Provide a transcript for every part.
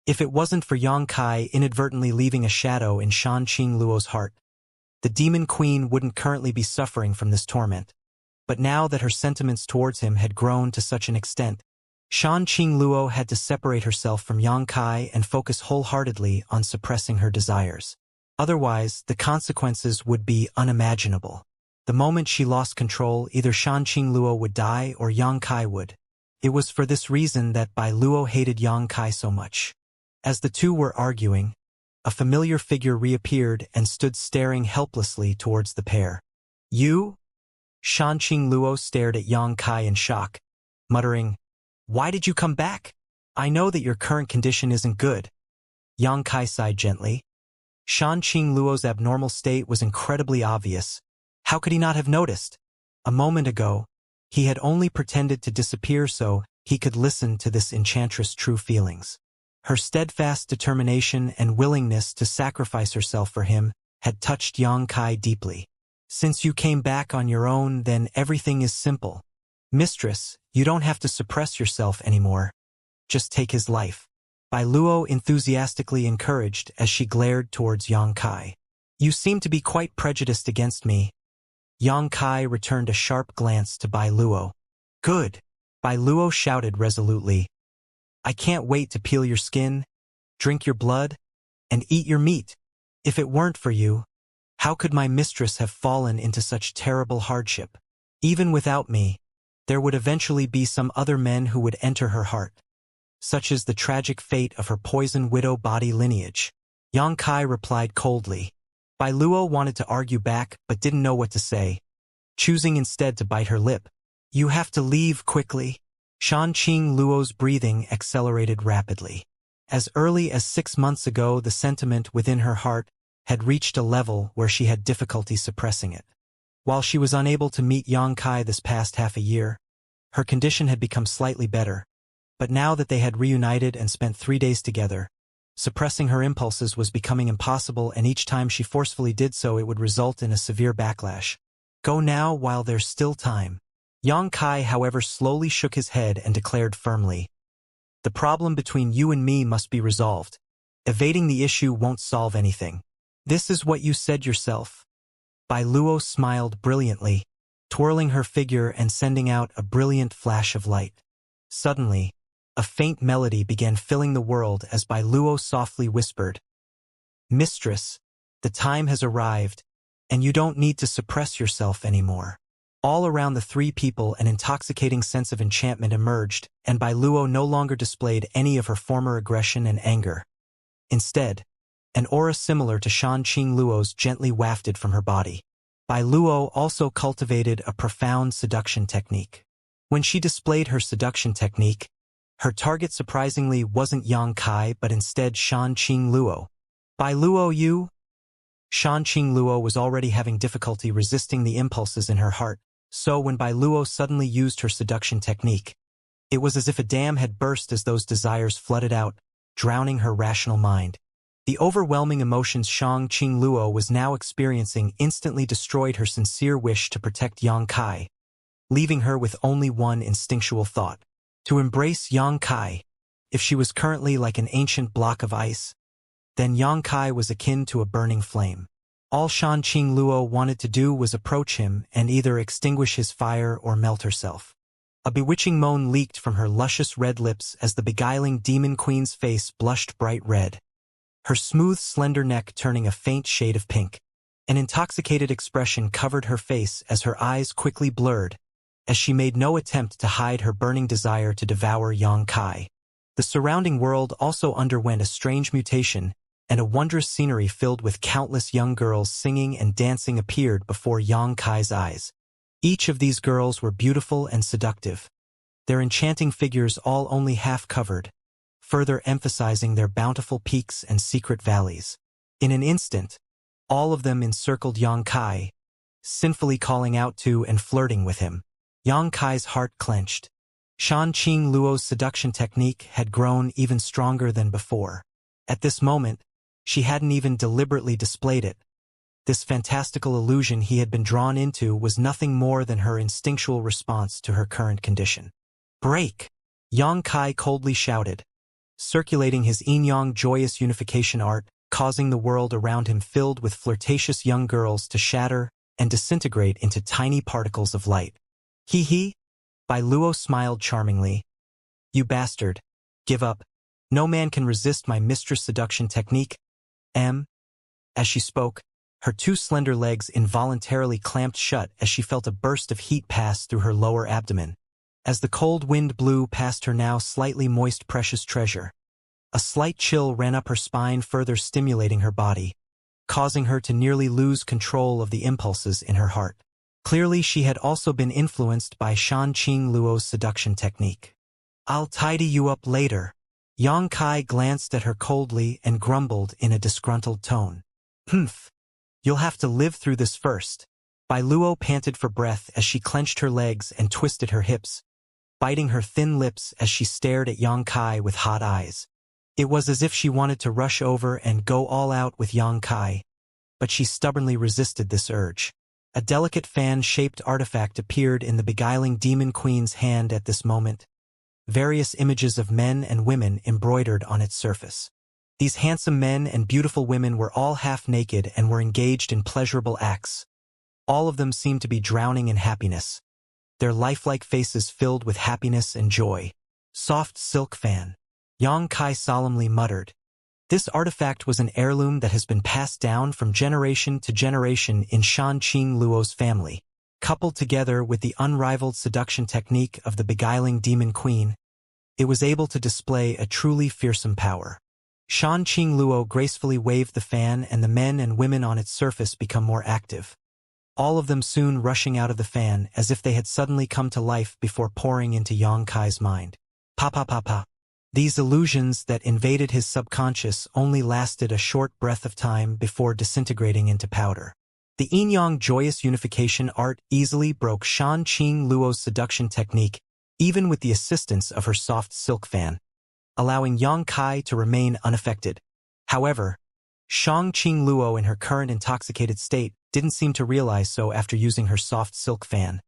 If it wasn't for Yang Kai inadvertently leaving a shadow in Shan Qing Luo's heart, the demon queen wouldn't currently be suffering from this torment. But now that her sentiments towards him had grown to such an extent, Shan Qing Luo had to separate herself from Yang Kai and focus wholeheartedly on suppressing her desires. Otherwise, the consequences would be unimaginable. The moment she lost control, either Shan Qing Luo would die or Yang Kai would. It was for this reason that Bai Luo hated Yang Kai so much. As the two were arguing, a familiar figure reappeared and stood staring helplessly towards the pair. "You?" Shan Qing Luo stared at Yang Kai in shock, muttering, "Why did you come back? I know that your current condition isn't good." Yang Kai sighed gently. Shan Qing Luo's abnormal state was incredibly obvious. How could he not have noticed? A moment ago, he had only pretended to disappear so he could listen to this enchantress' true feelings. Her steadfast determination and willingness to sacrifice herself for him had touched Yang Kai deeply. "Since you came back on your own, then everything is simple. Mistress, you don't have to suppress yourself anymore. Just take his life." Bai Luo enthusiastically encouraged as she glared towards Yang Kai. "You seem to be quite prejudiced against me." Yang Kai returned a sharp glance to Bai Luo. "Good," Bai Luo shouted resolutely. "I can't wait to peel your skin, drink your blood, and eat your meat. If it weren't for you, how could my mistress have fallen into such terrible hardship? Even without me, there would eventually be some other men who would enter her heart. Such is the tragic fate of her poison widow body lineage." Yang Kai replied coldly. Bai Luo wanted to argue back but didn't know what to say, choosing instead to bite her lip. "You have to leave quickly." Shan Qing Luo's breathing accelerated rapidly. As early as 6 months ago, the sentiment within her heart had reached a level where she had difficulty suppressing it. While she was unable to meet Yang Kai this past half a year, her condition had become slightly better. But now that they had reunited and spent 3 days together, suppressing her impulses was becoming impossible, and each time she forcefully did so it would result in a severe backlash. "Go now while there's still time." Yang Kai, however, slowly shook his head and declared firmly, "The problem between you and me must be resolved. Evading the issue won't solve anything." "This is what you said yourself." Bai Luo smiled brilliantly, twirling her figure and sending out a brilliant flash of light. Suddenly, a faint melody began filling the world as Bai Luo softly whispered, "Mistress, the time has arrived, and you don't need to suppress yourself anymore." All around the three people an intoxicating sense of enchantment emerged, and Bai Luo no longer displayed any of her former aggression and anger. Instead, an aura similar to Shan Qing Luo's gently wafted from her body. Bai Luo also cultivated a profound seduction technique. When she displayed her seduction technique, her target surprisingly wasn't Yang Kai but instead Shan Qing Luo. "Bai Luo, you?" Shan Qing Luo was already having difficulty resisting the impulses in her heart, so when Bai Luo suddenly used her seduction technique, it was as if a dam had burst as those desires flooded out, drowning her rational mind. The overwhelming emotions Shan Qing Luo was now experiencing instantly destroyed her sincere wish to protect Yang Kai, leaving her with only one instinctual thought: to embrace Yang Kai. If she was currently like an ancient block of ice, then Yang Kai was akin to a burning flame. All Shan Qing Luo wanted to do was approach him and either extinguish his fire or melt herself. A bewitching moan leaked from her luscious red lips as the beguiling demon queen's face blushed bright red, her smooth, slender neck turning a faint shade of pink. An intoxicated expression covered her face as her eyes quickly blurred, as she made no attempt to hide her burning desire to devour Yang Kai. The surrounding world also underwent a strange mutation, and a wondrous scenery filled with countless young girls singing and dancing appeared before Yang Kai's eyes. Each of these girls were beautiful and seductive, their enchanting figures all only half covered, further emphasizing their bountiful peaks and secret valleys. In an instant, all of them encircled Yang Kai, sinfully calling out to and flirting with him. Yang Kai's heart clenched. Shan Qing Luo's seduction technique had grown even stronger than before. At this moment, she hadn't even deliberately displayed it. This fantastical illusion he had been drawn into was nothing more than her instinctual response to her current condition. "Break!" Yang Kai coldly shouted. circulating his yin-yang joyous unification art, causing the world around him filled with flirtatious young girls to shatter and disintegrate into tiny particles of light. Hee hee. Bai Luo smiled charmingly. You bastard. Give up. No man can resist my mistress seduction technique. As she spoke, her two slender legs involuntarily clamped shut as she felt a burst of heat pass through her lower abdomen. As the cold wind blew past her now slightly moist precious treasure, a slight chill ran up her spine, further stimulating her body, causing her to nearly lose control of the impulses in her heart. Clearly she had also been influenced by Shanqing Luo's seduction technique. I'll tidy you up later. Yang Kai glanced at her coldly and grumbled in a disgruntled tone. Humph. You'll have to live through this first. Bai Luo panted for breath as she clenched her legs and twisted her hips, biting her thin lips as she stared at Yang Kai with hot eyes. It was as if she wanted to rush over and go all out with Yang Kai, but she stubbornly resisted this urge. A delicate fan-shaped artifact appeared in the beguiling demon queen's hand at this moment, various images of men and women embroidered on its surface. These handsome men and beautiful women were all half-naked and were engaged in pleasurable acts. All of them seemed to be drowning in happiness, their lifelike faces filled with happiness and joy. Soft silk fan. Yang Kai solemnly muttered. This artifact was an heirloom that has been passed down from generation to generation in Shanqing Luo's family. Coupled together with the unrivaled seduction technique of the beguiling demon queen, it was able to display a truly fearsome power. Shanqing Luo gracefully waved the fan, and the men and women on its surface become more active, all of them soon rushing out of the fan as if they had suddenly come to life before pouring into Yang Kai's mind. Pa pa pa pa. These illusions that invaded his subconscious only lasted a short breath of time before disintegrating into powder. The yin-yang joyous unification art easily broke Shanqing Luo's seduction technique, even with the assistance of her soft silk fan, allowing Yang Kai to remain unaffected. However, Shanqing Luo in her current intoxicated state didn't seem to realize so after using her soft silk fan.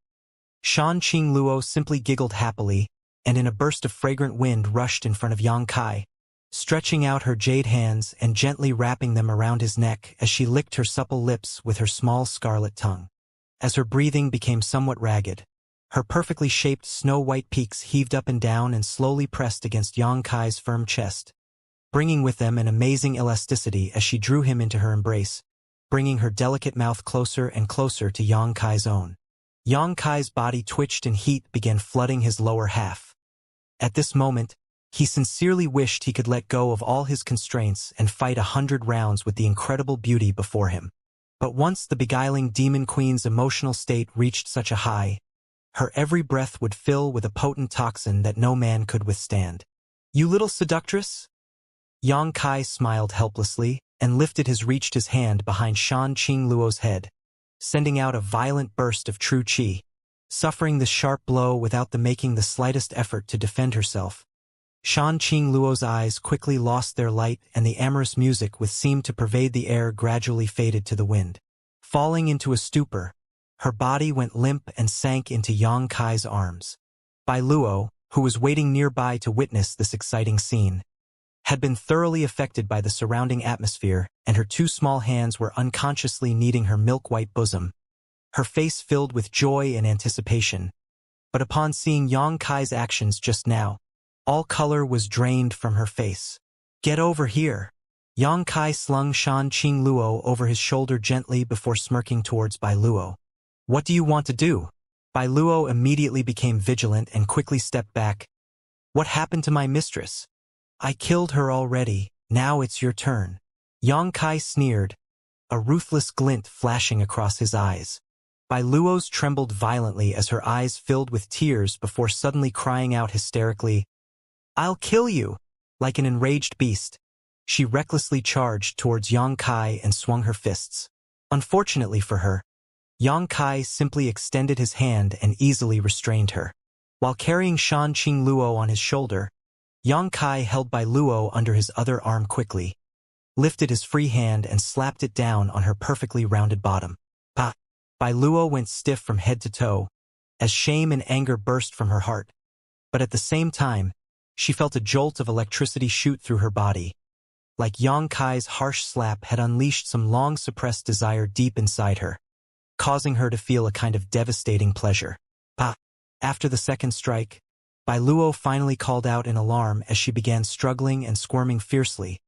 Shanqing Luo simply giggled happily, and in a burst of fragrant wind rushed in front of Yang Kai, stretching out her jade hands and gently wrapping them around his neck as she licked her supple lips with her small scarlet tongue. As her breathing became somewhat ragged, her perfectly shaped snow-white peaks heaved up and down and slowly pressed against Yang Kai's firm chest, bringing with them an amazing elasticity as she drew him into her embrace, bringing her delicate mouth closer and closer to Yang Kai's own. Yang Kai's body twitched and heat began flooding his lower half. At this moment, he sincerely wished he could let go of all his constraints and fight 100 rounds with the incredible beauty before him. But once the beguiling demon queen's emotional state reached such a high, her every breath would fill with a potent toxin that no man could withstand. You little seductress? Yang Kai smiled helplessly and lifted his hand behind Shanqing Luo's head, sending out a violent burst of true qi. Suffering this sharp blow without making the slightest effort to defend herself, Shanqing Luo's eyes quickly lost their light, and the amorous music which seemed to pervade the air gradually faded to the wind. Falling into a stupor, her body went limp and sank into Yang Kai's arms. Bai Luo, who was waiting nearby to witness this exciting scene, had been thoroughly affected by the surrounding atmosphere, and her two small hands were unconsciously kneading her milk-white bosom, her face filled with joy and anticipation. But upon seeing Yang Kai's actions just now, all color was drained from her face. Get over here. Yang Kai slung Shanqing Luo over his shoulder gently before smirking towards Bai Luo. What do you want to do? Bai Luo immediately became vigilant and quickly stepped back. What happened to my mistress? I killed her already, now it's your turn. Yang Kai sneered, a ruthless glint flashing across his eyes. Bai Luo's trembled violently as her eyes filled with tears before suddenly crying out hysterically, I'll kill you! Like an enraged beast, she recklessly charged towards Yang Kai and swung her fists. Unfortunately for her, Yang Kai simply extended his hand and easily restrained her. While carrying Shanqing Luo on his shoulder, Yang Kai held Bai Luo under his other arm quickly, lifted his free hand and slapped it down on her perfectly rounded bottom. Pa! Bai Luo went stiff from head to toe, as shame and anger burst from her heart. But at the same time, She felt a jolt of electricity shoot through her body, like Yang Kai's harsh slap had unleashed some long-suppressed desire deep inside her, causing her to feel a kind of devastating pleasure. Pa! After the second strike, Bai Luo finally called out in alarm as she began struggling and squirming fiercely,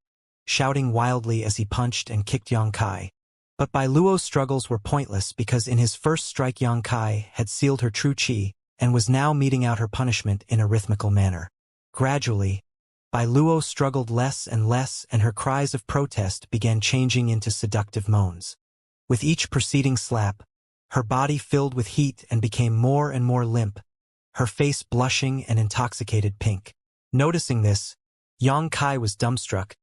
shouting wildly as he punched and kicked Yang Kai. But Bai Luo's struggles were pointless because in his first strike Yang Kai had sealed her true qi and was now meting out her punishment in a rhythmical manner. Gradually, Bai Luo struggled less and less and her cries of protest began changing into seductive moans. With each preceding slap, her body filled with heat and became more and more limp, her face blushing and intoxicated pink. Noticing this, Yang Kai was dumbstruck.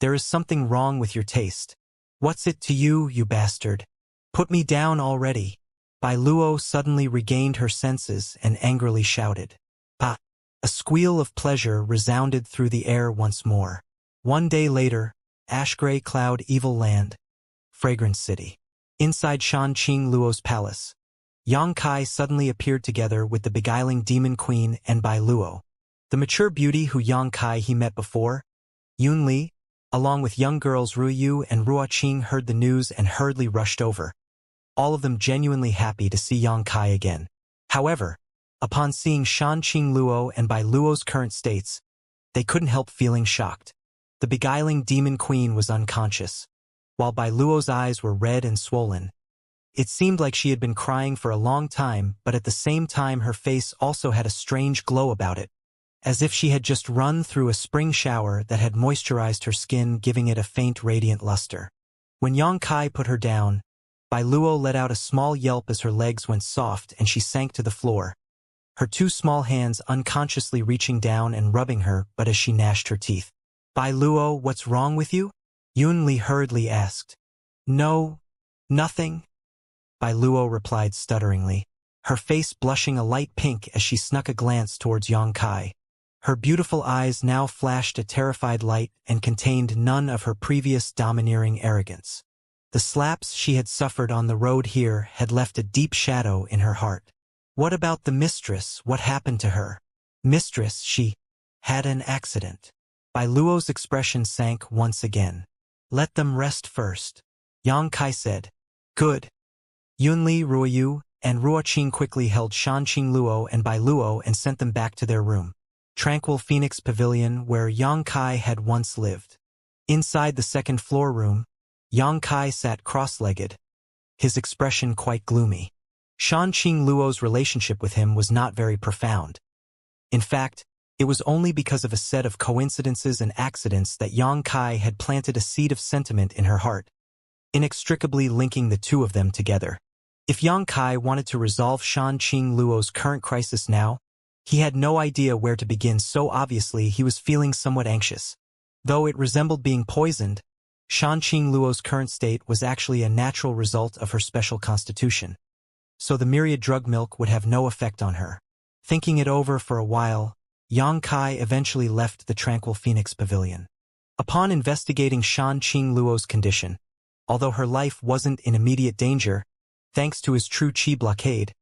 "There is something wrong with your taste. What's it to you, you bastard? Put me down already." Bai Luo suddenly regained her senses and angrily shouted. Pa! A squeal of pleasure resounded through the air once more. One day later, Ash-Gray Cloud Evil Land, Fragrance City. Inside Shan Qing Luo's palace, Yang Kai suddenly appeared together with the beguiling demon queen and Bai Luo. The mature beauty who Yang Kai he met before, Yun Li, along with young girls Ruyu and Ruo Qing heard the news and hurriedly rushed over, all of them genuinely happy to see Yang Kai again. However, upon seeing Shan Qing Luo and Bai Luo's current states, they couldn't help feeling shocked. The beguiling demon queen was unconscious, while Bai Luo's eyes were red and swollen. It seemed like she had been crying for a long time, but at the same time her face also had a strange glow about it, as if she had just run through a spring shower that had moisturized her skin, giving it a faint radiant luster. When Yang Kai put her down, Bai Luo let out a small yelp as her legs went soft and she sank to the floor, her two small hands unconsciously reaching down and rubbing her but as she gnashed her teeth. "Bai Luo, what's wrong with you?" Yun Li hurriedly asked. "No, nothing," Bai Luo replied stutteringly, her face blushing a light pink as she snuck a glance towards Yang Kai. Her beautiful eyes now flashed a terrified light and contained none of her previous domineering arrogance. The slaps she had suffered on the road here had left a deep shadow in her heart. "What about the mistress? What happened to her?" "Mistress, she had an accident." Bai Luo's expression sank once again. "Let them rest first," Yang Kai said. "Good." Yunli, Ruoyu, and Ruo Qing quickly held Shan Qing Luo and Bai Luo and sent them back to their room, Tranquil Phoenix Pavilion, where Yang Kai had once lived. Inside the second floor room, Yang Kai sat cross-legged, his expression quite gloomy. Shan Qing Luo's relationship with him was not very profound. In fact, it was only because of a set of coincidences and accidents that Yang Kai had planted a seed of sentiment in her heart, inextricably linking the two of them together. If Yang Kai wanted to resolve Shan Qing Luo's current crisis now, he had no idea where to begin, so obviously he was feeling somewhat anxious. Though it resembled being poisoned, Shan Qing Luo's current state was actually a natural result of her special constitution, so the myriad drug milk would have no effect on her. Thinking it over for a while, Yang Kai eventually left the Tranquil Phoenix Pavilion. Upon investigating Shan Qing Luo's condition, although her life wasn't in immediate danger, thanks to his true qi blockade,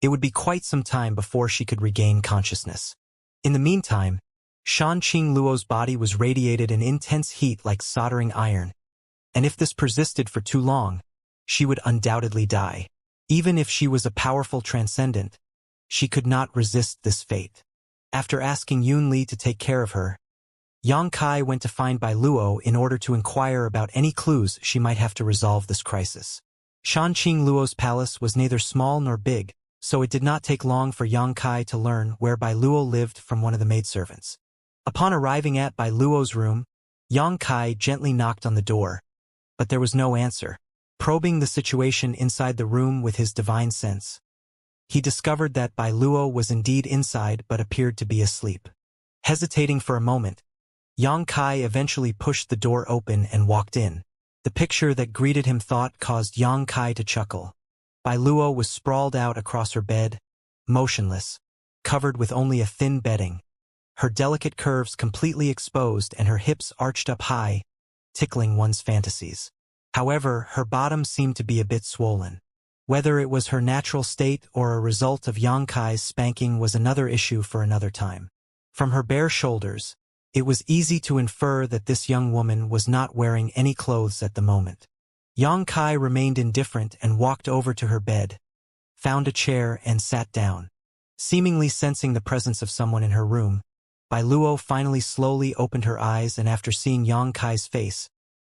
it would be quite some time before she could regain consciousness. In the meantime, Shan Qing Luo's body was radiated an intense heat like soldering iron, and if this persisted for too long, she would undoubtedly die. Even if she was a powerful transcendent, she could not resist this fate. After asking Yun Li to take care of her, Yang Kai went to find Bai Luo in order to inquire about any clues she might have to resolve this crisis. Shan Qing Luo's palace was neither small nor big, so it did not take long for Yang Kai to learn where Bai Luo lived from one of the maidservants. Upon arriving at Bai Luo's room, Yang Kai gently knocked on the door, but there was no answer. Probing the situation inside the room with his divine sense, he discovered that Bai Luo was indeed inside but appeared to be asleep. Hesitating for a moment, Yang Kai eventually pushed the door open and walked in. The picture that greeted him thought caused Yang Kai to chuckle. Bai Luo was sprawled out across her bed, motionless, covered with only a thin bedding, her delicate curves completely exposed and her hips arched up high, tickling one's fantasies. However, her bottom seemed to be a bit swollen. Whether it was her natural state or a result of Yang Kai's spanking was another issue for another time. From her bare shoulders, it was easy to infer that this young woman was not wearing any clothes at the moment. Xianxia remained indifferent and walked over to her bed, found a chair and sat down. Seemingly sensing the presence of someone in her room, Bai Luo finally slowly opened her eyes, and after seeing Xianxia's face,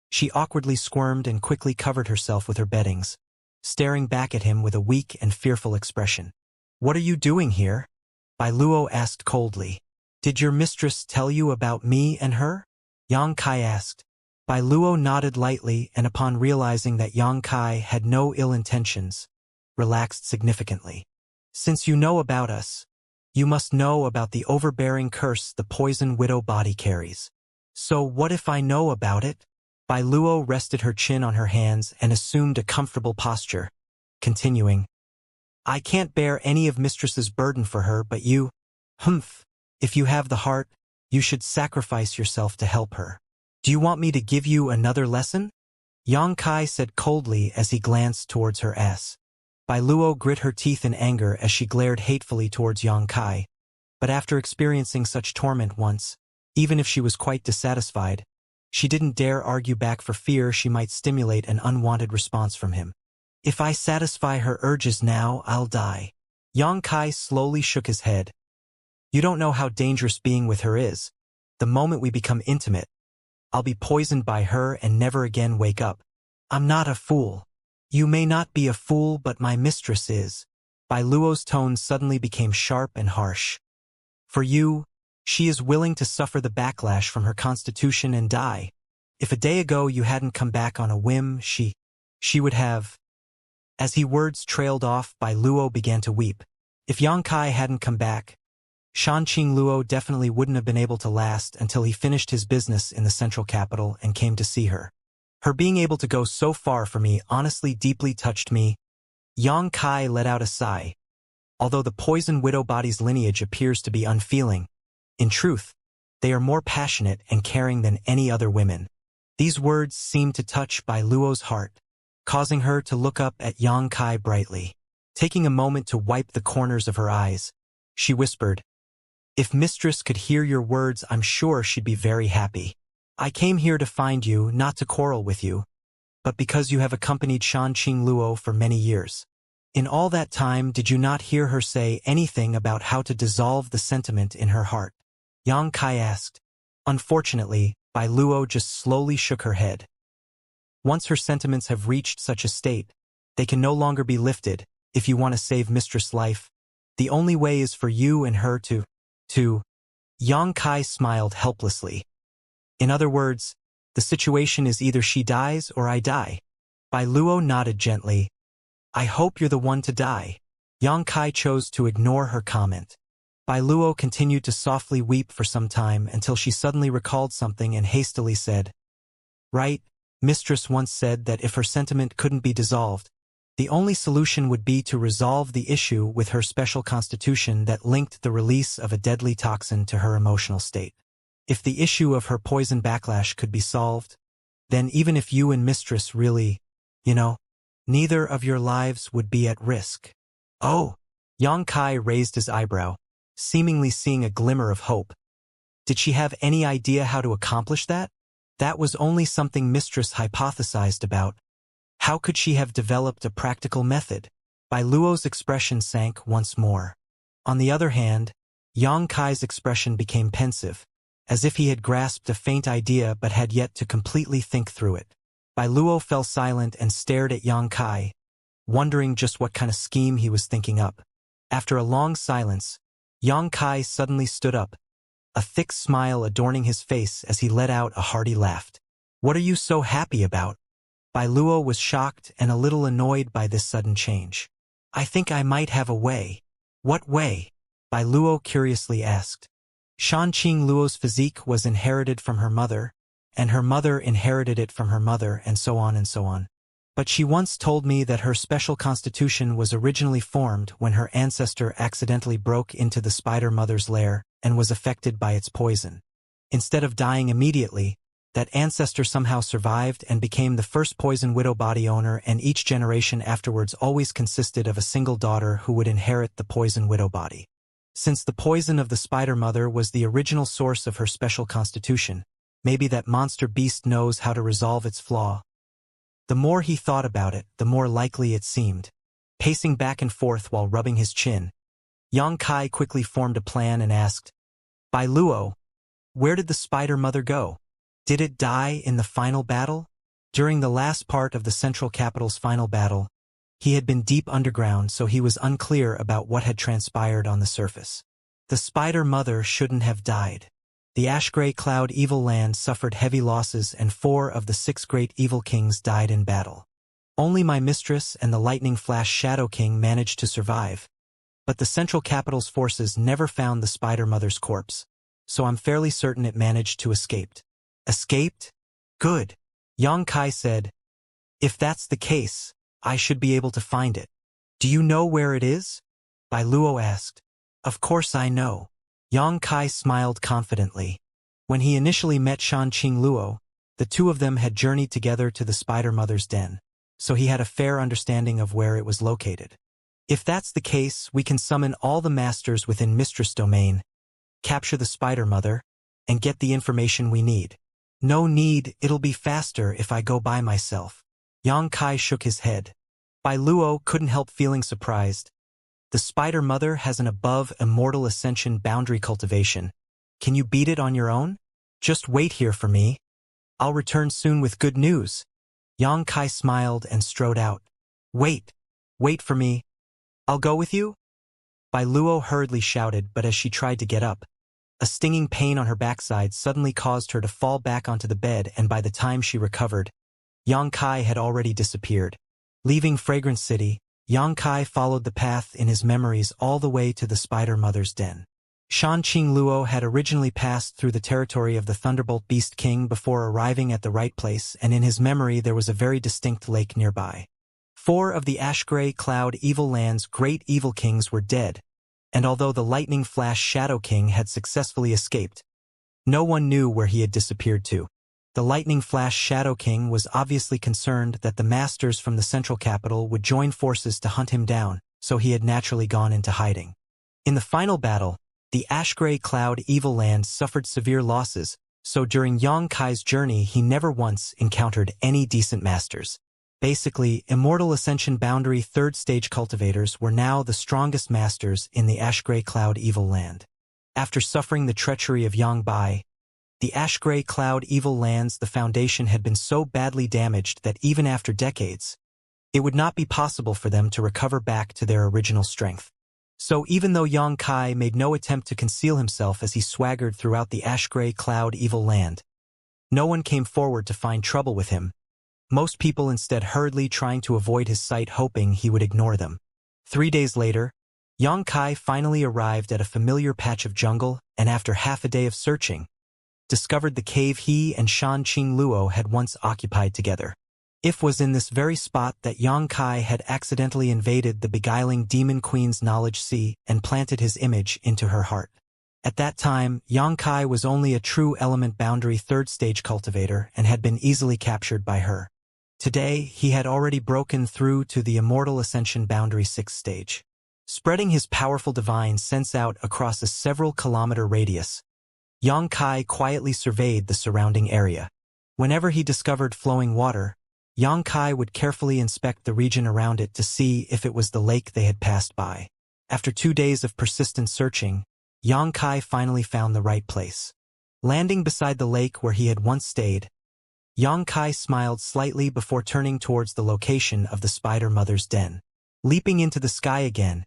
she awkwardly squirmed and quickly covered herself with her beddings, staring back at him with a weak and fearful expression. "What are you doing here?" Bai Luo asked coldly. "Did your mistress tell you about me and her?" Xianxia asked. Bai Luo nodded lightly, and upon realizing that Xianxia had no ill intentions, relaxed significantly. "Since you know about us, you must know about the overbearing curse the poison widow body carries. So what if I know about it?" Bai Luo rested her chin on her hands and assumed a comfortable posture, continuing, "I can't bear any of mistress's burden for her, but you, if you have the heart, you should sacrifice yourself to help her. Do you want me to give you another lesson?" Xianxia said coldly as he glanced towards her ass. Bai Luo grit her teeth in anger as she glared hatefully towards Xianxia, but after experiencing such torment once, even if she was quite dissatisfied, she didn't dare argue back for fear she might stimulate an unwanted response from him. "If I satisfy her urges now, I'll die." Xianxia slowly shook his head. "You don't know how dangerous being with her is. The moment we become intimate, I'll be poisoned by her and never again wake up." "I'm not a fool." "You may not be a fool, but my mistress is." Bai Luo's tone suddenly became sharp and harsh. "For you, she is willing to suffer the backlash from her constitution and die. If a day ago you hadn't come back on a whim, she would have—" As his words trailed off, Bai Luo began to weep. If Xianxia hadn't come back, Shanqing Luo definitely wouldn't have been able to last until he finished his business in the central capital and came to see her. Her being able to go so far for me honestly deeply touched me. Xianxia let out a sigh. Although the poison widow body's lineage appears to be unfeeling, in truth, they are more passionate and caring than any other women. These words seemed to touch Bai Luo's heart, causing her to look up at Xianxia brightly. Taking a moment to wipe the corners of her eyes, she whispered, "If mistress could hear your words, I'm sure she'd be very happy. I came here to find you, not to quarrel with you, but because you have accompanied Shanqing Luo for many years. In all that time, did you not hear her say anything about how to dissolve the sentiment in her heart?" Xianxia asked. Unfortunately, Bai Luo just slowly shook her head. "Once her sentiments have reached such a state, they can no longer be lifted. If you want to save mistress' life, the only way is for you and her to— Xianxia smiled helplessly. "In other words, the situation is either she dies or I die." Bai Luo nodded gently. "I hope you're the one to die." Xianxia chose to ignore her comment. Bai Luo continued to softly weep for some time until she suddenly recalled something and hastily said, "Right, mistress once said that if her sentiment couldn't be dissolved, the only solution would be to resolve the issue with her special constitution that linked the release of a deadly toxin to her emotional state. If the issue of her poison backlash could be solved, then even if you and mistress really, neither of your lives would be at risk." "Oh!" Xianxia raised his eyebrow, seemingly seeing a glimmer of hope. Did she have any idea how to accomplish that? That was only something mistress hypothesized about. How could she have developed a practical method? Bai Luo's expression sank once more. On the other hand, Xianxia's expression became pensive, as if he had grasped a faint idea but had yet to completely think through it. Bai Luo fell silent and stared at Xianxia, wondering just what kind of scheme he was thinking up. After a long silence, Xianxia suddenly stood up, a thick smile adorning his face as he let out a hearty laugh. "What are you so happy about?" Bai Luo was shocked and a little annoyed by this sudden change. "I think I might have a way." "What way?" Bai Luo curiously asked. Shanqing Luo's physique was inherited from her mother, and her mother inherited it from her mother, and so on and so on. But she once told me that her special constitution was originally formed when her ancestor accidentally broke into the spider mother's lair and was affected by its poison. Instead of dying immediately, that ancestor somehow survived and became the first poison widow body owner, and each generation afterwards always consisted of a single daughter who would inherit the poison widow body. Since the poison of the spider mother was the original source of her special constitution, maybe that monster beast knows how to resolve its flaw. The more he thought about it, the more likely it seemed. Pacing back and forth while rubbing his chin, Xianxia quickly formed a plan and asked, "By Luo, where did the spider mother go? Did it die in the final battle?" During the last part of the central capital's final battle, he had been deep underground, so he was unclear about what had transpired on the surface. The spider mother shouldn't have died. The ash-gray cloud evil land suffered heavy losses and 4 of the 6 great evil kings died in battle. Only my mistress and the lightning flash shadow king managed to survive. But the central capital's forces never found the spider mother's corpse, so I'm fairly certain it managed to escape. Escaped? Good. Xianxia said. If that's the case, I should be able to find it. Do you know where it is? Bai Luo asked. Of course I know. Xianxia smiled confidently. When he initially met Shanqing Luo, the two of them had journeyed together to the spider mother's den, so he had a fair understanding of where it was located. If that's the case, we can summon all the masters within Mistress Domain, capture the spider mother, and get the information we need. No need, it'll be faster if I go by myself. Xianxia shook his head. Bai Luo couldn't help feeling surprised. The spider mother has an above immortal ascension boundary cultivation. Can you beat it on your own? Just wait here for me. I'll return soon with good news. Xianxia smiled and strode out. Wait for me. I'll go with you? Bai Luo hurriedly shouted, but as she tried to get up, a stinging pain on her backside suddenly caused her to fall back onto the bed, and by the time she recovered, Xianxia had already disappeared. Leaving Fragrance City, Xianxia followed the path in his memories all the way to the spider mother's den. Shanqing Luo had originally passed through the territory of the Thunderbolt Beast King before arriving at the right place, and in his memory there was a very distinct lake nearby. 4 of the Ash-Gray Cloud Evil Land's great evil kings were dead, and although the Lightning Flash Shadow King had successfully escaped, no one knew where he had disappeared to. The Lightning Flash Shadow King was obviously concerned that the masters from the central capital would join forces to hunt him down, so he had naturally gone into hiding. In the final battle, the Ash-Gray Cloud Evil Land suffered severe losses, so during Xianxia's journey he never once encountered any decent masters. Basically, Immortal Ascension Boundary 3rd Stage cultivators were now the strongest masters in the Ash-Gray Cloud Evil Land. After suffering the treachery of Yangbai, the Ash-Gray Cloud Evil Land's the foundation had been so badly damaged that even after decades, it would not be possible for them to recover back to their original strength. So even though Xianxia made no attempt to conceal himself as he swaggered throughout the Ash-Gray Cloud Evil Land, no one came forward to find trouble with him. Most people instead hurriedly trying to avoid his sight, hoping he would ignore them. 3 days later, Xianxia finally arrived at a familiar patch of jungle, and after half a day of searching, discovered the cave he and Shanqing Luo had once occupied together. It was in this very spot that Xianxia had accidentally invaded the beguiling Demon Queen's knowledge sea and planted his image into her heart. At that time, Xianxia was only a true element boundary 3rd stage cultivator and had been easily captured by her. Today, he had already broken through to the Immortal Ascension boundary 6th stage. Spreading his powerful divine sense out across a several-kilometer radius, Xianxia quietly surveyed the surrounding area. Whenever he discovered flowing water, Xianxia would carefully inspect the region around it to see if it was the lake they had passed by. After 2 days of persistent searching, Xianxia finally found the right place. Landing beside the lake where he had once stayed, Xianxia smiled slightly before turning towards the location of the spider mother's den. Leaping into the sky again,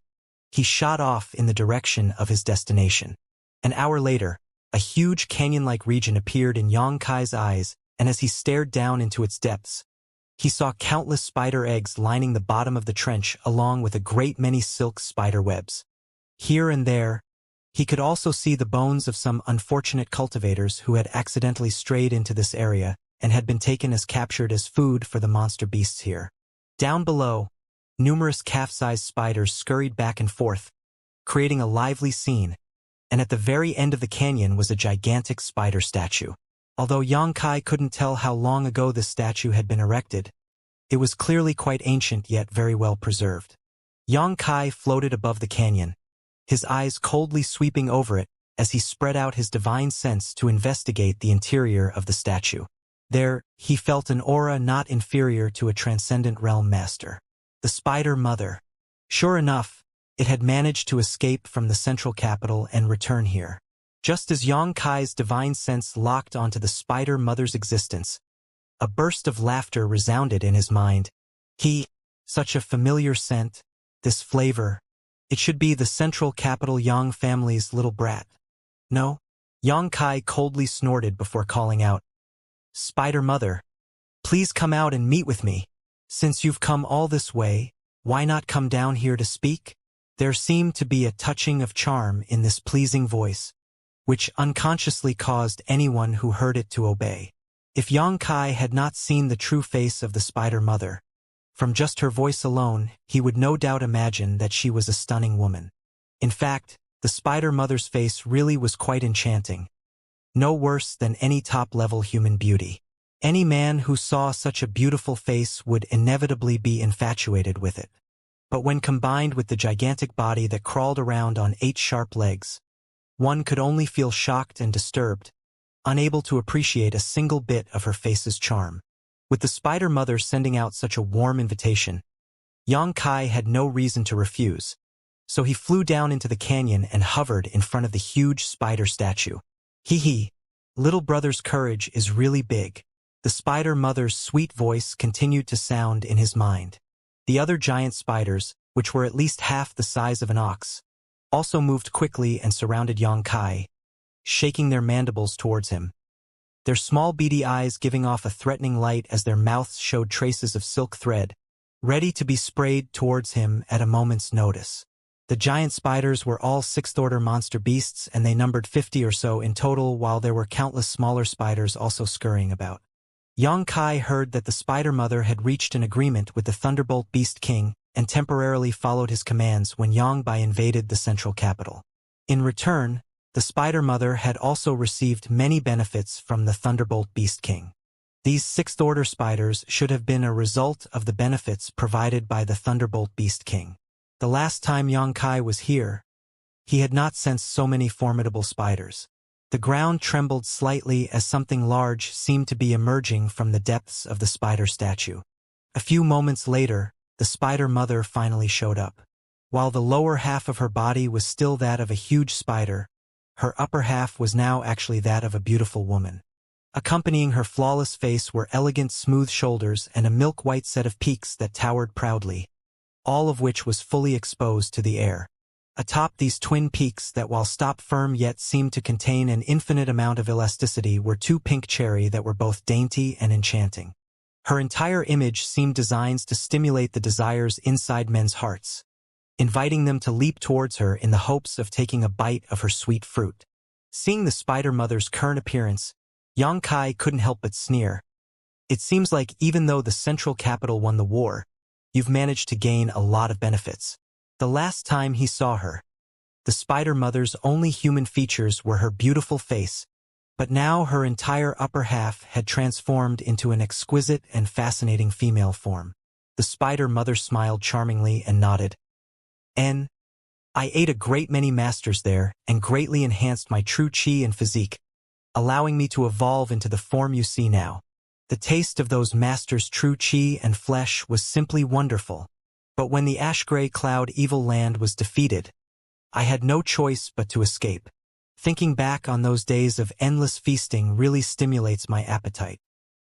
he shot off in the direction of his destination. An hour later, a huge canyon-like region appeared in Xianxia's eyes, and as he stared down into its depths, he saw countless spider eggs lining the bottom of the trench along with a great many silk spider webs. Here and there, he could also see the bones of some unfortunate cultivators who had accidentally strayed into this area and had been taken as captured as food for the monster beasts here. Down below, numerous calf-sized spiders scurried back and forth, creating a lively scene, and at the very end of the canyon was a gigantic spider statue. Although Xianxia couldn't tell how long ago this statue had been erected, it was clearly quite ancient yet very well preserved. Xianxia floated above the canyon, his eyes coldly sweeping over it as he spread out his divine sense to investigate the interior of the statue. There, he felt an aura not inferior to a transcendent realm master. The Spider Mother. Sure enough, it had managed to escape from the central capital and return here. Just as Yang Kai's divine sense locked onto the Spider Mother's existence, a burst of laughter resounded in his mind. Such a familiar scent, this flavor. It should be the central capital Yang family's little brat. No? Yang Kai coldly snorted before calling out, "Spider Mother, please come out and meet with me. Since you've come all this way, why not come down here to speak?" There seemed to be a touching of charm in this pleasing voice, which unconsciously caused anyone who heard it to obey. If Yang Kai had not seen the true face of the Spider Mother, from just her voice alone, he would no doubt imagine that she was a stunning woman. In fact, the Spider Mother's face really was quite enchanting. No worse than any top-level human beauty. Any man who saw such a beautiful face would inevitably be infatuated with it. But when combined with the gigantic body that crawled around on 8 sharp legs, one could only feel shocked and disturbed, unable to appreciate a single bit of her face's charm. With the Spider Mother sending out such a warm invitation, Yang Kai had no reason to refuse, so he flew down into the canyon and hovered in front of the huge spider statue. Little brother's courage is really big. The Spider Mother's sweet voice continued to sound in his mind. The other giant spiders, which were at least half the size of an ox, also moved quickly and surrounded Yang Kai, shaking their mandibles towards him, their small beady eyes giving off a threatening light as their mouths showed traces of silk thread, ready to be sprayed towards him at a moment's notice. The giant spiders were all 6th-order monster beasts, and they numbered 50 or so in total, while there were countless smaller spiders also scurrying about. Yang Kai heard that the Spider Mother had reached an agreement with the Thunderbolt Beast King and temporarily followed his commands when Yang Bai invaded the central capital. In return, the Spider Mother had also received many benefits from the Thunderbolt Beast King. These 6th-order spiders should have been a result of the benefits provided by the Thunderbolt Beast King. The last time Yang Kai was here, he had not sensed so many formidable spiders. The ground trembled slightly as something large seemed to be emerging from the depths of the spider statue. A few moments later, the Spider Mother finally showed up. While the lower half of her body was still that of a huge spider, her upper half was now actually that of a beautiful woman. Accompanying her flawless face were elegant smooth shoulders and a milk-white set of peaks that towered proudly, all of which was fully exposed to the air. Atop these twin peaks that while stop firm yet seemed to contain an infinite amount of elasticity were 2 pink cherry that were both dainty and enchanting. Her entire image seemed designed to stimulate the desires inside men's hearts, inviting them to leap towards her in the hopes of taking a bite of her sweet fruit. Seeing the Spider Mother's current appearance, Yang Kai couldn't help but sneer. It seems like even though the central capital won the war, you've managed to gain a lot of benefits. The last time he saw her, the Spider Mother's only human features were her beautiful face, but now her entire upper half had transformed into an exquisite and fascinating female form. The Spider Mother smiled charmingly and nodded. I ate a great many masters there and greatly enhanced my true chi and physique, allowing me to evolve into the form you see now. The taste of those masters' true chi and flesh was simply wonderful. But when the ash-gray cloud evil land was defeated, I had no choice but to escape. Thinking back on those days of endless feasting really stimulates my appetite.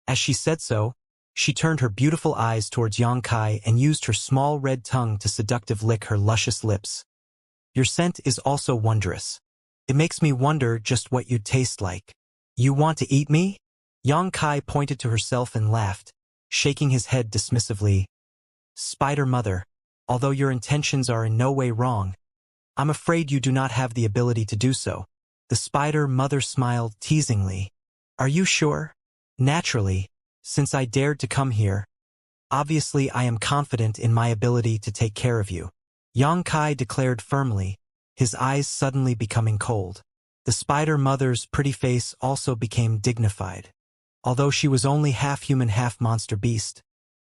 As she said so, she turned her beautiful eyes towards Yang Kai and used her small red tongue to seductive lick her luscious lips. Your scent is also wondrous. It makes me wonder just what you'd taste like. You want to eat me? Yang Kai pointed to herself and laughed, shaking his head dismissively. Spider Mother, although your intentions are in no way wrong, I'm afraid you do not have the ability to do so. The Spider Mother smiled teasingly. Are you sure? Naturally, since I dared to come here. Obviously I am confident in my ability to take care of you. Yang Kai declared firmly, his eyes suddenly becoming cold. The Spider Mother's pretty face also became dignified. Although she was only half human half monster beast,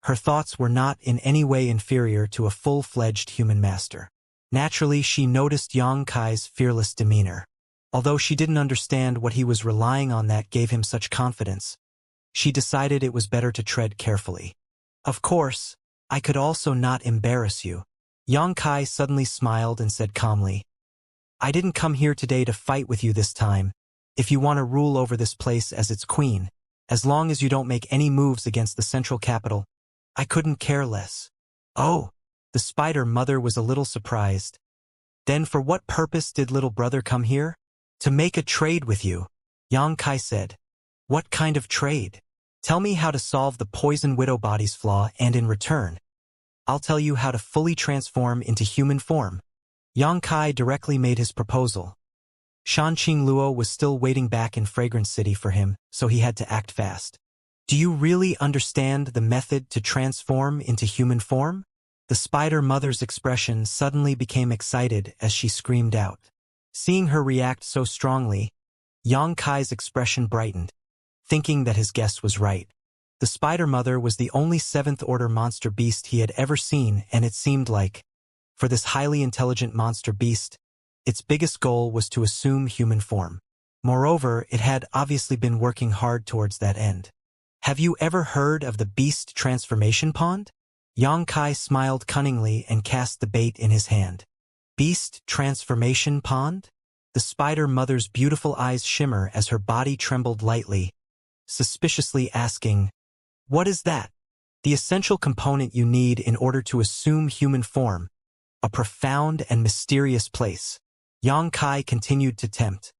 her thoughts were not in any way inferior to a full-fledged human master. Naturally, she noticed Yang Kai's fearless demeanor. Although she didn't understand what he was relying on that gave him such confidence, she decided it was better to tread carefully. Of course, I could also not embarrass you. Yang Kai suddenly smiled and said calmly, I didn't come here today to fight with you this time. If you want to rule over this place as its queen, as long as you don't make any moves against the central capital, I couldn't care less. Oh, the spider mother was a little surprised. Then for what purpose did little brother come here? To make a trade with you, Yang Kai said. What kind of trade? Tell me how to solve the poison widow body's flaw, and in return, I'll tell you how to fully transform into human form. Yang Kai directly made his proposal. Shanqing Luo was still waiting back in Fragrance City for him, so he had to act fast. Do you really understand the method to transform into human form? The spider mother's expression suddenly became excited as she screamed out. Seeing her react so strongly, Yang Kai's expression brightened, thinking that his guess was right. The spider mother was the only seventh-order monster beast he had ever seen, and it seemed like, for this highly intelligent monster beast, its biggest goal was to assume human form. Moreover, it had obviously been working hard towards that end. Have you ever heard of the beast transformation pond? Yang Kai smiled cunningly and cast the bait in his hand. Beast transformation pond? The spider mother's beautiful eyes shimmer as her body trembled lightly, suspiciously asking, what is that? The essential component you need in order to assume human form. A profound and mysterious place. Yang Kai continued to tempt.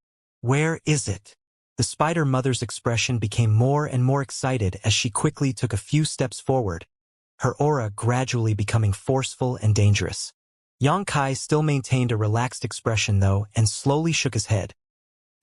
Where is it? The spider mother's expression became more and more excited as she quickly took a few steps forward, her aura gradually becoming forceful and dangerous. Yang Kai still maintained a relaxed expression though and slowly shook his head.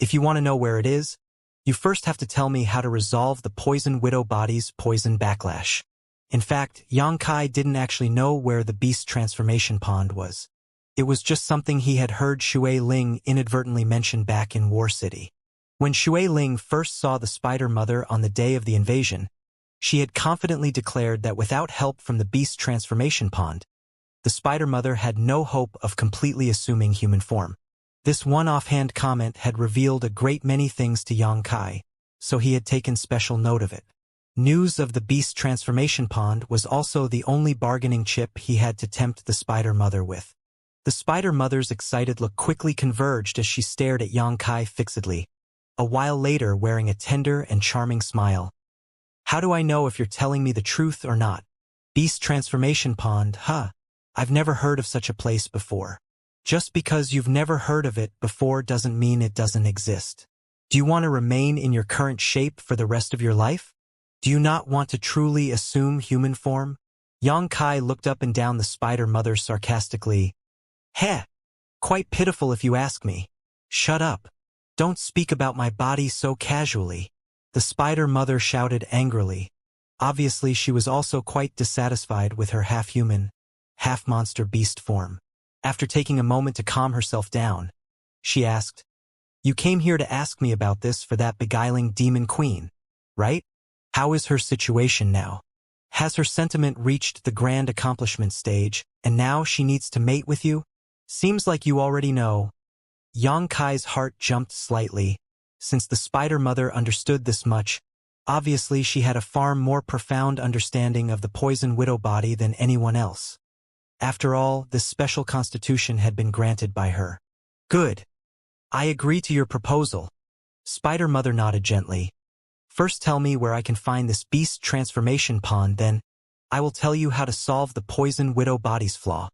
If you want to know where it is, you first have to tell me how to resolve the poison widow body's poison backlash. In fact, Yang Kai didn't actually know where the beast transformation pond was. It was just something he had heard Shui Ling inadvertently mention back in War City. When Shui Ling first saw the spider mother on the day of the invasion, she had confidently declared that without help from the beast transformation pond, the spider mother had no hope of completely assuming human form. This one offhand comment had revealed a great many things to Yang Kai, so he had taken special note of it. News of the beast transformation pond was also the only bargaining chip he had to tempt the spider mother with. The spider mother's excited look quickly converged as she stared at Yang Kai fixedly, a while later wearing a tender and charming smile. How do I know if you're telling me the truth or not? Beast transformation pond, huh? I've never heard of such a place before. Just because you've never heard of it before doesn't mean it doesn't exist. Do you want to remain in your current shape for the rest of your life? Do you not want to truly assume human form? Yang Kai looked up and down the spider mother sarcastically. Heh! Quite pitiful if you ask me. Shut up. Don't speak about my body so casually. The spider mother shouted angrily. Obviously, she was also quite dissatisfied with her half-human, half-monster beast form. After taking a moment to calm herself down, she asked, You came here to ask me about this for that beguiling demon queen, right? How is her situation now? Has her sentiment reached the grand accomplishment stage, and now she needs to mate with you? Seems like you already know. Yang Kai's heart jumped slightly. Since the spider mother understood this much, obviously she had a far more profound understanding of the poison widow body than anyone else. After all, this special constitution had been granted by her. Good. I agree to your proposal. Spider Mother nodded gently. First tell me where I can find this beast transformation pond, then I will tell you how to solve the poison widow body's flaw.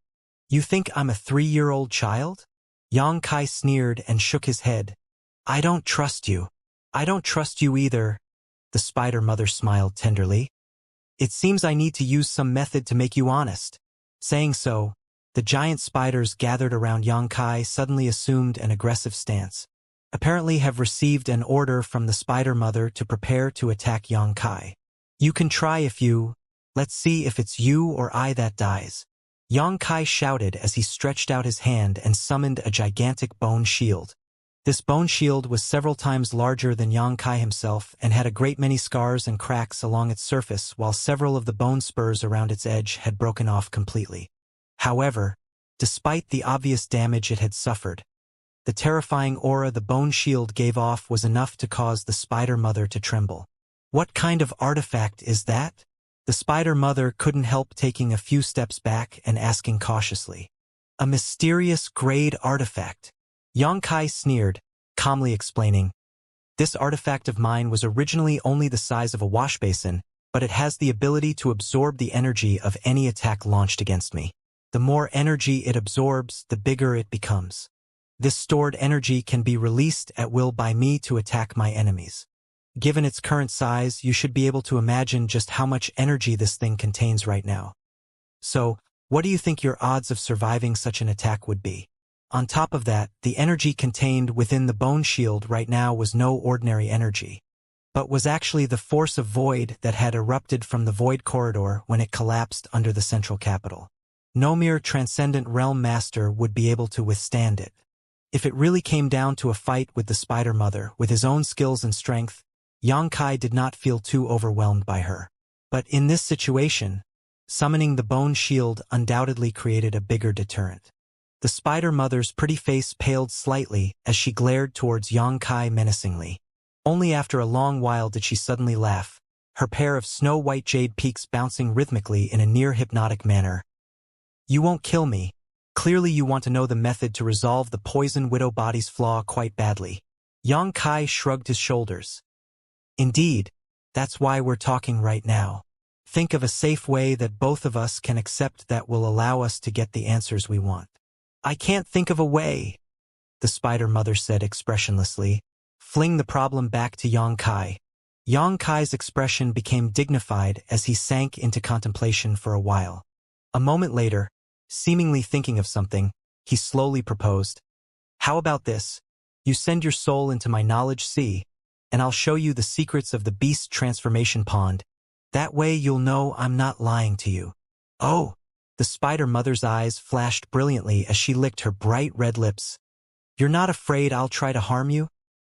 You think I'm a 3-year-old child? Yang Kai sneered and shook his head. I don't trust you. I don't trust you either. The spider mother smiled tenderly. It seems I need to use some method to make you honest. Saying so, the giant spiders gathered around Yang Kai suddenly assumed an aggressive stance. Apparently have received an order from the spider mother to prepare to attack Yang Kai. You can try if you... Let's see if it's you or I that dies. Yang Kai shouted as he stretched out his hand and summoned a gigantic bone shield. This bone shield was several times larger than Yang Kai himself and had a great many scars and cracks along its surface, while several of the bone spurs around its edge had broken off completely. However, Despite the obvious damage it had suffered, the terrifying aura the bone shield gave off was enough to cause the spider mother to tremble. What kind of artifact is that? The spider mother couldn't help taking a few steps back and asking cautiously. A mysterious grade artifact. Xianxia sneered, calmly explaining, "This artifact of mine was originally only the size of a wash basin, but it has the ability to absorb the energy of any attack launched against me. The more energy it absorbs, the bigger it becomes. This stored energy can be released at will by me to attack my enemies. Given its current size, you should be able to imagine just how much energy this thing contains right now. So, what do you think your odds of surviving such an attack would be? On top of that, the energy contained within the bone shield right now was no ordinary energy, but was actually the force of void that had erupted from the void corridor when it collapsed under the central capital. No mere transcendent realm master would be able to withstand it. If it really came down to a fight with the Spider Mother, with his own skills and strength, Xianxia did not feel too overwhelmed by her. But in this situation, summoning the bone shield undoubtedly created a bigger deterrent. The Spider Mother's pretty face paled slightly as she glared towards Xianxia menacingly. Only after a long while did she suddenly laugh, her pair of snow-white jade peaks bouncing rhythmically in a near-hypnotic manner. "You won't kill me. Clearly you want to know the method to resolve the poison widow body's flaw quite badly." Xianxia shrugged his shoulders. "Indeed, that's why we're talking right now. Think of a safe way that both of us can accept that will allow us to get the answers we want." "I can't think of a way," the Spider Mother said expressionlessly. "Fling the problem back to Xianxia." Xianxia's expression became dignified as he sank into contemplation for a while. A moment later, seemingly thinking of something, he slowly proposed, "How about this? You send your soul into my knowledge sea, and I'll show you the secrets of the beast's transformation pond. That way you'll know I'm not lying to you." "Oh!" The Spider Mother's eyes flashed brilliantly as she licked her bright red lips. "You're not afraid I'll try to harm you?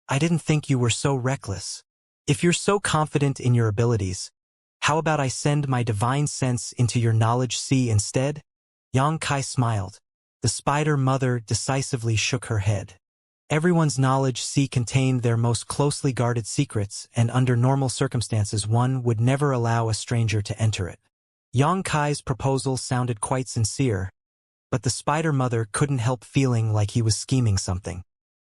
I didn't think you were so reckless. If you're so confident in your abilities, how about I send my divine sense into your knowledge sea instead?" Xianxia smiled. The Spider Mother decisively shook her head. Everyone's knowledge sea contained their most closely guarded secrets, and under normal circumstances one would never allow a stranger to enter it. Xianxia's proposal sounded quite sincere, but the Spider Mother couldn't help feeling like he was scheming something.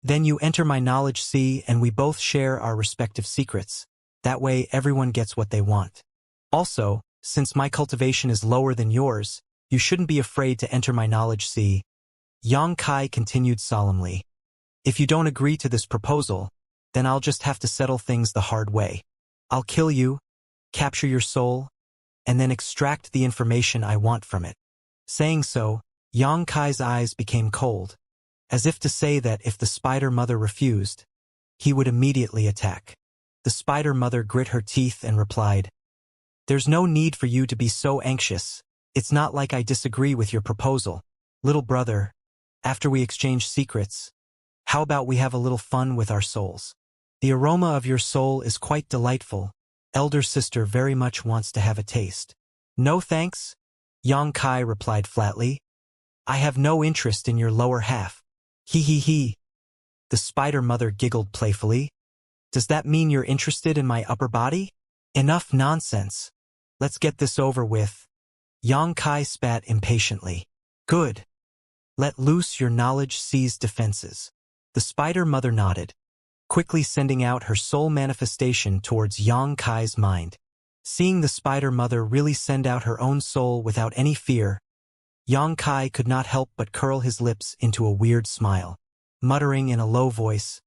"Then you enter my knowledge sea and we both share our respective secrets. That way everyone gets what they want. Also, since my cultivation is lower than yours, you shouldn't be afraid to enter my knowledge sea." Xianxia continued solemnly. "If you don't agree to this proposal, then I'll just have to settle things the hard way. I'll kill you, capture your soul, and then extract the information I want from it." Saying so, Xianxia's eyes became cold, as if to say that if the Spider Mother refused, he would immediately attack. The Spider Mother grit her teeth and replied, "There's no need for you to be so anxious. It's not like I disagree with your proposal. Little brother, after we exchange secrets, how about we have a little fun with our souls? The aroma of your soul is quite delightful. Elder sister very much wants to have a taste." "No thanks," Xianxia replied flatly. "I have no interest in your lower half." "Hee hee hee." The Spider Mother giggled playfully. "Does that mean you're interested in my upper body? Enough nonsense. Let's get this over with." Xianxia spat impatiently. "Good. Let loose your knowledge sea's defenses." The Spider Mother nodded, quickly sending out her soul manifestation towards Xianxia's mind. Seeing the Spider Mother really send out her own soul without any fear, Xianxia could not help but curl his lips into a weird smile, muttering in a low voice,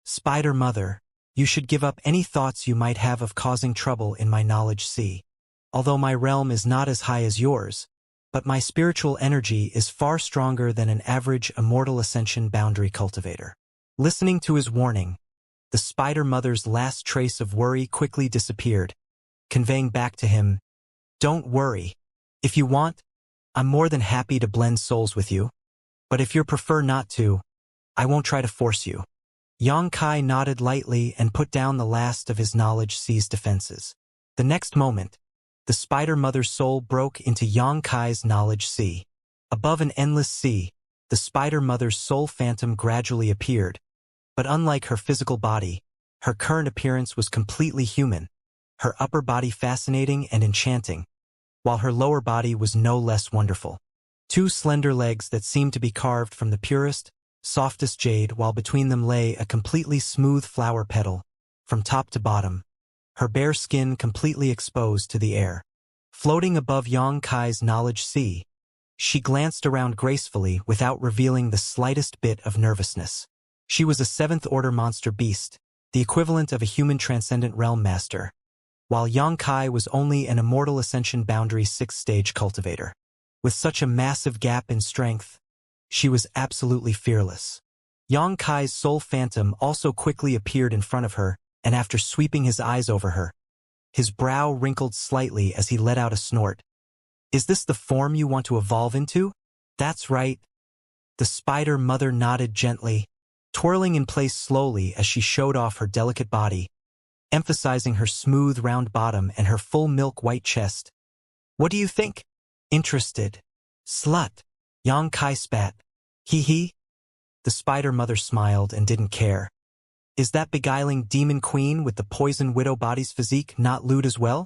"Spider Mother, you should give up any thoughts you might have of causing trouble in my knowledge sea. Although my realm is not as high as yours, but my spiritual energy is far stronger than an average Immortal Ascension boundary cultivator." Listening to his warning, the Spider Mother's last trace of worry quickly disappeared, conveying back to him, "Don't worry. If you want, I'm more than happy to blend souls with you. But if you prefer not to, I won't try to force you." Xianxia nodded lightly and put down the last of his knowledge sea's defenses. The next moment, the Spider Mother's soul broke into Xianxia's knowledge sea. Above an endless sea, the spider mother's soul phantom gradually appeared, but unlike her physical body, her current appearance was completely human, her upper body fascinating and enchanting, while her lower body was no less wonderful. Two slender legs that seemed to be carved from the purest, softest jade, while between them lay a completely smooth flower petal, from top to bottom, her bare skin completely exposed to the air. Floating above Xianxia's knowledge sea, she glanced around gracefully without revealing the slightest bit of nervousness. She was a seventh-order monster beast, the equivalent of a human transcendent realm master, while Xianxia was only an immortal Ascension boundary 6th-stage cultivator. With such a massive gap in strength, she was absolutely fearless. Xianxia's soul phantom also quickly appeared in front of her, and after sweeping his eyes over her, his brow wrinkled slightly as he let out a snort. "Is this the form you want to evolve into?" "That's right." The spider mother nodded gently, twirling in place slowly as she showed off her delicate body, emphasizing her smooth round bottom and her full milk-white chest. "What do you think?" "Interested." "Slut." Xianxia spat. "Hee." The spider mother smiled and didn't care. "Is that beguiling demon queen with the poison widow body's physique not lewd as well?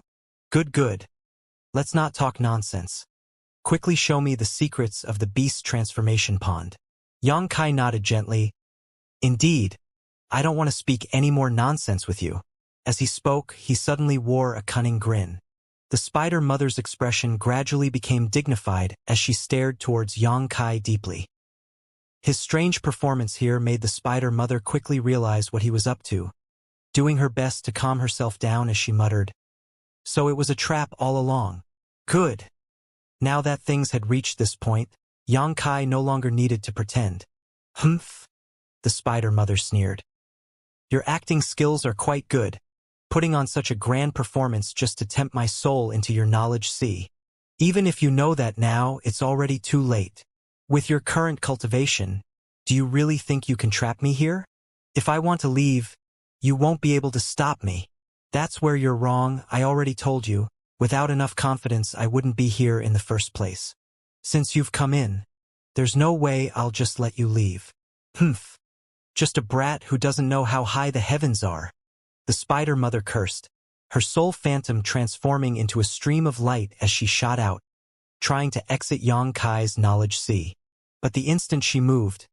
Good. Let's not talk nonsense. Quickly show me the secrets of the beast's transformation pond." Xianxia nodded gently. "Indeed, I don't want to speak any more nonsense with you." As he spoke, he suddenly wore a cunning grin. The spider mother's expression gradually became dignified as she stared towards Xianxia deeply. His strange performance here made the spider mother quickly realize what he was up to, doing her best to calm herself down as she muttered, "So it was a trap all along. Good." Now that things had reached this point, Xianxia no longer needed to pretend. "Humph," the spider mother sneered. "Your acting skills are quite good, putting on such a grand performance just to tempt my soul into your knowledge sea. Even if you know that now, it's already too late. With your current cultivation, do you really think you can trap me here? If I want to leave, you won't be able to stop me." "That's where you're wrong. I already told you. Without enough confidence, I wouldn't be here in the first place. Since you've come in, there's no way I'll just let you leave." "Humph. Just a brat who doesn't know how high the heavens are." The spider mother cursed, her soul phantom transforming into a stream of light as she shot out, trying to exit Xianxia's knowledge sea. But the instant she moved,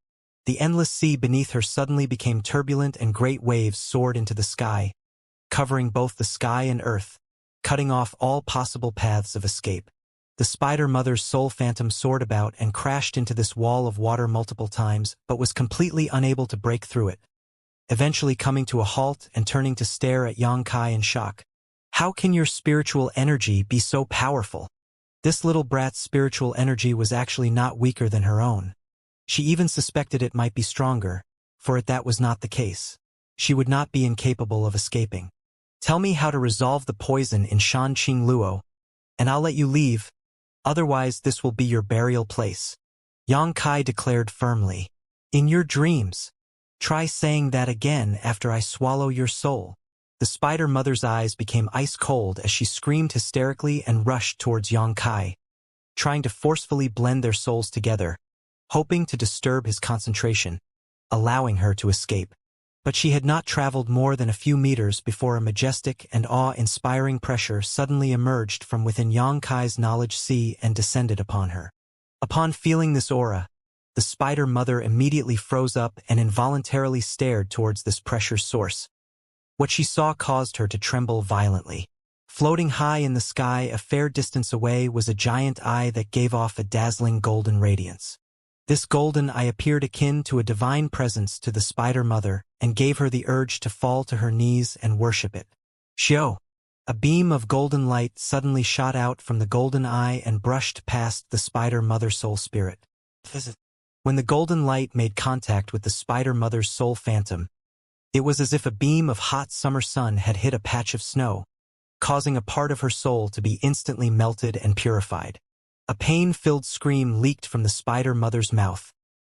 the endless sea beneath her suddenly became turbulent and great waves soared into the sky, covering both the sky and earth, cutting off all possible paths of escape. The spider mother's soul phantom soared about and crashed into this wall of water multiple times, but was completely unable to break through it, eventually coming to a halt and turning to stare at Xianxia in shock. "How can your spiritual energy be so powerful?" This little brat's spiritual energy was actually not weaker than her own. She even suspected it might be stronger, for if that was not the case, she would not be incapable of escaping. "Tell me how to resolve the poison in Shanqing Luo, and I'll let you leave, otherwise this will be your burial place," Xianxia declared firmly. "In your dreams. Try saying that again after I swallow your soul." The spider mother's eyes became ice cold as she screamed hysterically and rushed towards Xianxia, trying to forcefully blend their souls together, hoping to disturb his concentration, allowing her to escape. But she had not traveled more than a few meters before a majestic and awe-inspiring pressure suddenly emerged from within Xianxia's knowledge sea and descended upon her. Upon feeling this aura, the spider mother immediately froze up and involuntarily stared towards this pressure source. What she saw caused her to tremble violently. Floating high in the sky a fair distance away was a giant eye that gave off a dazzling golden radiance. This golden eye appeared akin to a divine presence to the spider mother and gave her the urge to fall to her knees and worship it. Shio! A beam of golden light suddenly shot out from the golden eye and brushed past the spider mother soul spirit. When the golden light made contact with the spider mother's soul phantom, it was as if a beam of hot summer sun had hit a patch of snow, causing a part of her soul to be instantly melted and purified. A pain-filled scream leaked from the spider mother's mouth,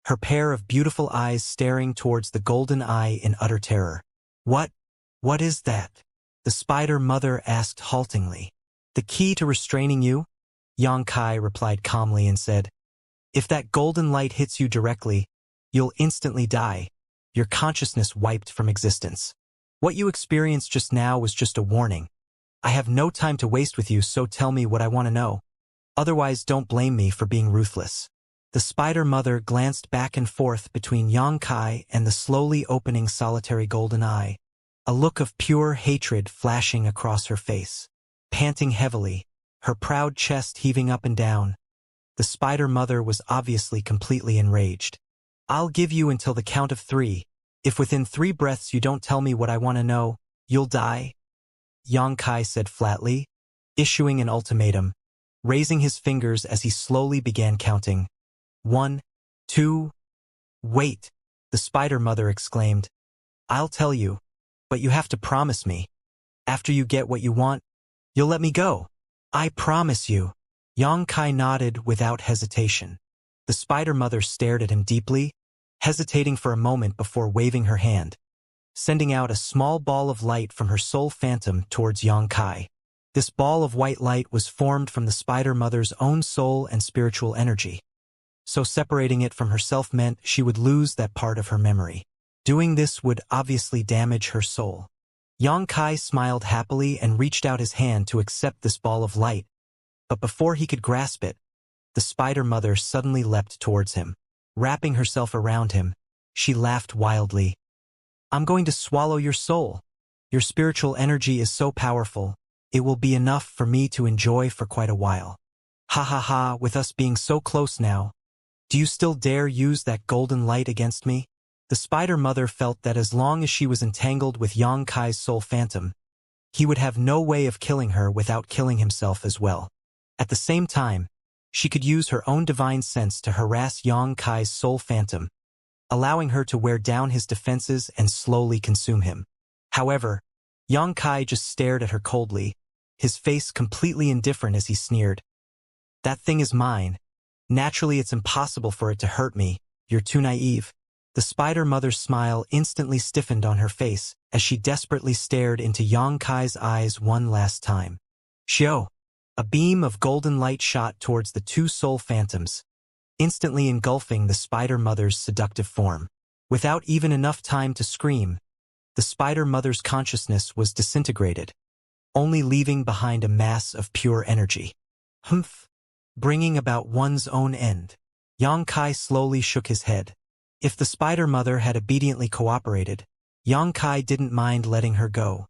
her pair of beautiful eyes staring towards the golden eye in utter terror. What is that?" the spider mother asked haltingly. "The key to restraining you?" Xianxia replied calmly and said, If that golden light hits you directly, you'll instantly die, your consciousness wiped from existence. What you experienced just now was just a warning. I have no time to waste with you, so tell me what I want to know. Otherwise, don't blame me for being ruthless. The spider mother glanced back and forth between Xianxia and the slowly opening solitary golden eye, a look of pure hatred flashing across her face. Panting heavily, her proud chest heaving up and down, the spider mother was obviously completely enraged. I'll give you until the count of 3. If within 3 breaths you don't tell me what I want to know, you'll die, Xianxia said flatly, issuing an ultimatum, raising his fingers as he slowly began counting. 1, 2, wait, the spider mother exclaimed. I'll tell you, but you have to promise me. After you get what you want, you'll let me go. I promise you. Xianxia nodded without hesitation. The spider mother stared at him deeply, hesitating for a moment before waving her hand, sending out a small ball of light from her soul phantom towards Xianxia. This ball of white light was formed from the spider mother's own soul and spiritual energy. So separating it from herself meant she would lose that part of her memory. Doing this would obviously damage her soul. Xianxia smiled happily and reached out his hand to accept this ball of light, but before he could grasp it, the spider mother suddenly leapt towards him. Wrapping herself around him, she laughed wildly. I'm going to swallow your soul. Your spiritual energy is so powerful, it will be enough for me to enjoy for quite a while. Ha ha ha, with us being so close now, do you still dare use that golden light against me? The spider mother felt that as long as she was entangled with Xianxia's soul phantom, he would have no way of killing her without killing himself as well. At the same time, she could use her own divine sense to harass Xianxia's soul phantom, allowing her to wear down his defenses and slowly consume him. However, Xianxia just stared at her coldly, his face completely indifferent as he sneered. That thing is mine. Naturally, it's impossible for it to hurt me. You're too naive. The spider mother's smile instantly stiffened on her face as she desperately stared into Xianxia's eyes one last time. Xiao! A beam of golden light shot towards the 2 soul phantoms, instantly engulfing the spider mother's seductive form. Without even enough time to scream, the spider mother's consciousness was disintegrated, only leaving behind a mass of pure energy. Humph! Bringing about one's own end. Xianxia slowly shook his head. If the spider mother had obediently cooperated, Xianxia didn't mind letting her go.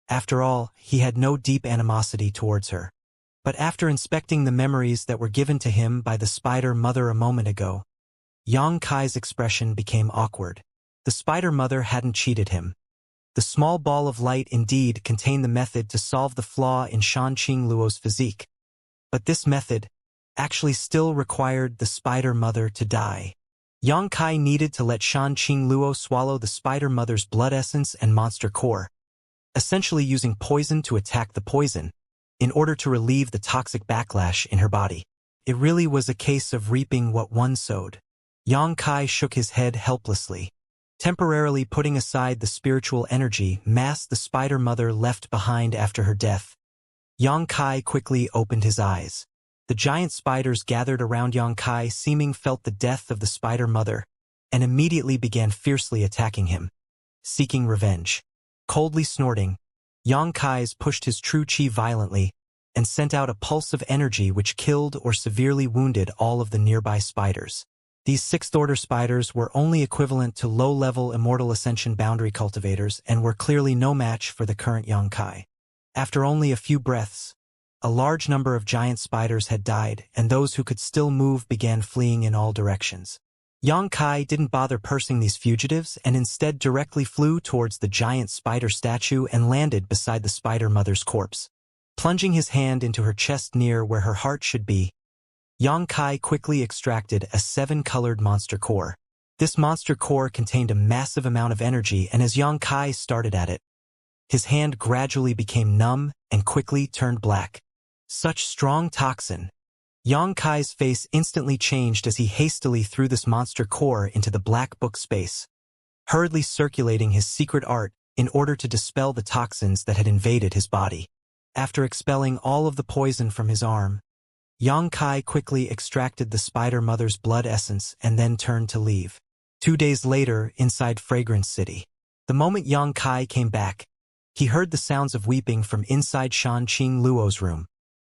After all, he had no deep animosity towards her. But after inspecting the memories that were given to him by the spider mother a moment ago, Xianxia's expression became awkward. The spider mother hadn't cheated him. The small ball of light indeed contained the method to solve the flaw in Shanqing Luo's physique. But this method actually still required the spider mother to die. Xianxia needed to let Shanqing Luo swallow the spider mother's blood essence and monster core, essentially using poison to attack the poison, in order to relieve the toxic backlash in her body. It really was a case of reaping what one sowed. Xianxia shook his head helplessly, temporarily putting aside the spiritual energy mass the spider mother left behind after her death. Xianxia quickly opened his eyes. The giant spiders gathered around Xianxia seeming felt the death of the spider mother, and immediately began fiercely attacking him, seeking revenge. Coldly snorting, Xianxia pushed his true chi violently and sent out a pulse of energy which killed or severely wounded all of the nearby spiders. These 6th-order spiders were only equivalent to low-level Immortal Ascension boundary cultivators and were clearly no match for the current Xianxia. After only a few breaths, a large number of giant spiders had died, and those who could still move began fleeing in all directions. Xianxia didn't bother pursing these fugitives and instead directly flew towards the giant spider statue and landed beside the spider mother's corpse. Plunging his hand into her chest near where her heart should be, Xianxia quickly extracted a 7-colored monster core. This monster core contained a massive amount of energy, and as Xianxia started at it, his hand gradually became numb and quickly turned black. Such strong toxin. Xianxia's face instantly changed as he hastily threw this monster core into the black book space, hurriedly circulating his secret art in order to dispel the toxins that had invaded his body. After expelling all of the poison from his arm, Yang Kai quickly extracted the spider mother's blood essence and then turned to leave. 2 days later, inside Fragrance City. The moment Yang Kai came back, he heard the sounds of weeping from inside Shan Luo's room.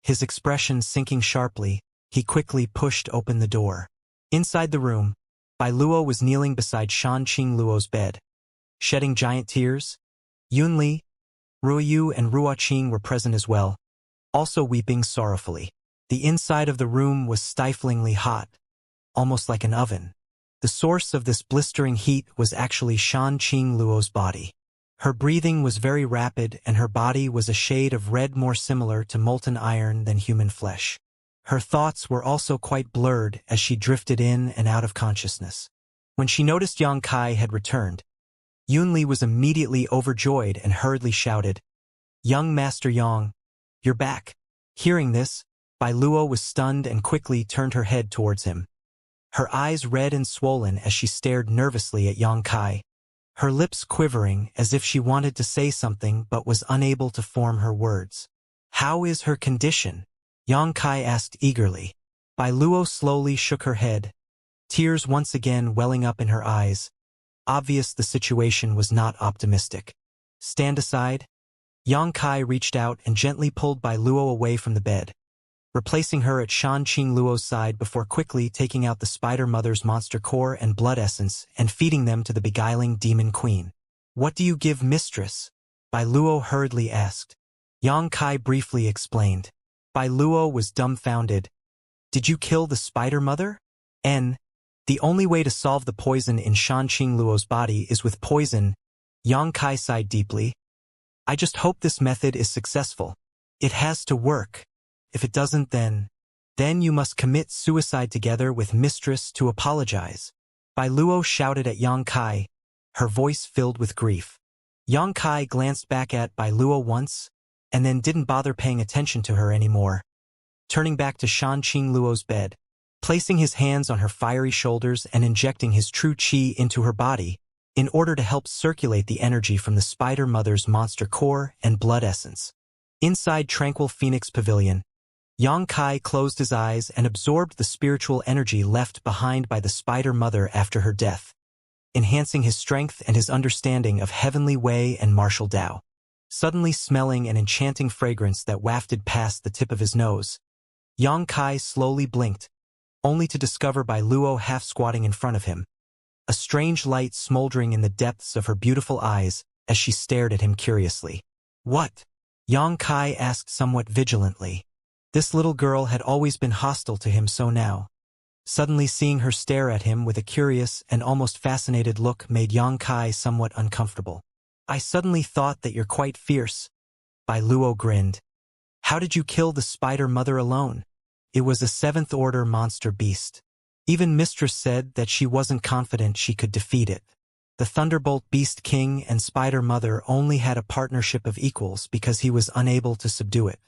His expression sinking sharply, he quickly pushed open the door. Inside the room, Bai Luo was kneeling beside Shan Luo's bed. Shedding giant tears, Yunli, Ruoyu and Ruoqing were present as well, also weeping sorrowfully. The inside of the room was stiflingly hot, almost like an oven. The source of this blistering heat was actually Shan Luo's body. Her breathing was very rapid and her body was a shade of red more similar to molten iron than human flesh. Her thoughts were also quite blurred as she drifted in and out of consciousness. When she noticed Yang Kai had returned, Yunli was immediately overjoyed and hurriedly shouted, "Young Master Yang, you're back." Hearing this, Bai Luo was stunned and quickly turned her head towards him. Her eyes red and swollen as she stared nervously at Yang Kai, her lips quivering as if she wanted to say something but was unable to form her words. "How is her condition?" Yang Kai asked eagerly. Bai Luo slowly shook her head, tears once again welling up in her eyes. Obvious the situation was not optimistic. "Stand aside." Yang Kai reached out and gently pulled Bai Luo away from the bed, replacing her at Shan Luo's side before quickly taking out the spider mother's monster core and blood essence and feeding them to the beguiling demon queen. "What do you give, mistress?" Bai Luo hurriedly asked. Yang Kai briefly explained. Bai Luo was dumbfounded. "Did you kill the spider mother?" The only way to solve the poison in Shan Luo's body is with poison." Yang Kai sighed deeply. "I just hope this method is successful. It has to work. If it doesn't, then you must commit suicide together with mistress to apologize." Bai Luo shouted at Yang Kai, her voice filled with grief. Yang Kai glanced back at Bai Luo once, and then didn't bother paying attention to her anymore. Turning back to Shan Luo's bed, placing his hands on her fiery shoulders and injecting his true qi into her body, in order to help circulate the energy from the spider mother's monster core and blood essence. Inside Tranquil Phoenix Pavilion, Yang Kai closed his eyes and absorbed the spiritual energy left behind by the spider mother after her death, enhancing his strength and his understanding of heavenly way and martial Tao. Suddenly smelling an enchanting fragrance that wafted past the tip of his nose, Yang Kai slowly blinked, only to discover Bai Luo half-squatting in front of him, a strange light smoldering in the depths of her beautiful eyes as she stared at him curiously. "What?" Yang Kai asked somewhat vigilantly. This little girl had always been hostile to him, so now, suddenly seeing her stare at him with a curious and almost fascinated look made Yang Kai somewhat uncomfortable. "I suddenly thought that you're quite fierce." Bai Luo grinned. "How did you kill the spider mother alone?" "It was a 7th-order monster beast. Even mistress said that she wasn't confident she could defeat it. The Thunderbolt Beast King and Spider Mother only had a partnership of equals because he was unable to subdue it."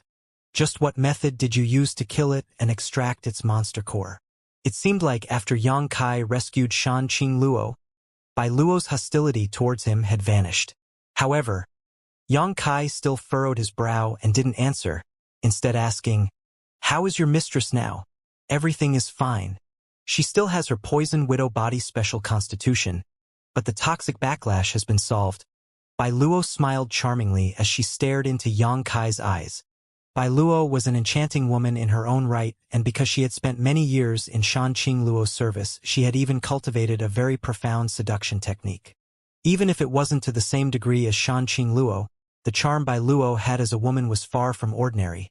"Just what method did you use to kill it and extract its monster core?" It seemed like after Yang Kai rescued Shan Luo, Bai Luo's hostility towards him had vanished. However, Yang Kai still furrowed his brow and didn't answer, instead asking, "How is your mistress now?" "Everything is fine. She still has her poison widow body special constitution, but the toxic backlash has been solved." Bai Luo smiled charmingly as she stared into Yang Kai's eyes. Bai Luo was an enchanting woman in her own right, and because she had spent many years in Shan Luo's service, she had even cultivated a very profound seduction technique. Even if it wasn't to the same degree as Shan Luo, the charm Bai Luo had as a woman was far from ordinary.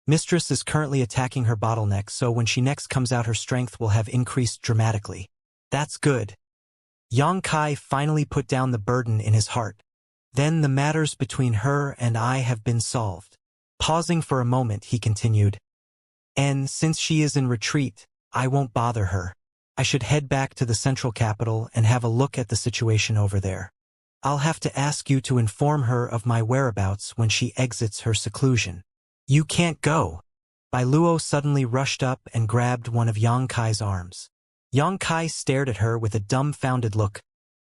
Mistress is currently attacking her bottleneck, so when she next comes out her strength will have increased dramatically. "That's good." Yang Kai finally put down the burden in his heart. "Then the matters between her and I have been solved." Pausing for a moment, he continued, "And since she is in retreat, I won't bother her. I should head back to the central capital and have a look at the situation over there. I'll have to ask you to inform her of my whereabouts when she exits her seclusion." "You can't go." Bai Luo suddenly rushed up and grabbed one of Yang Kai's arms. Yang Kai stared at her with a dumbfounded look.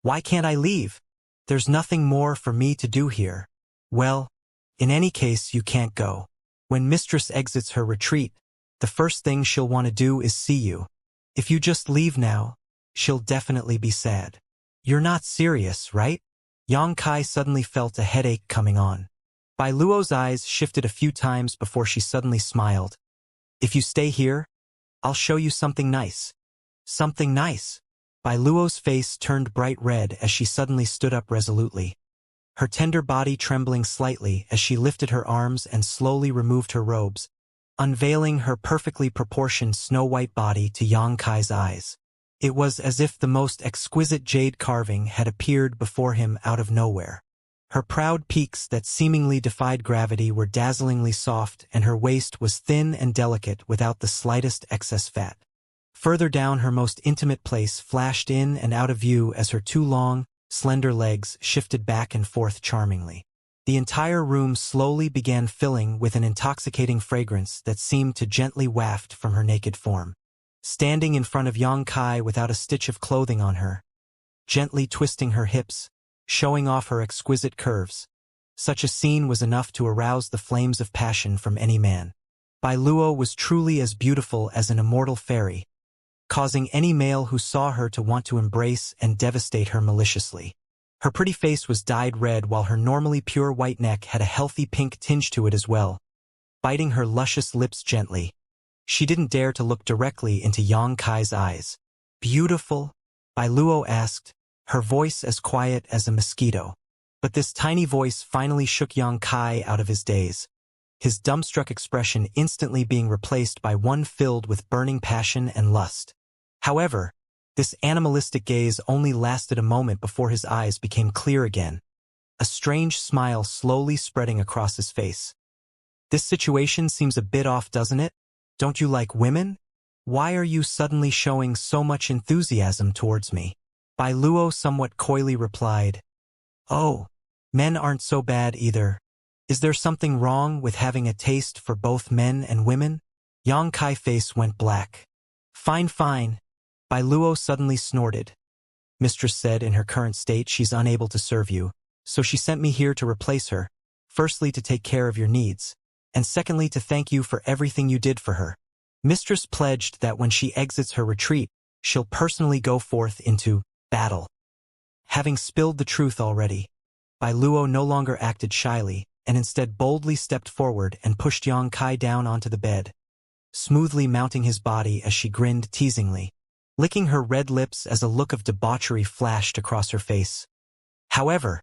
"Why can't I leave? There's nothing more for me to do here." "Well, in any case you can't go. When mistress exits her retreat, The first thing she'll want to do is see you. If you just leave now, she'll definitely be sad. You're not serious, right? Yang Kai suddenly felt a headache coming on. Bai Luo's eyes shifted a few times before she suddenly smiled. If you stay here, I'll show you something nice. Something nice. Bai Luo's face turned bright red as she suddenly stood up resolutely. Her tender body trembling slightly as she lifted her arms and slowly removed her robes, unveiling her perfectly proportioned snow-white body to Yang Kai's eyes. It was as if the most exquisite jade carving had appeared before him out of nowhere. Her proud peaks that seemingly defied gravity were dazzlingly soft, and her waist was thin and delicate without the slightest excess fat. Further down, her most intimate place flashed in and out of view as her two long, slender legs shifted back and forth charmingly. The entire room slowly began filling with an intoxicating fragrance that seemed to gently waft from her naked form. Standing in front of Yang Kai without a stitch of clothing on her, gently twisting her hips, showing off her exquisite curves, such a scene was enough to arouse the flames of passion from any man. Bai Luo was truly as beautiful as an immortal fairy, causing any male who saw her to want to embrace and devastate her maliciously. Her pretty face was dyed red while her normally pure white neck had a healthy pink tinge to it as well. Biting her luscious lips gently, she didn't dare to look directly into Yang Kai's eyes. Beautiful? Bai Luo asked, her voice as quiet as a mosquito. But this tiny voice finally shook Yang Kai out of his daze, his dumbstruck expression instantly being replaced by one filled with burning passion and lust. However, this animalistic gaze only lasted a moment before his eyes became clear again, a strange smile slowly spreading across his face. This situation seems a bit off, doesn't it? Don't you like women? Why are you suddenly showing so much enthusiasm towards me? Bai Luo somewhat coyly replied, Oh, men aren't so bad either. Is there something wrong with having a taste for both men and women? Yang Kai's face went black. Fine, fine. Bai Luo suddenly snorted. Mistress said in her current state she's unable to serve you, so she sent me here to replace her, firstly to take care of your needs, and secondly to thank you for everything you did for her. Mistress pledged that when she exits her retreat, she'll personally go forth into battle. Having spilled the truth already, Bai Luo no longer acted shyly, and instead boldly stepped forward and pushed Yang Kai down onto the bed, smoothly mounting his body as she grinned teasingly, licking her red lips as a look of debauchery flashed across her face. However,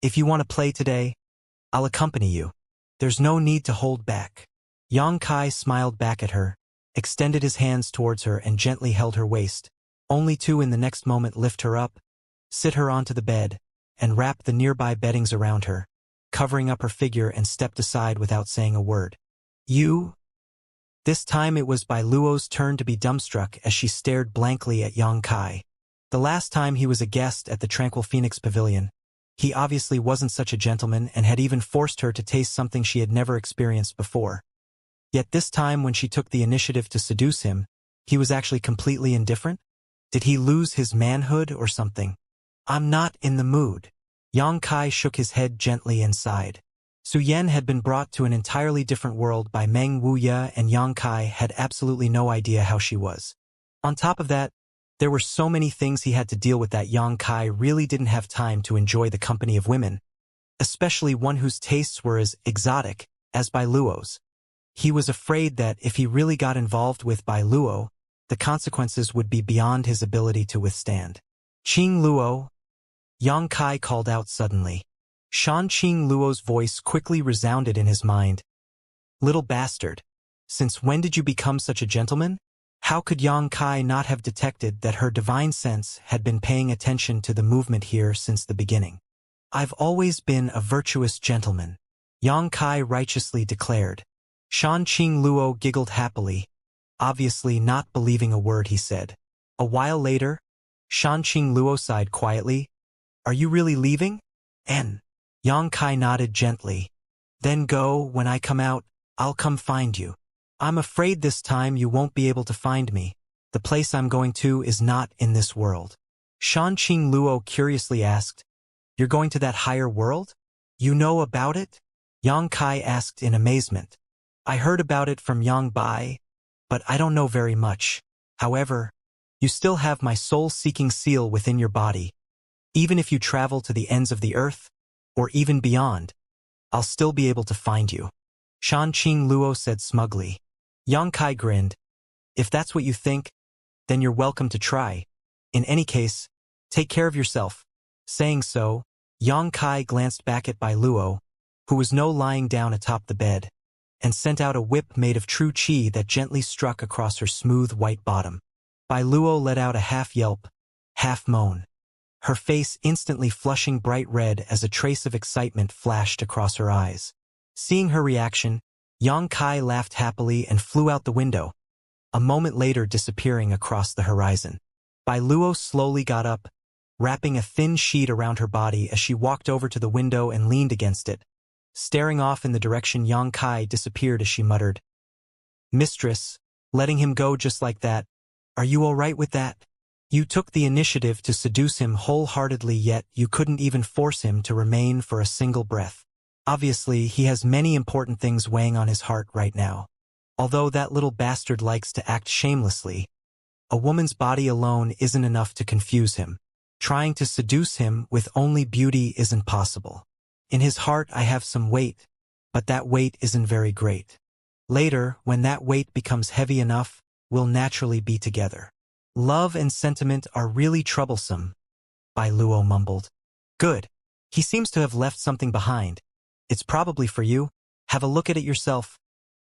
if you want to play today, I'll accompany you. There's no need to hold back. Yang Kai smiled back at her, extended his hands towards her and gently held her waist, only to in the next moment lift her up, sit her onto the bed, and wrap the nearby beddings around her, covering up her figure, and stepped aside without saying a word. You? This time it was Bai Luo's turn to be dumbstruck as she stared blankly at Yang Kai. The last time he was a guest at the Tranquil Phoenix Pavilion, he obviously wasn't such a gentleman and had even forced her to taste something she had never experienced before. Yet this time when she took the initiative to seduce him, he was actually completely indifferent? Did he lose his manhood or something? I'm not in the mood. Yang Kai shook his head gently and sighed. Su Yan had been brought to an entirely different world by Meng Wuya, and Yang Kai had absolutely no idea how she was. On top of that, there were so many things he had to deal with that Yang Kai really didn't have time to enjoy the company of women, especially one whose tastes were as exotic as Bai Luo's. He was afraid that if he really got involved with Bai Luo, the consequences would be beyond his ability to withstand. Qing Luo, Yang Kai called out suddenly. Qing Luo's voice quickly resounded in his mind. Little bastard, since when did you become such a gentleman? How could Yang Kai not have detected that her divine sense had been paying attention to the movement here since the beginning? I've always been a virtuous gentleman, Yang Kai righteously declared. Qing Luo giggled happily, obviously not believing a word he said. A while later, Qing Luo sighed quietly. Are you really leaving? Yang Kai nodded gently. Then go, when I come out, I'll come find you. I'm afraid this time you won't be able to find me. The place I'm going to is not in this world. Qing Luo curiously asked, You're going to that higher world? You know about it? Yang Kai asked in amazement. I heard about it from Yang Bai, but I don't know very much. However, you still have my soul-seeking seal within your body. Even if you travel to the ends of the earth, or even beyond, I'll still be able to find you. Shanqing Luo said smugly. Yang Kai grinned. If that's what you think, then you're welcome to try. In any case, take care of yourself. Saying so, Yang Kai glanced back at Bai Luo, who was now lying down atop the bed, and sent out a whip made of true qi that gently struck across her smooth white bottom. Bai Luo let out a half yelp, half moan, her face instantly flushing bright red as a trace of excitement flashed across her eyes. Seeing her reaction, Yang Kai laughed happily and flew out the window, a moment later disappearing across the horizon. Bai Luo slowly got up, wrapping a thin sheet around her body as she walked over to the window and leaned against it, staring off in the direction Yang Kai disappeared as she muttered, "Mistress, letting him go just like that, are you all right with that? You took the initiative to seduce him wholeheartedly, yet you couldn't even force him to remain for a single breath. Obviously, he has many important things weighing on his heart right now. Although that little bastard likes to act shamelessly, a woman's body alone isn't enough to confuse him. Trying to seduce him with only beauty isn't possible. In his heart I have some weight, but that weight isn't very great. Later, when that weight becomes heavy enough, we'll naturally be together. Love and sentiment are really troublesome," Bai Luo mumbled. "Good. He seems to have left something behind. It's probably for you. Have a look at it yourself,"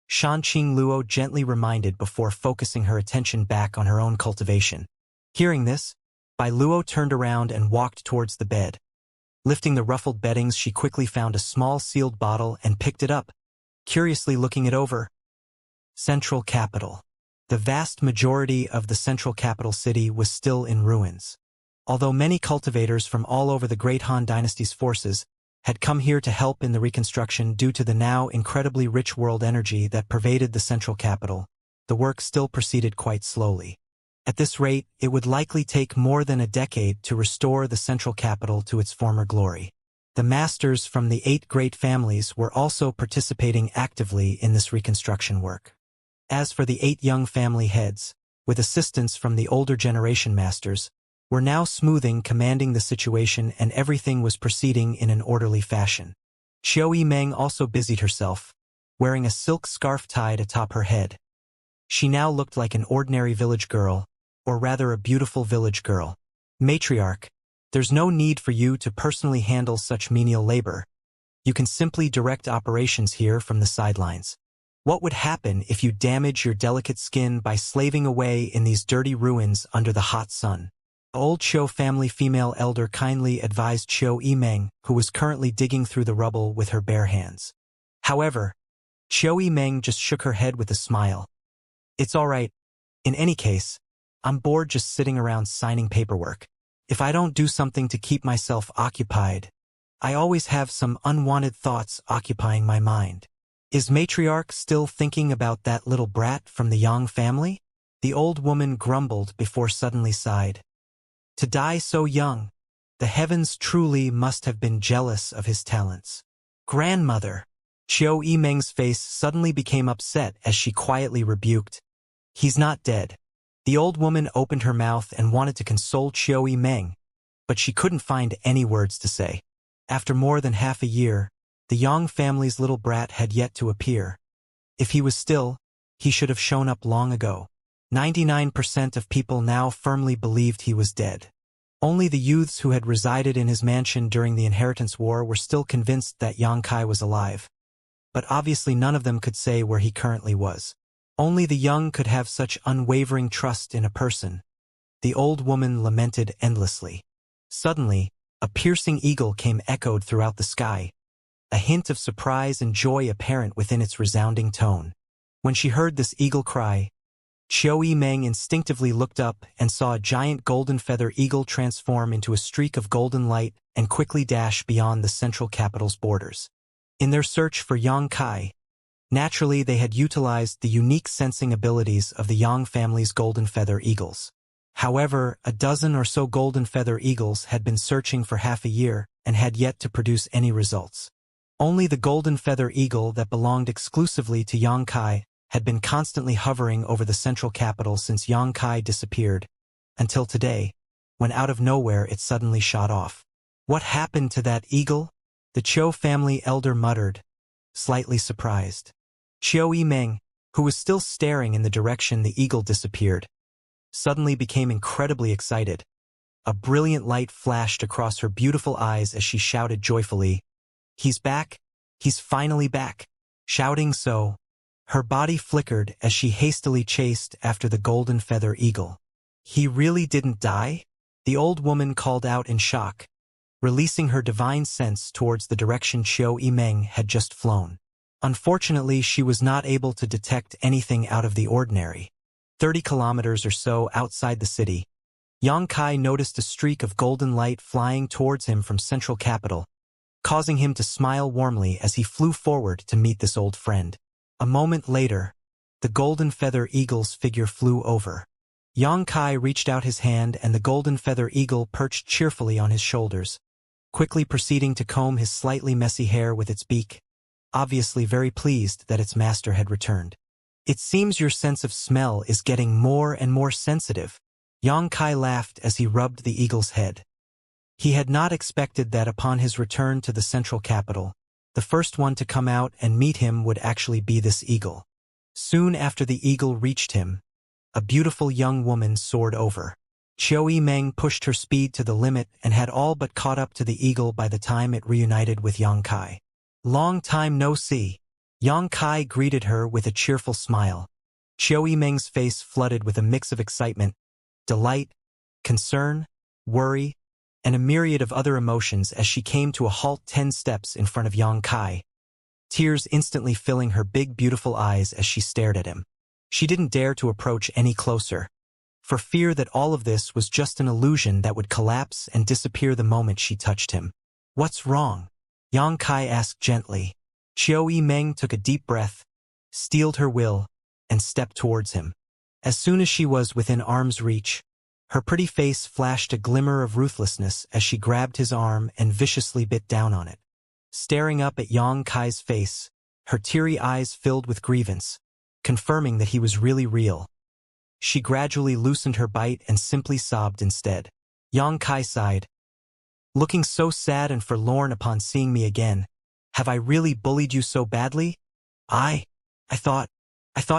Shanqing Luo gently reminded before focusing her attention back on her own cultivation. Hearing this, Bai Luo turned around and walked towards the bed. Lifting the ruffled beddings, she quickly found a small sealed bottle and picked it up, curiously looking it over. Central Capital. The vast majority of the central capital city was still in ruins. Although many cultivators from all over the Great Han Dynasty's forces had come here to help in the reconstruction due to the now incredibly rich world energy that pervaded the central capital, the work still proceeded quite slowly. At this rate, it would likely take more than a decade to restore the central capital to its former glory. The masters from the 8 great families were also participating actively in this reconstruction work. As for the 8 young family heads, with assistance from the older generation masters, were now smoothing commanding the situation, and everything was proceeding in an orderly fashion. Qiu Yimeng also busied herself, wearing a silk scarf tied atop her head. She now looked like an ordinary village girl, or rather a beautiful village girl. "Matriarch, there's no need for you to personally handle such menial labor. You can simply direct operations here from the sidelines. What would happen if you damage your delicate skin by slaving away in these dirty ruins under the hot sun?" Old Qiu family female elder kindly advised Qiu Yimeng, who was currently digging through the rubble with her bare hands. However, Qiu Yimeng just shook her head with a smile. "It's all right. In any case, I'm bored just sitting around signing paperwork. If I don't do something to keep myself occupied, I always have some unwanted thoughts occupying my mind. Is Matriarch still thinking about that little brat from the Yang family?" The old woman grumbled before suddenly sighed. "To die so young, the heavens truly must have been jealous of his talents." "Grandmother!" Qiu Yimeng's face suddenly became upset as she quietly rebuked, "He's not dead." The old woman opened her mouth and wanted to console Qiu Yimeng, but she couldn't find any words to say. After more than half a year, the Yang family's little brat had yet to appear. If he was still, he should have shown up long ago. 99% of people now firmly believed he was dead. Only the youths who had resided in his mansion during the Inheritance War were still convinced that Yang Kai was alive. But obviously none of them could say where he currently was. Only the young could have such unwavering trust in a person. The old woman lamented endlessly. Suddenly, a piercing eagle came echoed throughout the sky, a hint of surprise and joy apparent within its resounding tone. When she heard this eagle cry, Qiu Yimeng instinctively looked up and saw a giant golden feather eagle transform into a streak of golden light and quickly dash beyond the central capital's borders. In their search for Yang Kai, naturally they had utilized the unique sensing abilities of the Yang family's golden feather eagles. However, a dozen or so golden feather eagles had been searching for half a year and had yet to produce any results. Only the golden feather eagle that belonged exclusively to Yang Kai had been constantly hovering over the central capital since Xianxia disappeared, until today, when out of nowhere it suddenly shot off. "What happened to that eagle?" the Qiu family elder muttered, slightly surprised. Qiu Yimeng, who was still staring in the direction the eagle disappeared, suddenly became incredibly excited. A brilliant light flashed across her beautiful eyes as she shouted joyfully, "He's back! He's finally back!" Shouting so, her body flickered as she hastily chased after the golden feather eagle. "He really didn't die?" the old woman called out in shock, releasing her divine sense towards the direction Qiu Yimeng had just flown. Unfortunately, she was not able to detect anything out of the ordinary. 30 kilometers or so outside the city, Xianxia noticed a streak of golden light flying towards him from central capital, causing him to smile warmly as he flew forward to meet this old friend. A moment later, the golden feather eagle's figure flew over. Xianxia reached out his hand and the golden feather eagle perched cheerfully on his shoulders, quickly proceeding to comb his slightly messy hair with its beak, obviously very pleased that its master had returned. "It seems your sense of smell is getting more and more sensitive," Xianxia laughed as he rubbed the eagle's head. He had not expected that upon his return to the central capital, the first one to come out and meet him would actually be this eagle. Soon after the eagle reached him, a beautiful young woman soared over. Qiu Yimeng pushed her speed to the limit and had all but caught up to the eagle by the time it reunited with Xianxia. "Long time no see." Xianxia greeted her with a cheerful smile. Qiu Yimeng's face flooded with a mix of excitement, delight, concern, worry, and a myriad of other emotions as she came to a halt 10 steps in front of Xianxia, tears instantly filling her big beautiful eyes as she stared at him. She didn't dare to approach any closer, for fear that all of this was just an illusion that would collapse and disappear the moment she touched him. "What's wrong?" Xianxia asked gently. Qiu Yimeng took a deep breath, steeled her will, and stepped towards him. As soon as she was within arm's reach, her pretty face flashed a glimmer of ruthlessness as she grabbed his arm and viciously bit down on it. Staring up at Xianxia's face, her teary eyes filled with grievance, confirming that he was really real. She gradually loosened her bite and simply sobbed instead. Xianxia sighed, "Looking so sad and forlorn upon seeing me again. Have I really bullied you so badly? I thought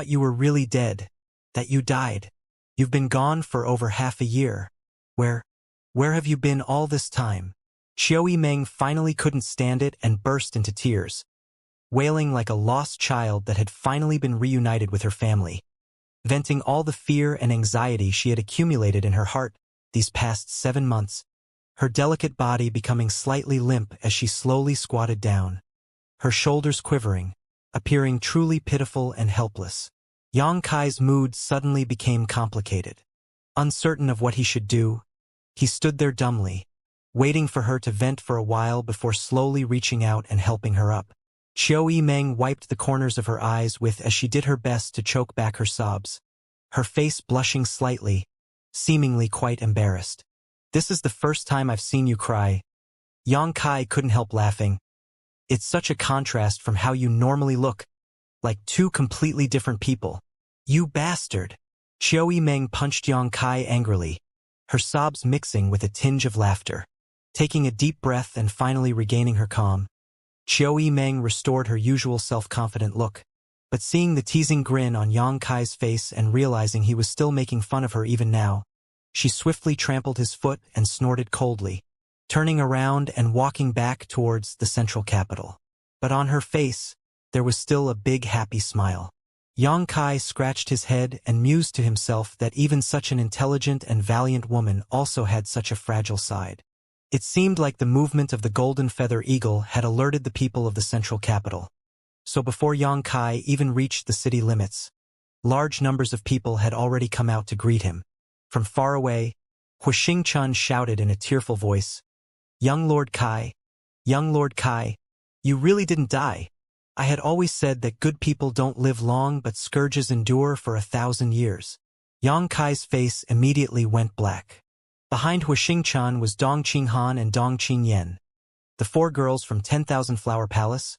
you were really dead, that you died. You've been gone for over half a year. Where have you been all this time?" Qiu Yimeng finally couldn't stand it and burst into tears, wailing like a lost child that had finally been reunited with her family, venting all the fear and anxiety she had accumulated in her heart these past 7 months, her delicate body becoming slightly limp as she slowly squatted down, her shoulders quivering, appearing truly pitiful and helpless. Xianxia's mood suddenly became complicated. Uncertain of what he should do, he stood there dumbly, waiting for her to vent for a while before slowly reaching out and helping her up. Qiu Yimeng wiped the corners of her eyes as she did her best to choke back her sobs, her face blushing slightly, seemingly quite embarrassed. "This is the first time I've seen you cry." Xianxia couldn't help laughing. "It's such a contrast from how you normally look, like 2 completely different people." "You bastard!" Qiu Yimeng punched Xianxia angrily, her sobs mixing with a tinge of laughter. Taking a deep breath and finally regaining her calm, Qiu Yimeng restored her usual self-confident look, but seeing the teasing grin on Xianxia's face and realizing he was still making fun of her even now, she swiftly trampled his foot and snorted coldly, turning around and walking back towards the central capital. But on her face, there was still a big happy smile. Xianxia scratched his head and mused to himself that even such an intelligent and valiant woman also had such a fragile side. It seemed like the movement of the golden feather eagle had alerted the people of the central capital. So before Xianxia even reached the city limits, large numbers of people had already come out to greet him. From far away, Huixingchun shouted in a tearful voice, Young Lord Kai, you really didn't die. I had always said that good people don't live long but scourges endure for 1,000 years. Xianxia's face immediately went black. Behind Huixingchun was Dong Qinghan and Dong Qingyan, the 4 girls from 10,000 Flower Palace,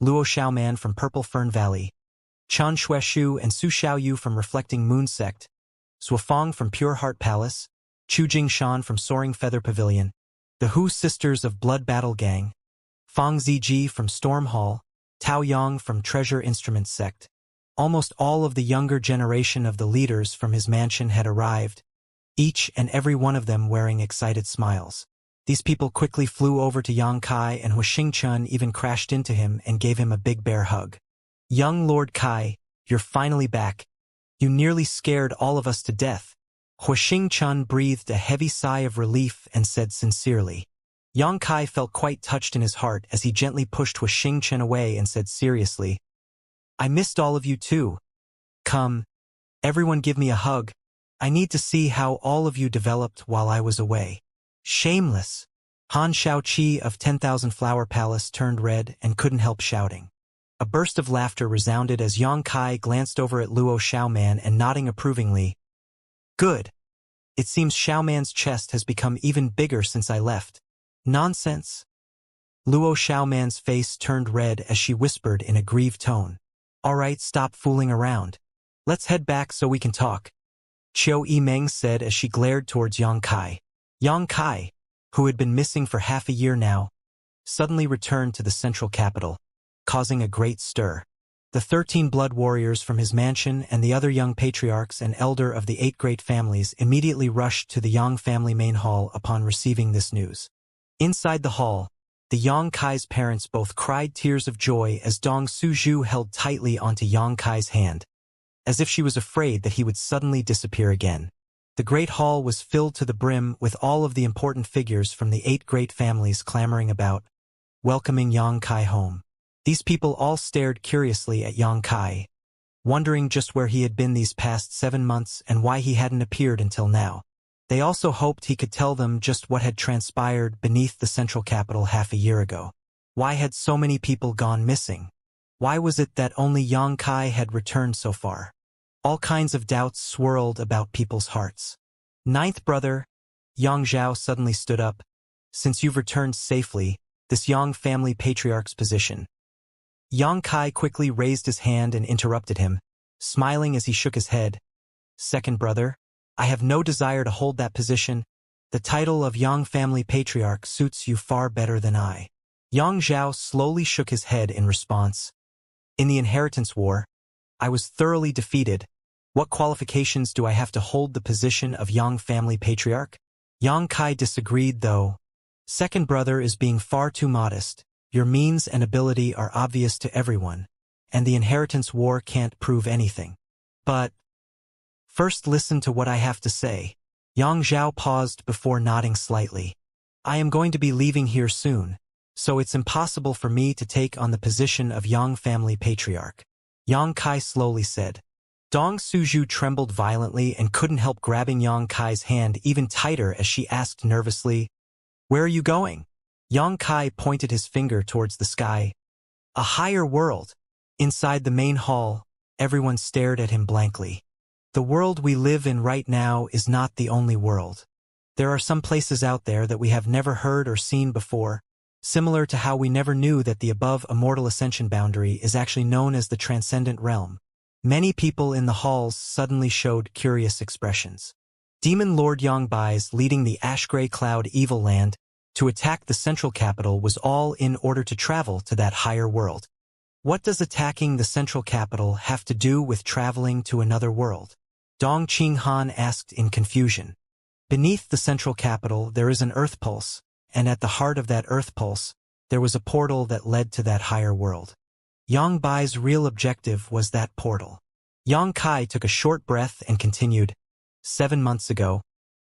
Luo Xiaoman from Purple Fern Valley, Chan Xueshu and Su Xiaoyu from Reflecting Moon Sect, Zhuofang from Pure Heart Palace, Chu Jingshan from Soaring Feather Pavilion, the Hu Sisters of Blood Battle Gang, Fang Ziji from Storm Hall, Tao Yang from Treasure Instruments Sect. Almost all of the younger generation of the leaders from his mansion had arrived, each and every one of them wearing excited smiles. These people quickly flew over to Yang Kai, and Hu Xingchun even crashed into him and gave him a big bear hug. "Young Lord Kai, you're finally back. You nearly scared all of us to death." Hu Xingchun breathed a heavy sigh of relief and said sincerely. Yang Kai felt quite touched in his heart as he gently pushed Hu Xingchun away and said seriously, "I missed all of you too. Come, everyone give me a hug. I need to see how all of you developed while I was away." "Shameless." Han Shaoqi of 10,000 Flower Palace turned red and couldn't help shouting. A burst of laughter resounded as Yang Kai glanced over at Luo Xiaoman and nodding approvingly. "Good. It seems Xiaoman's chest has become even bigger since I left." "Nonsense." Luo Xiaoman's face turned red as she whispered in a grieved tone. "All right, stop fooling around. Let's head back so we can talk," Qiu Yimeng said as she glared towards Yang Kai. Yang Kai, who had been missing for half a year now, suddenly returned to the central capital, causing a great stir. The 13 blood warriors from his mansion and the other young patriarchs and elder of the 8 great families immediately rushed to the Yang family main hall upon receiving this news. Inside the hall, the Yang Kai's parents both cried tears of joy as Dong Suzhu held tightly onto Yang Kai's hand, as if she was afraid that he would suddenly disappear again. The great hall was filled to the brim with all of the important figures from the 8 great families clamoring about, welcoming Yang Kai home. These people all stared curiously at Yang Kai, wondering just where he had been these past 7 months and why he hadn't appeared until now. They also hoped he could tell them just what had transpired beneath the central capital half a year ago. Why had so many people gone missing? Why was it that only Yang Kai had returned so far? All kinds of doubts swirled about people's hearts. "Ninth brother," Yang Zhao suddenly stood up. "Since you've returned safely, this Yang family patriarch's position." Yang Kai quickly raised his hand and interrupted him, smiling as he shook his head. "Second brother, I have no desire to hold that position. The title of Yang family patriarch suits you far better than I." Yang Zhao slowly shook his head in response. "In the inheritance war, I was thoroughly defeated. What qualifications do I have to hold the position of Yang family patriarch?" Yang Kai disagreed though. "Second brother is being far too modest. Your means and ability are obvious to everyone, and the inheritance war can't prove anything. But first listen to what I have to say." Yang Zhao paused before nodding slightly. "I am going to be leaving here soon, so it's impossible for me to take on the position of Yang family patriarch," Yang Kai slowly said. Dong Suzhu trembled violently and couldn't help grabbing Yang Kai's hand even tighter as she asked nervously, "Where are you going?" Yang Kai pointed his finger towards the sky. "A higher world." Inside the main hall, everyone stared at him blankly. The world we live in right now is not the only world. There are some places out there that we have never heard or seen before, similar to how we never knew that the above immortal ascension boundary is actually known as the transcendent realm. Many people in the halls suddenly showed curious expressions. Demon Lord Yangbai's leading the Ash-Gray Cloud Evil Land to attack the central capital was all in order to travel to that higher world. What does attacking the central capital have to do with traveling to another world? Dong Qinghan asked in confusion. Beneath the central capital there is an earth pulse, and at the heart of that earth pulse, there was a portal that led to that higher world. Yang Bai's real objective was that portal. Yang Kai took a short breath and continued. 7 months ago,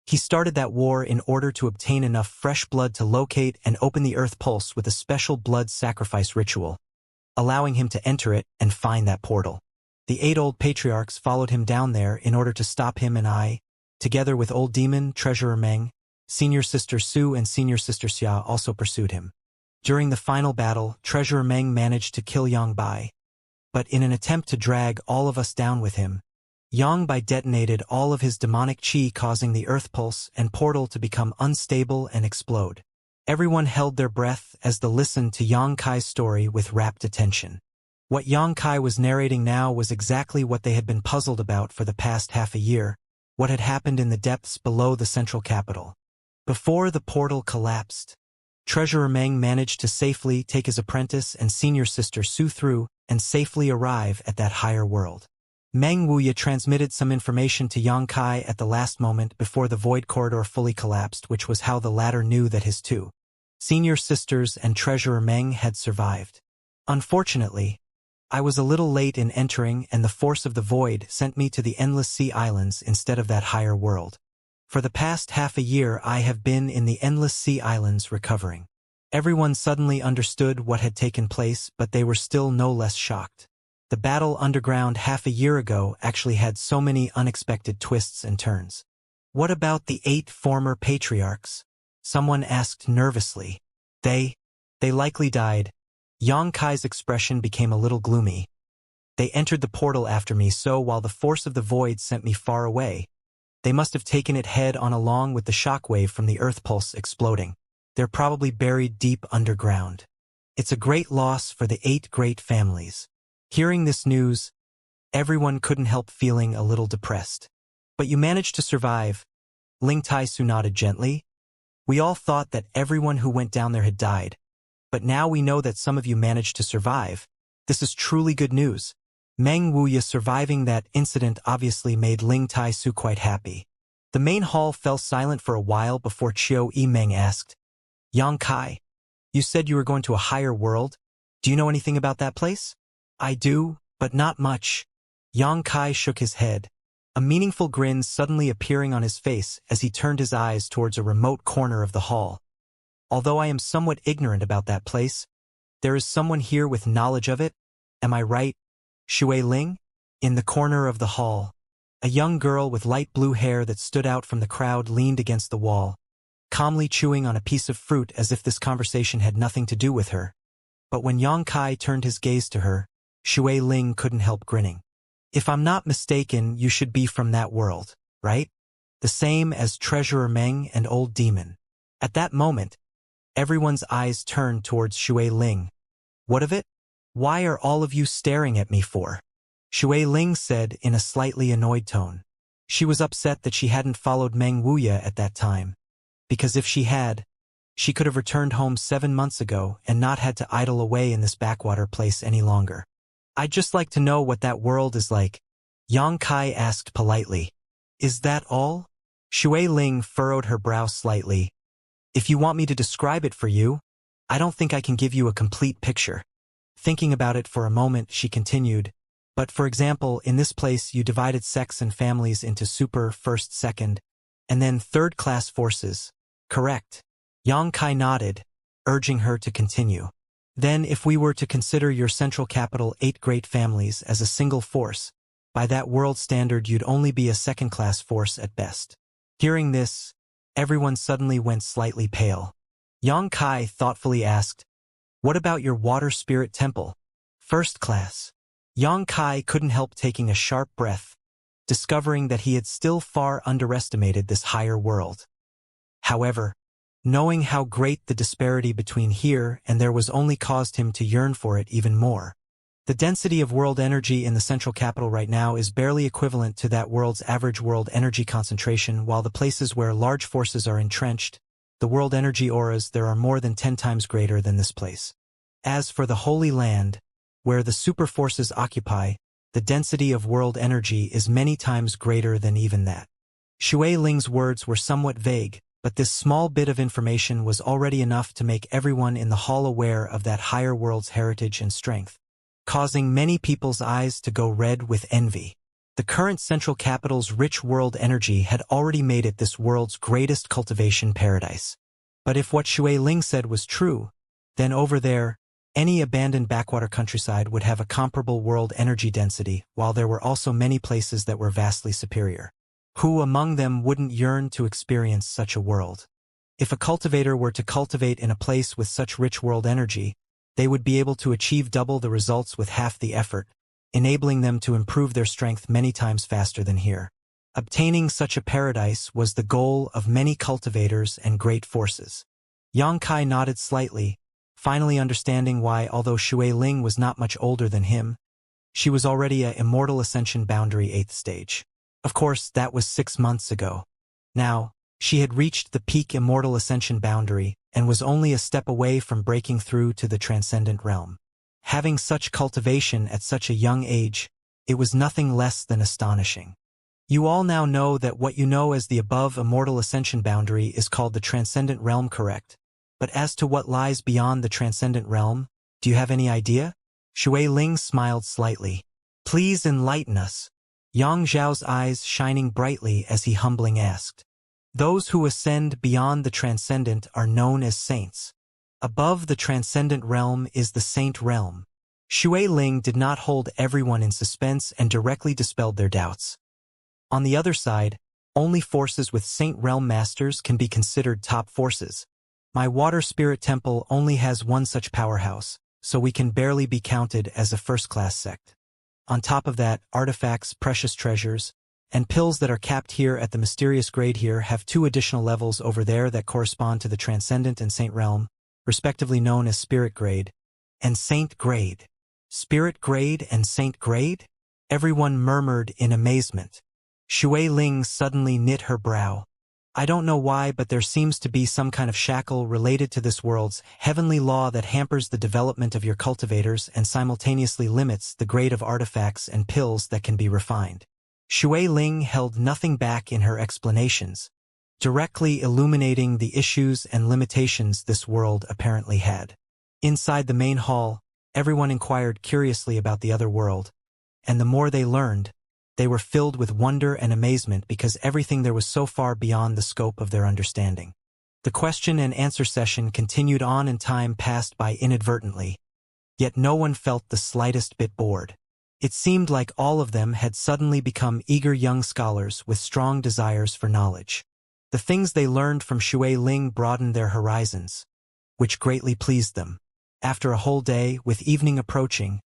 he started that war in order to obtain enough fresh blood to locate and open the earth pulse with a special blood sacrifice ritual, allowing him to enter it and find that portal. The 8 old patriarchs followed him down there in order to stop him, and I, together with Old Demon, Treasurer Meng, Senior Sister Su and Senior Sister Xia also pursued him. During the final battle, Treasurer Meng managed to kill Yang Bai. But in an attempt to drag all of us down with him, Yang Bai detonated all of his demonic chi, causing the earth pulse and portal to become unstable and explode. Everyone held their breath as they listened to Yang Kai's story with rapt attention. What Xianxia was narrating now was exactly what they had been puzzled about for the past half a year, what had happened in the depths below the central capital. Before the portal collapsed, Treasurer Meng managed to safely take his apprentice and senior sister Su through and safely arrive at that higher world. Meng Wuya transmitted some information to Xianxia at the last moment before the void corridor fully collapsed, which was how the latter knew that his two senior sisters and Treasurer Meng had survived. Unfortunately, I was a little late in entering, and the force of the void sent me to the Endless Sea Islands instead of that higher world. For the past half a year I have been in the Endless Sea Islands recovering. Everyone suddenly understood what had taken place, but they were still no less shocked. The battle underground half a year ago actually had so many unexpected twists and turns. What about the 8 former patriarchs? Someone asked nervously. They likely died. Xianxia's expression became a little gloomy. They entered the portal after me, so while the force of the void sent me far away, they must have taken it head-on along with the shockwave from the earth pulse exploding. They're probably buried deep underground. It's a great loss for the 8 great families. Hearing this news, everyone couldn't help feeling a little depressed. But you managed to survive. Ling Taisu nodded gently. We all thought that everyone who went down there had died. But now we know that some of you managed to survive. This is truly good news. Meng Wuya surviving that incident obviously made Ling Taisu quite happy. The main hall fell silent for a while before Chiu Meng asked, Xianxia, you said you were going to a higher world? Do you know anything about that place? I do, but not much. Xianxia shook his head, a meaningful grin suddenly appearing on his face as he turned his eyes towards a remote corner of the hall. Although I am somewhat ignorant about that place, there is someone here with knowledge of it. Am I right? Shui Ling? In the corner of the hall, a young girl with light blue hair that stood out from the crowd leaned against the wall, calmly chewing on a piece of fruit as if this conversation had nothing to do with her. But when Xianxia turned his gaze to her, Shui Ling couldn't help grinning. If I'm not mistaken, you should be from that world, right? The same as Treasurer Meng and Old Demon. At that moment, everyone's eyes turned towards Shui Ling. What of it? Why are all of you staring at me for? Shui Ling said in a slightly annoyed tone. She was upset that she hadn't followed Meng Wuya at that time. Because if she had, she could have returned home 7 months ago and not had to idle away in this backwater place any longer. I'd just like to know what that world is like. Xianxia asked politely. Is that all? Shui Ling furrowed her brow slightly. If you want me to describe it for you, I don't think I can give you a complete picture. Thinking about it for a moment, she continued, but for example, in this place you divided sects and families into super, first, second, and then third-class forces, correct? Xianxia nodded, urging her to continue. Then if we were to consider your central capital 8 great families as a single force, by that world standard you'd only be a second-class force at best. Hearing this, everyone suddenly went slightly pale. Xianxia thoughtfully asked, what about your water spirit temple? First class. Xianxia couldn't help taking a sharp breath, discovering that he had still far underestimated this higher world. However, knowing how great the disparity between here and there was only caused him to yearn for it even more. The density of world energy in the central capital right now is barely equivalent to that world's average world energy concentration, while the places where large forces are entrenched, the world energy auras there are more than 10 times greater than this place. As for the Holy Land, where the super forces occupy, the density of world energy is many times greater than even that. Shui Ling's words were somewhat vague, but this small bit of information was already enough to make everyone in the hall aware of that higher world's heritage and strength, causing many people's eyes to go red with envy. The current central capital's rich world energy had already made it this world's greatest cultivation paradise. But if what Shui Ling said was true, then over there, any abandoned backwater countryside would have a comparable world energy density, while there were also many places that were vastly superior. Who among them wouldn't yearn to experience such a world? If a cultivator were to cultivate in a place with such rich world energy, they would be able to achieve double the results with half the effort, enabling them to improve their strength many times faster than here. Obtaining such a paradise was the goal of many cultivators and great forces. Xianxia nodded slightly, finally understanding why, although Shui Ling was not much older than him, she was already a Immortal Ascension Boundary 8th stage. Of course, that was 6 months ago. Now, she had reached the peak Immortal Ascension boundary and was only a step away from breaking through to the transcendent realm. Having such cultivation at such a young age, it was nothing less than astonishing. You all now know that what you know as the above Immortal Ascension boundary is called the transcendent realm, correct? But as to what lies beyond the transcendent realm, do you have any idea? Shui Ling smiled slightly. Please enlighten us. Yang Zhao's eyes shining brightly as he humbling asked. Those who ascend beyond the transcendent are known as saints. Above the transcendent realm is the saint realm. Shui Ling did not hold everyone in suspense and directly dispelled their doubts. On the other side, only forces with saint realm masters can be considered top forces. My water spirit temple only has one such powerhouse, so we can barely be counted as a first-class sect. On top of that, artifacts, precious treasures, and pills that are capped here at the mysterious grade here have 2 additional levels over there that correspond to the transcendent and saint realm, respectively known as spirit grade and saint grade. Spirit grade and saint grade? Everyone murmured in amazement. Shui Ling suddenly knit her brow. I don't know why, but there seems to be some kind of shackle related to this world's heavenly law that hampers the development of your cultivators and simultaneously limits the grade of artifacts and pills that can be refined. Shui Ling held nothing back in her explanations, directly illuminating the issues and limitations this world apparently had. Inside the main hall, everyone inquired curiously about the other world, and the more they learned, they were filled with wonder and amazement because everything there was so far beyond the scope of their understanding. The question and answer session continued on and time passed by inadvertently, yet no one felt the slightest bit bored. It seemed like all of them had suddenly become eager young scholars with strong desires for knowledge. The things they learned from Shui Ling broadened their horizons, which greatly pleased them. After a whole day, with evening approaching,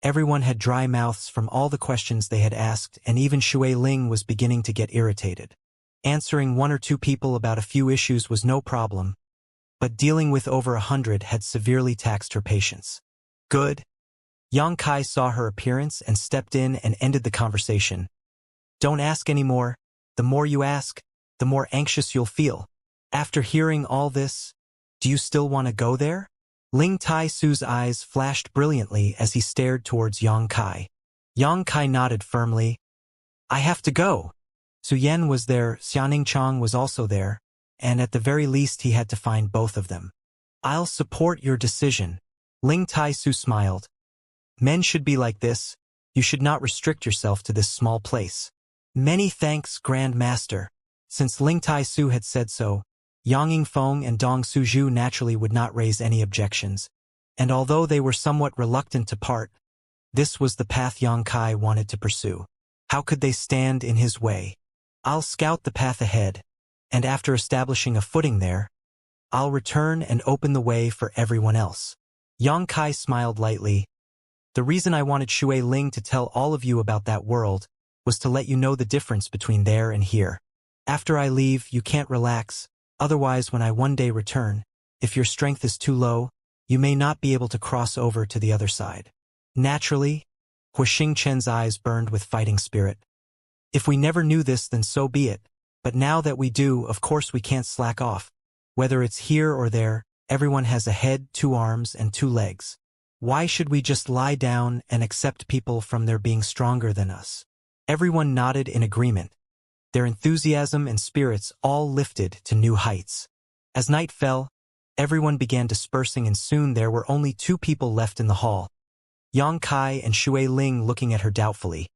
everyone had dry mouths from all the questions they had asked, and even Shui Ling was beginning to get irritated. Answering 1 or 2 people about a few issues was no problem, but dealing with over 100 had severely taxed her patience. Good. Yang Kai saw her appearance and stepped in and ended the conversation. Don't ask any more. The more you ask, the more anxious you'll feel. After hearing all this, do you still want to go there? Ling Tai Su's eyes flashed brilliantly as he stared towards Yang Kai. Yang Kai nodded firmly. I have to go. Su Yan was there, Xianing Chang was also there, and at the very least he had to find both of them. I'll support your decision. Ling Tai Su smiled. Men should be like this. You should not restrict yourself to this small place. Many thanks, Grand Master. Since Ling Tai Su had said so, Yang Yingfeng and Dong Suzhu naturally would not raise any objections, and although they were somewhat reluctant to part, this was the path Yang Kai wanted to pursue. How could they stand in his way? I'll scout the path ahead, and after establishing a footing there, I'll return and open the way for everyone else. Yang Kai smiled lightly. The reason I wanted Shui Ling to tell all of you about that world was to let you know the difference between there and here. After I leave, you can't relax. Otherwise, when I one day return, if your strength is too low, you may not be able to cross over to the other side. Naturally, Hua Xingchen's eyes burned with fighting spirit. If we never knew this, then so be it. But now that we do, of course we can't slack off. Whether it's here or there, everyone has a head, 2 arms, and 2 legs. Why should we just lie down and accept people from their being stronger than us? Everyone nodded in agreement. Their enthusiasm and spirits all lifted to new heights. As night fell, everyone began dispersing and soon there were only 2 people left in the hall. Yang Kai and Shui Ling looking at her doubtfully.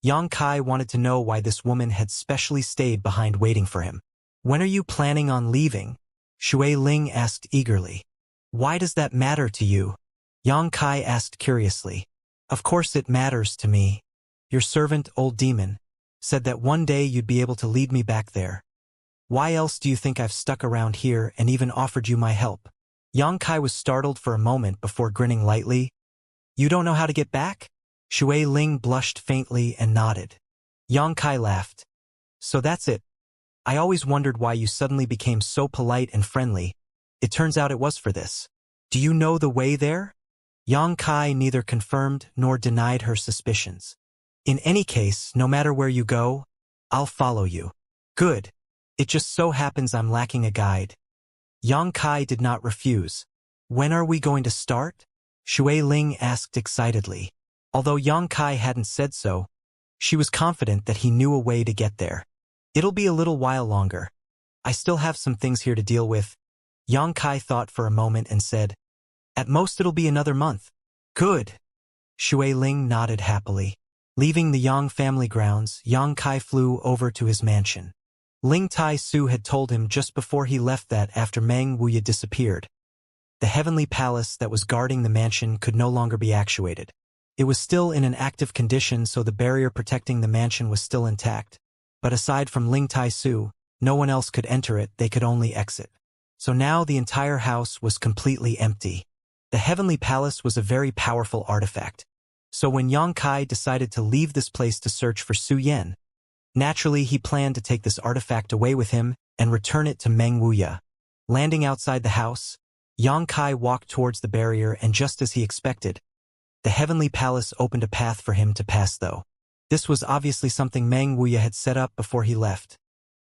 Yang Kai wanted to know why this woman had specially stayed behind waiting for him. When are you planning on leaving? Shui Ling asked eagerly. Why does that matter to you? Yang Kai asked curiously. Of course it matters to me. Your servant, old demon, said that one day you'd be able to lead me back there. Why else do you think I've stuck around here and even offered you my help? Yang Kai was startled for a moment before grinning lightly. You don't know how to get back? Shui Ling blushed faintly and nodded. Yang Kai laughed. So that's it. I always wondered why you suddenly became so polite and friendly. It turns out it was for this. Do you know the way there? Yang Kai neither confirmed nor denied her suspicions. In any case, no matter where you go, I'll follow you. Good. It just so happens I'm lacking a guide. Yang Kai did not refuse. When are we going to start? Shui Ling asked excitedly. Although Yang Kai hadn't said so, she was confident that he knew a way to get there. It'll be a little while longer. I still have some things here to deal with. Yang Kai thought for a moment and said, At most it'll be another month. Good. Shui Ling nodded happily. Leaving the Yang family grounds, Yang Kai flew over to his mansion. Ling Tai Su had told him just before he left that after Meng Wuya disappeared, the heavenly palace that was guarding the mansion could no longer be actuated. It was still in an active condition, so the barrier protecting the mansion was still intact. But aside from Ling Tai Su, no one else could enter it, they could only exit. So now the entire house was completely empty. The heavenly palace was a very powerful artifact. So when Yang Kai decided to leave this place to search for Su Yan, naturally he planned to take this artifact away with him and return it to Meng Wuya. Landing outside the house, Yang Kai walked towards the barrier, and just as he expected, the heavenly palace opened a path for him to pass though. This was obviously something Meng Wuya had set up before he left,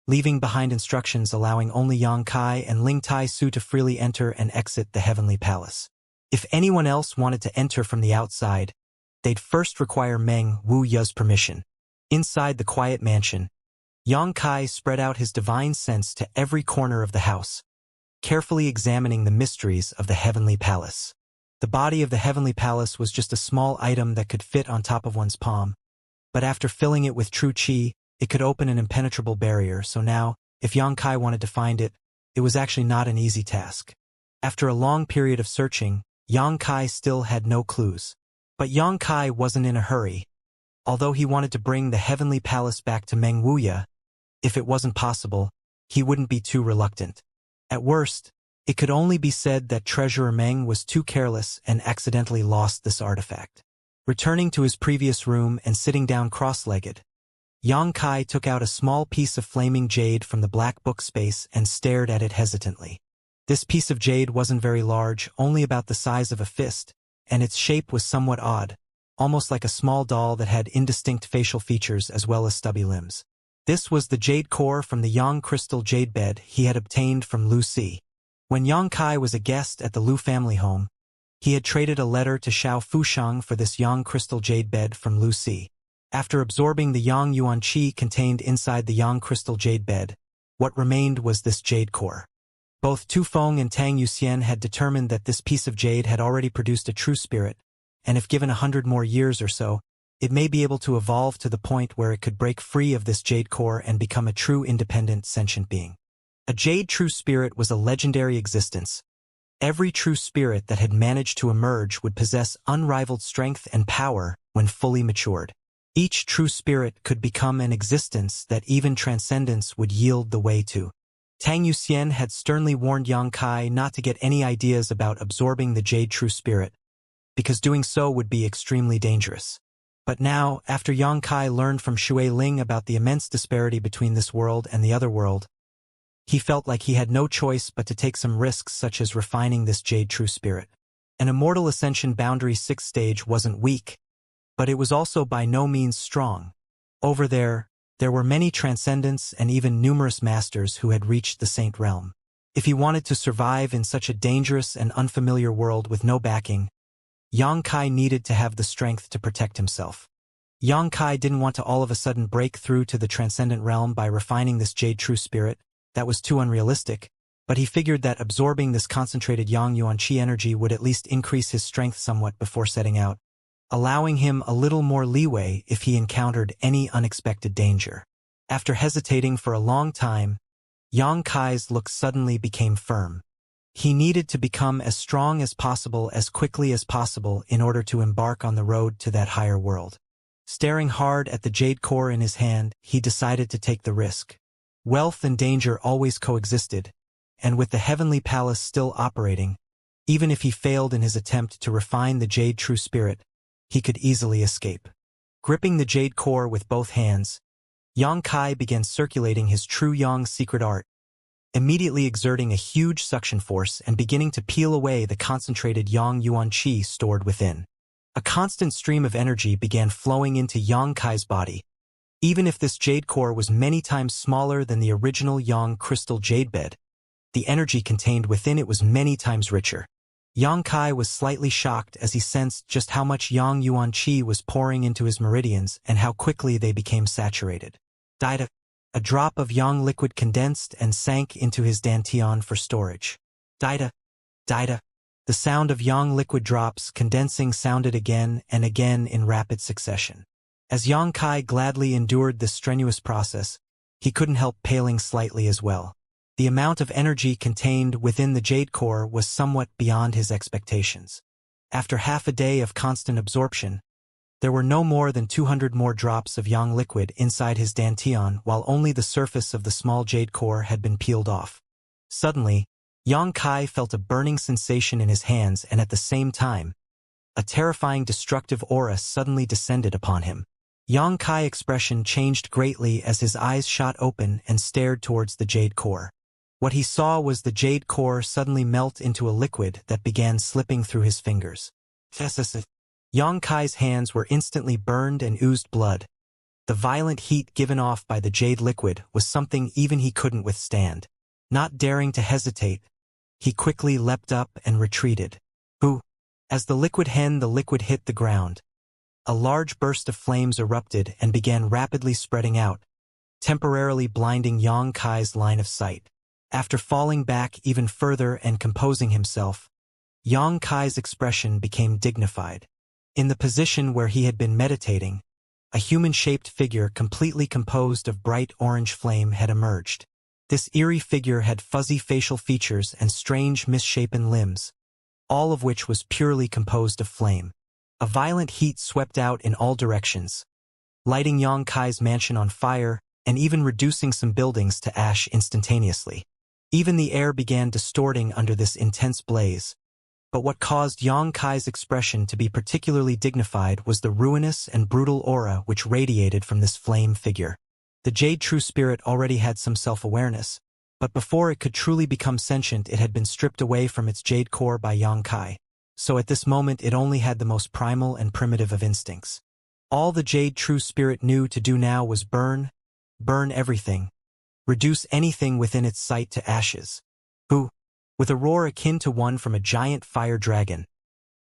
leaving behind instructions allowing only Yang Kai and Ling Tai Su to freely enter and exit the heavenly palace. If anyone else wanted to enter from the outside, they'd first require Meng Wuya's permission. Inside the quiet mansion, Yang Kai spread out his divine sense to every corner of the house, carefully examining the mysteries of the heavenly palace. The body of the heavenly palace was just a small item that could fit on top of one's palm, but after filling it with true qi, it could open an impenetrable barrier, so now, if Yang Kai wanted to find it, it was actually not an easy task. After a long period of searching, Yang Kai still had no clues. But Yang Kai wasn't in a hurry. Although he wanted to bring the heavenly palace back to Meng Wuya, if it wasn't possible, he wouldn't be too reluctant. At worst, it could only be said that Treasurer Meng was too careless and accidentally lost this artifact. Returning to his previous room and sitting down cross-legged, Yang Kai took out a small piece of flaming jade from the black book space and stared at it hesitantly. This piece of jade wasn't very large, only about the size of a fist, and its shape was somewhat odd, almost like a small doll that had indistinct facial features as well as stubby limbs. This was the jade core from the Yang crystal jade bed he had obtained from Lu Si. When Yang Kai was a guest at the Lu family home, he had traded a letter to Xiao Fushang for this Yang crystal jade bed from Lu Si. After absorbing the Yang Yuan Qi contained inside the Yang crystal jade bed, what remained was this jade core. Both Tu Feng and Tang Yuxian had determined that this piece of jade had already produced a true spirit, and if given 100 more years or so, it may be able to evolve to the point where it could break free of this jade core and become a true independent sentient being. A jade true spirit was a legendary existence. Every true spirit that had managed to emerge would possess unrivaled strength and power when fully matured. Each true spirit could become an existence that even transcendence would yield the way to. Tang Yuxian had sternly warned Yang Kai not to get any ideas about absorbing the jade true spirit, because doing so would be extremely dangerous. But now, after Yang Kai learned from Shui Ling about the immense disparity between this world and the other world, he felt like he had no choice but to take some risks, such as refining this jade true spirit. An Immortal Ascension Boundary 6 stage wasn't weak, but it was also by no means strong. Over there were many transcendents and even numerous masters who had reached the Saint Realm. If he wanted to survive in such a dangerous and unfamiliar world with no backing, Yang Kai needed to have the strength to protect himself. Yang Kai didn't want to all of a sudden break through to the transcendent realm by refining this jade true spirit. That was too unrealistic, but he figured that absorbing this concentrated Yang Yuan Qi energy would at least increase his strength somewhat before setting out, allowing him a little more leeway if he encountered any unexpected danger. After hesitating for a long time, Yang Kai's look suddenly became firm. He needed to become as strong as possible as quickly as possible in order to embark on the road to that higher world. Staring hard at the jade core in his hand, he decided to take the risk. Wealth and danger always coexisted, and with the heavenly palace still operating, even if he failed in his attempt to refine the jade true spirit, he could easily escape. Gripping the jade core with both hands, Yang Kai began circulating his true Yang secret art, immediately exerting a huge suction force and beginning to peel away the concentrated Yang Yuan Qi stored within. A constant stream of energy began flowing into Yang Kai's body. Even if this jade core was many times smaller than the original Yang crystal jade bed, the energy contained within it was many times richer. Yang Kai was slightly shocked as he sensed just how much Yang Yuan Qi was pouring into his meridians and how quickly they became saturated. Dida. A drop of Yang liquid condensed and sank into his dantian for storage. Dida. Dida. The sound of Yang liquid drops condensing sounded again and again in rapid succession. As Yang Kai gladly endured this strenuous process, he couldn't help paling slightly as well. The amount of energy contained within the jade core was somewhat beyond his expectations. After half a day of constant absorption, there were no more than 200 more drops of Yang liquid inside his dantian, while only the surface of the small jade core had been peeled off. Suddenly, Yang Kai felt a burning sensation in his hands, and at the same time, a terrifying destructive aura suddenly descended upon him. Yang Kai expression changed greatly as his eyes shot open and stared towards the jade core. What he saw was the jade core suddenly melt into a liquid that began slipping through his fingers. Yang Kai's hands were instantly burned and oozed blood. The violent heat given off by the jade liquid was something even he couldn't withstand. Not daring to hesitate, he quickly leapt up and retreated. As the liquid hit the ground, a large burst of flames erupted and began rapidly spreading out, temporarily blinding Yang Kai's line of sight. After falling back even further and composing himself, Yang Kai's expression became dignified. In the position where he had been meditating, a human-shaped figure completely composed of bright orange flame had emerged. This eerie figure had fuzzy facial features and strange misshapen limbs, all of which was purely composed of flame. A violent heat swept out in all directions, lighting Yang Kai's mansion on fire and even reducing some buildings to ash instantaneously. Even the air began distorting under this intense blaze. But what caused Yang Kai's expression to be particularly dignified was the ruinous and brutal aura which radiated from this flame figure. The Jade True Spirit already had some self-awareness, but before it could truly become sentient it had been stripped away from its jade core by Yang Kai. So at this moment it only had the most primal and primitive of instincts. All the Jade True Spirit knew to do now was burn everything, reduce anything within its sight to ashes. With a roar akin to one from a giant fire dragon,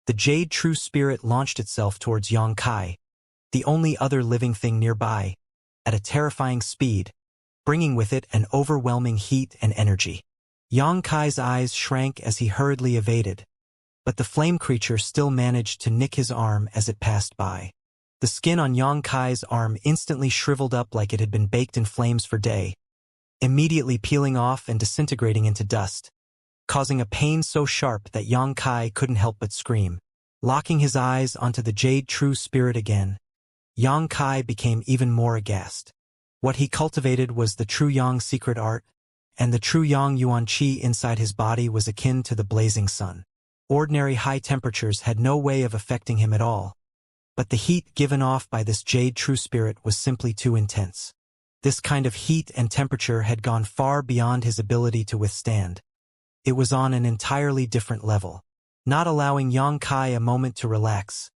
the Jade True Spirit launched itself towards Yang Kai, the only other living thing nearby, at a terrifying speed, bringing with it an overwhelming heat and energy. Yang Kai's eyes shrank as he hurriedly evaded, but the flame creature still managed to nick his arm as it passed by. The skin on Yang Kai's arm instantly shriveled up like it had been baked in flames for days, immediately peeling off and disintegrating into dust, causing a pain so sharp that Yang Kai couldn't help but scream. Locking his eyes onto the Jade True Spirit again, Yang Kai became even more aghast. What he cultivated was the true Yang secret art, and the true Yang Yuan Qi inside his body was akin to the blazing sun. Ordinary high temperatures had no way of affecting him at all, but the heat given off by this Jade True Spirit was simply too intense. This kind of heat and temperature had gone far beyond his ability to withstand. It was on an entirely different level. Not allowing Yang Kai a moment to relax,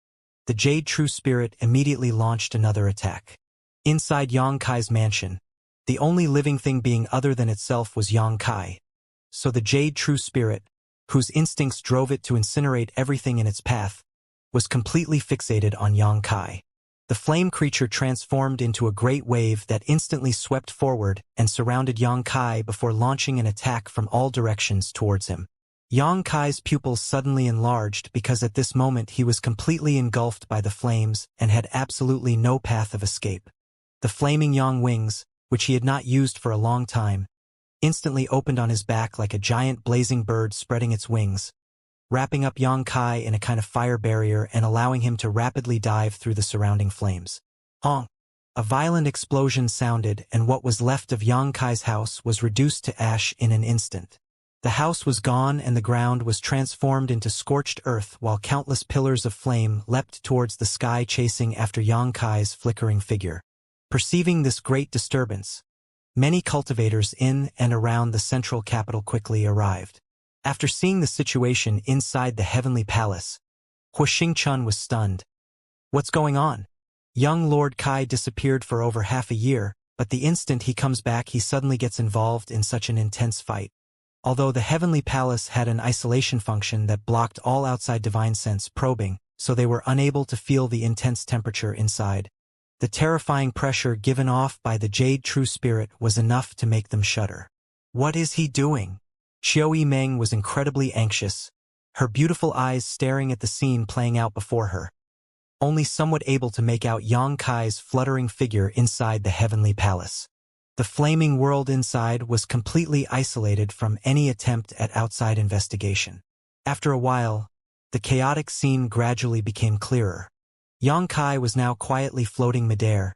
the Jade True Spirit immediately launched another attack. Inside Yang Kai's mansion, the only living thing being other than itself was Yang Kai. So the Jade True Spirit, whose instincts drove it to incinerate everything in its path, was completely fixated on Yang Kai. The flame creature transformed into a great wave that instantly swept forward and surrounded Yang Kai before launching an attack from all directions towards him. Yang Kai's pupils suddenly enlarged because at this moment he was completely engulfed by the flames and had absolutely no path of escape. The flaming Yang wings, which he had not used for a long time, instantly opened on his back like a giant blazing bird spreading its wings, wrapping up Yang Kai in a kind of fire barrier and allowing him to rapidly dive through the surrounding flames. A violent explosion sounded, and what was left of Yang Kai's house was reduced to ash in an instant. The house was gone and the ground was transformed into scorched earth while countless pillars of flame leapt towards the sky chasing after Yang Kai's flickering figure. Perceiving this great disturbance, Many cultivators in and around the central capital quickly arrived. After seeing the situation inside the heavenly palace, Xianxia was stunned. What's going on? Young Lord Kai disappeared for over half a year, but the instant he comes back he suddenly gets involved in such an intense fight. Although the heavenly palace had an isolation function that blocked all outside divine sense probing, so they were unable to feel the intense temperature inside. The terrifying pressure given off by the Jade True Spirit was enough to make them shudder. What is he doing? Xiao Yimeng was incredibly anxious, her beautiful eyes staring at the scene playing out before her, only somewhat able to make out Yang Kai's fluttering figure inside the heavenly palace. The flaming world inside was completely isolated from any attempt at outside investigation. After a while, the chaotic scene gradually became clearer. Yang Kai was now quietly floating midair,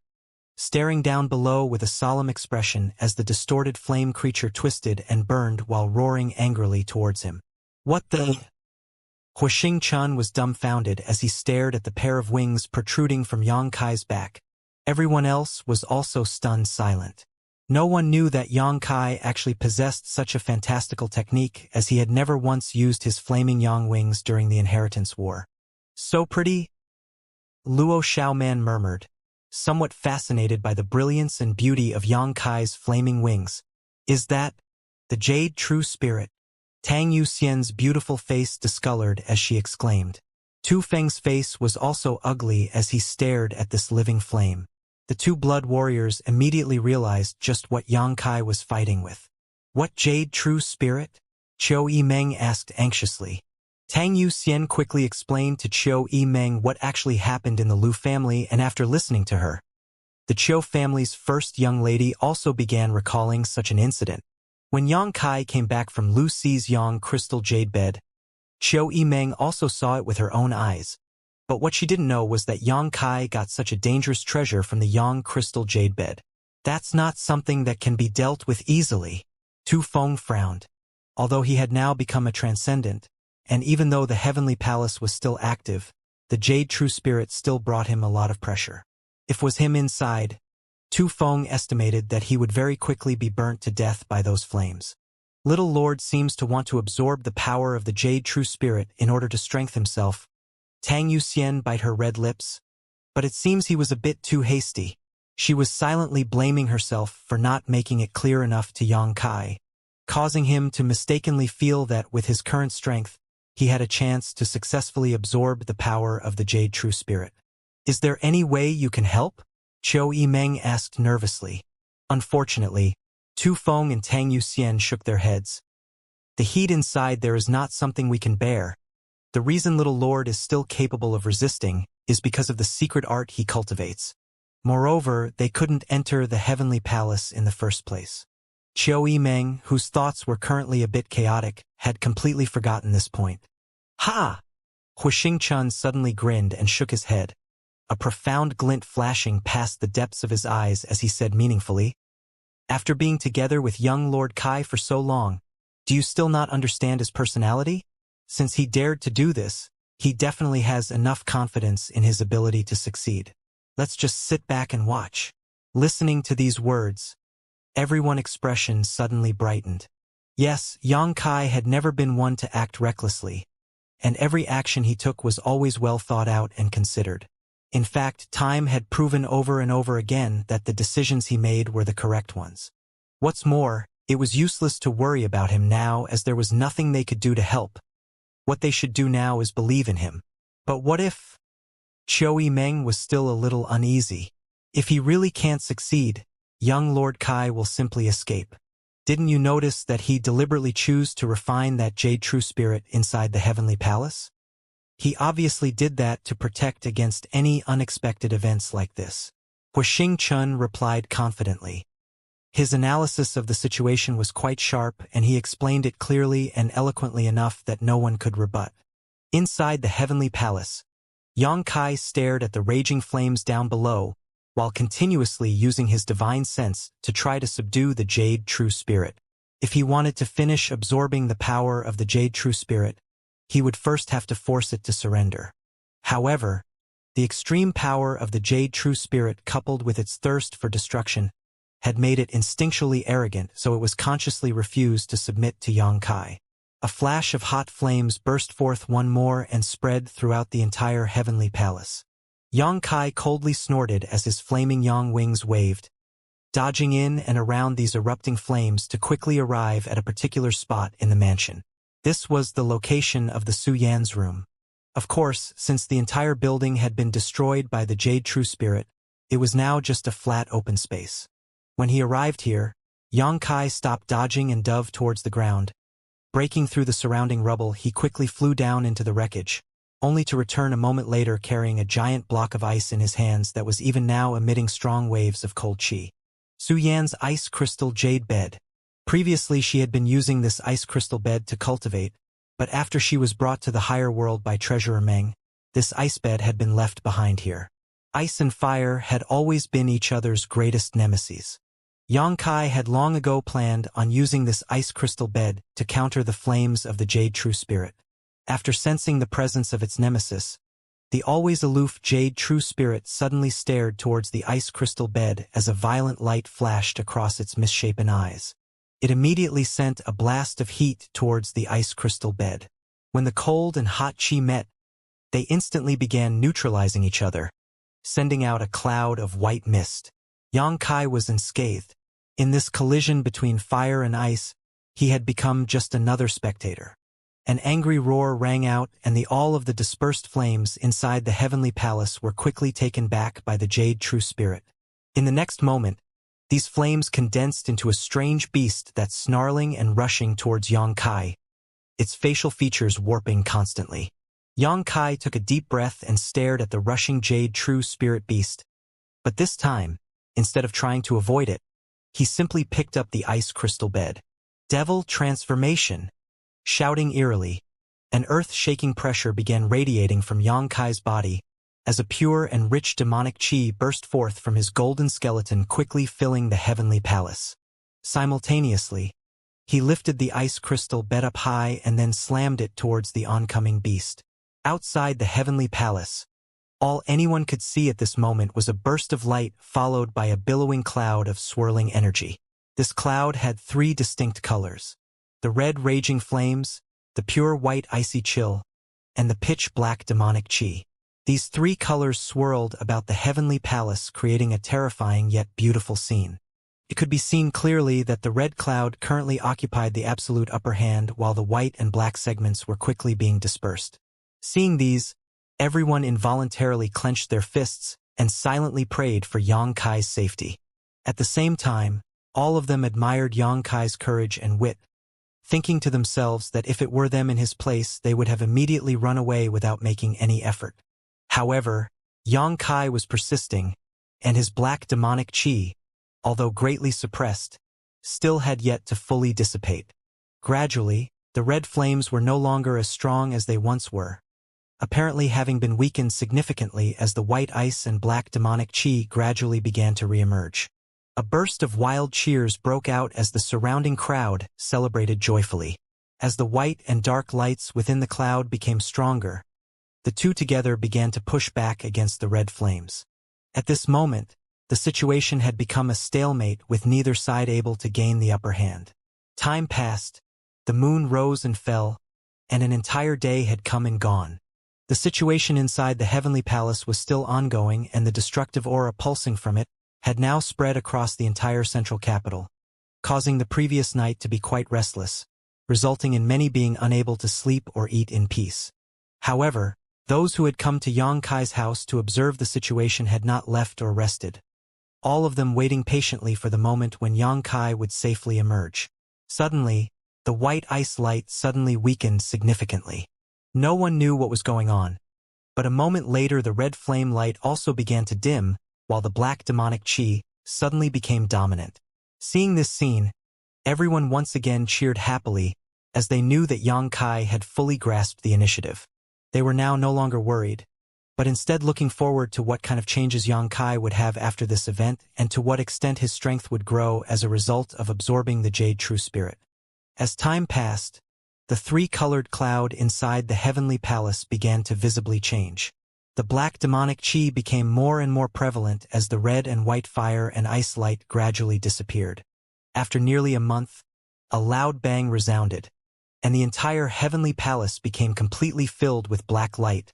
staring down below with a solemn expression as the distorted flame creature twisted and burned while roaring angrily towards him. What the? Xianxia was dumbfounded as he stared at the pair of wings protruding from Yang Kai's back. Everyone else was also stunned silent. No one knew that Yang Kai actually possessed such a fantastical technique, as he had never once used his flaming yang wings during the Inheritance War. So pretty? Luo Xiaoman murmured, somewhat fascinated by the brilliance and beauty of Yang Kai's flaming wings. Is that the Jade True Spirit? Tang Yuxian's beautiful face discolored as she exclaimed. Tu Feng's face was also ugly as he stared at this living flame. The two blood warriors immediately realized just what Yang Kai was fighting with. What Jade True Spirit? Qiu Yimeng asked anxiously. Tang Yuxian quickly explained to Qiu Yimeng what actually happened in the Lu family, and after listening to her, the Qiu family's first young lady also began recalling such an incident. When Yang Kai came back from Lu Si's Yang crystal jade bed, Qiu Yimeng also saw it with her own eyes. But what she didn't know was that Yang Kai got such a dangerous treasure from the Yang crystal jade bed. That's not something that can be dealt with easily. Tu Feng frowned. Although he had now become a transcendent, and even though the heavenly palace was still active, the Jade True Spirit still brought him a lot of pressure. If was him inside, Tu Feng estimated that he would very quickly be burnt to death by those flames. Little Lord seems to want to absorb the power of the Jade True Spirit in order to strengthen himself. Tang Yuxian bit her red lips, but it seems he was a bit too hasty. She was silently blaming herself for not making it clear enough to Yang Kai, causing him to mistakenly feel that with his current strength, he had a chance to successfully absorb the power of the Jade True Spirit. Is there any way you can help? Qiu Yimeng asked nervously. Unfortunately, Tu Feng and Tang Yuxian shook their heads. The heat inside there is not something we can bear. The reason Little Lord is still capable of resisting is because of the secret art he cultivates. Moreover, they couldn't enter the heavenly palace in the first place. Qiu Yimeng, whose thoughts were currently a bit chaotic, had completely forgotten this point. Ha! Xianxia suddenly grinned and shook his head, a profound glint flashing past the depths of his eyes as he said meaningfully, "After being together with young Lord Kai for so long, do you still not understand his personality? Since he dared to do this, he definitely has enough confidence in his ability to succeed. Let's just sit back and watch." Listening to these words, everyone's expression suddenly brightened. Yes, Yang Kai had never been one to act recklessly, and every action he took was always well thought out and considered. In fact, time had proven over and over again that the decisions he made were the correct ones. What's more, it was useless to worry about him now, as there was nothing they could do to help. What they should do now is believe in him. But what if? Qiu Yimeng was still a little uneasy. If he really can't succeed, young Lord Kai will simply escape. Didn't you notice that he deliberately chose to refine that Jade True Spirit inside the heavenly palace? He obviously did that to protect against any unexpected events like this. Xianxia replied confidently. His analysis of the situation was quite sharp, and he explained it clearly and eloquently enough that no one could rebut. Inside the heavenly palace, Yang Kai stared at the raging flames down below, while continuously using his divine sense to try to subdue the Jade True Spirit. If he wanted to finish absorbing the power of the Jade True Spirit, he would first have to force it to surrender. However, the extreme power of the Jade True Spirit coupled with its thirst for destruction had made it instinctually arrogant, so it was consciously refused to submit to Yang Kai. A flash of hot flames burst forth one more and spread throughout the entire heavenly palace. Yang Kai coldly snorted as his flaming yang wings waved, dodging in and around these erupting flames to quickly arrive at a particular spot in the mansion. This was the location of the Su Yan's room. Of course, since the entire building had been destroyed by the Jade True Spirit, it was now just a flat open space. When he arrived here, Yang Kai stopped dodging and dove towards the ground. Breaking through the surrounding rubble, he quickly flew down into the wreckage, only to return a moment later carrying a giant block of ice in his hands that was even now emitting strong waves of cold chi. Su Yan's ice crystal jade bed. Previously she had been using this ice crystal bed to cultivate, but after she was brought to the higher world by Treasurer Meng, this ice bed had been left behind here. Ice and fire had always been each other's greatest nemeses. Yang Kai had long ago planned on using this ice crystal bed to counter the flames of the Jade True Spirit. After sensing the presence of its nemesis, the always aloof Jade True Spirit suddenly stared towards the ice crystal bed as a violent light flashed across its misshapen eyes. It immediately sent a blast of heat towards the ice crystal bed. When the cold and hot chi met, they instantly began neutralizing each other, sending out a cloud of white mist. Yang Kai was unscathed. In this collision between fire and ice, he had become just another spectator. An angry roar rang out, and all of the dispersed flames inside the heavenly palace were quickly taken back by the Jade True Spirit. In the next moment, these flames condensed into a strange beast that's snarling and rushing towards Yang Kai, its facial features warping constantly. Yang Kai took a deep breath and stared at the rushing Jade True Spirit beast. But this time, instead of trying to avoid it, he simply picked up the ice crystal bed. Devil transformation! Shouting eerily, an earth-shaking pressure began radiating from Yang Kai's body, as a pure and rich demonic chi burst forth from his golden skeleton, quickly filling the heavenly palace. Simultaneously, he lifted the ice crystal bed up high and then slammed it towards the oncoming beast. Outside the heavenly palace, all anyone could see at this moment was a burst of light followed by a billowing cloud of swirling energy. This cloud had three distinct colors: the red raging flames, the pure white icy chill, and the pitch-black demonic chi. These three colors swirled about the heavenly palace, creating a terrifying yet beautiful scene. It could be seen clearly that the red cloud currently occupied the absolute upper hand while the white and black segments were quickly being dispersed. Seeing these, everyone involuntarily clenched their fists and silently prayed for Yang Kai's safety. At the same time, all of them admired Yang Kai's courage and wit, thinking to themselves that if it were them in his place, they would have immediately run away without making any effort. However, Yang Kai was persisting, and his black demonic chi, although greatly suppressed, still had yet to fully dissipate. Gradually, the red flames were no longer as strong as they once were, apparently having been weakened significantly as the white ice and black demonic chi gradually began to reemerge. A burst of wild cheers broke out as the surrounding crowd celebrated joyfully. As the white and dark lights within the cloud became stronger, the two together began to push back against the red flames. At this moment, the situation had become a stalemate with neither side able to gain the upper hand. Time passed, the moon rose and fell, and an entire day had come and gone. The situation inside the heavenly palace was still ongoing, and the destructive aura pulsing from it had now spread across the entire central capital, causing the previous night to be quite restless, resulting in many being unable to sleep or eat in peace. However, those who had come to Yang Kai's house to observe the situation had not left or rested, all of them waiting patiently for the moment when Yang Kai would safely emerge. Suddenly, the white ice light suddenly weakened significantly. No one knew what was going on, but a moment later the red flame light also began to dim, while the black demonic chi suddenly became dominant. Seeing this scene, everyone once again cheered happily, as they knew that Yang Kai had fully grasped the initiative. They were now no longer worried, but instead looking forward to what kind of changes Yang Kai would have after this event and to what extent his strength would grow as a result of absorbing the Jade True Spirit. As time passed, the three-colored cloud inside the heavenly palace began to visibly change. The black demonic chi became more and more prevalent as the red and white fire and ice light gradually disappeared. After nearly a month, a loud bang resounded, and the entire heavenly palace became completely filled with black light,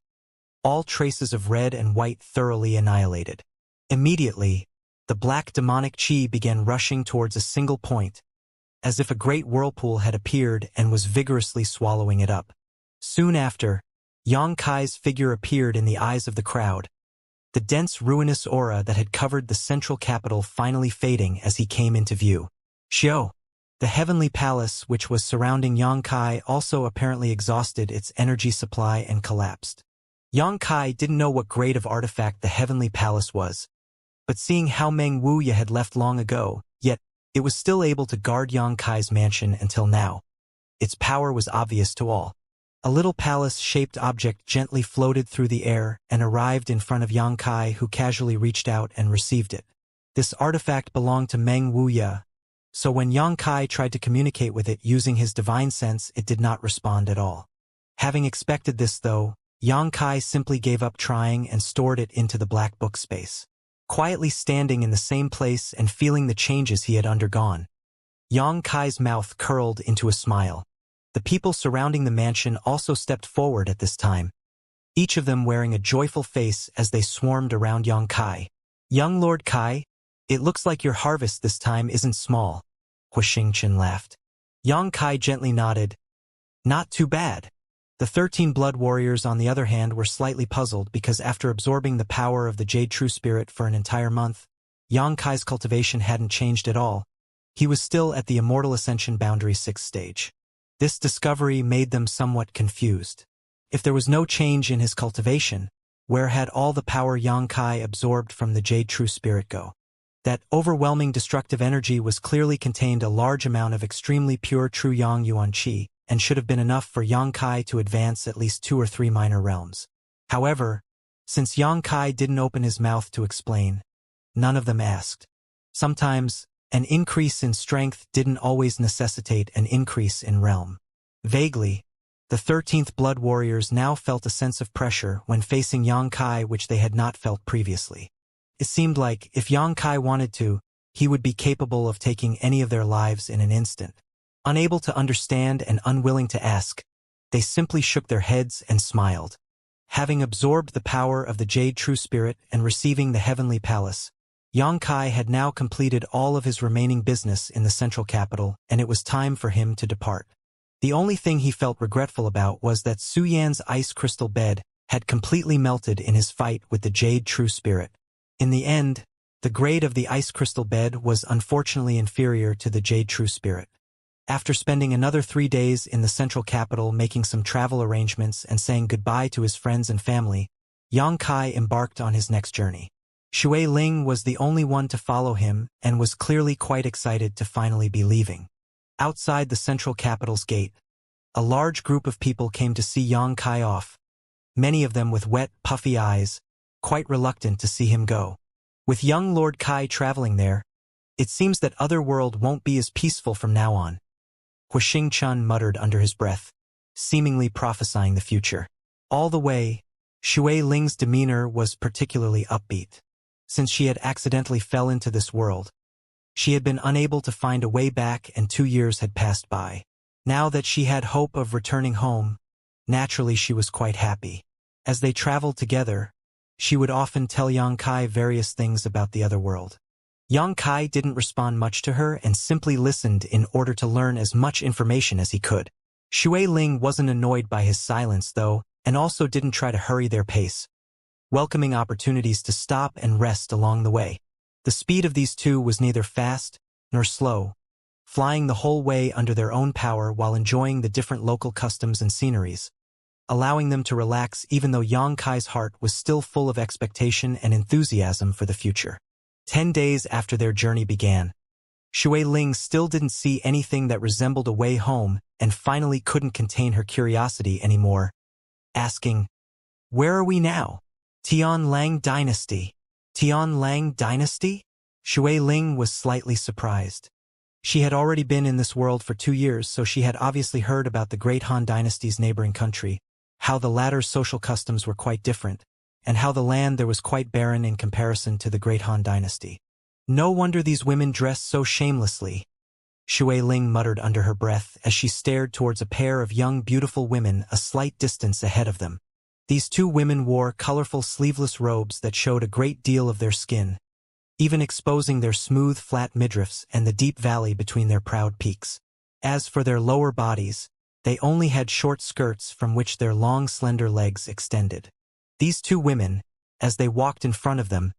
all traces of red and white thoroughly annihilated. Immediately, the black demonic chi began rushing towards a single point, as if a great whirlpool had appeared and was vigorously swallowing it up. Soon after, Yang Kai's figure appeared in the eyes of the crowd, the dense ruinous aura that had covered the central capital finally fading as he came into view. Xiao. The heavenly palace which was surrounding Yang Kai also apparently exhausted its energy supply and collapsed. Yang Kai didn't know what grade of artifact the heavenly palace was, but seeing how Meng Wuya had left long ago, yet it was still able to guard Yang Kai's mansion until now. Its power was obvious to all. A little palace-shaped object gently floated through the air and arrived in front of Yang Kai, who casually reached out and received it. This artifact belonged to Meng Wuya, so when Yang Kai tried to communicate with it using his divine sense, it did not respond at all. Having expected this though, Yang Kai simply gave up trying and stored it into the black book space. Quietly standing in the same place and feeling the changes he had undergone, Yang Kai's mouth curled into a smile. The people surrounding the mansion also stepped forward at this time, each of them wearing a joyful face as they swarmed around Yang Kai. "Young Lord Kai, it looks like your harvest this time isn't small," Xianxia laughed. Yang Kai gently nodded. "Not too bad." The 13 blood warriors, on the other hand, were slightly puzzled because after absorbing the power of the Jade True Spirit for an entire month, Yang Kai's cultivation hadn't changed at all. He was still at the Immortal Ascension Boundary 6th stage. This discovery made them somewhat confused. If there was no change in his cultivation, where had all the power Yang Kai absorbed from the Jade True Spirit go? That overwhelming destructive energy was clearly contained a large amount of extremely pure true Yang Yuan Qi, and should have been enough for Yang Kai to advance at least 2 or 3 minor realms. However, since Yang Kai didn't open his mouth to explain, none of them asked. Sometimes, an increase in strength didn't always necessitate an increase in realm. Vaguely, the 13th blood warriors now felt a sense of pressure when facing Yang Kai which they had not felt previously. It seemed like, if Yang Kai wanted to, he would be capable of taking any of their lives in an instant. Unable to understand and unwilling to ask, they simply shook their heads and smiled. Having absorbed the power of the Jade True Spirit and receiving the Heavenly Palace, Yang Kai had now completed all of his remaining business in the central capital, and it was time for him to depart. The only thing he felt regretful about was that Su Yan's ice crystal bed had completely melted in his fight with the Jade True Spirit. In the end, the grade of the ice crystal bed was unfortunately inferior to the Jade True Spirit. After spending another 3 days in the central capital making some travel arrangements and saying goodbye to his friends and family, Yang Kai embarked on his next journey. Shui Ling was the only one to follow him and was clearly quite excited to finally be leaving. Outside the central capital's gate, a large group of people came to see Yang Kai off, many of them with wet, puffy eyes, quite reluctant to see him go. With young Lord Kai traveling there, it seems that Otherworld won't be as peaceful from now on, Xianxia muttered under his breath, seemingly prophesying the future. All the way, Shui Ling's demeanor was particularly upbeat. Since she had accidentally fell into this world, she had been unable to find a way back and 2 years had passed by. Now that she had hope of returning home, naturally she was quite happy. As they traveled together, she would often tell Yang Kai various things about the other world. Yang Kai didn't respond much to her and simply listened in order to learn as much information as he could. Shui Ling wasn't annoyed by his silence though, and also didn't try to hurry their pace, welcoming opportunities to stop and rest along the way. The speed of these two was neither fast nor slow, flying the whole way under their own power while enjoying the different local customs and sceneries, allowing them to relax even though Yang Kai's heart was still full of expectation and enthusiasm for the future. 10 days after their journey began, Shui Ling still didn't see anything that resembled a way home and finally couldn't contain her curiosity anymore, asking, "Where are we now?" Tianlang Dynasty. Tianlang Dynasty? Shui Ling was slightly surprised. She had already been in this world for 2 years, so she had obviously heard about the Great Han Dynasty's neighboring country, how the latter's social customs were quite different, and how the land there was quite barren in comparison to the great Han dynasty. No wonder these women dressed so shamelessly, Shui Ling muttered under her breath as she stared towards a pair of young beautiful women a slight distance ahead of them. These two women wore colorful sleeveless robes that showed a great deal of their skin, even exposing their smooth flat midriffs and the deep valley between their proud peaks. As for their lower bodies, they only had short skirts from which their long slender legs extended. These two women, as they walked in front of them,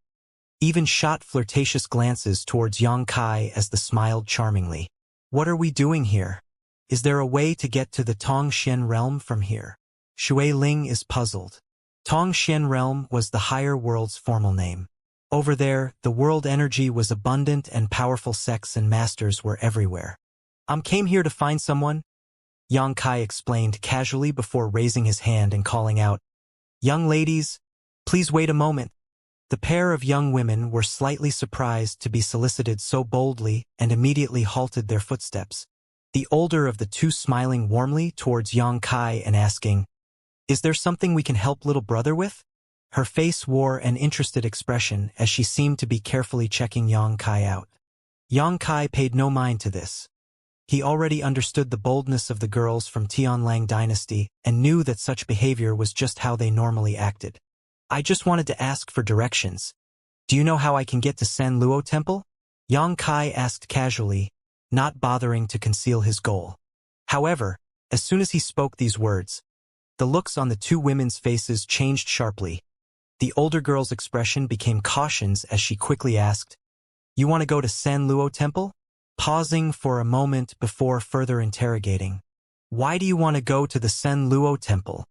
even shot flirtatious glances towards Yang Kai as they smiled charmingly. "What are we doing here? Is there a way to get to the Tongxian realm from here?" Shui Ling is puzzled. Tongxian realm was the higher world's formal name. Over there, the world energy was abundant and powerful sects and masters were everywhere. Came here to find someone," Yang Kai explained casually before raising his hand and calling out, "Young ladies, please wait a moment." The pair of young women were slightly surprised to be solicited so boldly and immediately halted their footsteps. The older of the two smiling warmly towards Yang Kai and asking, "Is there something we can help little brother with?" Her face wore an interested expression as she seemed to be carefully checking Yang Kai out. Yang Kai paid no mind to this. He already understood the boldness of the girls from Tianlang dynasty and knew that such behavior was just how they normally acted. "I just wanted to ask for directions. Do you know how I can get to San Luo Temple?" Yang Kai asked casually, not bothering to conceal his goal. However, as soon as he spoke these words, the looks on the two women's faces changed sharply. The older girl's expression became cautioned as she quickly asked, "You want to go to San Luo Temple?" Pausing for a moment before further interrogating, "Why do you want to go to the San Luo Temple?"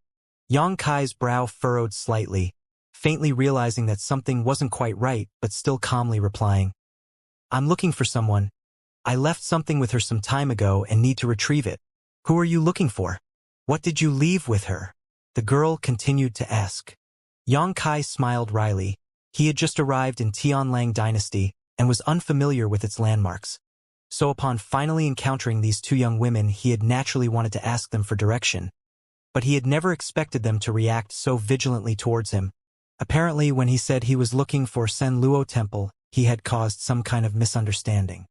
Yang Kai's brow furrowed slightly, faintly realizing that something wasn't quite right but still calmly replying, "I'm looking for someone. I left something with her some time ago and need to retrieve it." "Who are you looking for? What did you leave with her?" the girl continued to ask. Yang Kai smiled wryly. He had just arrived in Tianlang dynasty and was unfamiliar with its landmarks. So upon finally encountering these two young women, he had naturally wanted to ask them for direction. But he had never expected them to react so vigilantly towards him. Apparently, when he said he was looking for San Luo Temple, he had caused some kind of misunderstanding.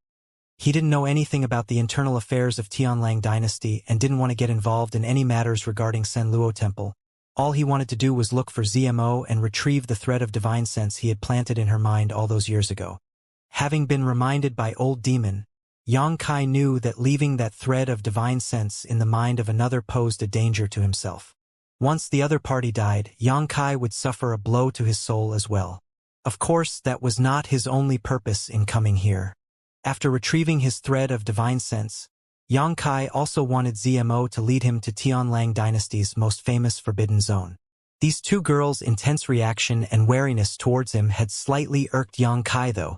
He didn't know anything about the internal affairs of Tianlang dynasty and didn't want to get involved in any matters regarding San Luo Temple. All he wanted to do was look for ZMO and retrieve the thread of divine sense he had planted in her mind all those years ago. Having been reminded by Old Demon, Yang Kai knew that leaving that thread of divine sense in the mind of another posed a danger to himself. Once the other party died, Yang Kai would suffer a blow to his soul as well. Of course, that was not his only purpose in coming here. After retrieving his thread of divine sense, Yang Kai also wanted ZMO to lead him to Tianlang dynasty's most famous forbidden zone. These two girls' intense reaction and wariness towards him had slightly irked Yang Kai though.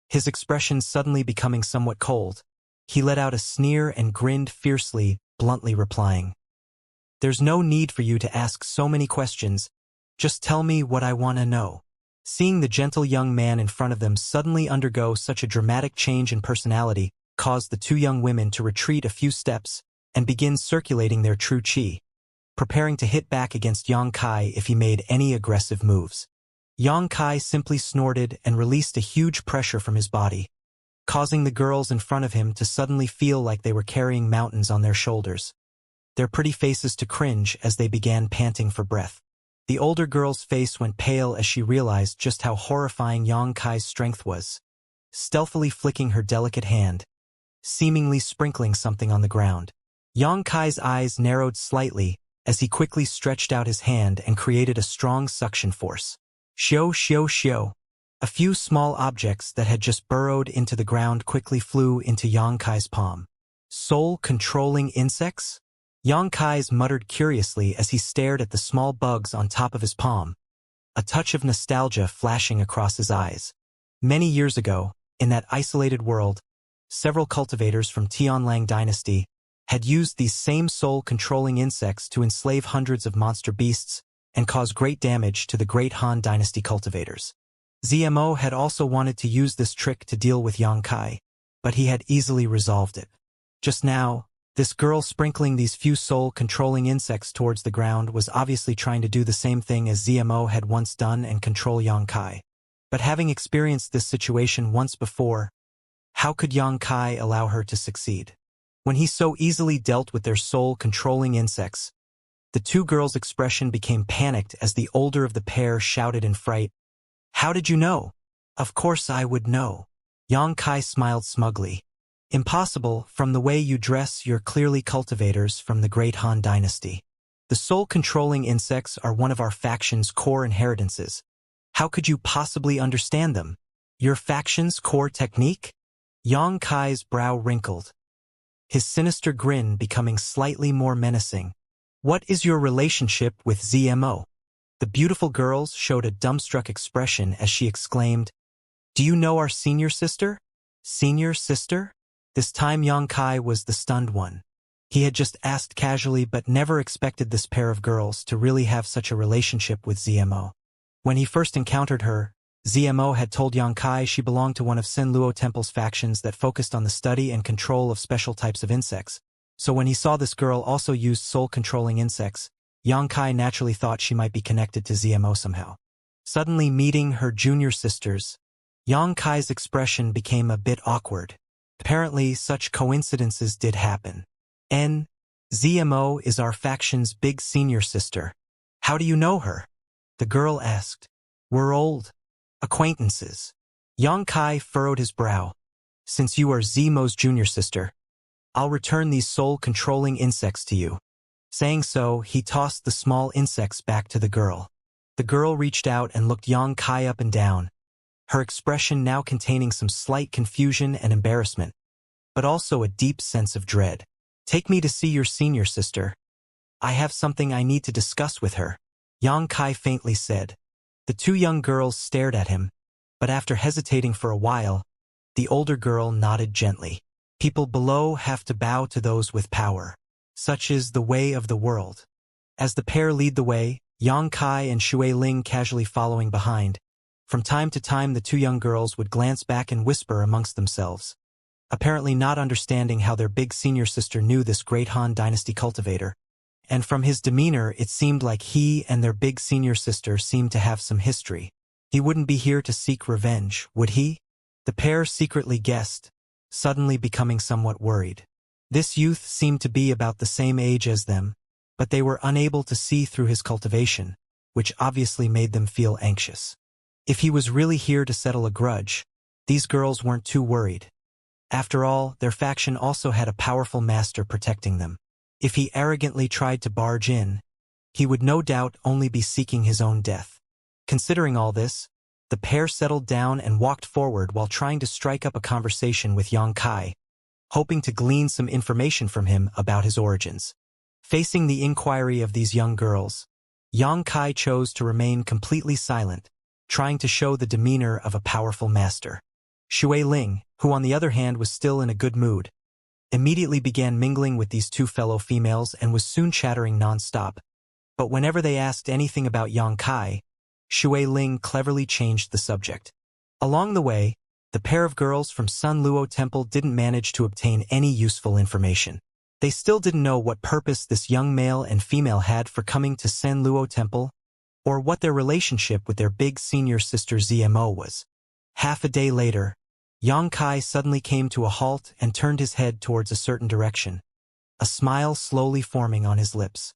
His expression suddenly becoming somewhat cold, he let out a sneer and grinned fiercely, bluntly replying, "There's no need for you to ask so many questions, just tell me what I want to know." Seeing the gentle young man in front of them suddenly undergo such a dramatic change in personality caused the two young women to retreat a few steps and begin circulating their true chi, preparing to hit back against Yang Kai if he made any aggressive moves. Yang Kai simply snorted and released a huge pressure from his body, causing the girls in front of him to suddenly feel like they were carrying mountains on their shoulders, their pretty faces to cringe as they began panting for breath. The older girl's face went pale as she realized just how horrifying Yang Kai's strength was, stealthily flicking her delicate hand, seemingly sprinkling something on the ground. Yang Kai's eyes narrowed slightly as he quickly stretched out his hand and created a strong suction force. Shio shio shio. A few small objects that had just burrowed into the ground quickly flew into Yang Kai's palm. Soul-controlling insects? Yang Kai's muttered curiously as he stared at the small bugs on top of his palm, a touch of nostalgia flashing across his eyes. Many years ago, in that isolated world, several cultivators from Tianlang dynasty had used these same soul-controlling insects to enslave hundreds of monster beasts and cause great damage to the great Han dynasty cultivators. ZMO had also wanted to use this trick to deal with Yang Kai, but he had easily resolved it. Just now, This girl sprinkling these few soul-controlling insects towards the ground was obviously trying to do the same thing as ZMO had once done and control Yang Kai. But having experienced this situation once before, how could Yang Kai allow her to succeed? When he so easily dealt with their soul-controlling insects, the two girls' expression became panicked as the older of the pair shouted in fright, "How did you know?" "Of course I would know." Yang Kai smiled smugly. "Impossible, from the way you dress, you're clearly cultivators from the Great Han Dynasty. The soul-controlling insects are one of our faction's core inheritances. How could you possibly understand them? Your faction's core technique?" Yang Kai's brow wrinkled, his sinister grin becoming slightly more menacing. "What is your relationship with ZMO?" The beautiful girls showed a dumbstruck expression as she exclaimed, "Do you know our senior sister?" "Senior sister?" This time Yang Kai was the stunned one. He had just asked casually but never expected this pair of girls to really have such a relationship with ZMO. When he first encountered her, ZMO had told Yang Kai she belonged to one of Sen Luo Temple's factions that focused on the study and control of special types of insects. So when he saw this girl also used soul-controlling insects, Yang Kai naturally thought she might be connected to ZMO somehow. Suddenly meeting her junior sisters, Yang Kai's expression became a bit awkward. Apparently, such coincidences did happen. ZMO is our faction's big senior sister. How do you know her?" the girl asked. "We're old acquaintances." Yang Kai furrowed his brow. "Since you are ZMO's junior sister, I'll return these soul-controlling insects to you." Saying so, he tossed the small insects back to the girl. The girl reached out and looked Yang Kai up and down, her expression now containing some slight confusion and embarrassment, but also a deep sense of dread. "Take me to see your senior sister. I have something I need to discuss with her," Yang Kai faintly said. The two young girls stared at him, but after hesitating for a while, the older girl nodded gently. "People below have to bow to those with power. Such is the way of the world." As the pair lead the way, Yang Kai and Shui Ling casually following behind, from time to time the two young girls would glance back and whisper amongst themselves, apparently not understanding how their big senior sister knew this Great Han Dynasty cultivator. And from his demeanor it seemed like he and their big senior sister seemed to have some history. He wouldn't be here to seek revenge, would he? The pair secretly guessed, suddenly becoming somewhat worried. This youth seemed to be about the same age as them, but they were unable to see through his cultivation, which obviously made them feel anxious. If he was really here to settle a grudge, these girls weren't too worried. After all, their faction also had a powerful master protecting them. If he arrogantly tried to barge in, he would no doubt only be seeking his own death. Considering all this, the pair settled down and walked forward while trying to strike up a conversation with Yang Kai, hoping to glean some information from him about his origins. Facing the inquiry of these young girls, Yang Kai chose to remain completely silent, trying to show the demeanor of a powerful master. Shui Ling, who on the other hand was still in a good mood, immediately began mingling with these two fellow females and was soon chattering non-stop. But whenever they asked anything about Yang Kai, Shui Ling cleverly changed the subject. Along the way, the pair of girls from Sun Luo Temple didn't manage to obtain any useful information. They still didn't know what purpose this young male and female had for coming to Sun Luo Temple, or what their relationship with their big senior sister ZMO was. Half a day later, Yang Kai suddenly came to a halt and turned his head towards a certain direction, a smile slowly forming on his lips.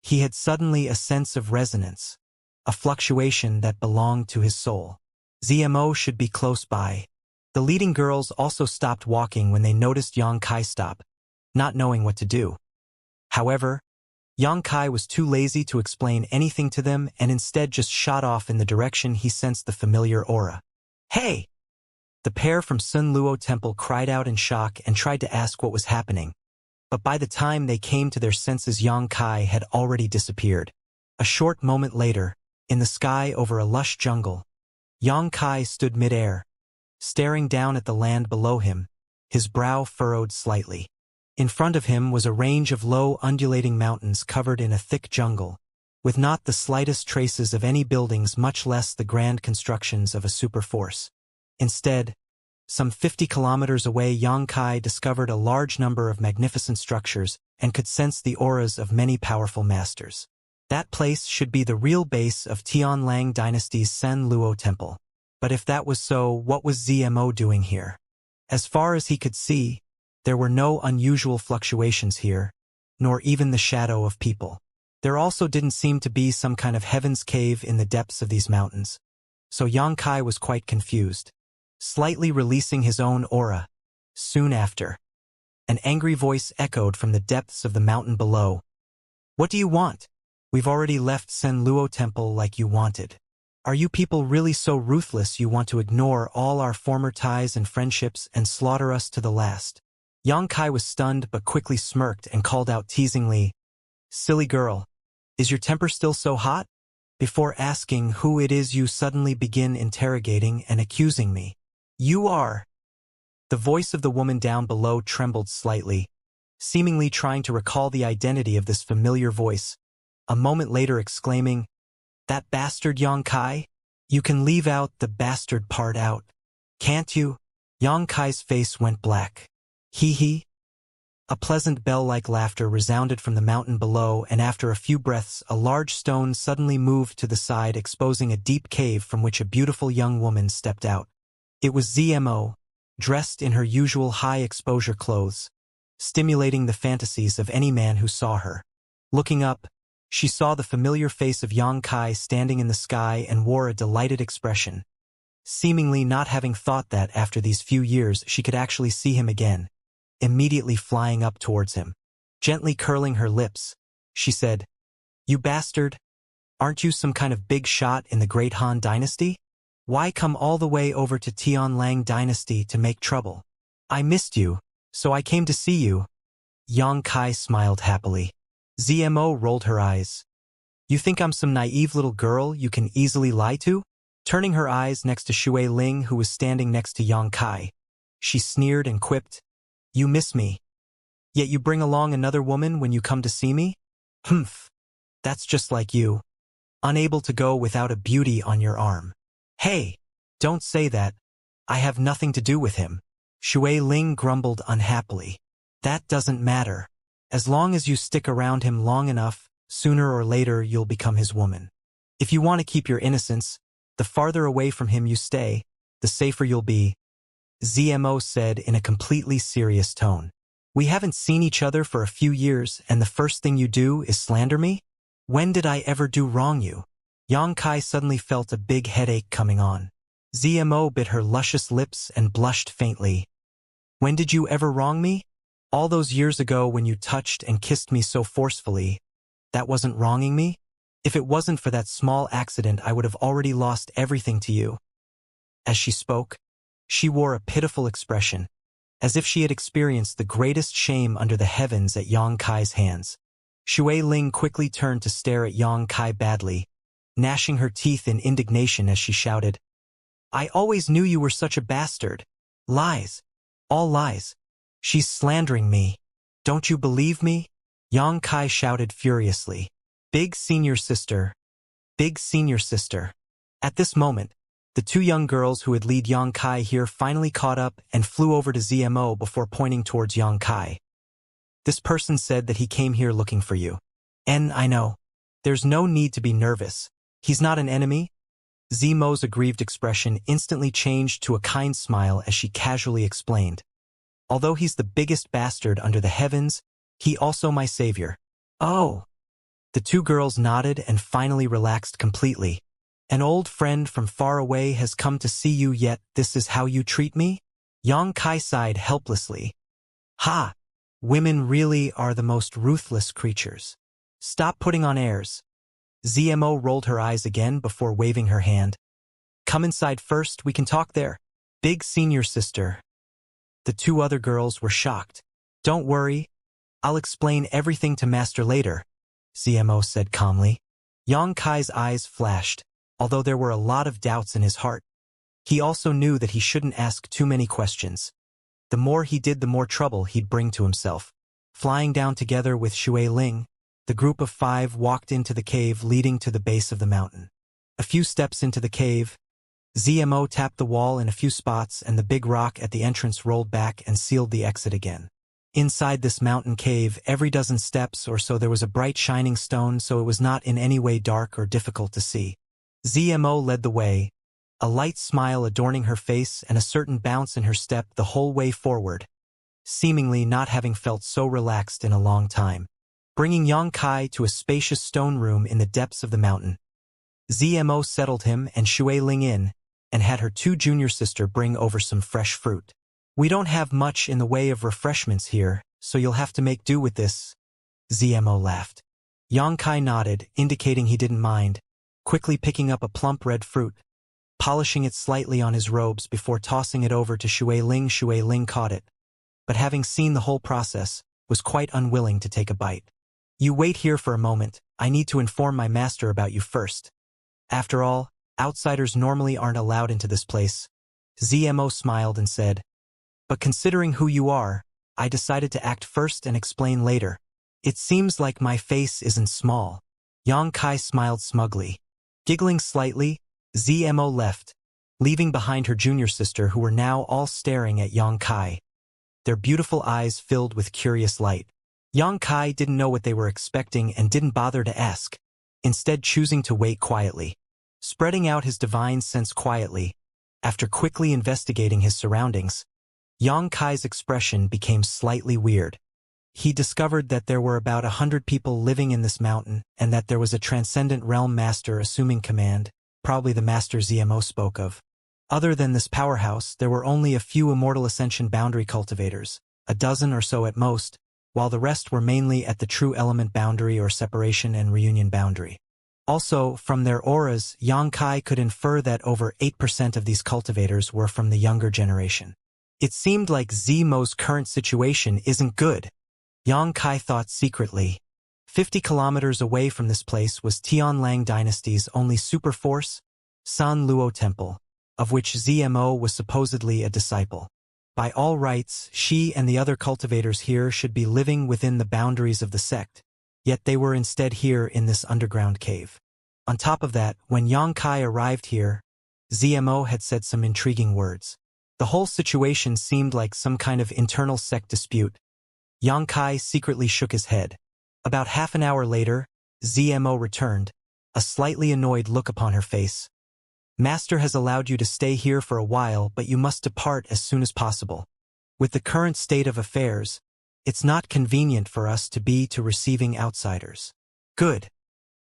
He had suddenly a sense of resonance, a fluctuation that belonged to his soul. ZMO should be close by. The leading girls also stopped walking when they noticed Yang Kai stop, not knowing what to do. However, Yang Kai was too lazy to explain anything to them and instead just shot off in the direction he sensed the familiar aura. "Hey!" The pair from Sun Luo Temple cried out in shock and tried to ask what was happening. But by the time they came to their senses, Yang Kai had already disappeared. A short moment later, in the sky over a lush jungle, Yang Kai stood mid-air, staring down at the land below him, his brow furrowed slightly. In front of him was a range of low undulating mountains covered in a thick jungle, with not the slightest traces of any buildings, much less the grand constructions of a superforce. Instead, Some 50 kilometers away, Yang Kai discovered a large number of magnificent structures and could sense the auras of many powerful masters. That place should be the real base of Tianlang Dynasty's Sen Luo Temple. But if that was so, what was ZMO doing here? As far as he could see, there were no unusual fluctuations here, nor even the shadow of people. There also didn't seem to be some kind of heaven's cave in the depths of these mountains. So Yang Kai was quite confused, slightly releasing his own aura. Soon after, an angry voice echoed from the depths of the mountain below. "What do you want? We've already left Sen Luo Temple like you wanted. Are you people really so ruthless you want to ignore all our former ties and friendships and slaughter us to the last?" Yang Kai was stunned but quickly smirked and called out teasingly, "Silly girl, is your temper still so hot? Before asking who it is you suddenly begin interrogating and accusing me. You are—" The voice of the woman down below trembled slightly, seemingly trying to recall the identity of this familiar voice, a moment later exclaiming, "That bastard Yang Kai? You can leave out the bastard part out, can't you?" Yang Kai's face went black. Hee. A pleasant bell-like laughter resounded from the mountain below, and after a few breaths a large stone suddenly moved to the side, exposing a deep cave from which a beautiful young woman stepped out. It was ZMO, dressed in her usual high-exposure clothes, stimulating the fantasies of any man who saw her. Looking up, she saw the familiar face of Yang Kai standing in the sky and wore a delighted expression, seemingly not having thought that after these few years she could actually see him again. Immediately flying up towards him, gently curling her lips, she said, "You bastard, aren't you some kind of big shot in the Great Han Dynasty? Why come all the way over to Tianlang Dynasty to make trouble? I missed you, so I came to see you." Yang Kai smiled happily. ZMO rolled her eyes. "You think I'm some naive little girl you can easily lie to?" Turning her eyes next to Shui Ling, who was standing next to Yang Kai, she sneered and quipped, "You miss me, yet you bring along another woman when you come to see me? Humph, that's just like you, unable to go without a beauty on your arm." "Hey, don't say that. I have nothing to do with him," Shui Ling grumbled unhappily. "That doesn't matter. As long as you stick around him long enough, sooner or later you'll become his woman. If you want to keep your innocence, the farther away from him you stay, the safer you'll be," ZMO said in a completely serious tone. "We haven't seen each other for a few years, and the first thing you do is slander me? When did I ever do wrong you?" Yang Kai suddenly felt a big headache coming on. ZMO bit her luscious lips and blushed faintly. "When did you ever wrong me? All those years ago when you touched and kissed me so forcefully. That wasn't wronging me? If it wasn't for that small accident, I would have already lost everything to you." As she spoke, she wore a pitiful expression, as if she had experienced the greatest shame under the heavens at Yang Kai's hands. Shui Ling quickly turned to stare at Yang Kai badly, gnashing her teeth in indignation as she shouted, "I always knew you were such a bastard. Lies. All lies. She's slandering me. Don't you believe me?" Yang Kai shouted furiously. "Big senior sister. Big senior sister." At this moment, the two young girls who had led Yang Kai here finally caught up and flew over to ZMO before pointing towards Yang Kai. "This person said that he came here looking for you. And I know. There's no need to be nervous. He's not an enemy." ZMO's aggrieved expression instantly changed to a kind smile as she casually explained, "Although he's the biggest bastard under the heavens, he also my savior." "Oh." The two girls nodded and finally relaxed completely. "An old friend from far away has come to see you, yet this is how you treat me?" Yang Kai sighed helplessly. "Ha! Women really are the most ruthless creatures. Stop putting on airs." ZMO rolled her eyes again before waving her hand. "Come inside first, we can talk there." "Big senior sister." The two other girls were shocked. "Don't worry, I'll explain everything to Master later," ZMO said calmly. Yang Kai's eyes flashed, although there were a lot of doubts in his heart. He also knew that he shouldn't ask too many questions. The more he did, the more trouble he'd bring to himself. Flying down together with Shui Ling, the group of 5 walked into the cave leading to the base of the mountain. A few steps into the cave, ZMO tapped the wall in a few spots and the big rock at the entrance rolled back and sealed the exit again. Inside this mountain cave, every dozen steps or so there was a bright shining stone, so it was not in any way dark or difficult to see. ZMO led the way, a light smile adorning her face and a certain bounce in her step the whole way forward, seemingly not having felt so relaxed in a long time. Bringing Xianxia to a spacious stone room in the depths of the mountain, ZMO settled him and Shui Ling in, and had her two junior sister bring over some fresh fruit. "We don't have much in the way of refreshments here, so you'll have to make do with this," ZMO laughed. Xianxia nodded, indicating he didn't mind, quickly picking up a plump red fruit, polishing it slightly on his robes before tossing it over to Shui Ling. Shui Ling caught it, but having seen the whole process, was quite unwilling to take a bite. "You wait here for a moment, I need to inform my master about you first. After all, outsiders normally aren't allowed into this place." ZMO smiled and said, "But considering who you are, I decided to act first and explain later. It seems like my face isn't small." Xianxia smiled smugly. Giggling slightly, ZMO left, leaving behind her junior sister who were now all staring at Xianxia, their beautiful eyes filled with curious light. Xianxia didn't know what they were expecting and didn't bother to ask, instead choosing to wait quietly. Spreading out his divine sense quietly, after quickly investigating his surroundings, Xianxia's expression became slightly weird. He discovered that there were about 100 people living in this mountain and that there was a transcendent realm master assuming command, probably the master ZMO spoke of. Other than this powerhouse, there were only a few Immortal Ascension boundary cultivators, a dozen or so at most, while the rest were mainly at the true element boundary or separation and reunion boundary. Also, from their auras, Xianxia could infer that over 8% of these cultivators were from the younger generation. It seemed like ZMO's current situation isn't good, Xianxia thought secretly. 50 kilometers away from this place was Tianlang Dynasty's only superforce, San Luo Temple, of which ZMO was supposedly a disciple. By all rights, she and the other cultivators here should be living within the boundaries of the sect, yet they were instead here in this underground cave. On top of that, when Xianxia arrived here, ZMO had said some intriguing words. The whole situation seemed like some kind of internal sect dispute. Xianxia secretly shook his head. About half an hour later, ZMO returned, a slightly annoyed look upon her face. "Master has allowed you to stay here for a while, but you must depart as soon as possible. With the current state of affairs, it's not convenient for us to be receiving outsiders." "Good.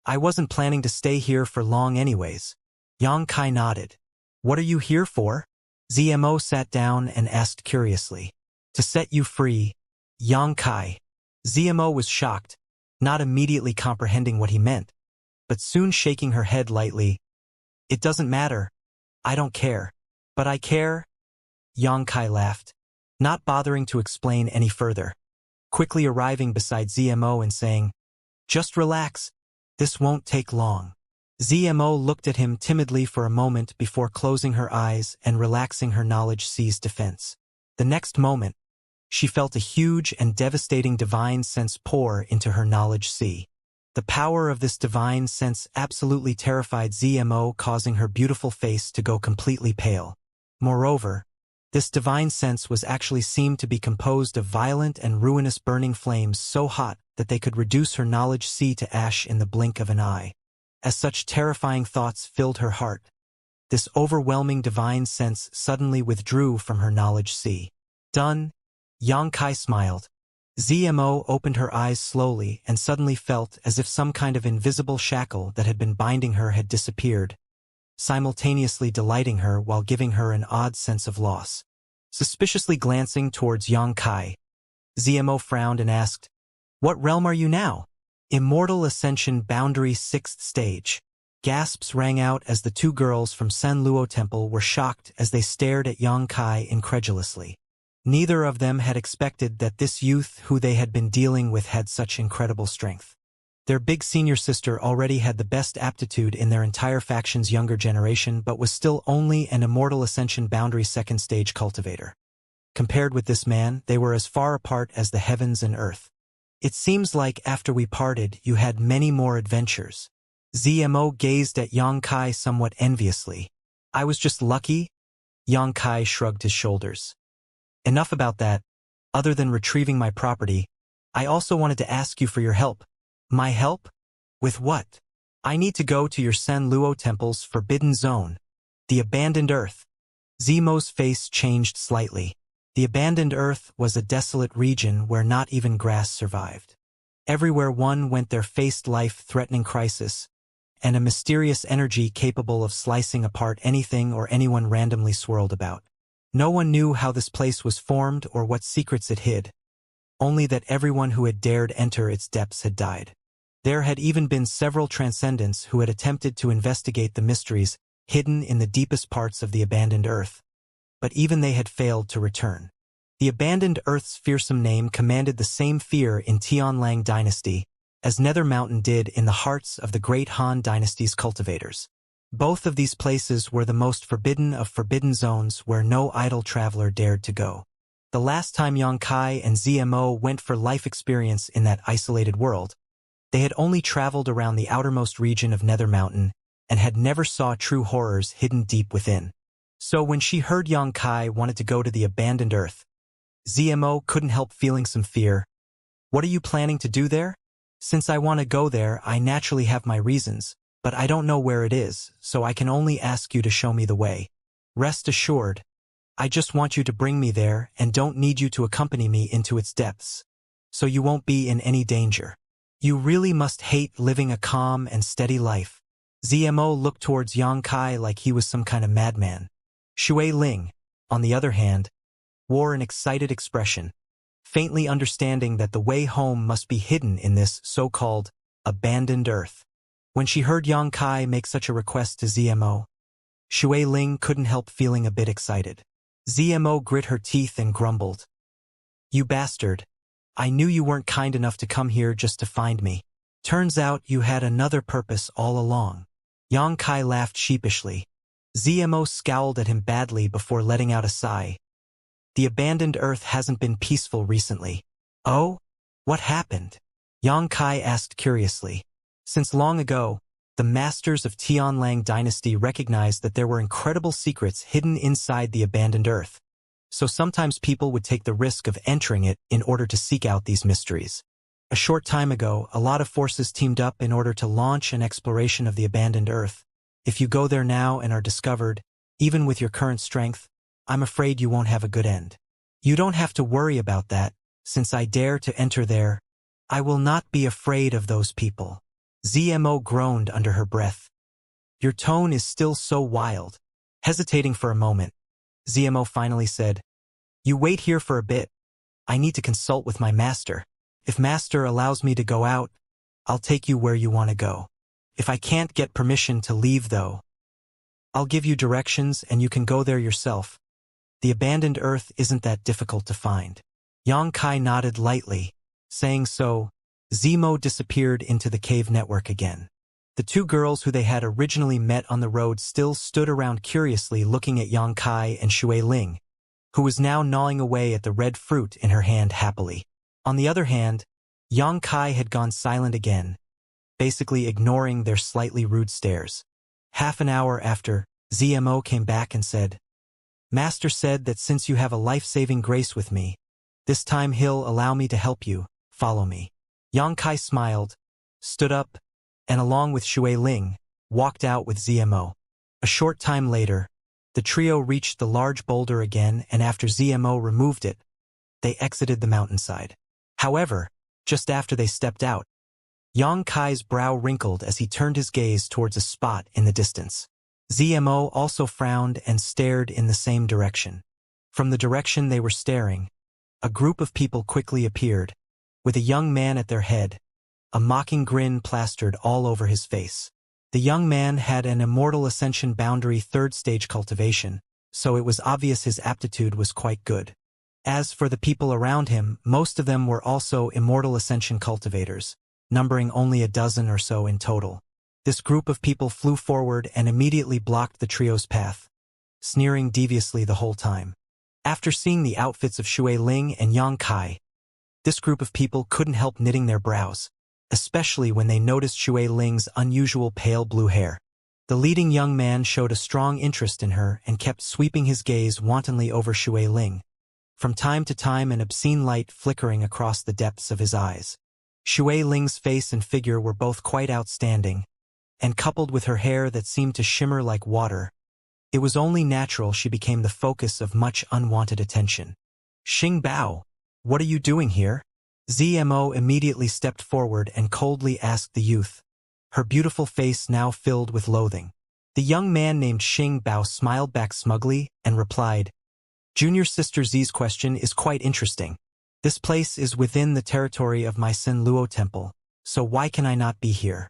I wasn't planning to stay here for long anyways." Xianxia nodded. "What are you here for?" ZMO sat down and asked curiously. "To set you free, Xianxia." ZMO was shocked, not immediately comprehending what he meant, but soon shaking her head lightly. "It doesn't matter. I don't care." "But I care." Xianxia laughed, not bothering to explain any further, quickly arriving beside ZMO and saying, "Just relax. This won't take long." ZMO looked at him timidly for a moment before closing her eyes and relaxing her knowledge-seized defense. The next moment, she felt a huge and devastating divine sense pour into her knowledge sea. The power of this divine sense absolutely terrified ZMO, causing her beautiful face to go completely pale. Moreover, this divine sense was actually seemed to be composed of violent and ruinous burning flames so hot that they could reduce her knowledge sea to ash in the blink of an eye. As such terrifying thoughts filled her heart, this overwhelming divine sense suddenly withdrew from her knowledge sea. "Done," Xianxia smiled. ZMO opened her eyes slowly and suddenly felt as if some kind of invisible shackle that had been binding her had disappeared, simultaneously delighting her while giving her an odd sense of loss. Suspiciously glancing towards Xianxia, ZMO frowned and asked, "What realm are you now?" "Immortal Ascension Boundary 6th Stage." Gasps rang out as the two girls from San Luo Temple were shocked as they stared at Xianxia incredulously. Neither of them had expected that this youth who they had been dealing with had such incredible strength. Their big senior sister already had the best aptitude in their entire faction's younger generation but was still only an Immortal Ascension Boundary 2nd Stage cultivator. Compared with this man, they were as far apart as the heavens and earth. "It seems like after we parted, you had many more adventures." ZMO gazed at Xianxia somewhat enviously. I was just lucky? Xianxia shrugged his shoulders. Enough about that. Other than retrieving my property, I also wanted to ask you for your help. My help? With what? I need to go to your San Luo temple's forbidden zone, the abandoned earth. Zemo's face changed slightly. The abandoned earth was a desolate region where not even grass survived. Everywhere one went there faced life-threatening crisis, and a mysterious energy capable of slicing apart anything or anyone randomly swirled about. No one knew how this place was formed or what secrets it hid, only that everyone who had dared enter its depths had died. There had even been several transcendents who had attempted to investigate the mysteries hidden in the deepest parts of the abandoned earth, but even they had failed to return. The abandoned earth's fearsome name commanded the same fear in Tianlang dynasty as Nether Mountain did in the hearts of the great Han dynasty's cultivators. Both of these places were the most forbidden of forbidden zones where no idle traveler dared to go. The last time Xianxia and Zmo went for life experience in that isolated world, they had only traveled around the outermost region of Nether Mountain and had never saw true horrors hidden deep within. So when she heard Xianxia wanted to go to the abandoned earth, Zmo couldn't help feeling some fear. What are you planning to do there? Since I want to go there, I naturally have my reasons, but I don't know where it is, so I can only ask you to show me the way. Rest assured, I just want you to bring me there and don't need you to accompany me into its depths, so you won't be in any danger. You really must hate living a calm and steady life. Zmo looked towards Xianxia like he was some kind of madman. Shui Ling, on the other hand, wore an excited expression, faintly understanding that the way home must be hidden in this so-called abandoned earth. When she heard Xianxia make such a request to Zmo, Shui Ling couldn't help feeling a bit excited. Zmo grit her teeth and grumbled. You bastard. I knew you weren't kind enough to come here just to find me. Turns out you had another purpose all along. Xianxia laughed sheepishly. Zmo scowled at him badly before letting out a sigh. The abandoned earth hasn't been peaceful recently. Oh? What happened? Xianxia asked curiously. Since long ago, the masters of Tianlang dynasty recognized that there were incredible secrets hidden inside the abandoned earth. So sometimes people would take the risk of entering it in order to seek out these mysteries. A short time ago, a lot of forces teamed up in order to launch an exploration of the abandoned earth. If you go there now and are discovered, even with your current strength, I'm afraid you won't have a good end. You don't have to worry about that, since I dare to enter there. I will not be afraid of those people. Zmo groaned under her breath. Your tone is still so wild. Hesitating for a moment, Zmo finally said, You wait here for a bit. I need to consult with my master. If master allows me to go out, I'll take you where you want to go. If I can't get permission to leave though, I'll give you directions and you can go there yourself. The abandoned earth isn't that difficult to find. Xianxia nodded lightly. Saying so, Zmo disappeared into the cave network again. The two girls who they had originally met on the road still stood around curiously looking at Xianxia and Shui Ling, who was now gnawing away at the red fruit in her hand happily. On the other hand, Xianxia had gone silent again, basically ignoring their slightly rude stares. Half an hour after, Zmo came back and said, Master said that since you have a life-saving grace with me, this time he'll allow me to help you. Follow me. Xianxia smiled, stood up, and along with Shui Ling, walked out with Zmo. A short time later, the trio reached the large boulder again, and after Zmo removed it, they exited the mountainside. However, just after they stepped out, Xianxia's brow wrinkled as he turned his gaze towards a spot in the distance. Zmo also frowned and stared in the same direction. From the direction they were staring, a group of people quickly appeared, with a young man at their head, a mocking grin plastered all over his face. The young man had an Immortal Ascension boundary 3rd stage cultivation, so it was obvious his aptitude was quite good. As for the people around him, most of them were also Immortal Ascension cultivators, numbering only a dozen or so in total. This group of people flew forward and immediately blocked the trio's path, sneering deviously the whole time. After seeing the outfits of Shui Ling and Xianxia, this group of people couldn't help knitting their brows, especially when they noticed Shui Ling's unusual pale blue hair. The leading young man showed a strong interest in her and kept sweeping his gaze wantonly over Shui Ling, from time to time an obscene light flickering across the depths of his eyes. Shui Ling's face and figure were both quite outstanding, and coupled with her hair that seemed to shimmer like water, it was only natural she became the focus of much unwanted attention. "Xing Bao, what are you doing here?" ZMO immediately stepped forward and coldly asked the youth, her beautiful face now filled with loathing. The young man named Xing Bao smiled back smugly and replied, "Junior Sister Z's question is quite interesting. This place is within the territory of my Sen Luo temple, so why can I not be here?"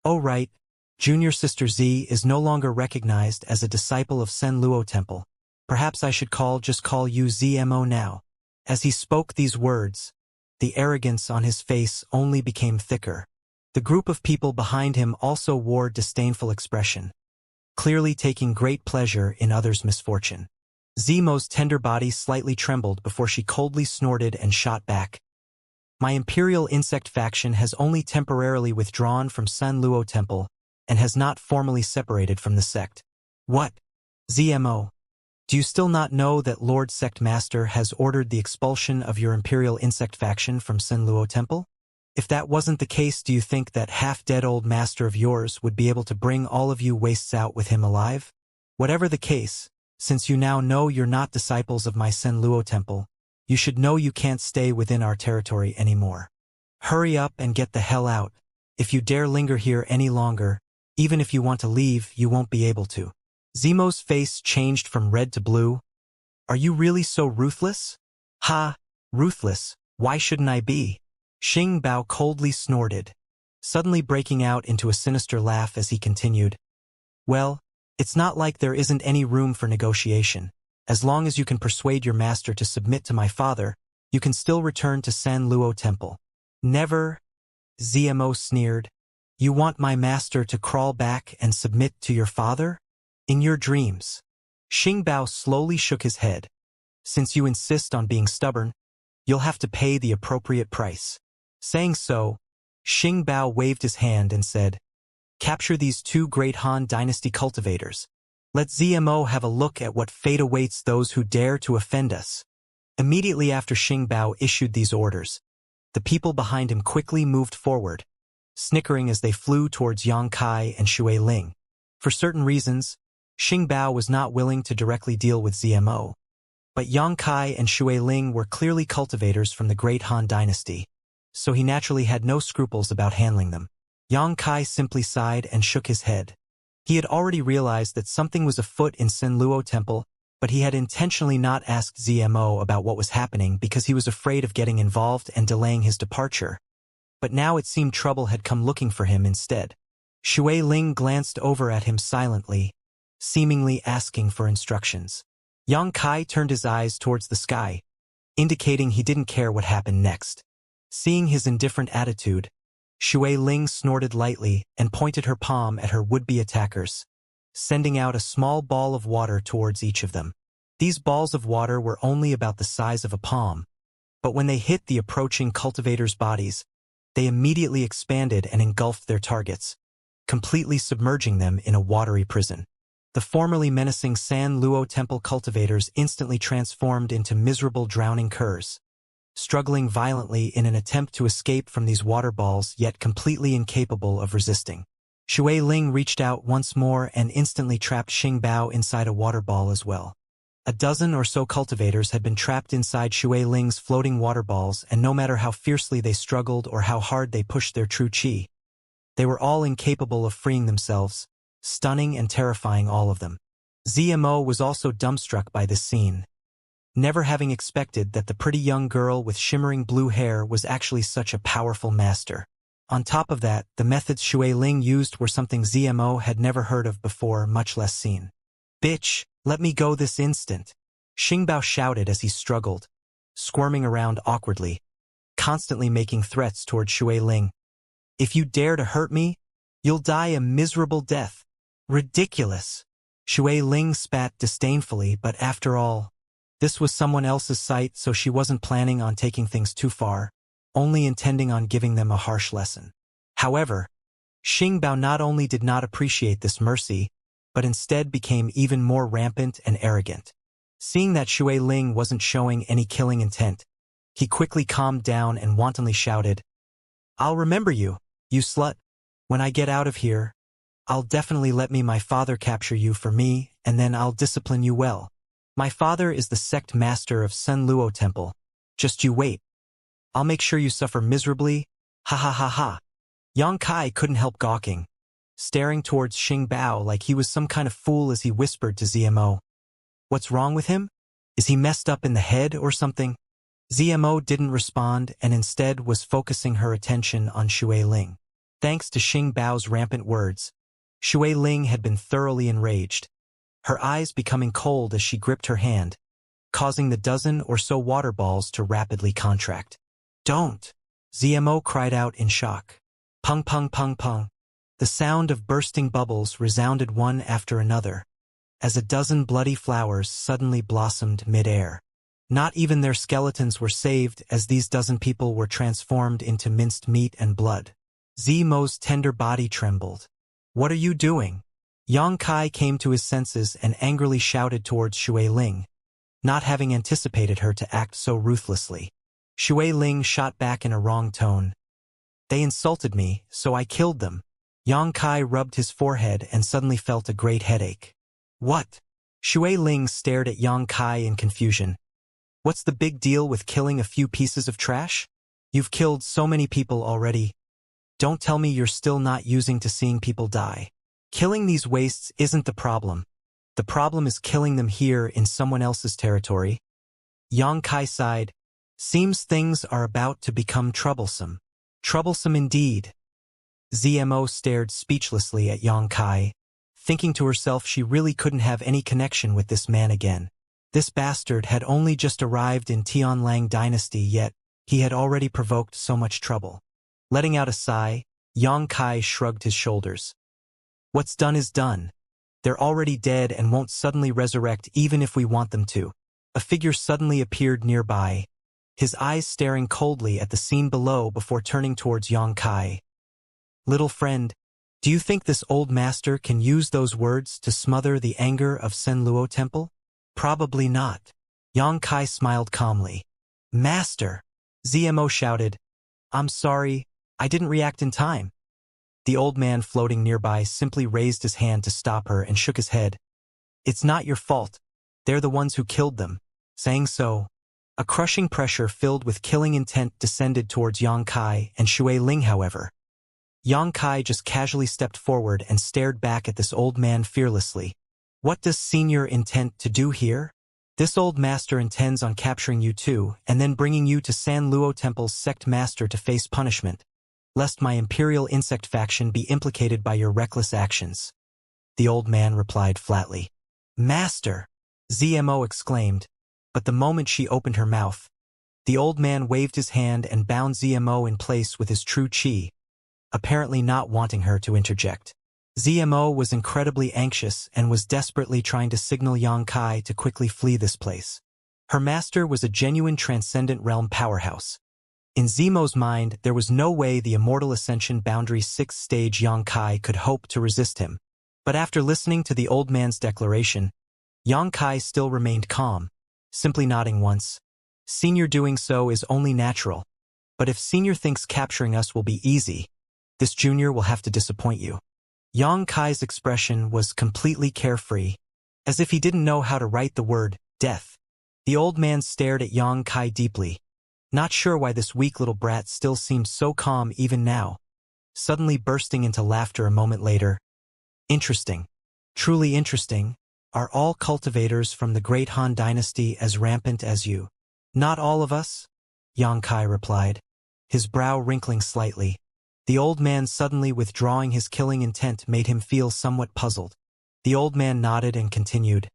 "Oh right, Junior Sister Z is no longer recognized as a disciple of Sen Luo temple. Perhaps I should just call you ZMO now." As he spoke these words, the arrogance on his face only became thicker. The group of people behind him also wore disdainful expression, clearly taking great pleasure in others' misfortune. Zemo's tender body slightly trembled before she coldly snorted and shot back. "My Imperial Insect faction has only temporarily withdrawn from San Luo Temple and has not formally separated from the sect." "What? ZMO? Do you still not know that Lord Sect Master has ordered the expulsion of your Imperial Insect faction from San Luo Temple? If that wasn't the case, do you think that half-dead old master of yours would be able to bring all of you wastes out with him alive? Whatever the case, since you now know you're not disciples of my Sen Luo temple, you should know you can't stay within our territory anymore. Hurry up and get the hell out. If you dare linger here any longer, even if you want to leave, you won't be able to." Zemo's face changed from red to blue. "Are you really so ruthless?" "Ha, ruthless, why shouldn't I be?" Xing Bao coldly snorted, suddenly breaking out into a sinister laugh as he continued, "Well, it's not like there isn't any room for negotiation. As long as you can persuade your master to submit to my father, you can still return to San Luo Temple." "Never," ZMO sneered. "You want my master to crawl back and submit to your father? In your dreams." Xing Bao slowly shook his head. "Since you insist on being stubborn, you'll have to pay the appropriate price." Saying so, Xing Bao waved his hand and said, "Capture these two great Han Dynasty cultivators. Let ZMO have a look at what fate awaits those who dare to offend us." Immediately after Xing Bao issued these orders, the people behind him quickly moved forward, snickering as they flew towards Yang Kai and Shui Ling. For certain reasons, Xing Bao was not willing to directly deal with ZMO, but Yang Kai and Shui Ling were clearly cultivators from the great Han Dynasty, so he naturally had no scruples about handling them. Yang Kai simply sighed and shook his head. He had already realized that something was afoot in Sen Luo Temple, but he had intentionally not asked ZMO about what was happening because he was afraid of getting involved and delaying his departure. But now it seemed trouble had come looking for him instead. Shui Ling glanced over at him silently, seemingly asking for instructions. Yang Kai turned his eyes towards the sky, indicating he didn't care what happened next. Seeing his indifferent attitude, Shui Ling snorted lightly and pointed her palm at her would-be attackers, sending out a small ball of water towards each of them. These balls of water were only about the size of a palm, but when they hit the approaching cultivators' bodies, they immediately expanded and engulfed their targets, completely submerging them in a watery prison. The formerly menacing San Luo Temple cultivators instantly transformed into miserable drowning curs, struggling violently in an attempt to escape from these water balls, yet completely incapable of resisting. Shui Ling reached out once more and instantly trapped Xing Bao inside a water ball as well. A dozen or so cultivators had been trapped inside Shui Ling's floating water balls, and no matter how fiercely they struggled or how hard they pushed their true qi, they were all incapable of freeing themselves, stunning and terrifying all of them. ZMO was also dumbstruck by this scene, never having expected that the pretty young girl with shimmering blue hair was actually such a powerful master. On top of that, the methods Shui Ling used were something ZMO had never heard of before, much less seen. "Bitch, let me go this instant," Xing Bao shouted as he struggled, squirming around awkwardly, constantly making threats toward Shui Ling. "If you dare to hurt me, you'll die a miserable death." "Ridiculous." Shui Ling spat disdainfully, but after all, this was someone else's site, so she wasn't planning on taking things too far, only intending on giving them a harsh lesson. However, Xingbao not only did not appreciate this mercy, but instead became even more rampant and arrogant. Seeing that Shui Ling wasn't showing any killing intent, he quickly calmed down and wantonly shouted, "I'll remember you, you slut. When I get out of here, I'll definitely let my father capture you for me, and then I'll discipline you well. My father is the sect master of Sen Luo Temple. Just you wait. I'll make sure you suffer miserably. Ha ha ha ha." Yang Kai couldn't help gawking, staring towards Xing Bao like he was some kind of fool as he whispered to ZMO, "What's wrong with him? Is he messed up in the head or something?" ZMO didn't respond and instead was focusing her attention on Shui Ling. Thanks to Xing Bao's rampant words, Shui Ling had been thoroughly enraged, her eyes becoming cold as she gripped her hand, causing the dozen or so water balls to rapidly contract. "Don't!" ZMO cried out in shock. Pung pung pung pung. The sound of bursting bubbles resounded one after another, as a dozen bloody flowers suddenly blossomed mid-air. Not even their skeletons were saved as these dozen people were transformed into minced meat and blood. ZMO's tender body trembled. "What are you doing?" Yang Kai came to his senses and angrily shouted towards Shui Ling, not having anticipated her to act so ruthlessly. Shui Ling shot back in a wrong tone. "They insulted me, so I killed them." Yang Kai rubbed his forehead and suddenly felt a great headache. "What?" Shui Ling stared at Yang Kai in confusion. "What's the big deal with killing a few pieces of trash? You've killed so many people already. Don't tell me you're still not using to seeing people die. Killing these wastes isn't the problem. The problem is killing them here in someone else's territory." Yang Kai sighed. "Seems things are about to become troublesome." "Troublesome indeed." ZMO stared speechlessly at Yang Kai, thinking to herself she really couldn't have any connection with this man again. This bastard had only just arrived in Tianlang dynasty, yet he had already provoked so much trouble. Letting out a sigh, Yang Kai shrugged his shoulders. "What's done is done. They're already dead and won't suddenly resurrect even if we want them to." A figure suddenly appeared nearby, his eyes staring coldly at the scene below before turning towards Yang Kai. "Little friend, do you think this old master can use those words to smother the anger of Sen Luo Temple?" "Probably not." Yang Kai smiled calmly. "Master!" ZMO shouted. "I'm sorry, I didn't react in time." The old man floating nearby simply raised his hand to stop her and shook his head. "It's not your fault. They're the ones who killed them." Saying so, a crushing pressure filled with killing intent descended towards Yang Kai and Shui Ling. However, Yang Kai just casually stepped forward and stared back at this old man fearlessly. "What does senior intend to do here?" "This old master intends on capturing you too and then bringing you to San Luo Temple's sect master to face punishment, lest my imperial insect faction be implicated by your reckless actions." The old man replied flatly. "Master!" ZMO exclaimed, but the moment she opened her mouth, the old man waved his hand and bound ZMO in place with his true chi, apparently not wanting her to interject. ZMO was incredibly anxious and was desperately trying to signal Yang Kai to quickly flee this place. Her master was a genuine transcendent realm powerhouse. In ZMO's mind, there was no way the Immortal Ascension Boundary 6th stage Yang Kai could hope to resist him. But after listening to the old man's declaration, Yang Kai still remained calm, simply nodding once. "Senior doing so is only natural. But if Senior thinks capturing us will be easy, this Junior will have to disappoint you." Yang Kai's expression was completely carefree, as if he didn't know how to write the word death. The old man stared at Yang Kai deeply, not sure why this weak little brat still seemed so calm even now, suddenly bursting into laughter a moment later. "Interesting. Truly interesting. Are all cultivators from the Great Han Dynasty as rampant as you?" "Not all of us," Yang Kai replied, his brow wrinkling slightly. The old man suddenly withdrawing his killing intent made him feel somewhat puzzled. The old man nodded and continued.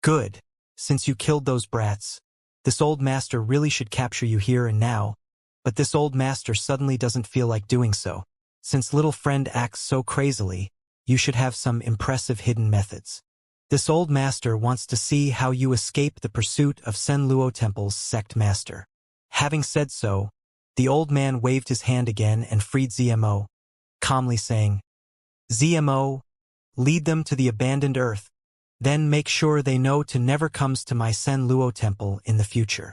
"Good. Since you killed those brats, this old master really should capture you here and now, but this old master suddenly doesn't feel like doing so. Since little friend acts so crazily, you should have some impressive hidden methods. This old master wants to see how you escape the pursuit of Sen Luo Temple's sect master." Having said so, the old man waved his hand again and freed ZMO, calmly saying, "ZMO, lead them to the abandoned earth. Then make sure they know to never comes to my Sen Luo temple in the future."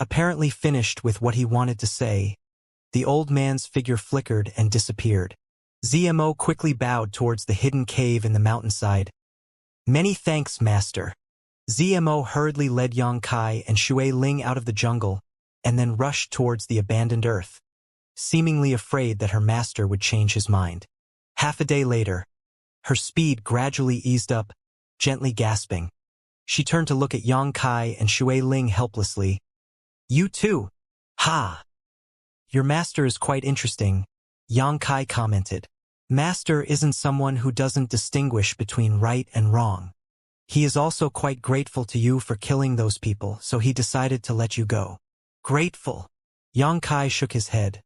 Apparently finished with what he wanted to say, the old man's figure flickered and disappeared. ZMO quickly bowed towards the hidden cave in the mountainside. "Many thanks, master." ZMO hurriedly led Yang Kai and Shui Ling out of the jungle, and then rushed towards the abandoned earth, seemingly afraid that her master would change his mind. Half a day later, her speed gradually eased up, gently gasping. She turned to look at Yang Kai and Shui Ling helplessly. "You too? Ha! Your master is quite interesting," Yang Kai commented. "Master isn't someone who doesn't distinguish between right and wrong. He is also quite grateful to you for killing those people, so he decided to let you go." "Grateful?" Yang Kai shook his head.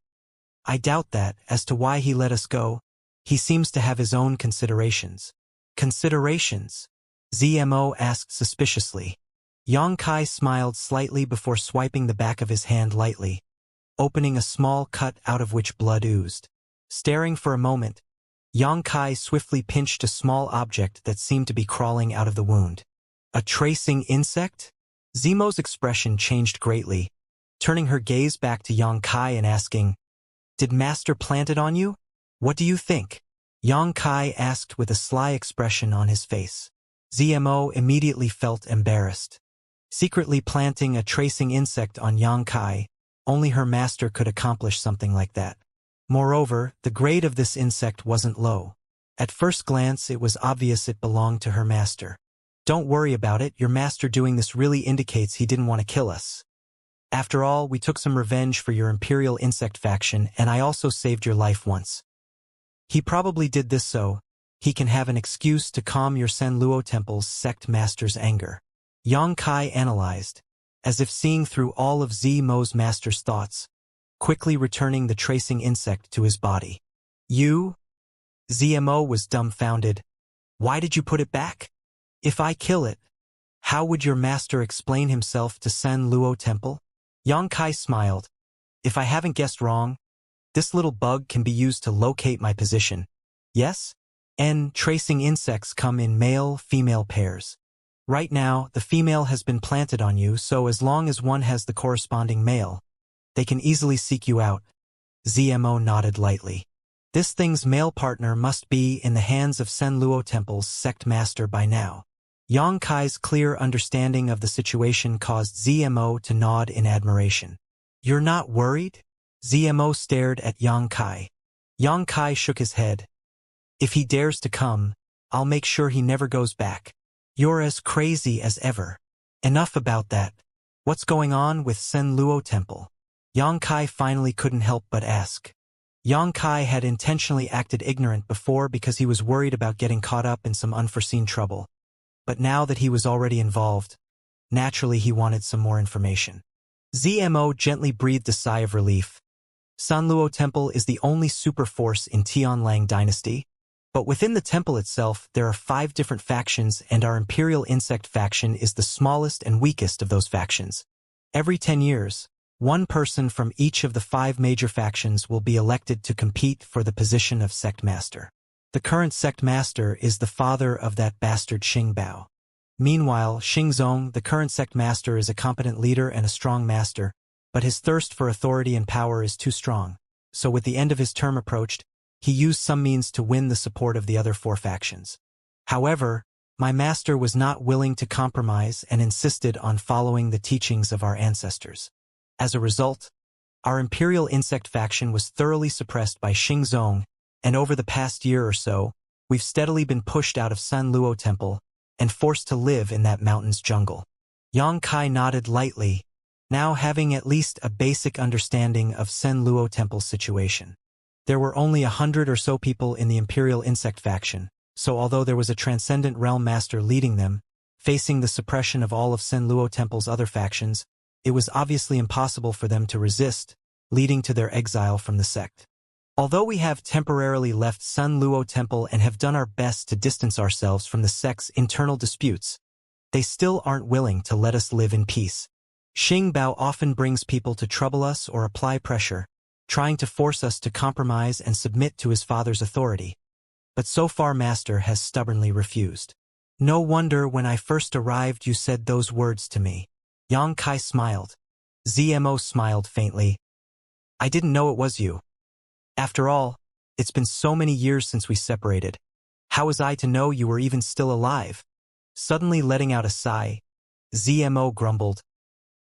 "I doubt that. As to why he let us go, he seems to have his own considerations." "Considerations?" ZMO asked suspiciously. Yang Kai smiled slightly before swiping the back of his hand lightly, opening a small cut out of which blood oozed. Staring for a moment, Yang Kai swiftly pinched a small object that seemed to be crawling out of the wound. "A tracing insect?" Zemo's expression changed greatly, turning her gaze back to Yang Kai and asking, "Did Master plant it on you? What do you think?" Yang Kai asked with a sly expression on his face. ZMO immediately felt embarrassed. Secretly planting a tracing insect on Yang Kai, only her master could accomplish something like that. Moreover, the grade of this insect wasn't low. At first glance, it was obvious it belonged to her master. "Don't worry about it, your master doing this really indicates he didn't want to kill us. After all, we took some revenge for your Imperial Insect faction, and I also saved your life once. He probably did this so he can have an excuse to calm your Sen Luo Temple's sect master's anger." Yang Kai analyzed, as if seeing through all of ZMO's master's thoughts, quickly returning the tracing insect to his body. "You?" ZMO was dumbfounded. "Why did you put it back? If I kill it, how would your master explain himself to Sen Luo Temple?" Yang Kai smiled. "If I haven't guessed wrong, this little bug can be used to locate my position. Yes? And tracing insects come in male-female pairs. Right now, the female has been planted on you, so as long as one has the corresponding male, they can easily seek you out." ZMO nodded lightly. "This thing's male partner must be in the hands of Sen Luo Temple's sect master by now." Yang Kai's clear understanding of the situation caused ZMO to nod in admiration. "You're not worried?" ZMO stared at Yang Kai. Yang Kai shook his head. "If he dares to come, I'll make sure he never goes back. You're as crazy as ever. Enough about that. What's going on with Sen Luo Temple?" Yang Kai finally couldn't help but ask. Yang Kai had intentionally acted ignorant before because he was worried about getting caught up in some unforeseen trouble. But now that he was already involved, naturally he wanted some more information. ZMO gently breathed a sigh of relief. San Luo Temple is the only super force in Tianlang Dynasty, but within the temple itself there are 5 different factions, and our Imperial Insect faction is the smallest and weakest of those factions. Every 10 years, one person from each of the 5 major factions will be elected to compete for the position of sect master. The current sect master is the father of that bastard Xingbao. Meanwhile, Xingzong, the current sect master, is a competent leader and a strong master, but his thirst for authority and power is too strong. So with the end of his term approached, he used some means to win the support of the other 4 factions. However, my master was not willing to compromise and insisted on following the teachings of our ancestors. As a result, our Imperial Insect faction was thoroughly suppressed by Xingzong, and over the past year or so, we've steadily been pushed out of San Luo Temple and forced to live in that mountain's jungle." Yang Kai nodded lightly, now having at least a basic understanding of Sen Luo Temple's situation. There were only 100 or so people in the Imperial Insect faction, so although there was a transcendent realm master leading them, facing the suppression of all of Sen Luo Temple's other factions, it was obviously impossible for them to resist, leading to their exile from the sect. Although we have temporarily left San Luo Temple and have done our best to distance ourselves from the sect's internal disputes, they still aren't willing to let us live in peace. Xingbao often brings people to trouble us or apply pressure, trying to force us to compromise and submit to his father's authority. But so far Master has stubbornly refused. No wonder when I first arrived you said those words to me. Yang Kai smiled. Zmo smiled faintly. I didn't know it was you. After all, it's been so many years since we separated. How was I to know you were even still alive? Suddenly letting out a sigh, Zmo grumbled.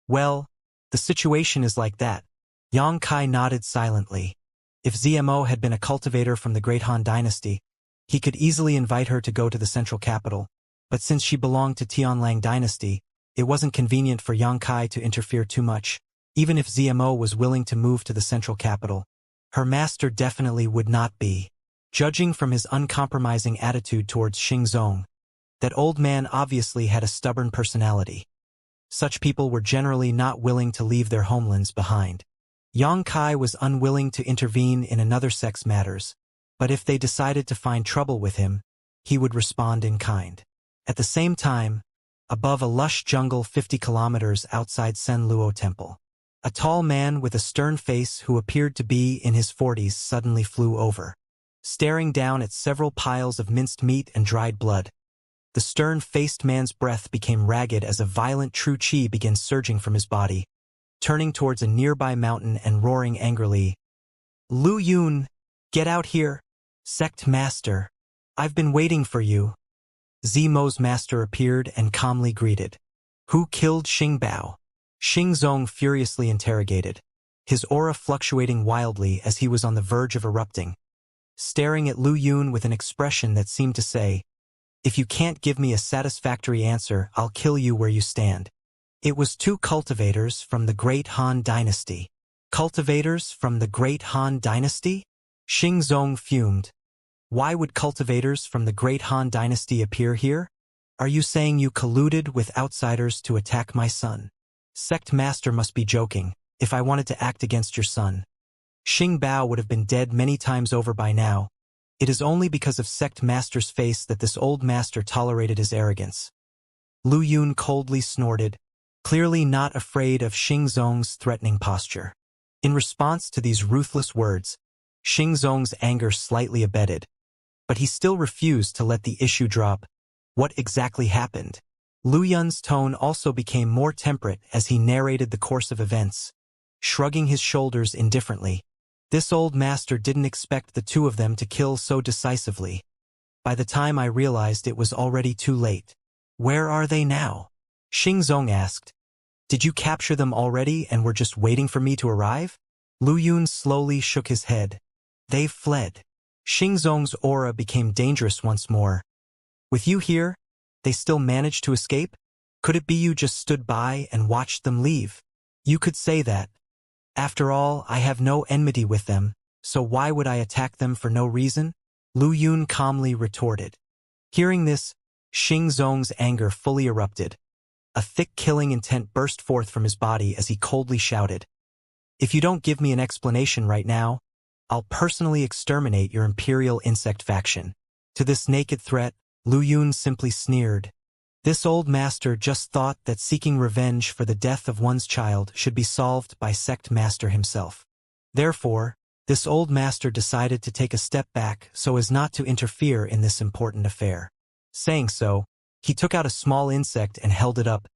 Well, the situation is like that. Yang Kai nodded silently. If Zmo had been a cultivator from the Great Han Dynasty, he could easily invite her to go to the central capital, but since she belonged to Tianlang Dynasty, it wasn't convenient for Yang Kai to interfere too much. Even if Zmo was willing to move to the central capital, her master definitely would not be. Judging from his uncompromising attitude towards Xingzong, that old man obviously had a stubborn personality. Such people were generally not willing to leave their homelands behind. Yang Kai was unwilling to intervene in another sex's matters, but if they decided to find trouble with him, he would respond in kind. At the same time, above a lush jungle 50 kilometers outside Sen Luo Temple, a tall man with a stern face who appeared to be in his 40s suddenly flew over. Staring down at several piles of minced meat and dried blood, the stern-faced man's breath became ragged as a violent true qi began surging from his body, turning towards a nearby mountain and roaring angrily. Lu Yun, get out here! Sect Master, I've been waiting for you. Zmo's master appeared and calmly greeted. Who killed Xing Bao? Xingzong furiously interrogated, his aura fluctuating wildly as he was on the verge of erupting, staring at Lu Yun with an expression that seemed to say, if you can't give me a satisfactory answer, I'll kill you where you stand. It was two cultivators from the Great Han Dynasty. Cultivators from the Great Han Dynasty? Xingzong fumed. Why would cultivators from the Great Han Dynasty appear here? Are you saying you colluded with outsiders to attack my son? Sect Master must be joking. If I wanted to act against your son, Xing Bao would have been dead many times over by now. It is only because of Sect Master's face that this old master tolerated his arrogance. Lu Yun coldly snorted, clearly not afraid of Xingzong's threatening posture. In response to these ruthless words, Xingzong's anger slightly abated, but he still refused to let the issue drop. What exactly happened? Lu Yun's tone also became more temperate as he narrated the course of events, shrugging his shoulders indifferently. This old master didn't expect the two of them to kill so decisively. By the time I realized it was already too late. Where are they now? Xingzong asked. Did you capture them already and were just waiting for me to arrive? Lu Yun slowly shook his head. They've fled. Xingzong's aura became dangerous once more. With you here, they still managed to escape? Could it be you just stood by and watched them leave? You could say that. After all, I have no enmity with them, so why would I attack them for no reason? Lu Yun calmly retorted. Hearing this, Xingzong's anger fully erupted. A thick killing intent burst forth from his body as he coldly shouted. If you don't give me an explanation right now, I'll personally exterminate your imperial insect faction. To this naked threat, Lu Yun simply sneered. This old master just thought that seeking revenge for the death of one's child should be solved by Sect Master himself. Therefore, this old master decided to take a step back so as not to interfere in this important affair. Saying so, he took out a small insect and held it up.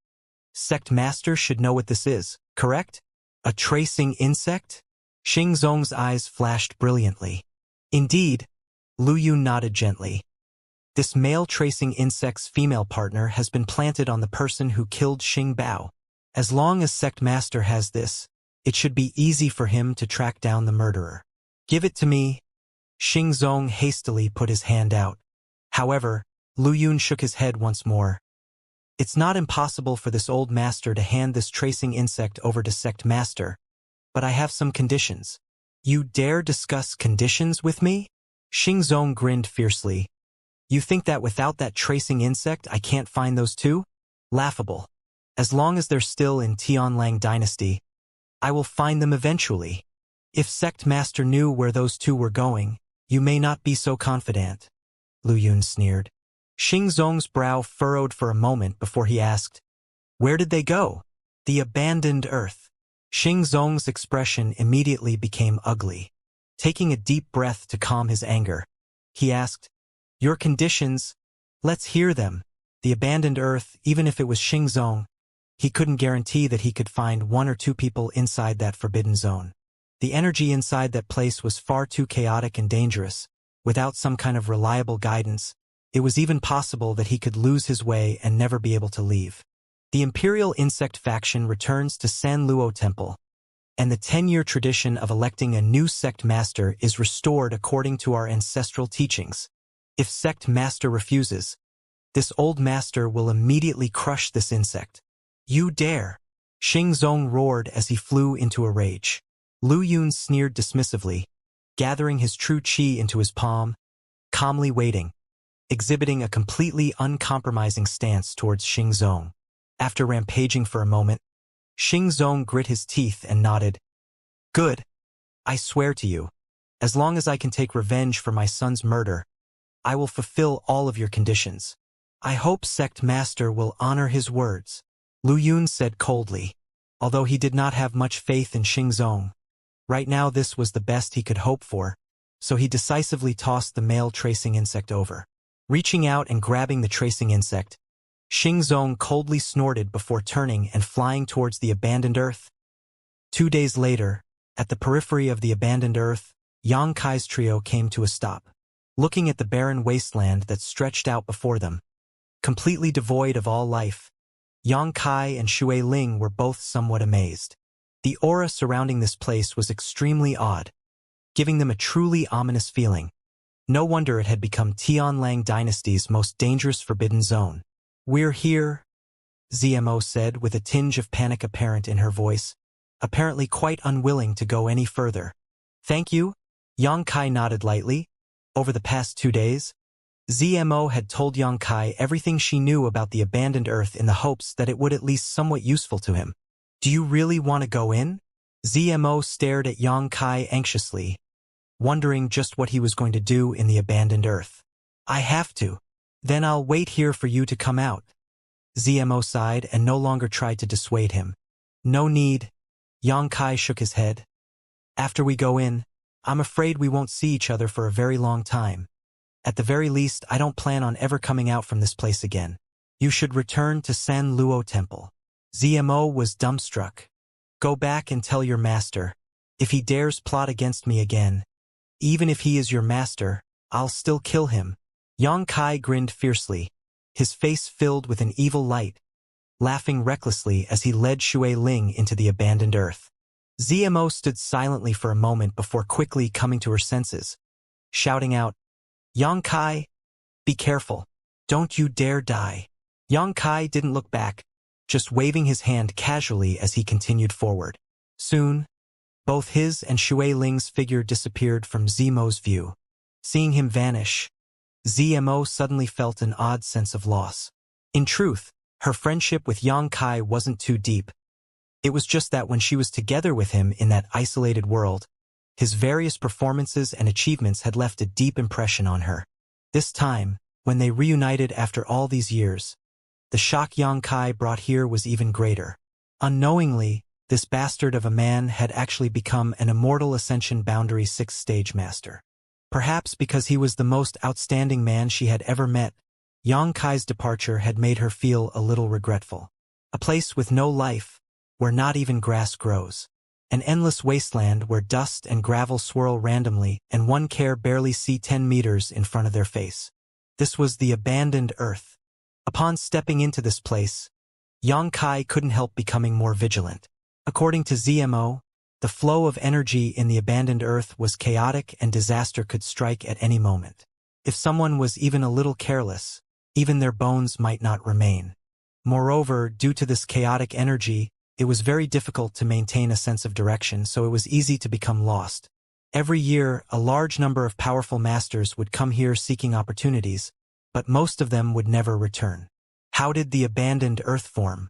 Sect Master should know what this is, correct? A tracing insect? Xingzong's eyes flashed brilliantly. Indeed, Lu Yun nodded gently. This male tracing insect's female partner has been planted on the person who killed Xing Bao. As long as Sect Master has this, it should be easy for him to track down the murderer. Give it to me. Xingzong hastily put his hand out. However, Lu Yun shook his head once more. It's not impossible for this old master to hand this tracing insect over to Sect Master, but I have some conditions. You dare discuss conditions with me? Xingzong grinned fiercely. You think that without that tracing insect I can't find those two? Laughable. As long as they're still in Tianlang Dynasty, I will find them eventually. If Sect Master knew where those two were going, you may not be so confident. Lu Yun sneered. Xingzong's brow furrowed for a moment before he asked, where did they go? The abandoned earth. Xingzong's expression immediately became ugly. Taking a deep breath to calm his anger, he asked, "Your conditions? Let's hear them." The abandoned earth, even if it was Xingzong, he couldn't guarantee that he could find one or two people inside that forbidden zone. The energy inside that place was far too chaotic and dangerous. Without some kind of reliable guidance, it was even possible that he could lose his way and never be able to leave. The Imperial Insect faction returns to San Luo Temple, and the 10-year tradition of electing a new sect master is restored according to our ancestral teachings. If sect master refuses, this old master will immediately crush this insect. "You dare!" Xingzong roared as he flew into a rage. Lu Yun sneered dismissively, gathering his true qi into his palm, calmly waiting, exhibiting a completely uncompromising stance towards Xingzong. After rampaging for a moment, Xingzong grit his teeth and nodded. "Good. I swear to you, as long as I can take revenge for my son's murder, I will fulfill all of your conditions. I hope Sect Master will honor his words," Lu Yun said coldly, although he did not have much faith in Xingzong. Right now this was the best he could hope for, so he decisively tossed the male tracing insect over. Reaching out and grabbing the tracing insect, Xingzong coldly snorted before turning and flying towards the abandoned earth. 2 days later, at the periphery of the abandoned earth, Yang Kai's trio came to a stop. Looking at the barren wasteland that stretched out before them, completely devoid of all life, Yang Kai and Xue Ling were both somewhat amazed. The aura surrounding this place was extremely odd, giving them a truly ominous feeling. No wonder it had become Tianlang Dynasty's most dangerous forbidden zone. "We're here," ZMO said with a tinge of panic apparent in her voice, apparently quite unwilling to go any further. "Thank you," Yang Kai nodded lightly. Over the past 2 days, ZMO had told Yang Kai everything she knew about the abandoned earth in the hopes that it would at least somewhat useful to him. "Do you really want to go in?" ZMO stared at Yang Kai anxiously, wondering just what he was going to do in the abandoned earth. "I have to. Then I'll wait here for you to come out." ZMO sighed and no longer tried to dissuade him. "No need." Yang Kai shook his head. "After we go in, I'm afraid we won't see each other for a very long time. At the very least, I don't plan on ever coming out from this place again. You should return to San Luo Temple." ZMO was dumbstruck. "Go back and tell your master. If he dares plot against me again, even if he is your master, I'll still kill him." Yang Kai grinned fiercely, his face filled with an evil light, laughing recklessly as he led Xue Ling into the abandoned earth. ZMO stood silently for a moment before quickly coming to her senses, shouting out, "Yang Kai, be careful. Don't you dare die." Yang Kai didn't look back, just waving his hand casually as he continued forward. Soon, both his and Xue Ling's figure disappeared from ZMO's view. Seeing him vanish, ZMO suddenly felt an odd sense of loss. In truth, her friendship with Yang Kai wasn't too deep. It was just that when she was together with him in that isolated world, his various performances and achievements had left a deep impression on her. This time, when they reunited after all these years, the shock Yang Kai brought here was even greater. Unknowingly, this bastard of a man had actually become an immortal Ascension Boundary 6th stage master. Perhaps because he was the most outstanding man she had ever met, Yang Kai's departure had made her feel a little regretful. A place with no life, where not even grass grows. An endless wasteland where dust and gravel swirl randomly and one can barely see 10 meters in front of their face. This was the abandoned earth. Upon stepping into this place, Yang Kai couldn't help becoming more vigilant. According to ZMO, the flow of energy in the abandoned earth was chaotic and disaster could strike at any moment. If someone was even a little careless, even their bones might not remain. Moreover, due to this chaotic energy, it was very difficult to maintain a sense of direction, so it was easy to become lost. Every year, a large number of powerful masters would come here seeking opportunities, but most of them would never return. How did the abandoned earth form?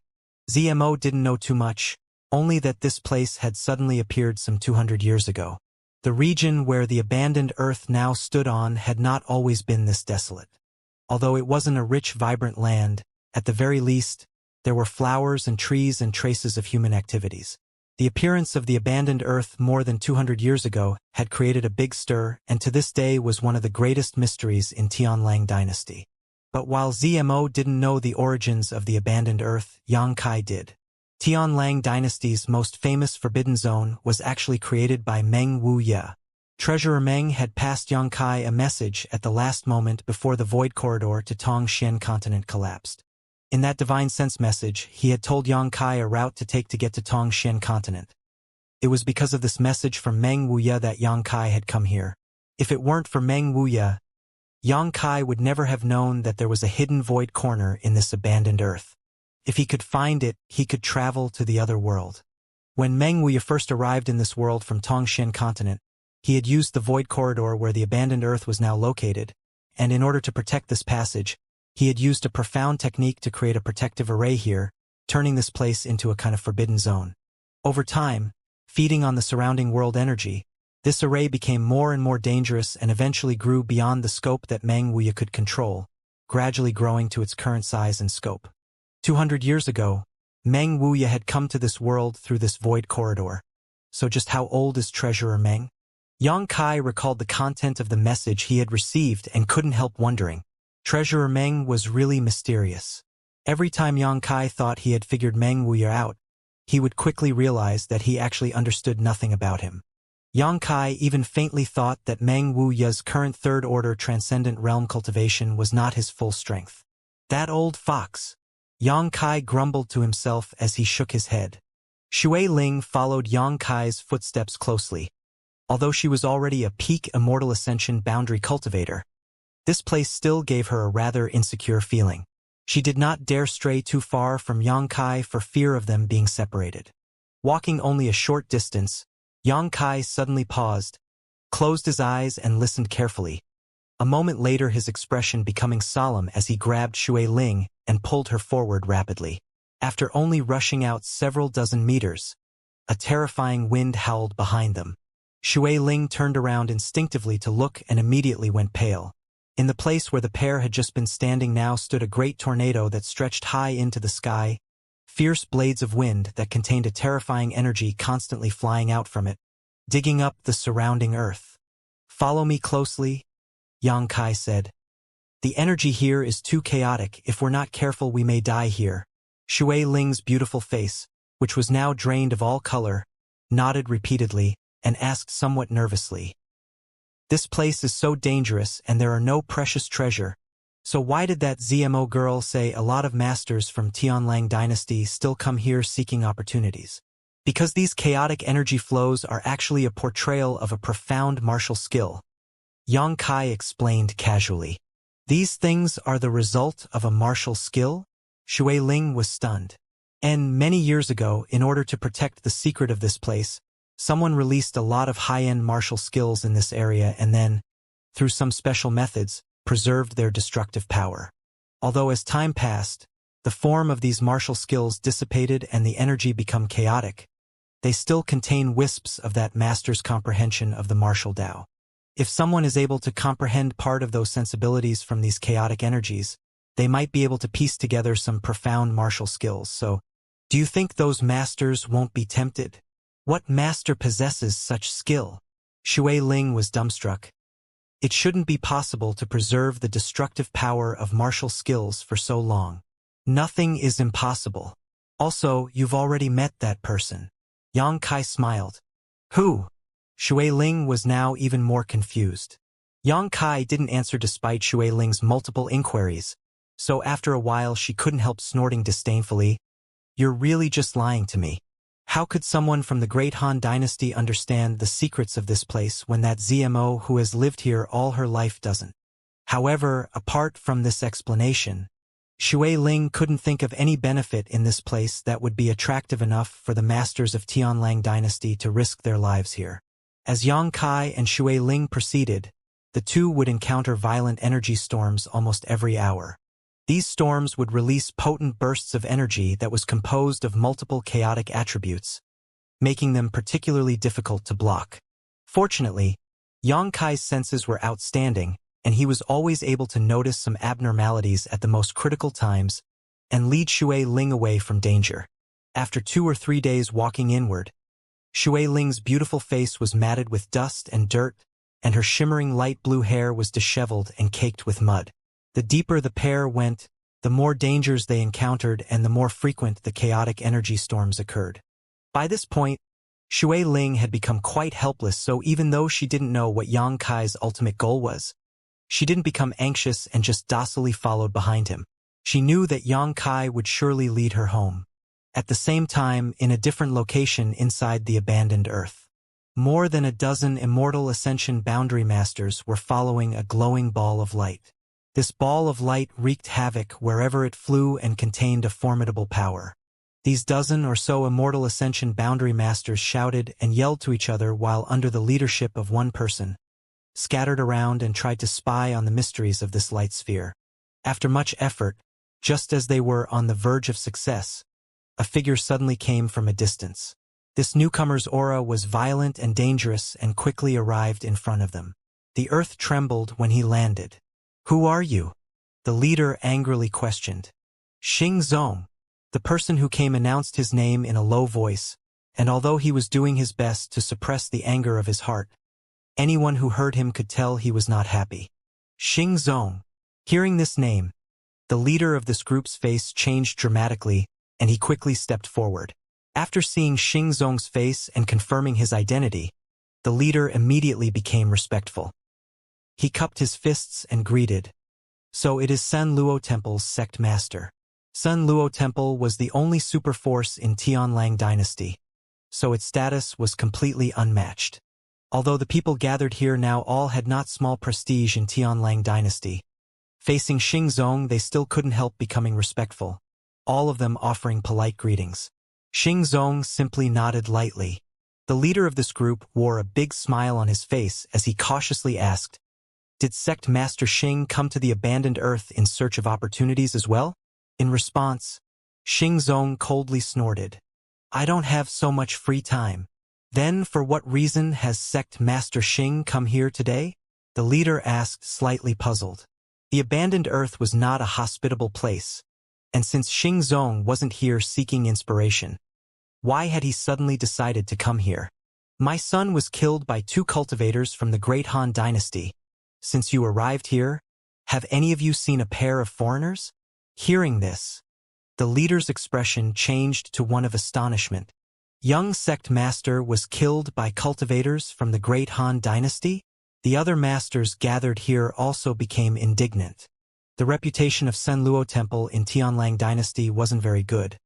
ZMO didn't know too much, only that this place had suddenly appeared some 200 years ago. The region where the abandoned earth now stood on had not always been this desolate. Although it wasn't a rich, vibrant land, at the very least, there were flowers and trees and traces of human activities. The appearance of the abandoned Earth more than 200 years ago had created a big stir and to this day was one of the greatest mysteries in Tianlang dynasty. But while ZMO didn't know the origins of the abandoned Earth, Xianxia did. Tianlang dynasty's most famous forbidden zone was actually created by Meng Wuxia. Treasurer Meng had passed Xianxia a message at the last moment before the void corridor to Tongshan continent collapsed. In that divine sense message, he had told Xianxia a route to take to get to Tongshan continent. It was because of this message from Meng Wuxia that Xianxia had come here. If it weren't for Meng Wuxia, Xianxia would never have known that there was a hidden void corner in this abandoned Earth. If he could find it, he could travel to the other world. When Meng Wuxia first arrived in this world from Tongshan continent, he had used the void corridor where the abandoned Earth was now located, and in order to protect this passage, he had used a profound technique to create a protective array here, turning this place into a kind of forbidden zone. Over time, feeding on the surrounding world energy, this array became more and more dangerous and eventually grew beyond the scope that Meng Wuxia could control, gradually growing to its current size and scope. 200 years ago, Meng Wuxia had come to this world through this void corridor. So just how old is Treasurer Meng? Xianxia recalled the content of the message he had received and couldn't help wondering. Treasurer Meng was really mysterious. Every time Xianxia thought he had figured Meng Wuxia out, he would quickly realize that he actually understood nothing about him. Xianxia even faintly thought that Meng Wuxia's current third-order transcendent realm cultivation was not his full strength. That old fox! Xianxia grumbled to himself as he shook his head. Shui Ling followed Xianxia's footsteps closely. Although she was already a peak Immortal Ascension boundary cultivator, this place still gave her a rather insecure feeling. She did not dare stray too far from Xianxia for fear of them being separated. Walking only a short distance, Xianxia suddenly paused, closed his eyes and listened carefully. A moment later his expression becoming solemn as he grabbed Shui Ling and pulled her forward rapidly. After only rushing out several dozen meters, a terrifying wind howled behind them. Shui Ling turned around instinctively to look and immediately went pale. In the place where the pair had just been standing now stood a great tornado that stretched high into the sky, fierce blades of wind that contained a terrifying energy constantly flying out from it, digging up the surrounding earth. "Follow me closely," Xianxia said. "The energy here is too chaotic. If we're not careful we may die here." Shui Ling's beautiful face, which was now drained of all color, nodded repeatedly and asked somewhat nervously, "This place is so dangerous and there are no precious treasure. So why did that ZMO girl say a lot of masters from Tianlang dynasty still come here seeking opportunities? Because these chaotic energy flows are actually a portrayal of a profound martial skill," Xianxia explained casually. "These things are the result of a martial skill?" Shui Ling was stunned. And many years ago, in order to protect the secret of this place, someone released a lot of high-end martial skills in this area and then, through some special methods, preserved their destructive power. Although as time passed, the form of these martial skills dissipated and the energy become chaotic, they still contain wisps of that master's comprehension of the martial Tao. If someone is able to comprehend part of those sensibilities from these chaotic energies, they might be able to piece together some profound martial skills. So, do you think those masters won't be tempted? What master possesses such skill? Shui Ling was dumbstruck. It shouldn't be possible to preserve the destructive power of martial skills for so long. Nothing is impossible. Also, you've already met that person. Xianxia smiled. Who? Shui Ling was now even more confused. Xianxia didn't answer despite Shui Ling's multiple inquiries, so after a while she couldn't help snorting disdainfully. "You're really just lying to me. How could someone from the Great Han Dynasty understand the secrets of this place when that ZMO who has lived here all her life doesn't?" However, apart from this explanation, Shui Ling couldn't think of any benefit in this place that would be attractive enough for the masters of Tianlang Dynasty to risk their lives here. As Xianxia and Shui Ling proceeded, the two would encounter violent energy storms almost every hour. These storms would release potent bursts of energy that was composed of multiple chaotic attributes, making them particularly difficult to block. Fortunately, Xianxia's senses were outstanding, and he was always able to notice some abnormalities at the most critical times and lead Shui Ling away from danger. After 2 or 3 days walking inward, Shui Ling's beautiful face was matted with dust and dirt, and her shimmering light blue hair was disheveled and caked with mud. The deeper the pair went, the more dangers they encountered and the more frequent the chaotic energy storms occurred. By this point, Shui Ling had become quite helpless, so even though she didn't know what Yang Kai's ultimate goal was, she didn't become anxious and just docilely followed behind him. She knew that Yang Kai would surely lead her home. At the same time, in a different location inside the abandoned Earth, more than a dozen immortal Ascension boundary masters were following a glowing ball of light. This ball of light wreaked havoc wherever it flew and contained a formidable power. These dozen or so immortal Ascension boundary masters shouted and yelled to each other while under the leadership of one person, scattered around and tried to spy on the mysteries of this light sphere. After much effort, just as they were on the verge of success, a figure suddenly came from a distance. This newcomer's aura was violent and dangerous and quickly arrived in front of them. The earth trembled when he landed. "Who are you?" the leader angrily questioned. "Xing Zong." The person who came announced his name in a low voice, and although he was doing his best to suppress the anger of his heart, anyone who heard him could tell he was not happy. Xing Zong. Hearing this name, the leader of this group's face changed dramatically, and he quickly stepped forward. After seeing Xing Zong's face and confirming his identity, the leader immediately became respectful. He cupped his fists and greeted. "So it is Sun Luo Temple's sect master." Sun Luo Temple was the only super force in Tianlang dynasty, so its status was completely unmatched. Although the people gathered here now all had not small prestige in Tianlang dynasty, facing Xing Zong they still couldn't help becoming respectful, all of them offering polite greetings. Xing Zong simply nodded lightly. The leader of this group wore a big smile on his face as he cautiously asked, "Did Sect Master Xing come to the abandoned Earth in search of opportunities as well?" In response, Xing Zong coldly snorted, "I don't have so much free time." "Then for what reason has Sect Master Xing come here today?" the leader asked, slightly puzzled. The abandoned Earth was not a hospitable place, and since Xing Zong wasn't here seeking inspiration, why had he suddenly decided to come here? "My son was killed by 2 cultivators from the Great Han Dynasty. Since you arrived here, have any of you seen a pair of foreigners?" Hearing this, the leader's expression changed to one of astonishment. Young sect master was killed by cultivators from the Great Han Dynasty? The other masters gathered here also became indignant. The reputation of Sun Luo Temple in Tianlang Dynasty wasn't very good,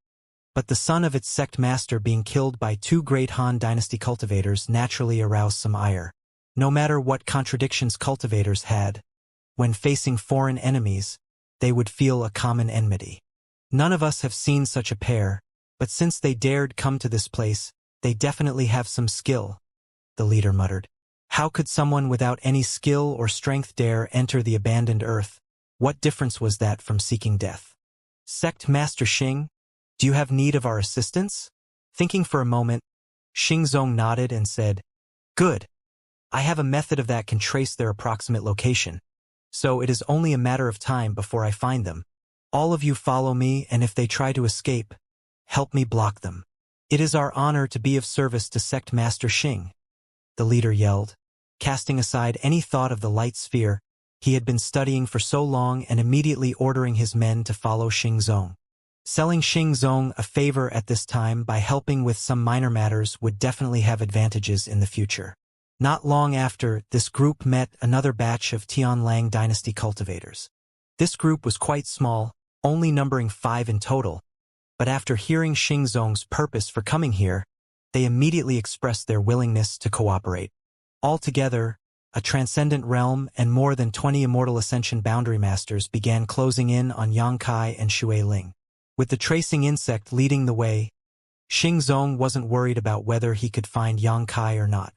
but the son of its sect master being killed by 2 Great Han Dynasty cultivators naturally aroused some ire. No matter what contradictions cultivators had, when facing foreign enemies, they would feel a common enmity. "None of us have seen such a pair, but since they dared come to this place, they definitely have some skill," the leader muttered. How could someone without any skill or strength dare enter the abandoned Earth? What difference was that from seeking death? "Sect Master Xing, do you have need of our assistance?" Thinking for a moment, Xing Zong nodded and said, "Good. I have a method of that can trace their approximate location, so it is only a matter of time before I find them. All of you follow me, and if they try to escape, help me block them. It is our honor to be of service to Sect Master Xing," the leader yelled, casting aside any thought of the light sphere he had been studying for so long and immediately ordering his men to follow Xing Zong. Selling Xing Zong a favor at this time by helping with some minor matters would definitely have advantages in the future. Not long after, this group met another batch of Tianlang dynasty cultivators. This group was quite small, only numbering 5 in total, but after hearing Xing Zong's purpose for coming here, they immediately expressed their willingness to cooperate. Altogether, a transcendent realm and more than 20 immortal Ascension boundary masters began closing in on Yang Kai and Shui Ling. With the tracing insect leading the way, Xing Zong wasn't worried about whether he could find Yang Kai or not.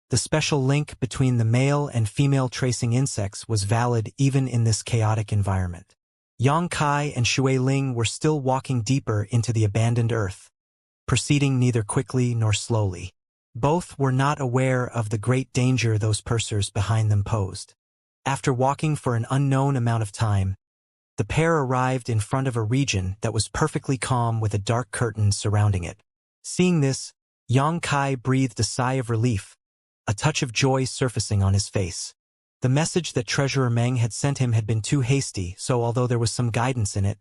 The special link between the male and female tracing insects was valid even in this chaotic environment. Yang Kai and Shui Ling were still walking deeper into the abandoned Earth, proceeding neither quickly nor slowly. Both were not aware of the great danger those pursers behind them posed. After walking for an unknown amount of time, the pair arrived in front of a region that was perfectly calm with a dark curtain surrounding it. Seeing this, Yang Kai breathed a sigh of relief, a touch of joy surfacing on his face. The message that Treasurer Meng had sent him had been too hasty, so although there was some guidance in it,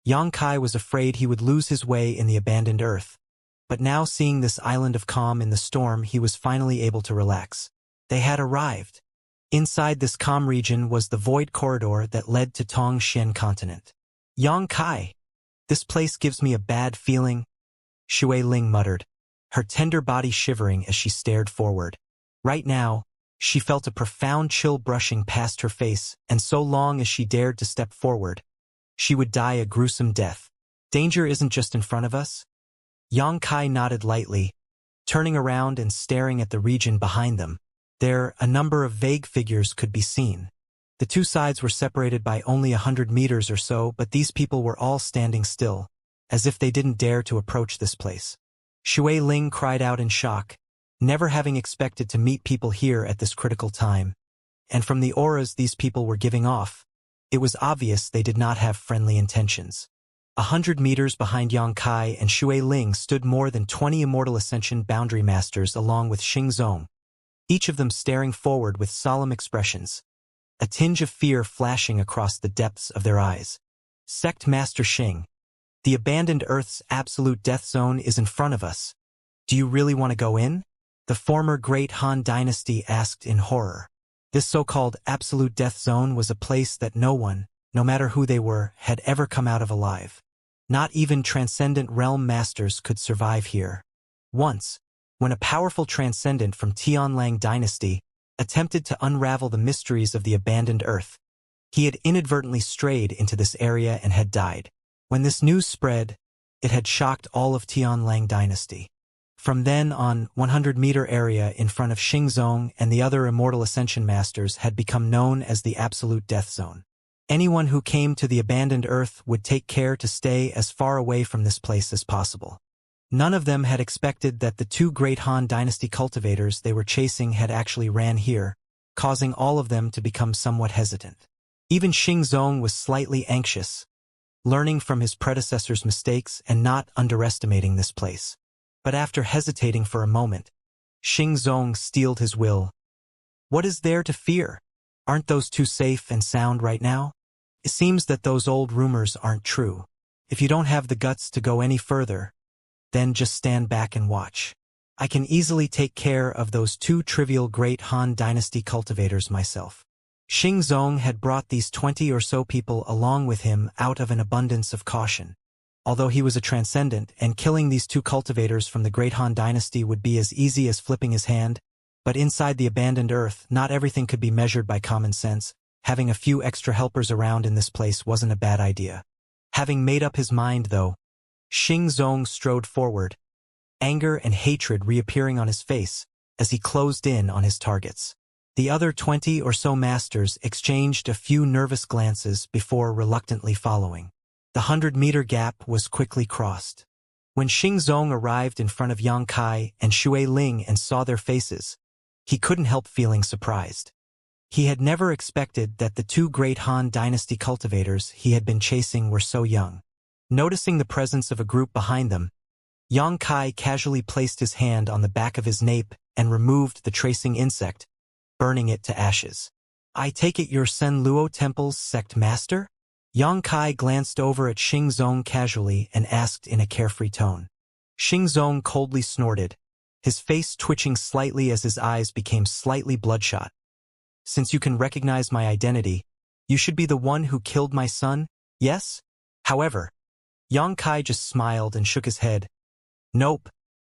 Yang Kai was afraid he would lose his way in the abandoned earth. But now seeing this island of calm in the storm, he was finally able to relax. They had arrived. Inside this calm region was the void corridor that led to Tongxian continent. Yang Kai, this place gives me a bad feeling, Shui Ling muttered, her tender body shivering as she stared forward. Right now, she felt a profound chill brushing past her face, and so long as she dared to step forward, she would die a gruesome death. Danger isn't just in front of us? Yang Kai nodded lightly, turning around and staring at the region behind them. There, a number of vague figures could be seen. The two sides were separated by only 100 meters or so, but these people were all standing still, as if they didn't dare to approach this place. Shui Ling cried out in shock, never having expected to meet people here at this critical time. And from the auras these people were giving off, it was obvious they did not have friendly intentions. 100 meters behind Yang Kai and Shui Ling stood more than 20 Immortal Ascension boundary masters along with Xingzong, each of them staring forward with solemn expressions, a tinge of fear flashing across the depths of their eyes. Sect Master Xing, the abandoned Earth's absolute death zone is in front of us. Do you really want to go in? The former Great Han Dynasty asked in horror. This so-called absolute death zone was a place that no one, no matter who they were, had ever come out of alive. Not even transcendent realm masters could survive here. Once, when a powerful transcendent from Tianlang Dynasty attempted to unravel the mysteries of the abandoned Earth, he had inadvertently strayed into this area and had died. When this news spread, it had shocked all of Tianlang Dynasty. From then on, 100-meter area in front of Xingzong and the other Immortal Ascension Masters had become known as the Absolute Death Zone. Anyone who came to the abandoned Earth would take care to stay as far away from this place as possible. None of them had expected that the two Great Han Dynasty cultivators they were chasing had actually ran here, causing all of them to become somewhat hesitant. Even Xingzong was slightly anxious, learning from his predecessor's mistakes and not underestimating this place. But after hesitating for a moment, Xingzong steeled his will. What is there to fear? Aren't those two safe and sound right now? It seems that those old rumors aren't true. If you don't have the guts to go any further, then just stand back and watch. I can easily take care of those two trivial Great Han Dynasty cultivators myself. Xingzong had brought these 20 or so people along with him out of an abundance of caution. Although he was a transcendent, and killing these two cultivators from the Great Han Dynasty would be as easy as flipping his hand, but inside the abandoned Earth, not everything could be measured by common sense. Having a few extra helpers around in this place wasn't a bad idea. Having made up his mind, though, Xingzong strode forward, anger and hatred reappearing on his face as he closed in on his targets. The other 20 or so masters exchanged a few nervous glances before reluctantly following. The 100-meter gap was quickly crossed. When Xingzong arrived in front of Yang Kai and Shui Ling and saw their faces, he couldn't help feeling surprised. He had never expected that the two Great Han Dynasty cultivators he had been chasing were so young. Noticing the presence of a group behind them, Yang Kai casually placed his hand on the back of his nape and removed the tracing insect, burning it to ashes. I take it you're Sen Luo Temple's sect master? Yang Kai glanced over at Xingzong casually and asked in a carefree tone. Xingzong coldly snorted, his face twitching slightly as his eyes became slightly bloodshot. Since you can recognize my identity, you should be the one who killed my son, yes? However, Yang Kai just smiled and shook his head. Nope,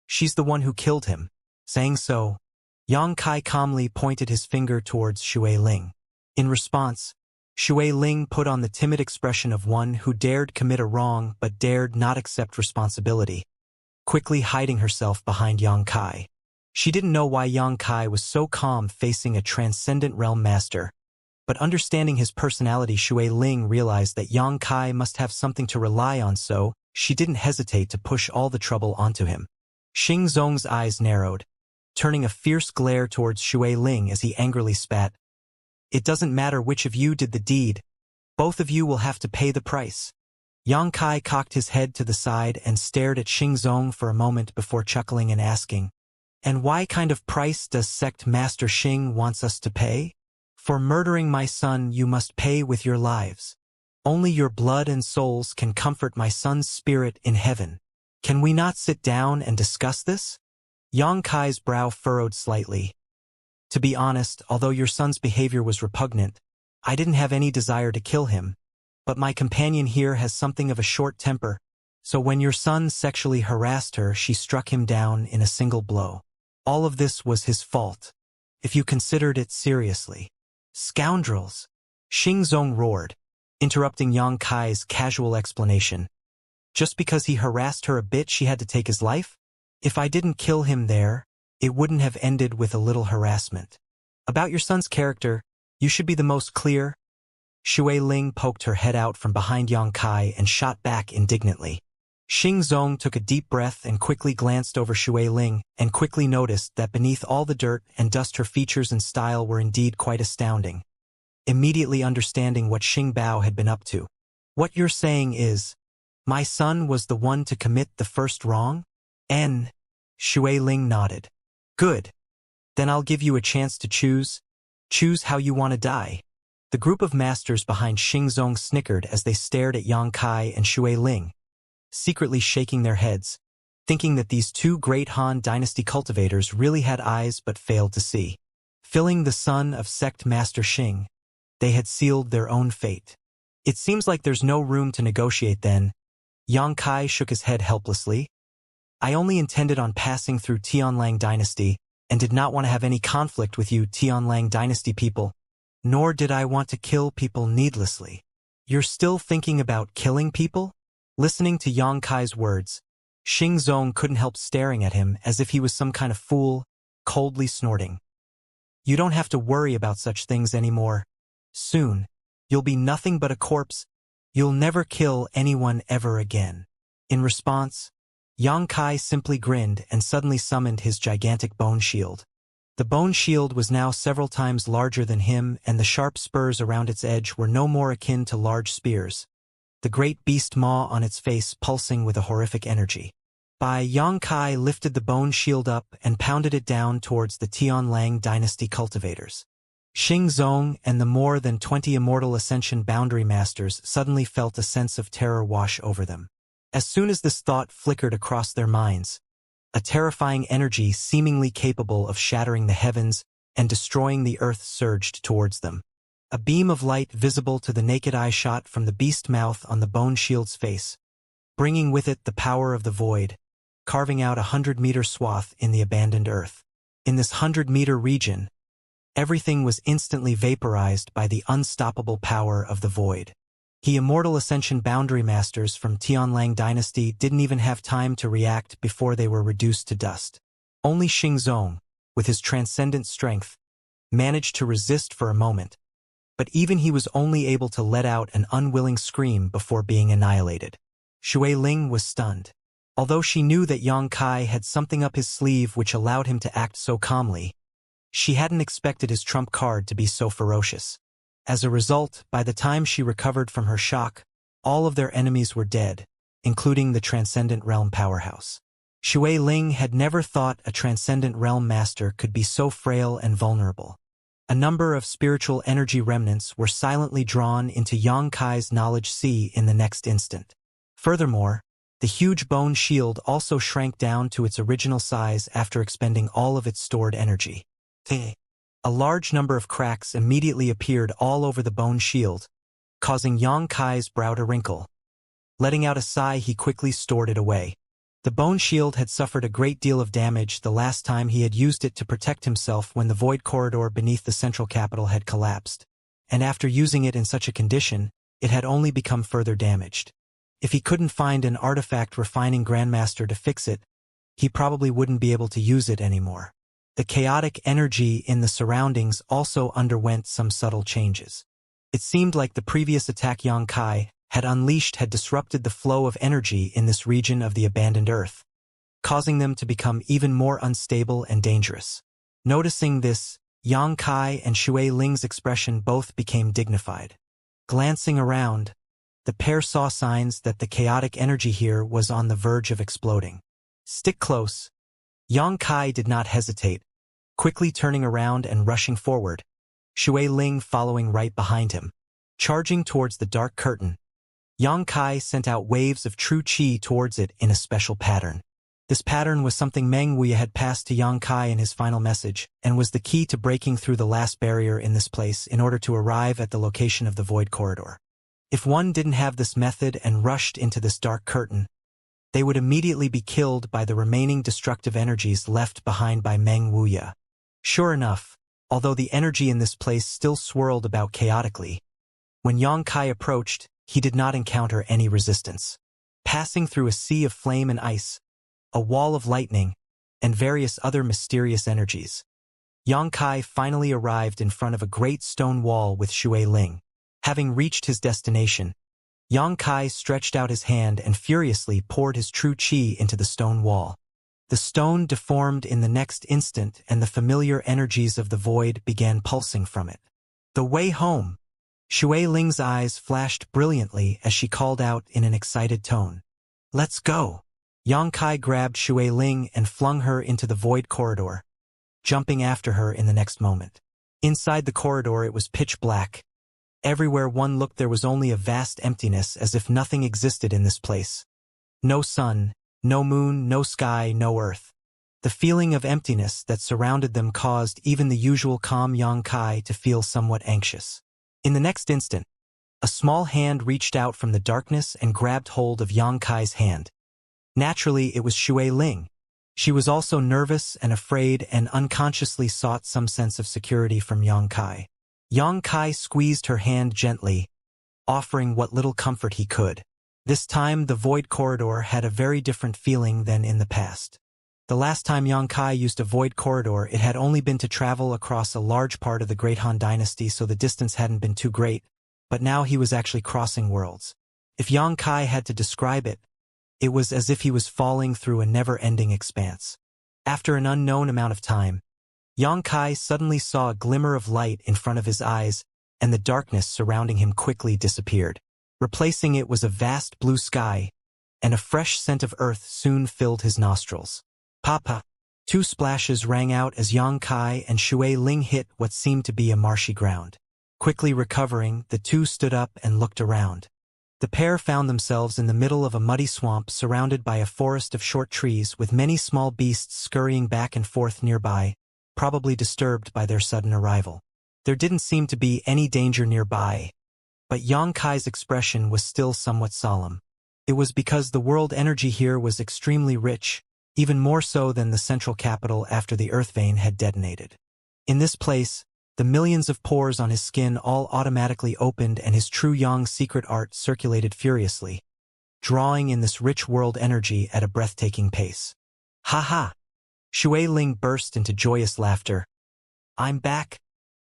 she's the one who killed him. Saying so, Yang Kai calmly pointed his finger towards Shui Ling. In response, Shui Ling put on the timid expression of one who dared commit a wrong but dared not accept responsibility, quickly hiding herself behind Yang Kai. She didn't know why Yang Kai was so calm facing a transcendent realm master, but understanding his personality, Shui Ling realized that Yang Kai must have something to rely on, so she didn't hesitate to push all the trouble onto him. Xingzong's eyes narrowed, turning a fierce glare towards Shui Ling as he angrily spat. It doesn't matter which of you did the deed. Both of you will have to pay the price. Yang Kai cocked his head to the side and stared at Xing Zong for a moment before chuckling and asking, "And why kind of price does Sect Master Xing wants us to pay? For murdering my son you must pay with your lives. Only your blood and souls can comfort my son's spirit in heaven. Can we not sit down and discuss this?" Yang Kai's brow furrowed slightly. "To be honest, although your son's behavior was repugnant, I didn't have any desire to kill him. But my companion here has something of a short temper, so when your son sexually harassed her, she struck him down in a single blow. All of this was his fault, if you considered it seriously." "Scoundrels!" Xing Zong roared, interrupting Yang Kai's casual explanation. "Just because he harassed her a bit she had to take his life? If I didn't kill him there, it wouldn't have ended with a little harassment. About your son's character, you should be the most clear." Shui Ling poked her head out from behind Yang Kai and shot back indignantly. Xing Zong took a deep breath and quickly glanced over Shui Ling and quickly noticed that beneath all the dirt and dust her features and style were indeed quite astounding. Immediately understanding what Xing Bao had been up to. "What you're saying is, my son was the one to commit the first wrong?" Shui Ling nodded. "Good. Then I'll give you a chance to choose. Choose how you want to die." The group of masters behind Xing Zong snickered as they stared at Yang Kai and Shui Ling, secretly shaking their heads, thinking that these two great Han Dynasty cultivators really had eyes but failed to see. Filling the son of Sect Master Xing, they had sealed their own fate. "It seems like there's no room to negotiate then." Yang Kai shook his head helplessly. "I only intended on passing through Tianlang Dynasty and did not want to have any conflict with you Tianlang Dynasty people. Nor did I want to kill people needlessly." "You're still thinking about killing people?" Listening to Yang Kai's words, Xing Zong couldn't help staring at him as if he was some kind of fool, coldly snorting. "You don't have to worry about such things anymore. Soon, you'll be nothing but a corpse. You'll never kill anyone ever again." In response, Yang Kai simply grinned and suddenly summoned his gigantic bone shield. The bone shield was now several times larger than him, and the sharp spurs around its edge were no more akin to large spears, the great beast maw on its face pulsing with a horrific energy. Yang Kai lifted the bone shield up and pounded it down towards the Tianlang Dynasty cultivators. Xing Zong and the more than 20 Immortal Ascension boundary masters suddenly felt a sense of terror wash over them. As soon as this thought flickered across their minds, a terrifying energy seemingly capable of shattering the heavens and destroying the earth surged towards them. A beam of light visible to the naked eye shot from the beast mouth on the bone shield's face, bringing with it the power of the void, carving out a 100-meter swath in the abandoned earth. In this 100-meter region, everything was instantly vaporized by the unstoppable power of the void. The Immortal Ascension boundary masters from Tianlang Dynasty didn't even have time to react before they were reduced to dust. Only Xing Zong, with his transcendent strength, managed to resist for a moment, but even he was only able to let out an unwilling scream before being annihilated. Shui Ling was stunned. Although she knew that Yang Kai had something up his sleeve which allowed him to act so calmly, she hadn't expected his trump card to be so ferocious. As a result, by the time she recovered from her shock, all of their enemies were dead, including the Transcendent Realm powerhouse. Shui Ling had never thought a Transcendent Realm master could be so frail and vulnerable. A number of spiritual energy remnants were silently drawn into Yang Kai's knowledge sea in the next instant. Furthermore, the huge bone shield also shrank down to its original size after expending all of its stored energy. A large number of cracks immediately appeared all over the bone shield, causing Yang Kai's brow to wrinkle. Letting out a sigh, he quickly stored it away. The bone shield had suffered a great deal of damage the last time he had used it to protect himself when the void corridor beneath the central capital had collapsed, and after using it in such a condition, it had only become further damaged. If he couldn't find an artifact refining grandmaster to fix it, he probably wouldn't be able to use it anymore. The chaotic energy in the surroundings also underwent some subtle changes. It seemed like the previous attack Yang Kai had unleashed had disrupted the flow of energy in this region of the abandoned earth, causing them to become even more unstable and dangerous. Noticing this, Yang Kai and Shui Ling's expression both became dignified. Glancing around, The pair saw signs that the chaotic energy here was on the verge of exploding. Stick close. Yang Kai did not hesitate, quickly turning around and rushing forward, Shui Ling following right behind him. Charging towards the dark curtain, Yang Kai sent out waves of true qi towards it in a special pattern. This pattern was something Meng Wuya had passed to Yang Kai in his final message, and was the key to breaking through the last barrier in this place in order to arrive at the location of the void corridor. If one didn't have this method and rushed into this dark curtain, they would immediately be killed by the remaining destructive energies left behind by Meng Wuya. Sure enough, although the energy in this place still swirled about chaotically, when Yang Kai approached, he did not encounter any resistance. Passing through a sea of flame and ice, a wall of lightning, and various other mysterious energies, Yang Kai finally arrived in front of a great stone wall with Shui Ling. Having reached his destination, Yang Kai stretched out his hand and furiously poured his true qi into the stone wall. The stone deformed in the next instant and the familiar energies of the void began pulsing from it. The way home! Shui Ling's eyes flashed brilliantly as she called out in an excited tone. Let's go! Yang Kai grabbed Shui Ling and flung her into the void corridor, jumping after her in the next moment. Inside the corridor it was pitch black. Everywhere one looked there was only a vast emptiness as if nothing existed in this place. No sun, no moon, no sky, no earth. The feeling of emptiness that surrounded them caused even the usual calm Yang Kai to feel somewhat anxious. In the next instant, a small hand reached out from the darkness and grabbed hold of Yang Kai's hand. Naturally, it was Shui Ling. She was also nervous and afraid and unconsciously sought some sense of security from Yang Kai. Yang Kai squeezed her hand gently, offering what little comfort he could. This time, the void corridor had a very different feeling than in the past. The last time Yang Kai used a void corridor, it had only been to travel across a large part of the Great Han Dynasty, so the distance hadn't been too great, but now he was actually crossing worlds. If Yang Kai had to describe it, it was as if he was falling through a never-ending expanse. After an unknown amount of time, Yang Kai suddenly saw a glimmer of light in front of his eyes, and the darkness surrounding him quickly disappeared. Replacing it was a vast blue sky, and a fresh scent of earth soon filled his nostrils. Papa! Two splashes rang out as Yang Kai and Shui Ling hit what seemed to be a marshy ground. Quickly recovering, the two stood up and looked around. The pair found themselves in the middle of a muddy swamp surrounded by a forest of short trees with many small beasts scurrying back and forth nearby, probably disturbed by their sudden arrival. There didn't seem to be any danger nearby, but Yang Kai's expression was still somewhat solemn. It was because the world energy here was extremely rich, even more so than the central capital after the earth vein had detonated. In this place, the millions of pores on his skin all automatically opened and his true yang secret art circulated furiously, drawing in this rich world energy at a breathtaking pace. Ha ha! Shui Ling burst into joyous laughter. I'm back!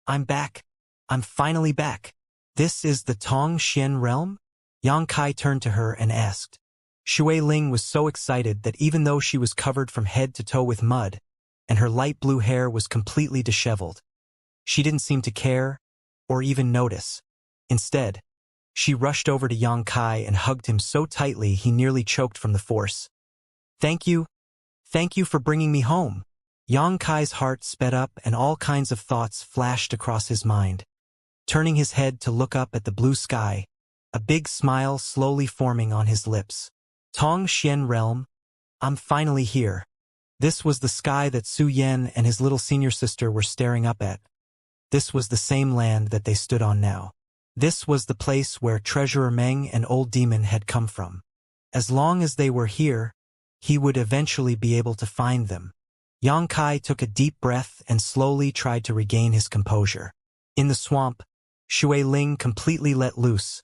I'm back! I'm finally back! This is the Tong Xian realm? Yang Kai turned to her and asked. Shui Ling was so excited that even though she was covered from head to toe with mud, and her light blue hair was completely disheveled, she didn't seem to care, or even notice. Instead, she rushed over to Yang Kai and hugged him so tightly he nearly choked from the force. Thank you for bringing me home. Yang Kai's heart sped up and all kinds of thoughts flashed across his mind. Turning his head to look up at the blue sky, a big smile slowly forming on his lips. Tong Xian realm, I'm finally here. This was the sky that Su Yan and his little senior sister were staring up at. This was the same land that they stood on now. This was the place where Treasurer Meng and Old Demon had come from. As long as they were here, he would eventually be able to find them. Yang Kai took a deep breath and slowly tried to regain his composure. In the swamp, Shui Ling completely let loose,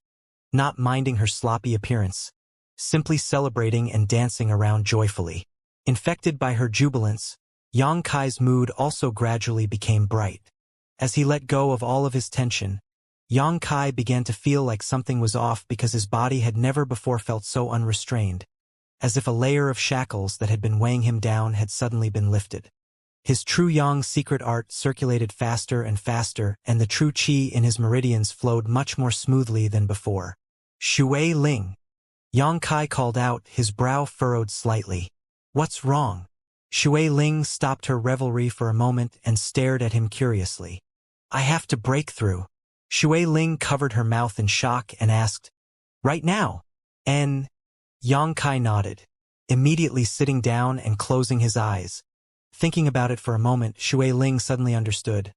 not minding her sloppy appearance, simply celebrating and dancing around joyfully. Infected by her jubilance, Yang Kai's mood also gradually became bright. As he let go of all of his tension, Yang Kai began to feel like something was off because his body had never before felt so unrestrained, as if a layer of shackles that had been weighing him down had suddenly been lifted. His true yang secret art circulated faster and faster, and the true qi in his meridians flowed much more smoothly than before. Shui Ling. Yang Kai called out, his brow furrowed slightly. What's wrong? Shui Ling stopped her revelry for a moment and stared at him curiously. I have to break through. Shui Ling covered her mouth in shock and asked, right now? Yang Kai nodded, immediately sitting down and closing his eyes. Thinking about it for a moment, Shui Ling suddenly understood.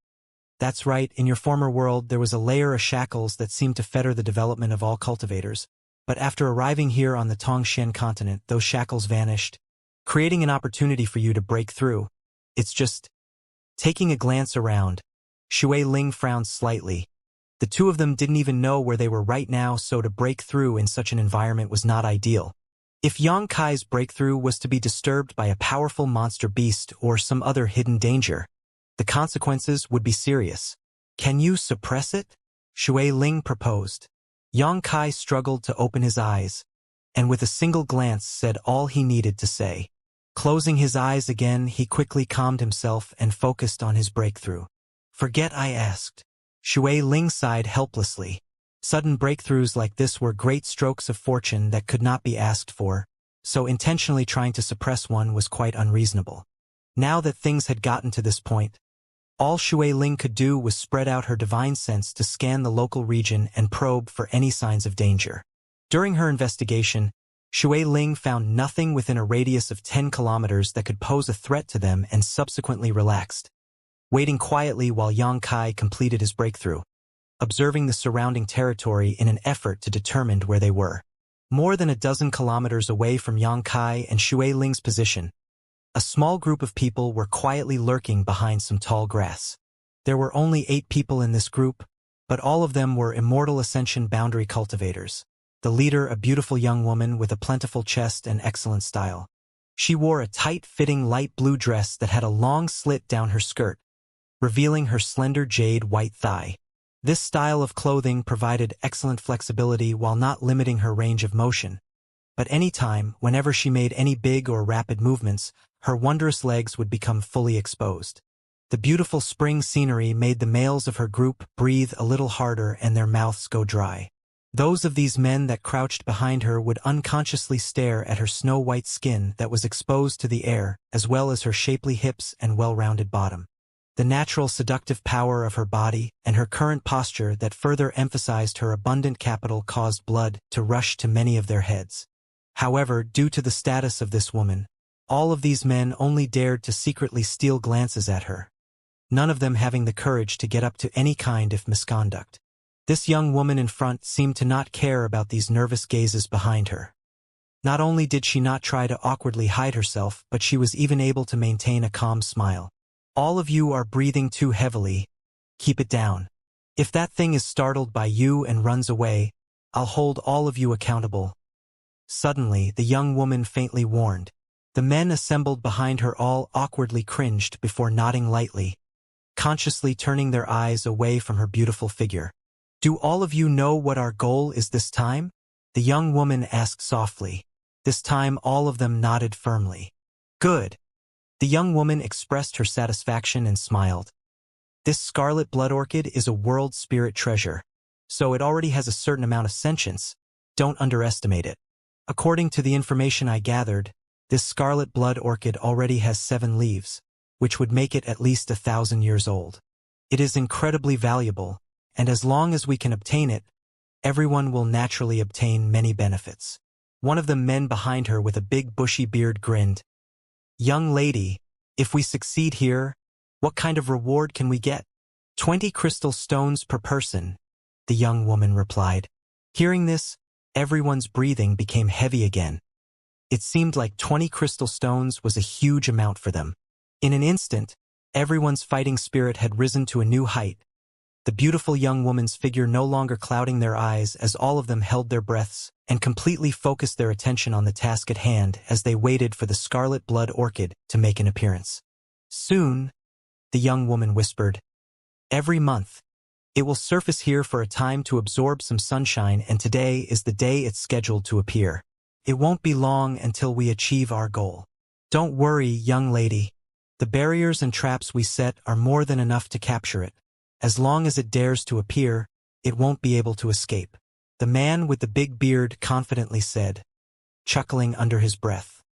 That's right, in your former world there was a layer of shackles that seemed to fetter the development of all cultivators. But after arriving here on the Tongxian continent, those shackles vanished, creating an opportunity for you to break through. It's just... Taking a glance around, Shui Ling frowned slightly. The two of them didn't even know where they were right now, so to break through in such an environment was not ideal. If Yang Kai's breakthrough was to be disturbed by a powerful monster beast or some other hidden danger, the consequences would be serious. Can you suppress it? Shui Ling proposed. Yang Kai struggled to open his eyes, and with a single glance said all he needed to say. Closing his eyes again, he quickly calmed himself and focused on his breakthrough. Forget I asked. Shui Ling sighed helplessly. Sudden breakthroughs like this were great strokes of fortune that could not be asked for, so intentionally trying to suppress one was quite unreasonable. Now that things had gotten to this point, all Shui Ling could do was spread out her divine sense to scan the local region and probe for any signs of danger. During her investigation, Shui Ling found nothing within a radius of 10 kilometers that could pose a threat to them and subsequently relaxed, waiting quietly while Yang Kai completed his breakthrough, observing the surrounding territory in an effort to determine where they were. More than a dozen kilometers away from Yang Kai and Shui Ling's position, a small group of people were quietly lurking behind some tall grass. There were only 8 people in this group, but all of them were Immortal Ascension boundary cultivators. The leader, a beautiful young woman with a plentiful chest and excellent style. She wore a tight-fitting light blue dress that had a long slit down her skirt, revealing her slender jade white thigh. This style of clothing provided excellent flexibility while not limiting her range of motion. But any time, whenever she made any big or rapid movements, her wondrous legs would become fully exposed. The beautiful spring scenery made the males of her group breathe a little harder and their mouths go dry. Those of these men that crouched behind her would unconsciously stare at her snow-white skin that was exposed to the air, as well as her shapely hips and well-rounded bottom. The natural seductive power of her body and her current posture that further emphasized her abundant capital caused blood to rush to many of their heads. However, due to the status of this woman, all of these men only dared to secretly steal glances at her, none of them having the courage to get up to any kind of misconduct. This young woman in front seemed to not care about these nervous gazes behind her. Not only did she not try to awkwardly hide herself, but she was even able to maintain a calm smile. All of you are breathing too heavily. Keep it down. If that thing is startled by you and runs away, I'll hold all of you accountable. Suddenly, the young woman faintly warned. The men assembled behind her all awkwardly cringed before nodding lightly, consciously turning their eyes away from her beautiful figure. Do all of you know what our goal is this time? The young woman asked softly. This time all of them nodded firmly. Good. The young woman expressed her satisfaction and smiled. This scarlet blood orchid is a world spirit treasure, so it already has a certain amount of sentience. Don't underestimate it. According to the information I gathered, this scarlet blood orchid already has 7 leaves, which would make it at least 1,000 years old. It is incredibly valuable, and as long as we can obtain it, everyone will naturally obtain many benefits. One of the men behind her with a big bushy beard grinned. Young lady, if we succeed here, what kind of reward can we get? 20 crystal stones per person, the young woman replied. Hearing this, everyone's breathing became heavy again. It seemed like 20 crystal stones was a huge amount for them. In an instant, everyone's fighting spirit had risen to a new height, the beautiful young woman's figure no longer clouding their eyes as all of them held their breaths and completely focused their attention on the task at hand as they waited for the scarlet blood orchid to make an appearance. Soon, the young woman whispered, every month, it will surface here for a time to absorb some sunshine, and today is the day it's scheduled to appear. It won't be long until we achieve our goal. Don't worry, young lady. The barriers and traps we set are more than enough to capture it. As long as it dares to appear, it won't be able to escape. The man with the big beard confidently said, chuckling under his breath.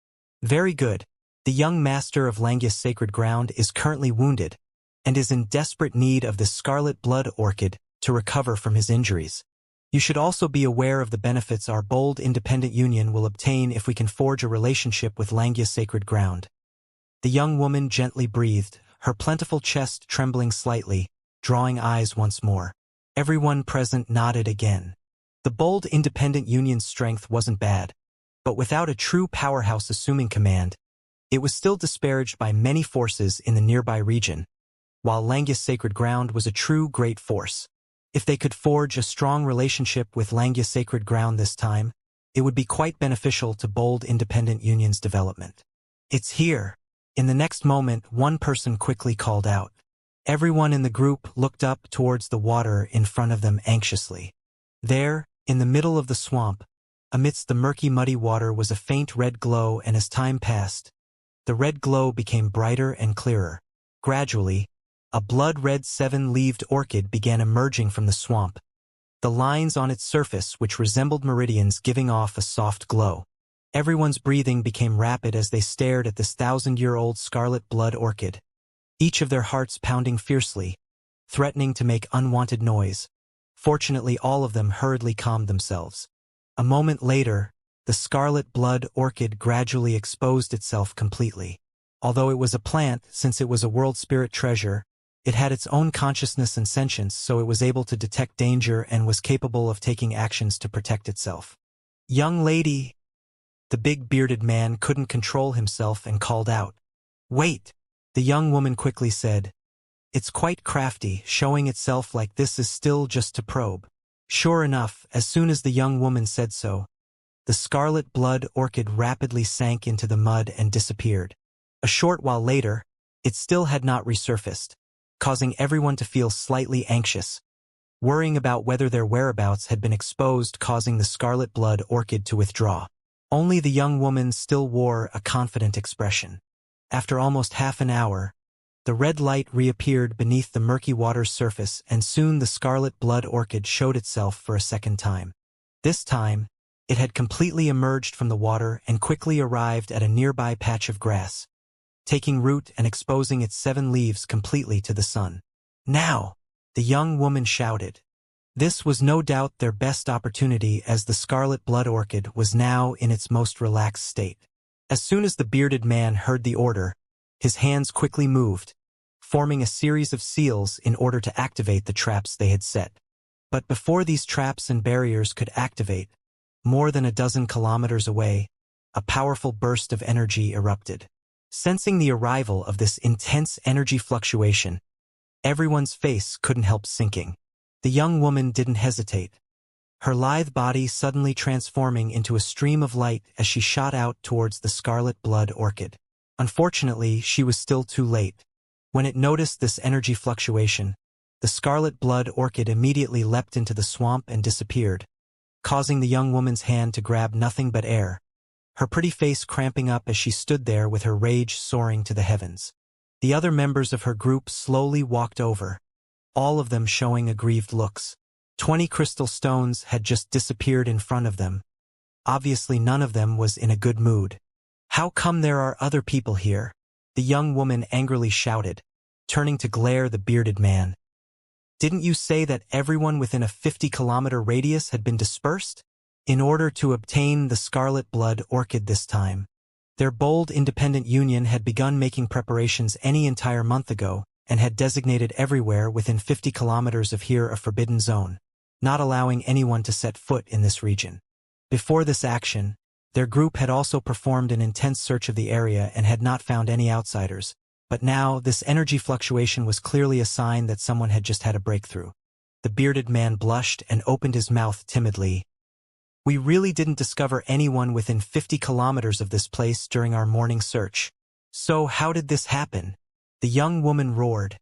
Very good. The young master of Xianxia's sacred ground is currently wounded and is in desperate need of the scarlet blood orchid to recover from his injuries. You should also be aware of the benefits our bold independent union will obtain if we can forge a relationship with Xianxia's sacred ground. The young woman gently breathed, her plentiful chest trembling slightly, drawing eyes once more. Everyone present nodded again. The bold independent union's strength wasn't bad, but without a true powerhouse assuming command, it was still disparaged by many forces in the nearby region, while Xianxia's sacred ground was a true great force. If they could forge a strong relationship with Xianxia's sacred ground this time, it would be quite beneficial to bold independent union's development. It's here. In the next moment, one person quickly called out. Everyone in the group looked up towards the water in front of them anxiously. There, in the middle of the swamp, amidst the murky muddy water was a faint red glow, and as time passed, the red glow became brighter and clearer. Gradually, a blood-red seven-leaved orchid began emerging from the swamp, the lines on its surface which resembled meridians giving off a soft glow. Everyone's breathing became rapid as they stared at this 1,000-year-old scarlet blood orchid, each of their hearts pounding fiercely, threatening to make unwanted noise. Fortunately, all of them hurriedly calmed themselves. A moment later, the scarlet blood orchid gradually exposed itself completely. Although it was a plant, since it was a world spirit treasure, it had its own consciousness and sentience, so it was able to detect danger and was capable of taking actions to protect itself. Young lady! The big bearded man couldn't control himself and called out. Wait! The young woman quickly said. It's quite crafty, showing itself like this is still just to probe. Sure enough, as soon as the young woman said so, the scarlet blood orchid rapidly sank into the mud and disappeared. A short while later, it still had not resurfaced, causing everyone to feel slightly anxious, worrying about whether their whereabouts had been exposed, causing the scarlet blood orchid to withdraw. Only the young woman still wore a confident expression. After almost half an hour, the red light reappeared beneath the murky water's surface, and soon the scarlet blood orchid showed itself for a second time. This time, it had completely emerged from the water and quickly arrived at a nearby patch of grass, taking root and exposing its 7 leaves completely to the sun. Now! The young woman shouted. This was no doubt their best opportunity, as the scarlet blood orchid was now in its most relaxed state. As soon as the bearded man heard the order, his hands quickly moved, forming a series of seals in order to activate the traps they had set. But before these traps and barriers could activate, more than a dozen kilometers away, a powerful burst of energy erupted. Sensing the arrival of this intense energy fluctuation, everyone's face couldn't help sinking. The young woman didn't hesitate, her lithe body suddenly transforming into a stream of light as she shot out towards the scarlet blood orchid. Unfortunately, she was still too late. When it noticed this energy fluctuation, the scarlet blood orchid immediately leapt into the swamp and disappeared, causing the young woman's hand to grab nothing but air, her pretty face cramping up as she stood there with her rage soaring to the heavens. The other members of her group slowly walked over, all of them showing aggrieved looks. 20 crystal stones had just disappeared in front of them. Obviously, none of them was in a good mood. How come there are other people here? The young woman angrily shouted, turning to glare the bearded man. Didn't you say that everyone within a 50-kilometer radius had been dispersed? In order to obtain the scarlet blood orchid this time, their bold independent union had begun making preparations any entire month ago and had designated everywhere within 50 kilometers of here a forbidden zone, not allowing anyone to set foot in this region. Before this action, their group had also performed an intense search of the area and had not found any outsiders, but now this energy fluctuation was clearly a sign that someone had just had a breakthrough. The bearded man blushed and opened his mouth timidly. We really didn't discover anyone within 50 kilometers of this place during our morning search. So how did this happen? The young woman roared.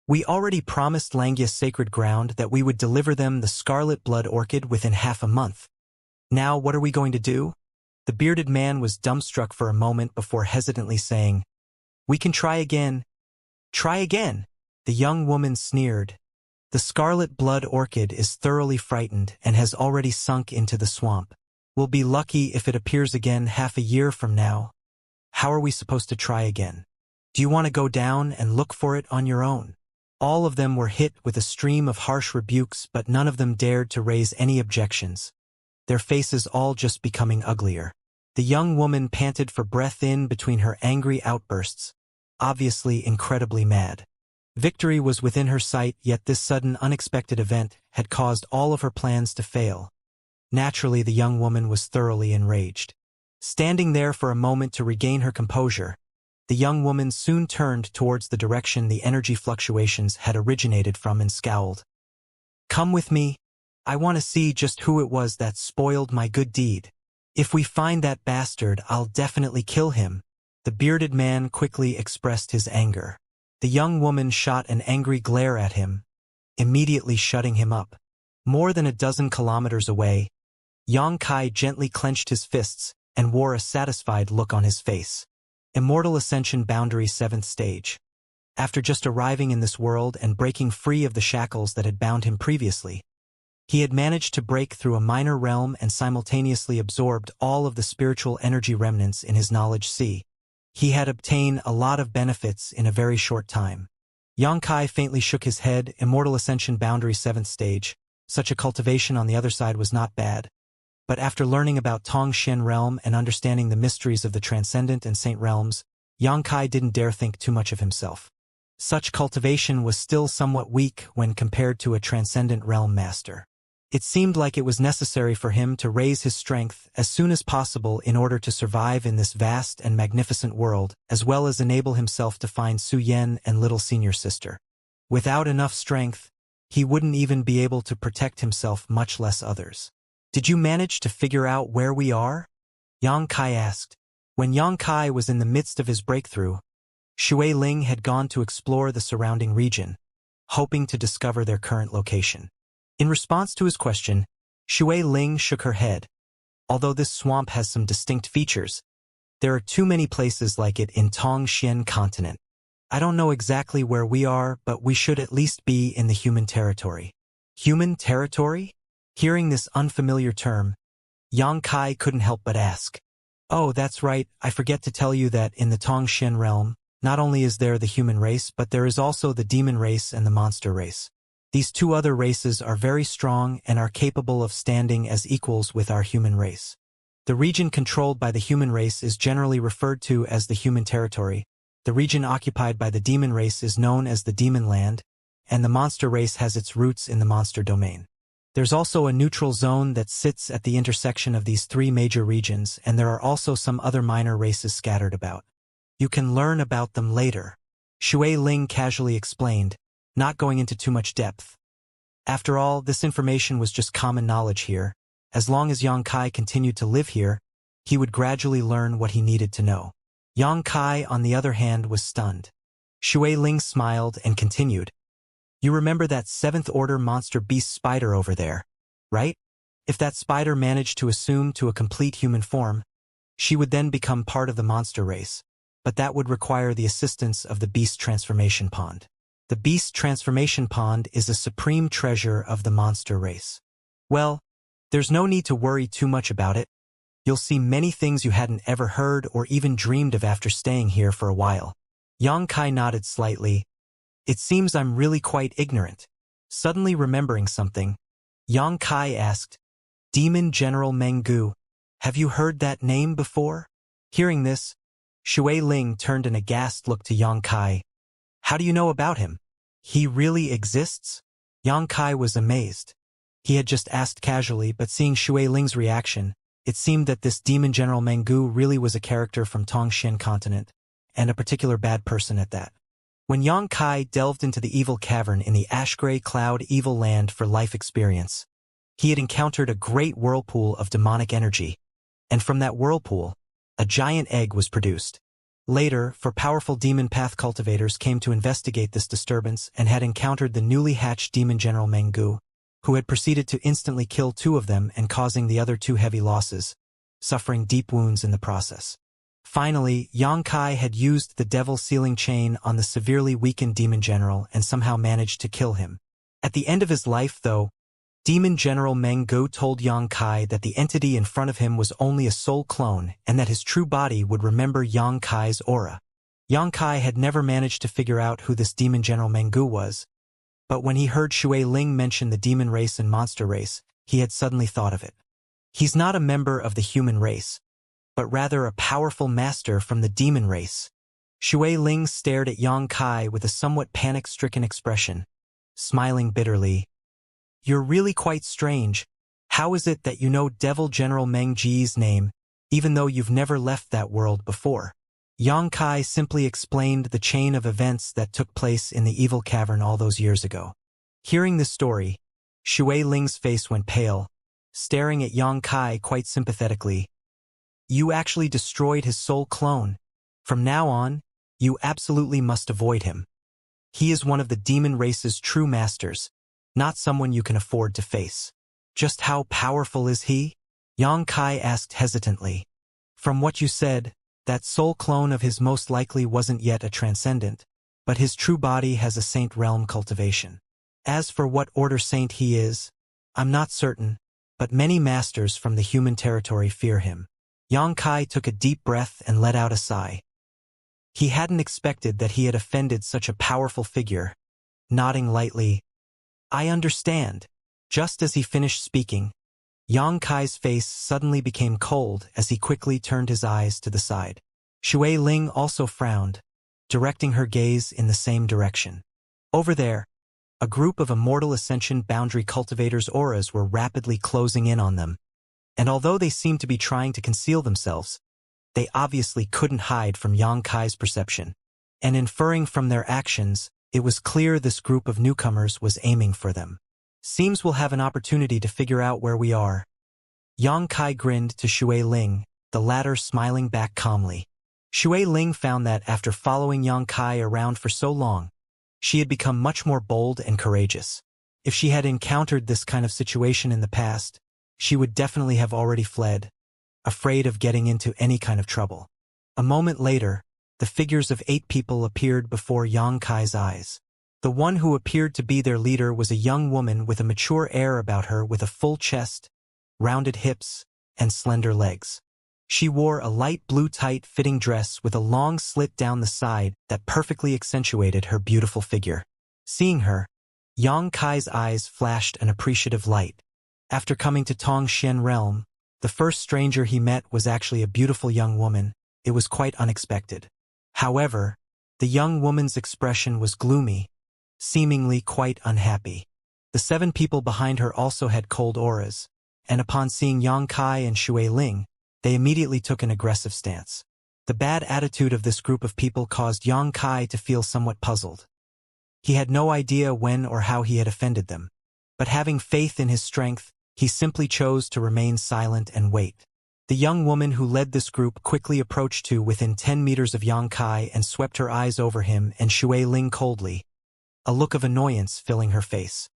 We already promised Xianxia's sacred ground that we would deliver them the scarlet blood orchid within half a month. Now what are we going to do? The bearded man was dumbstruck for a moment before hesitantly saying, We can try again. Try again, the young woman sneered. The scarlet blood orchid is thoroughly frightened and has already sunk into the swamp. We'll be lucky if it appears again half a year from now. How are we supposed to try again? Do you want to go down and look for it on your own? All of them were hit with a stream of harsh rebukes, but none of them dared to raise any objections, their faces all just becoming uglier. The young woman panted for breath in between her angry outbursts, obviously incredibly mad. Victory was within her sight, yet this sudden unexpected event had caused all of her plans to fail. Naturally, the young woman was thoroughly enraged. Standing there for a moment to regain her composure, the young woman soon turned towards the direction the energy fluctuations had originated from and scowled. "Come with me. I want to see just who it was that spoiled my good deed. If we find that bastard, I'll definitely kill him." The bearded man quickly expressed his anger. The young woman shot an angry glare at him, immediately shutting him up. More than a dozen kilometers away, Xianxia gently clenched his fists and wore a satisfied look on his face. Immortal Ascension Boundary 7th Stage. After just arriving in this world and breaking free of the shackles that had bound him previously, he had managed to break through a minor realm and simultaneously absorbed all of the spiritual energy remnants in his knowledge sea. He had obtained a lot of benefits in a very short time. Xianxia faintly shook his head. Immortal Ascension Boundary 7th Stage. Such a cultivation on the other side was not bad. But after learning about Tongxian realm and understanding the mysteries of the Transcendent and Saint realms, Xianxia didn't dare think too much of himself. Such cultivation was still somewhat weak when compared to a Transcendent realm master. It seemed like it was necessary for him to raise his strength as soon as possible in order to survive in this vast and magnificent world, as well as enable himself to find Su Yan and little senior sister. Without enough strength, he wouldn't even be able to protect himself, much less others. "Did you manage to figure out where we are?" Xianxia asked. When Xianxia was in the midst of his breakthrough, Shui Ling had gone to explore the surrounding region, hoping to discover their current location. In response to his question, Shui Ling shook her head. "Although this swamp has some distinct features, there are too many places like it in Tongxian continent. I don't know exactly where we are, but we should at least be in the human territory." Human territory? Hearing this unfamiliar term, Xianxia couldn't help but ask. "Oh, that's right, I forget to tell you that in the Tongxian realm, not only is there the human race, but there is also the demon race and the monster race. These two other races are very strong and are capable of standing as equals with our human race. The region controlled by the human race is generally referred to as the human territory. The region occupied by the demon race is known as the demon land, and the monster race has its roots in the monster domain. There's also a neutral zone that sits at the intersection of these three major regions, and there are also some other minor races scattered about. You can learn about them later," Shui Ling casually explained, not going into too much depth. After all, this information was just common knowledge here. As long as Xianxia continued to live here, he would gradually learn what he needed to know. Xianxia, on the other hand, was stunned. Shui Ling smiled and continued. "You remember that 7th order monster beast spider over there, right? If that spider managed to assume to a complete human form, she would then become part of the monster race, but that would require the assistance of the beast transformation pond. The beast transformation pond is a supreme treasure of the monster race. Well, there's no need to worry too much about it. You'll see many things you hadn't ever heard or even dreamed of after staying here for a while." Xianxia nodded slightly. "It seems I'm really quite ignorant." Suddenly remembering something, Xianxia asked, "Demon General Menggu, have you heard that name before?" Hearing this, Shui Ling turned an aghast look to Xianxia. "How do you know about him? He really exists?" Xianxia was amazed. He had just asked casually, but seeing Shui Ling's reaction, it seemed that this Demon General Menggu really was a character from Tongxian continent, and a particular bad person at that. When Xianxia delved into the evil cavern in the ash-gray cloud evil land for life experience, he had encountered a great whirlpool of demonic energy, and from that whirlpool, a giant egg was produced. Later, for powerful demon path cultivators came to investigate this disturbance and had encountered the newly hatched Demon General Menggu, who had proceeded to instantly kill 2 of them and causing the other 2 heavy losses, suffering deep wounds in the process. Finally, Xianxia had used the devil sealing chain on the severely weakened demon general and somehow managed to kill him. At the end of his life, though, Demon General Meng Guo told Yang Kai that the entity in front of him was only a soul clone and that his true body would remember Yang Kai's aura. Yang Kai had never managed to figure out who this Demon General Meng Guo was, but when he heard Shui Ling mention the demon race and monster race, he had suddenly thought of it. He's not a member of the human race, but rather a powerful master from the demon race. Shui Ling stared at Yang Kai with a somewhat panic-stricken expression, smiling bitterly. You're really quite strange. How is it that you know Devil General Meng Ji's name, even though you've never left that world before? Yang Kai simply explained the chain of events that took place in the evil cavern all those years ago. Hearing this story, Shui Ling's face went pale, staring at Yang Kai quite sympathetically. You actually destroyed his soul clone. From now on, you absolutely must avoid him. He is one of the demon race's true masters, not someone you can afford to face. Just how powerful is he? Yang Kai asked hesitantly. From what you said, that soul clone of his most likely wasn't yet a transcendent, but his true body has a saint realm cultivation. As for what order saint he is, I'm not certain, but many masters from the human territory fear him. Yang Kai took a deep breath and let out a sigh. He hadn't expected that he had offended such a powerful figure. Nodding lightly, I understand. Just as he finished speaking, Yang Kai's face suddenly became cold as he quickly turned his eyes to the side. Shui Ling also frowned, directing her gaze in the same direction. Over there, a group of Immortal Ascension boundary cultivators' auras were rapidly closing in on them, and although they seemed to be trying to conceal themselves, they obviously couldn't hide from Yang Kai's perception, and inferring from their actions, it was clear this group of newcomers was aiming for them. Seems we'll have an opportunity to figure out where we are. Yang Kai grinned to Shui Ling, the latter smiling back calmly. Shui Ling found that after following Yang Kai around for so long, she had become much more bold and courageous. If she had encountered this kind of situation in the past, she would definitely have already fled, afraid of getting into any kind of trouble. A moment later, the figures of 8 people appeared before Yang Kai's eyes. The one who appeared to be their leader was a young woman with a mature air about her with a full chest, rounded hips, and slender legs. She wore a light blue tight-fitting dress with a long slit down the side that perfectly accentuated her beautiful figure. Seeing her, Yang Kai's eyes flashed an appreciative light. After coming to Tongxian realm, the first stranger he met was actually a beautiful young woman. It was quite unexpected. However, the young woman's expression was gloomy, seemingly quite unhappy. The 7 people behind her also had cold auras, and upon seeing Yang Kai and Shui Ling, they immediately took an aggressive stance. The bad attitude of this group of people caused Yang Kai to feel somewhat puzzled. He had no idea when or how he had offended them, but having faith in his strength, he simply chose to remain silent and wait. The young woman who led this group quickly approached to within 10 meters of Yang Kai and swept her eyes over him and Shui Ling coldly, a look of annoyance filling her face.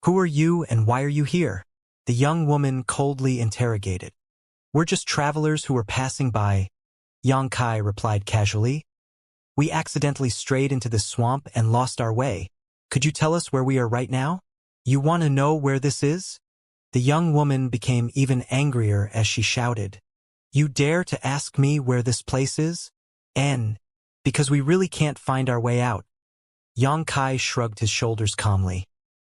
Who are you and why are you here? The young woman coldly interrogated. We're just travelers who were passing by, Yang Kai replied casually. We accidentally strayed into this swamp and lost our way. Could you tell us where we are right now? You want to know where this is? The young woman became even angrier as she shouted. You dare to ask me where this place is? Because we really can't find our way out. Yang Kai shrugged his shoulders calmly.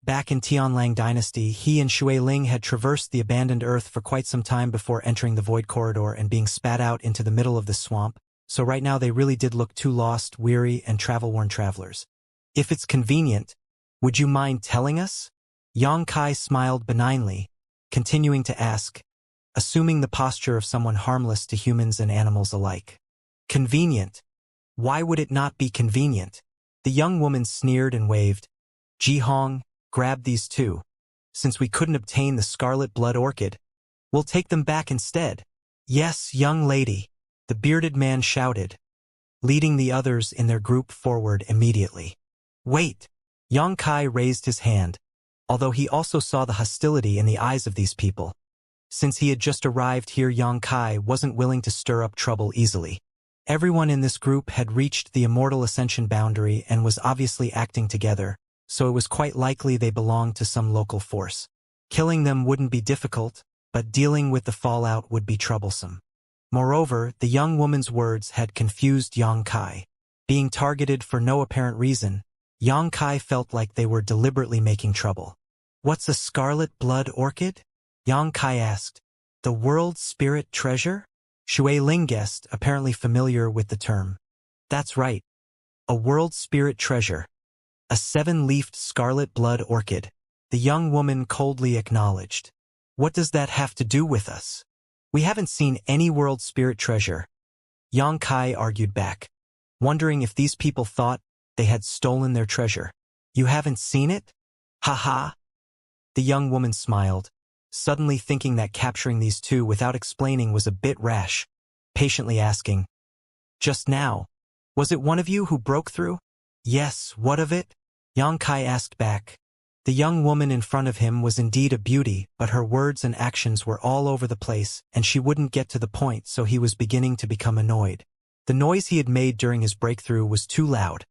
Back in Tianlang Dynasty, he and Shui Ling had traversed the abandoned earth for quite some time before entering the Void Corridor and being spat out into the middle of the swamp, so right now they really did look too lost, weary, and travel-worn travelers. If it's convenient, would you mind telling us? Yang Kai smiled benignly, continuing to ask, assuming the posture of someone harmless to humans and animals alike. Convenient? Why would it not be convenient? The young woman sneered and waved. Jihong, grab these 2. Since we couldn't obtain the scarlet blood orchid, we'll take them back instead. Yes, young lady, the bearded man shouted, leading the others in their group forward immediately. Wait! Yang Kai raised his hand, although he also saw the hostility in the eyes of these people. Since he had just arrived here, Yang Kai wasn't willing to stir up trouble easily. Everyone in this group had reached the Immortal Ascension boundary and was obviously acting together, so it was quite likely they belonged to some local force. Killing them wouldn't be difficult, but dealing with the fallout would be troublesome. Moreover, the young woman's words had confused Yang Kai. Being targeted for no apparent reason, Yang Kai felt like they were deliberately making trouble. "What's a scarlet blood orchid?" Yang Kai asked. "The world's spirit treasure?" Shui Ling guessed, apparently familiar with the term. "That's right. A world spirit treasure. A 7-leafed scarlet blood orchid," the young woman coldly acknowledged. "What does that have to do with us? We haven't seen any world spirit treasure," Yang Kai argued back, wondering if these people thought they had stolen their treasure. "You haven't seen it? Ha ha." The young woman smiled, suddenly thinking that capturing these two without explaining was a bit rash, patiently asking, "Just now, was it one of you who broke through?" "Yes, what of it?" Yang Kai asked back. The young woman in front of him was indeed a beauty, but her words and actions were all over the place, and she wouldn't get to the point, so he was beginning to become annoyed. The noise he had made during his breakthrough was too loud,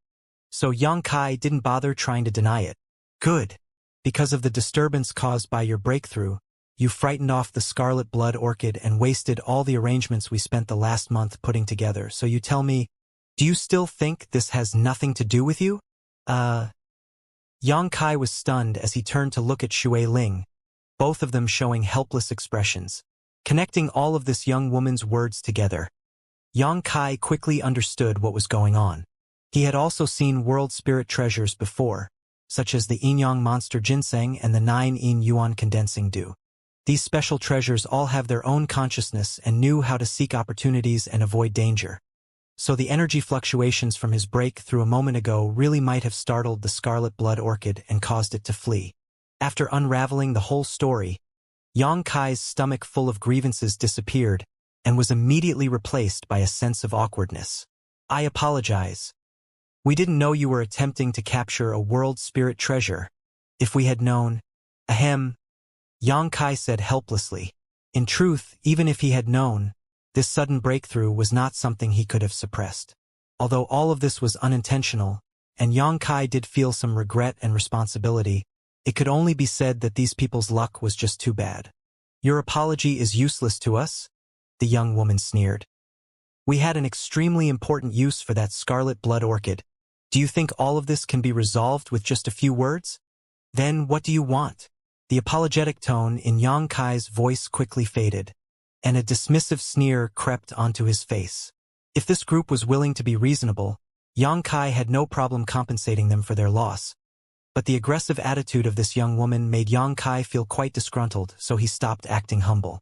so Yang Kai didn't bother trying to deny it. "Good. Because of the disturbance caused by your breakthrough, you frightened off the scarlet blood orchid and wasted all the arrangements we spent the last month putting together, so you tell me, do you still think this has nothing to do with you?" Yang Kai was stunned as he turned to look at Shui Ling, both of them showing helpless expressions. Connecting all of this young woman's words together, Yang Kai quickly understood what was going on. He had also seen world spirit treasures before, such as the Yinyang monster ginseng and the 9 yin yuan condensing dew. These special treasures all have their own consciousness and knew how to seek opportunities and avoid danger. So the energy fluctuations from his breakthrough a moment ago really might have startled the scarlet blood orchid and caused it to flee. After unraveling the whole story, Yang Kai's stomach full of grievances disappeared and was immediately replaced by a sense of awkwardness. "I apologize. We didn't know you were attempting to capture a world spirit treasure. If we had known..." "Ahem," Yang Kai said helplessly. In truth, even if he had known, this sudden breakthrough was not something he could have suppressed. Although all of this was unintentional, and Yang Kai did feel some regret and responsibility, it could only be said that these people's luck was just too bad. "Your apology is useless to us," the young woman sneered. "We had an extremely important use for that scarlet blood orchid. Do you think all of this can be resolved with just a few words? Then what do you want?" The apologetic tone in Yang Kai's voice quickly faded, and a dismissive sneer crept onto his face. If this group was willing to be reasonable, Yang Kai had no problem compensating them for their loss. But the aggressive attitude of this young woman made Yang Kai feel quite disgruntled, so he stopped acting humble.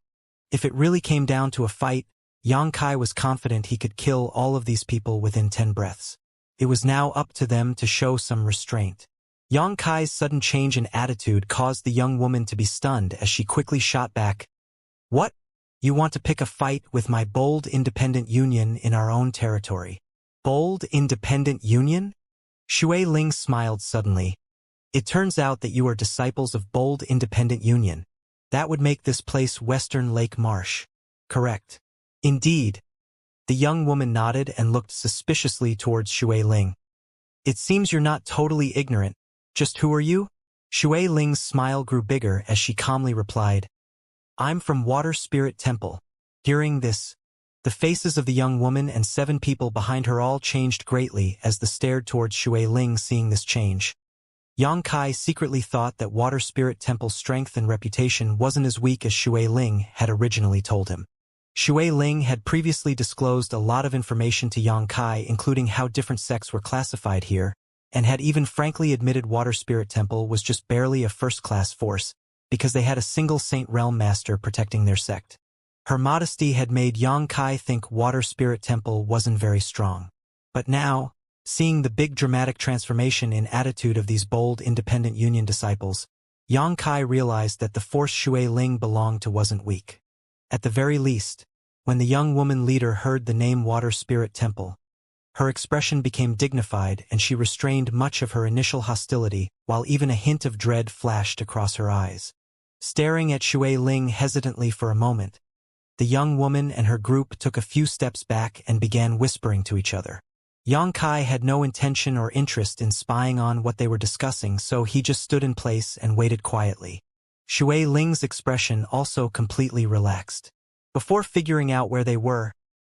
If it really came down to a fight, Yang Kai was confident he could kill all of these people within 10 breaths. It was now up to them to show some restraint. Yang Kai's sudden change in attitude caused the young woman to be stunned as she quickly shot back. "What? You want to pick a fight with my bold independent union in our own territory?" "Bold independent union?" Shui Ling smiled suddenly. "It turns out that you are disciples of bold independent union. That would make this place Western Lake Marsh." "Correct." "Indeed." The young woman nodded and looked suspiciously towards Shui Ling. "It seems you're not totally ignorant. Just who are you?" Shui Ling's smile grew bigger as she calmly replied, "I'm from Water Spirit Temple." Hearing this, the faces of the young woman and 7 people behind her all changed greatly as they stared towards Shui Ling. Seeing this change, Yang Kai secretly thought that Water Spirit Temple's strength and reputation wasn't as weak as Shui Ling had originally told him. Shui Ling had previously disclosed a lot of information to Yang Kai, including how different sects were classified here, and had even frankly admitted Water Spirit Temple was just barely a first-class force, because they had a single Saint Realm Master protecting their sect. Her modesty had made Yang Kai think Water Spirit Temple wasn't very strong. But now, seeing the big dramatic transformation in attitude of these bold independent union disciples, Yang Kai realized that the force Shui Ling belonged to wasn't weak. At the very least, when the young woman leader heard the name Water Spirit Temple, her expression became dignified and she restrained much of her initial hostility, while even a hint of dread flashed across her eyes. Staring at Shui Ling hesitantly for a moment, the young woman and her group took a few steps back and began whispering to each other. Yang Kai had no intention or interest in spying on what they were discussing, so he just stood in place and waited quietly. Shui Ling's expression also completely relaxed. Before figuring out where they were,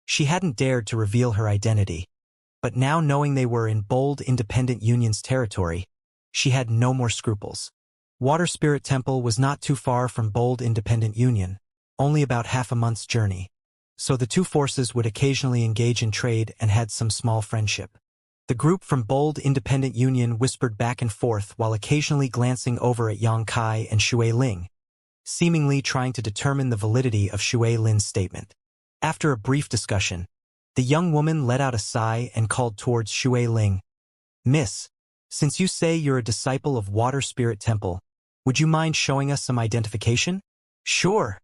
she hadn't dared to reveal her identity. But now knowing they were in bold Independent Union's territory, she had no more scruples. Water Spirit Temple was not too far from bold Independent Union, only about half a month's journey. So the two forces would occasionally engage in trade and had some small friendship. The group from bold Independent Union whispered back and forth while occasionally glancing over at Yang Kai and Shui Ling, seemingly trying to determine the validity of Shui Lin's statement. After a brief discussion, the young woman let out a sigh and called towards Shui Ling. "Miss, since you say you're a disciple of Water Spirit Temple, would you mind showing us some identification?" "Sure."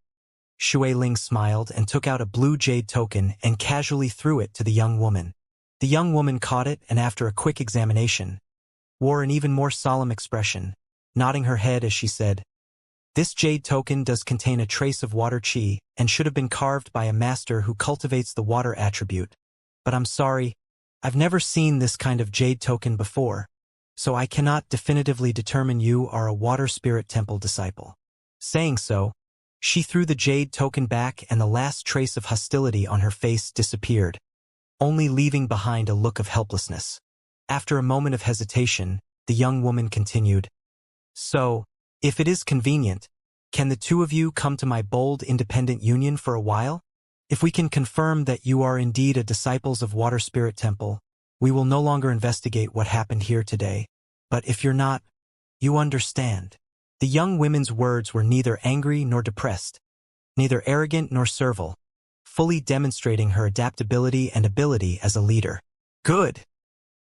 Shui Ling smiled and took out a blue jade token and casually threw it to the young woman. The young woman caught it and after a quick examination, wore an even more solemn expression, nodding her head as she said, "This jade token does contain a trace of water chi and should have been carved by a master who cultivates the water attribute. But I'm sorry, I've never seen this kind of jade token before, so I cannot definitively determine you are a Water Spirit Temple disciple." Saying so, she threw the jade token back and the last trace of hostility on her face disappeared, only leaving behind a look of helplessness. After a moment of hesitation, the young woman continued, "So, if it is convenient, can the two of you come to my bold Independent Union for a while? If we can confirm that you are indeed a disciples of Water Spirit Temple, we will no longer investigate what happened here today. But if you're not, you understand." The young woman's words were neither angry nor depressed, neither arrogant nor servile, fully demonstrating her adaptability and ability as a leader. "Good."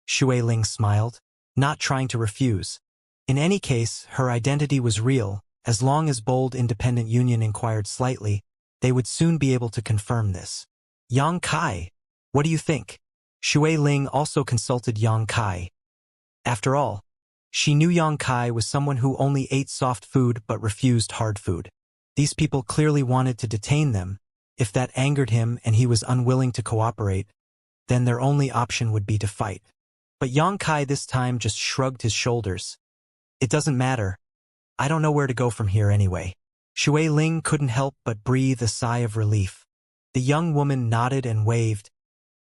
Shui Ling smiled, not trying to refuse. In any case, her identity was real. As long as bold Independent Union inquired slightly, they would soon be able to confirm this. "Yang Kai, what do you think?" Shui Ling also consulted Yang Kai. After all, she knew Yang Kai was someone who only ate soft food but refused hard food. These people clearly wanted to detain them. If that angered him and he was unwilling to cooperate, then their only option would be to fight. But Yang Kai this time just shrugged his shoulders. "It doesn't matter. I don't know where to go from here anyway." Shui Ling couldn't help but breathe a sigh of relief. The young woman nodded and waved.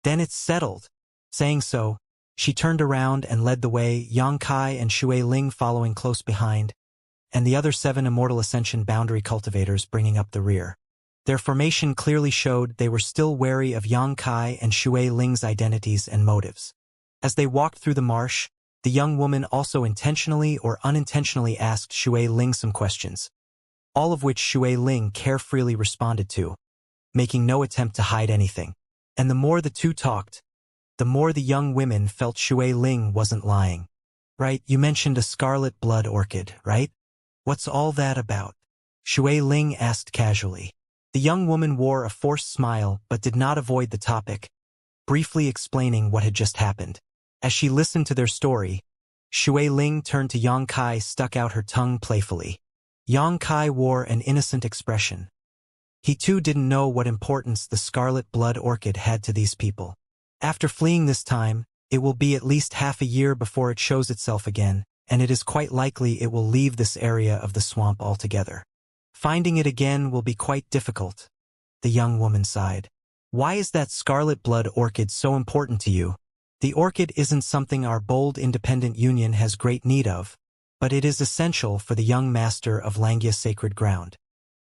"Then it's settled." Saying so, she turned around and led the way, Yang Kai and Shui Ling following close behind, and the other 7 Immortal Ascension boundary cultivators bringing up the rear. Their formation clearly showed they were still wary of Yang Kai and Shui Ling's identities and motives. As they walked through the marsh, the young woman also intentionally or unintentionally asked Shui Ling some questions, all of which Shui Ling carefreely responded to, making no attempt to hide anything. And the more the two talked, the more the young women felt Shui Ling wasn't lying. "Right, you mentioned a scarlet blood orchid, right? What's all that about?" Shui Ling asked casually. The young woman wore a forced smile but did not avoid the topic, briefly explaining what had just happened. As she listened to their story, Shui Ling turned to Yang Kai, stuck out her tongue playfully. Yang Kai wore an innocent expression. He too didn't know what importance the scarlet blood orchid had to these people. After fleeing this time, it will be at least half a year before it shows itself again, and it is quite likely it will leave this area of the swamp altogether. Finding it again will be quite difficult. The young woman sighed. "Why is that scarlet blood orchid so important to you?" "The orchid isn't something our bold Independent Union has great need of, but it is essential for the young master of Xianxia Sacred Ground.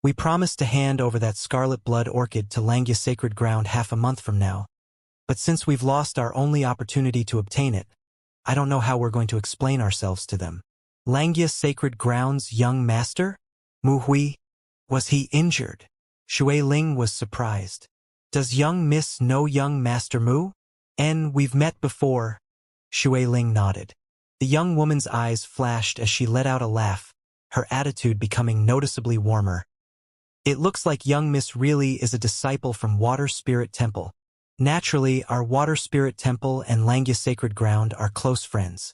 We promised to hand over that scarlet blood orchid to Xianxia Sacred Ground half a month from now. But since we've lost our only opportunity to obtain it, I don't know how we're going to explain ourselves to them." "Xianxia Sacred Ground's young master? Mu Hui? Was he injured?" Shui Ling was surprised. "Does young miss know young master Mu?" We've met before." Shui Ling nodded. The young woman's eyes flashed as she let out a laugh, her attitude becoming noticeably warmer. "It looks like young miss really is a disciple from Water Spirit Temple. Naturally, our Water Spirit Temple and Xianxia Sacred Ground are close friends.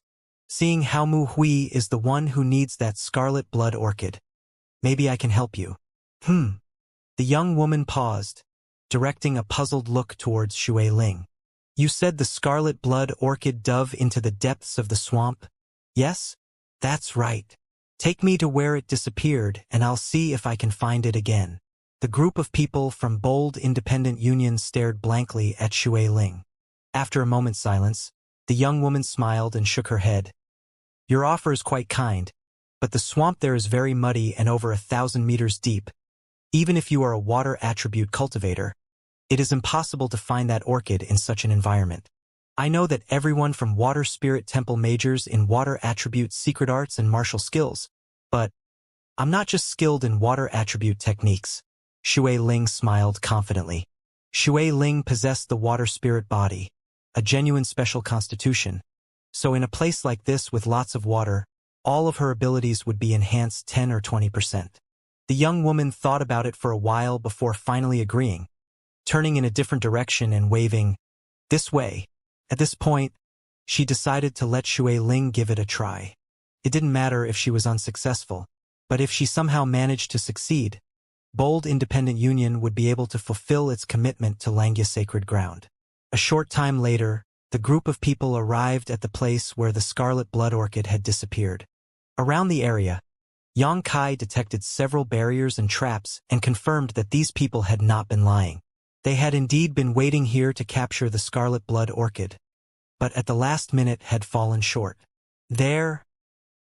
Seeing how Mu Hui is the one who needs that scarlet blood orchid, maybe I can help you." The young woman paused, directing a puzzled look towards Shui Ling. You said the scarlet blood orchid dove into the depths of the swamp? Yes? That's right. Take me to where it disappeared, and I'll see if I can find it again. The group of people from Bold Independent Union stared blankly at Shui Ling. After a moment's silence, the young woman smiled and shook her head. Your offer is quite kind, but the swamp there is very muddy and over 1,000 meters deep. Even if you are a water attribute cultivator, it is impossible to find that orchid in such an environment. I know that everyone from Water Spirit Temple majors in water attribute secret arts and martial skills, but I'm not just skilled in water attribute techniques. Shui Ling smiled confidently. Shui Ling possessed the water spirit body, a genuine special constitution. So in a place like this with lots of water, all of her abilities would be enhanced 10 or 20%. The young woman thought about it for a while before finally agreeing, turning in a different direction and waving, "This way." At this point, she decided to let Shui Ling give it a try. It didn't matter if she was unsuccessful, but if she somehow managed to succeed, Bold Independent Union would be able to fulfill its commitment to Langya sacred ground. A short time later, the group of people arrived at the place where the scarlet blood orchid had disappeared. Around the area, Yang Kai detected several barriers and traps and confirmed that these people had not been lying. They had indeed been waiting here to capture the scarlet blood orchid, but at the last minute had fallen short. There,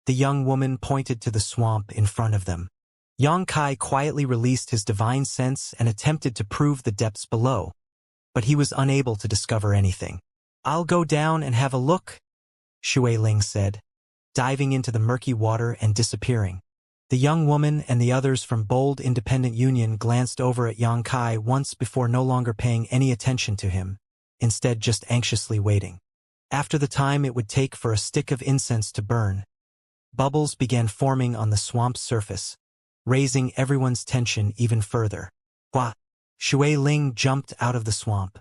the young woman pointed to the swamp in front of them. Yang Kai quietly released his divine sense and attempted to prove the depths below, but he was unable to discover anything. "I'll go down and have a look," Shui Ling said, diving into the murky water and disappearing. The young woman and the others from Bold Independent Union glanced over at Yang Kai once before no longer paying any attention to him, instead just anxiously waiting. After the time it would take for a stick of incense to burn, bubbles began forming on the swamp's surface, raising everyone's tension even further. Wah! Shui Ling jumped out of the swamp.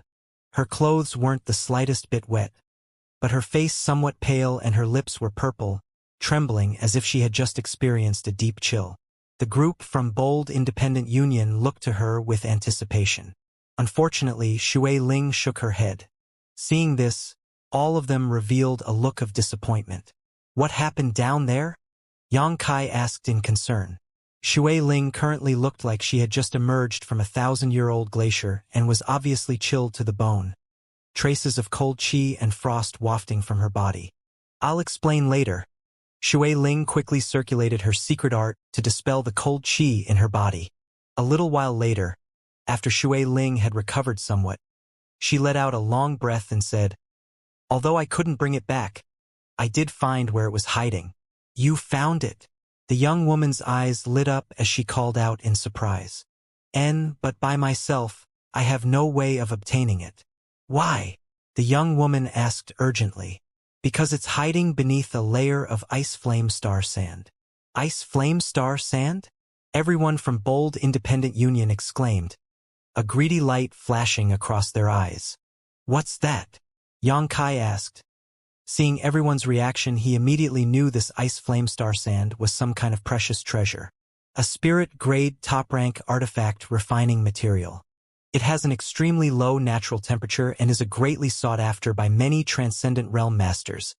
Her clothes weren't the slightest bit wet, but her face somewhat pale and her lips were purple, trembling as if she had just experienced a deep chill. The group from Bold Independent Union looked to her with anticipation. Unfortunately, Shui Ling shook her head. Seeing this, all of them revealed a look of disappointment. "What happened down there?" Yang Kai asked in concern. Shui Ling currently looked like she had just emerged from a 1,000-year-old glacier and was obviously chilled to the bone, traces of cold qi and frost wafting from her body. "I'll explain later." Shui Ling quickly circulated her secret art to dispel the cold qi in her body. A little while later, after Shui Ling had recovered somewhat, she let out a long breath and said, "Although I couldn't bring it back, I did find where it was hiding." "You found it?" The young woman's eyes lit up as she called out in surprise. But by myself, I have no way of obtaining it." "Why?" the young woman asked urgently. "Because it's hiding beneath a layer of ice flame star sand." "Ice flame star sand?" everyone from Bold Independent Union exclaimed, a greedy light flashing across their eyes. "What's that?" Yang Kai asked. Seeing everyone's reaction, he immediately knew this ice flame star sand was some kind of precious treasure. A spirit-grade top-rank artifact refining material. It has an extremely low natural temperature and is a greatly sought after by many transcendent realm masters.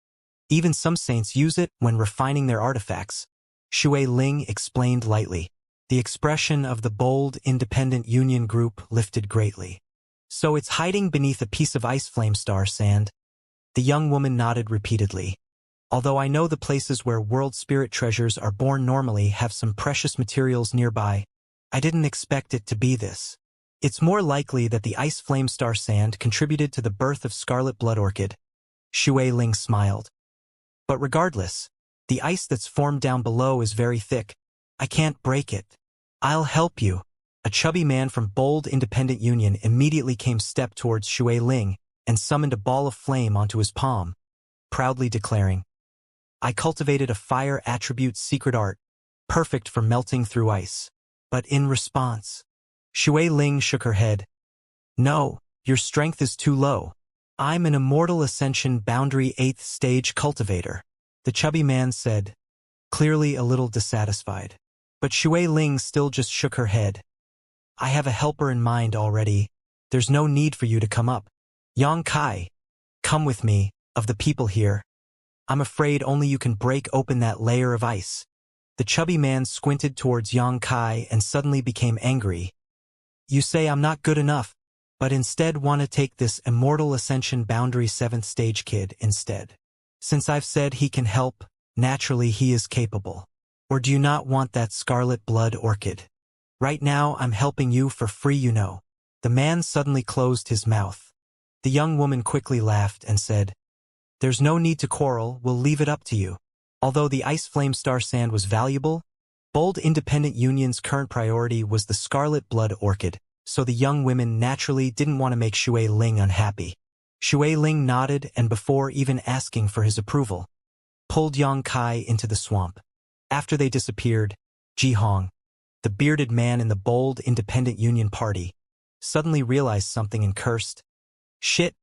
Even some saints use it when refining their artifacts, Shui Ling explained lightly. The expression of the Bold Independent Union group lifted greatly. "So it's hiding beneath a piece of ice flame star sand?" The young woman nodded repeatedly. "Although I know the places where world spirit treasures are born normally have some precious materials nearby, I didn't expect it to be this. It's more likely that the ice flame star sand contributed to the birth of scarlet blood orchid." Shui Ling smiled. "But regardless, the ice that's formed down below is very thick. I can't break it." "I'll help you." A chubby man from Bold Independent Union immediately came step towards Shui Ling and summoned a ball of flame onto his palm, proudly declaring, "I cultivated a fire attribute secret art, perfect for melting through ice." But in response, Shui Ling shook her head. "No, your strength is too low. I'm an Immortal Ascension Boundary 8th Stage cultivator," the chubby man said, clearly a little dissatisfied. But Shui Ling still just shook her head. "I have a helper in mind already. There's no need for you to come up." Yang Kai, Come with me, of the people here. I'm afraid only you can break open that layer of ice. The chubby man squinted towards Yang Kai and suddenly became angry. You say I'm not good enough, but instead want to take this Immortal Ascension Boundary 7th stage kid instead. Since I've said he can help, naturally he is capable. Or do you not want that scarlet blood orchid? Right now I'm helping you for free, you know. The man suddenly closed his mouth. The young woman quickly laughed and said, There's no need to quarrel, we'll leave it up to you. Although the Ice Flame Star Sand was valuable, Bold Independent Union's current priority was the Scarlet Blood Orchid, so the young women naturally didn't want to make Shui Ling unhappy. Shui Ling nodded and before even asking for his approval, pulled Yang Kai into the swamp. After they disappeared, Ji Hong, the bearded man in the Bold Independent Union party, suddenly realized something and cursed. Shit,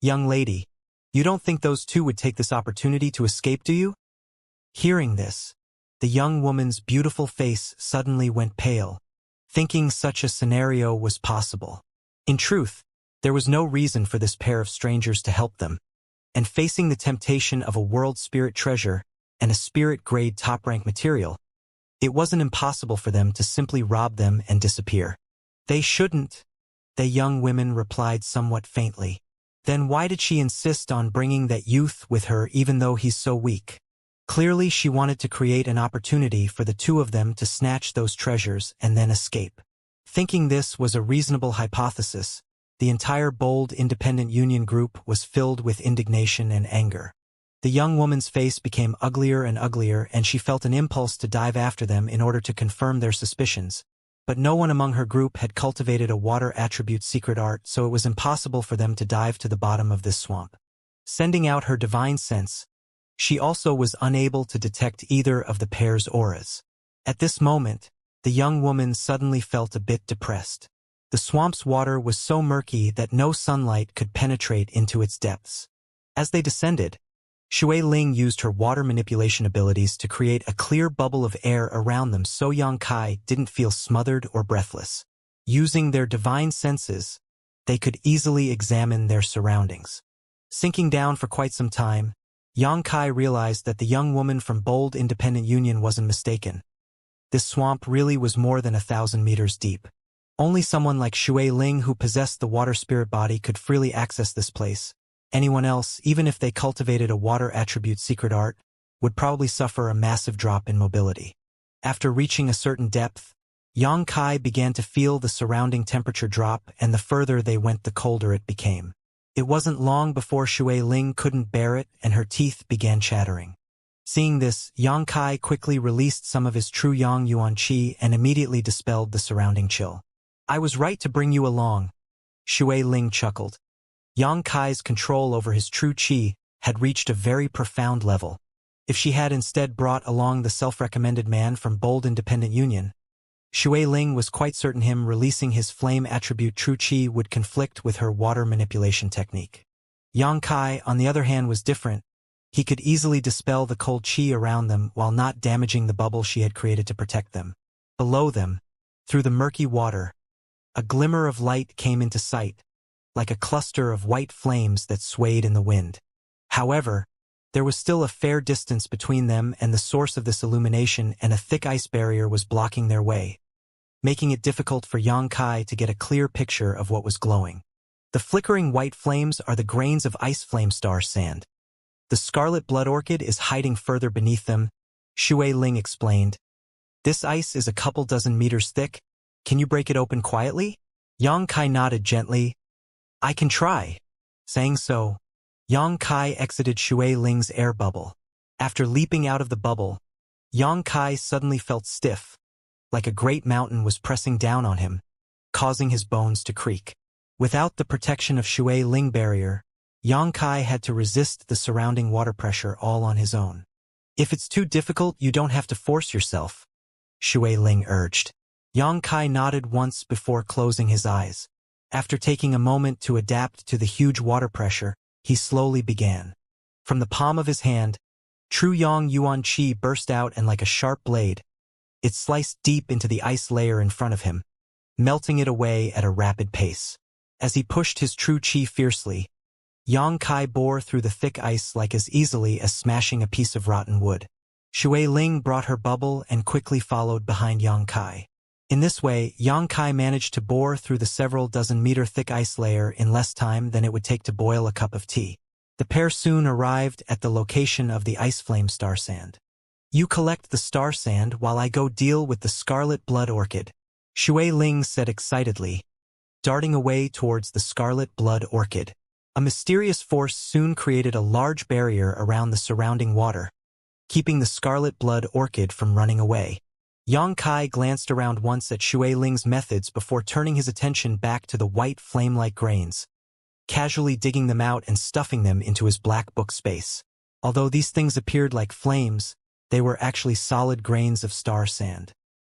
young lady, you don't think those two would take this opportunity to escape, do you? Hearing this, the young woman's beautiful face suddenly went pale, thinking such a scenario was possible. In truth, there was no reason for this pair of strangers to help them, and facing the temptation of a world spirit treasure and a spirit-grade top-rank material, it wasn't impossible for them to simply rob them and disappear. They shouldn't, the young woman replied somewhat faintly. Then why did she insist on bringing that youth with her even though he's so weak? Clearly she wanted to create an opportunity for the two of them to snatch those treasures and then escape. Thinking this was a reasonable hypothesis, the entire Bold Independent Union group was filled with indignation and anger. The young woman's face became uglier and uglier and she felt an impulse to dive after them in order to confirm their suspicions. But no one among her group had cultivated a water attribute secret art, so it was impossible for them to dive to the bottom of this swamp. Sending out her divine sense, she also was unable to detect either of the pair's auras. At this moment, the young woman suddenly felt a bit depressed. The swamp's water was so murky that no sunlight could penetrate into its depths. As they descended, Shui Ling used her water manipulation abilities to create a clear bubble of air around them so Yang Kai didn't feel smothered or breathless. Using their divine senses, they could easily examine their surroundings. Sinking down for quite some time, Yang Kai realized that the young woman from Bold Independent Union wasn't mistaken. This swamp really was more than 1,000 meters deep. Only someone like Shui Ling who possessed the water spirit body could freely access this place. Anyone else, even if they cultivated a water attribute secret art, would probably suffer a massive drop in mobility. After reaching a certain depth, Yang Kai began to feel the surrounding temperature drop, and the further they went the colder it became. It wasn't long before Shui Ling couldn't bear it and her teeth began chattering. Seeing this, Yang Kai quickly released some of his true Yang Yuan Qi and immediately dispelled the surrounding chill. I was right to bring you along, Shui Ling chuckled. Yang Kai's control over his true Qi had reached a very profound level. If she had instead brought along the self-recommended man from Bold Independent Union, Shui Ling was quite certain him releasing his flame attribute true Qi would conflict with her water manipulation technique. Yang Kai, on the other hand, was different. He could easily dispel the cold Qi around them while not damaging the bubble she had created to protect them. Below them, through the murky water, a glimmer of light came into sight, like a cluster of white flames that swayed in the wind. However, there was still a fair distance between them and the source of this illumination, and a thick ice barrier was blocking their way, making it difficult for Yang Kai to get a clear picture of what was glowing. The flickering white flames are the grains of ice flame star sand. The scarlet blood orchid is hiding further beneath them, Shui Ling explained. This ice is a couple dozen meters thick. Can you break it open quietly? Yang Kai nodded gently. I can try. Saying so, Yang Kai exited Shui Ling's air bubble. After leaping out of the bubble, Yang Kai suddenly felt stiff, like a great mountain was pressing down on him, causing his bones to creak. Without the protection of Shui Ling barrier, Yang Kai had to resist the surrounding water pressure all on his own. If it's too difficult, you don't have to force yourself, Shui Ling urged. Yang Kai nodded once before closing his eyes. After taking a moment to adapt to the huge water pressure, he slowly began. From the palm of his hand, true Yang Yuan Qi burst out, and like a sharp blade, it sliced deep into the ice layer in front of him, melting it away at a rapid pace. As he pushed his true Qi fiercely, Yang Kai bore through the thick ice like as easily as smashing a piece of rotten wood. Shui Ling brought her bubble and quickly followed behind Yang Kai. In this way, Yang Kai managed to bore through the several dozen-meter thick ice layer in less time than it would take to boil a cup of tea. The pair soon arrived at the location of the ice flame star sand. "You collect the star sand while I go deal with the scarlet blood orchid," Shui Ling said excitedly, darting away towards the scarlet blood orchid. A mysterious force soon created a large barrier around the surrounding water, keeping the scarlet blood orchid from running away. Yang Kai glanced around once at Shui Ling's methods before turning his attention back to the white flame-like grains, casually digging them out and stuffing them into his black book space. Although these things appeared like flames, they were actually solid grains of star sand.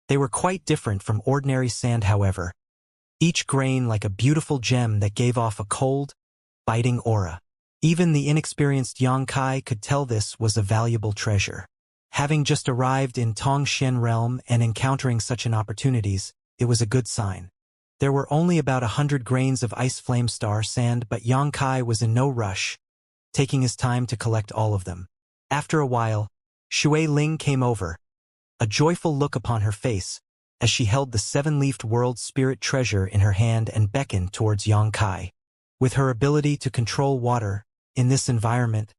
They were quite different from ordinary sand, however, each grain like a beautiful gem that gave off a cold, biting aura. Even the inexperienced Yang Kai could tell this was a valuable treasure. Having just arrived in Tongxian realm and encountering such an opportunities, it was a good sign. There were only about 100 grains of ice flame star sand, but Yang Kai was in no rush, taking his time to collect all of them. After a while, Shui Ling came over, a joyful look upon her face, as she held the 7-leafed world spirit treasure in her hand and beckoned towards Yang Kai. With her ability to control water, in this environment,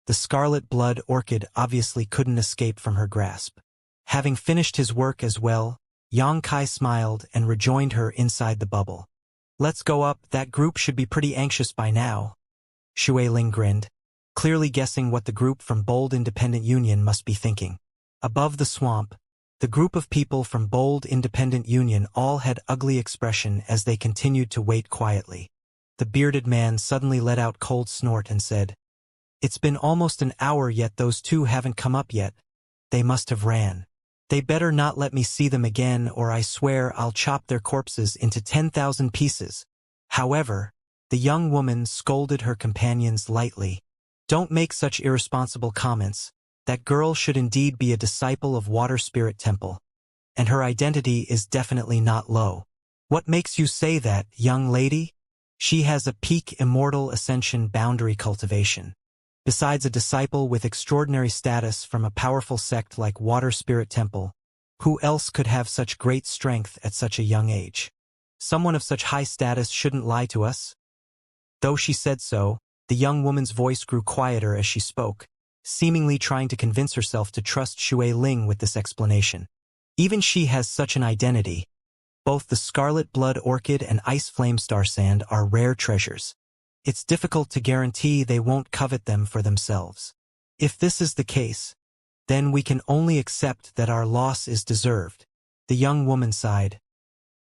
the scarlet blood orchid obviously couldn't escape from her grasp. Having finished his work as well, Yang Kai smiled and rejoined her inside the bubble. "Let's go up, that group should be pretty anxious by now." Shui Ling grinned, clearly guessing what the group from Bold Independent Union must be thinking. Above the swamp, the group of people from Bold Independent Union all had ugly expression as they continued to wait quietly. The bearded man suddenly let out cold snort and said, "It's been almost an hour yet those two haven't come up yet. They must have ran. They better not let me see them again, or I swear I'll chop their corpses into 10,000 pieces." However, the young woman scolded her companions lightly. "Don't make such irresponsible comments. That girl should indeed be a disciple of Water Spirit Temple, and her identity is definitely not low." "What makes you say that, young lady?" "She has a peak Immortal Ascension boundary cultivation. Besides a disciple with extraordinary status from a powerful sect like Water Spirit Temple, who else could have such great strength at such a young age? Someone of such high status shouldn't lie to us." Though she said so, the young woman's voice grew quieter as she spoke, seemingly trying to convince herself to trust Shui Ling with this explanation. Even she has such an identity. Both the scarlet blood orchid and ice flame star sand are rare treasures. It's difficult to guarantee they won't covet them for themselves. If this is the case, then we can only accept that our loss is deserved. The young woman sighed.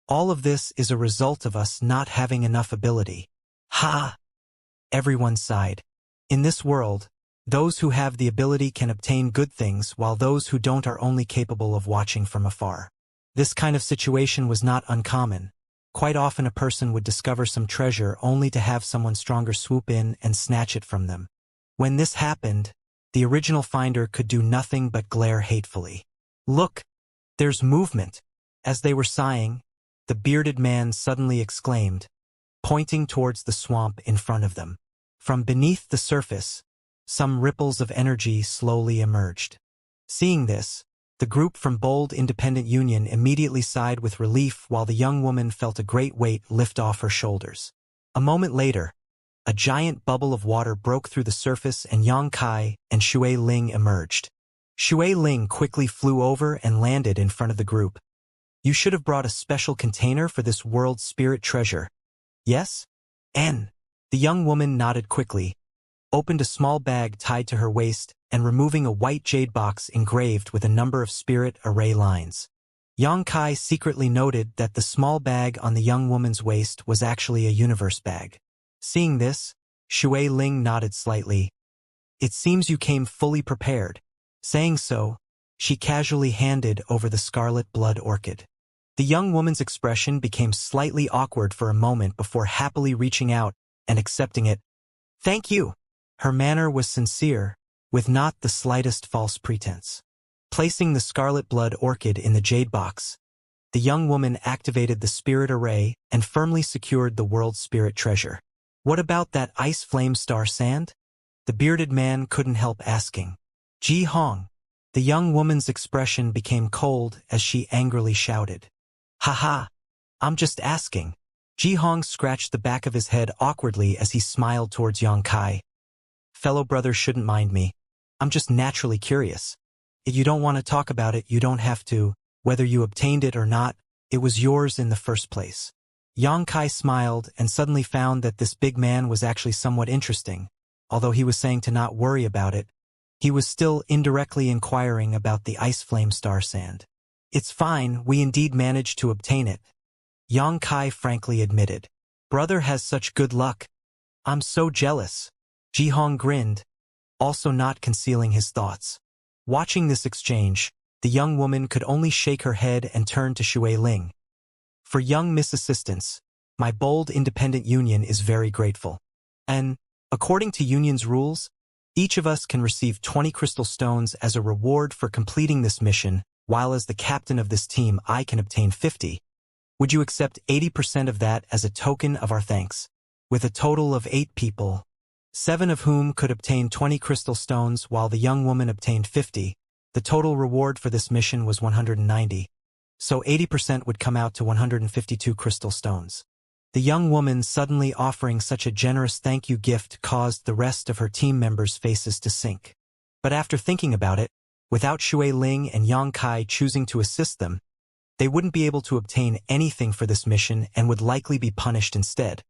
"All of this is a result of us not having enough ability." "Ha!" Everyone sighed. In this world, those who have the ability can obtain good things, while those who don't are only capable of watching from afar. This kind of situation was not uncommon. Quite often a person would discover some treasure only to have someone stronger swoop in and snatch it from them. When this happened, the original finder could do nothing but glare hatefully. "Look! There's movement!" As they were sighing, the bearded man suddenly exclaimed, pointing towards the swamp in front of them. From beneath the surface, some ripples of energy slowly emerged. Seeing this, the group from Bold Independent Union immediately sighed with relief, while the young woman felt a great weight lift off her shoulders. A moment later, a giant bubble of water broke through the surface and Yang Kai and Shui Ling emerged. Shui Ling quickly flew over and landed in front of the group. "You should have brought a special container for this world spirit treasure. Yes? N." The young woman nodded quickly, opened a small bag tied to her waist, and removing a white jade box engraved with a number of spirit array lines. Yang Kai secretly noted that the small bag on the young woman's waist was actually a universe bag. Seeing this, Shui Ling nodded slightly. "It seems you came fully prepared." Saying so, she casually handed over the scarlet blood orchid. The young woman's expression became slightly awkward for a moment before happily reaching out and accepting it. "Thank you." Her manner was sincere, with not the slightest false pretense. Placing the scarlet blood orchid in the jade box, the young woman activated the spirit array and firmly secured the world spirit treasure. What about that ice flame star sand? The bearded man couldn't help asking. Ji Hong. The young woman's expression became cold as she angrily shouted. Haha, I'm just asking. Ji Hong scratched the back of his head awkwardly as he smiled towards Yang Kai. Fellow brother shouldn't mind me. I'm just naturally curious. If you don't want to talk about it, you don't have to. Whether you obtained it or not, it was yours in the first place. Yang Kai smiled and suddenly found that this big man was actually somewhat interesting. Although he was saying to not worry about it, he was still indirectly inquiring about the ice flame star sand. It's fine, we indeed managed to obtain it. Yang Kai frankly admitted. Brother has such good luck. I'm so jealous. Ji Hong grinned, also not concealing his thoughts. Watching this exchange, the young woman could only shake her head and turn to Shui Ling. For young Miss Assistance, my bold independent union is very grateful. And, according to union's rules, each of us can receive 20 crystal stones as a reward for completing this mission, while as the captain of this team I can obtain 50. Would you accept 80% of that as a token of our thanks? With a total of 8 people, 7 of whom could obtain 20 crystal stones while the young woman obtained 50, the total reward for this mission was 190. So 80% would come out to 152 crystal stones. The young woman suddenly offering such a generous thank you gift caused the rest of her team members' faces to sink. But after thinking about it, without Shui Ling and Yang Kai choosing to assist them, they wouldn't be able to obtain anything for this mission and would likely be punished instead.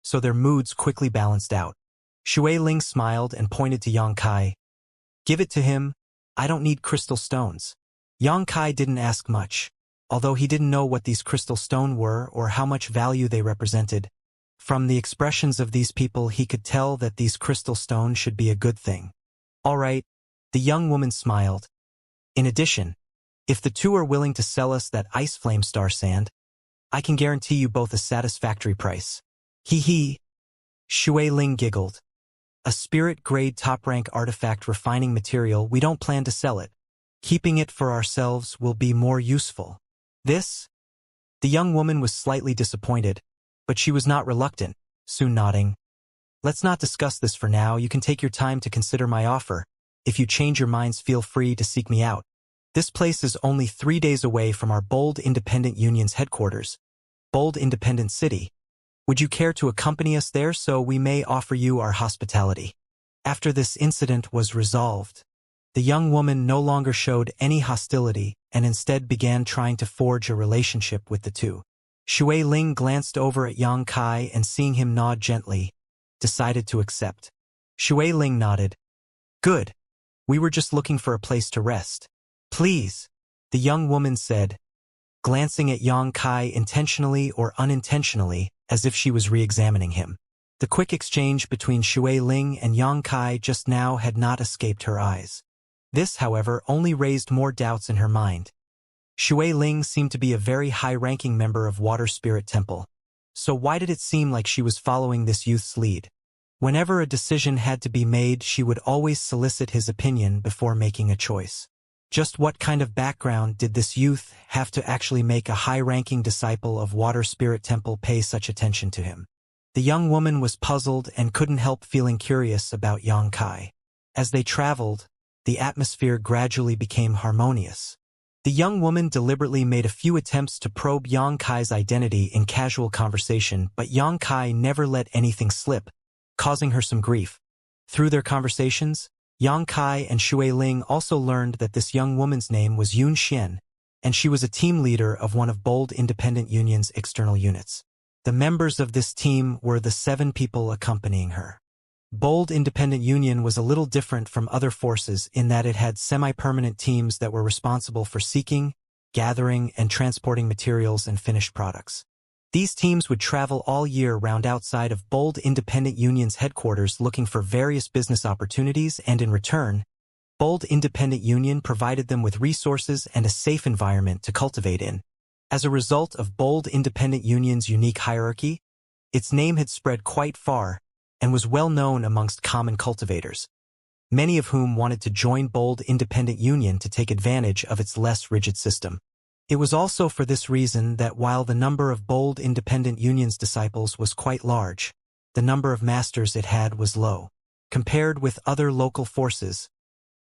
So their moods quickly balanced out. Shui Ling smiled and pointed to Yang Kai. Give it to him, I don't need crystal stones. Yang Kai didn't ask much. Although he didn't know what these crystal stones were or how much value they represented. From the expressions of these people he could tell that these crystal stones should be a good thing. All right, the young woman smiled. In addition, if the two are willing to sell us that ice flame star sand, I can guarantee you both a satisfactory price. Hee hee. Shui Ling giggled. A spirit-grade top-rank artifact refining material, we don't plan to sell it. Keeping it for ourselves will be more useful. This? The young woman was slightly disappointed, but she was not reluctant, soon nodding. Let's not discuss this for now, you can take your time to consider my offer. If you change your minds, feel free to seek me out. This place is only 3 days away from our Bold Independent Union's headquarters, Bold Independent City. Would you care to accompany us there so we may offer you our hospitality? After this incident was resolved, the young woman no longer showed any hostility and instead began trying to forge a relationship with the two. Shui Ling glanced over at Yang Kai and seeing him nod gently, decided to accept. Shui Ling nodded. Good. We were just looking for a place to rest. Please, the young woman said, glancing at Yang Kai intentionally or unintentionally as if she was re-examining him. The quick exchange between Shui Ling and Yang Kai just now had not escaped her eyes. This, however, only raised more doubts in her mind. Shui Ling seemed to be a very high-ranking member of Water Spirit Temple. So why did it seem like she was following this youth's lead? Whenever a decision had to be made, she would always solicit his opinion before making a choice. Just what kind of background did this youth have to actually make a high-ranking disciple of Water Spirit Temple pay such attention to him? The young woman was puzzled and couldn't help feeling curious about Yang Kai. As they traveled, the atmosphere gradually became harmonious. The young woman deliberately made a few attempts to probe Yang Kai's identity in casual conversation, but Yang Kai never let anything slip, causing her some grief. Through their conversations, Yang Kai and Shui Ling also learned that this young woman's name was Yun Xian, and she was a team leader of one of Bold Independent Union's external units. The members of this team were the 7 people accompanying her. Bold Independent Union was a little different from other forces in that it had semi-permanent teams that were responsible for seeking, gathering, and transporting materials and finished products. These teams would travel all year round outside of Bold Independent Union's headquarters looking for various business opportunities, and in return, Bold Independent Union provided them with resources and a safe environment to cultivate in. As a result of Bold Independent Union's unique hierarchy, its name had spread quite far and was well known amongst common cultivators, many of whom wanted to join Bold Independent Union to take advantage of its less rigid system. It was also for this reason that while the number of Bold Independent Union's disciples was quite large, the number of masters it had was low. Compared with other local forces,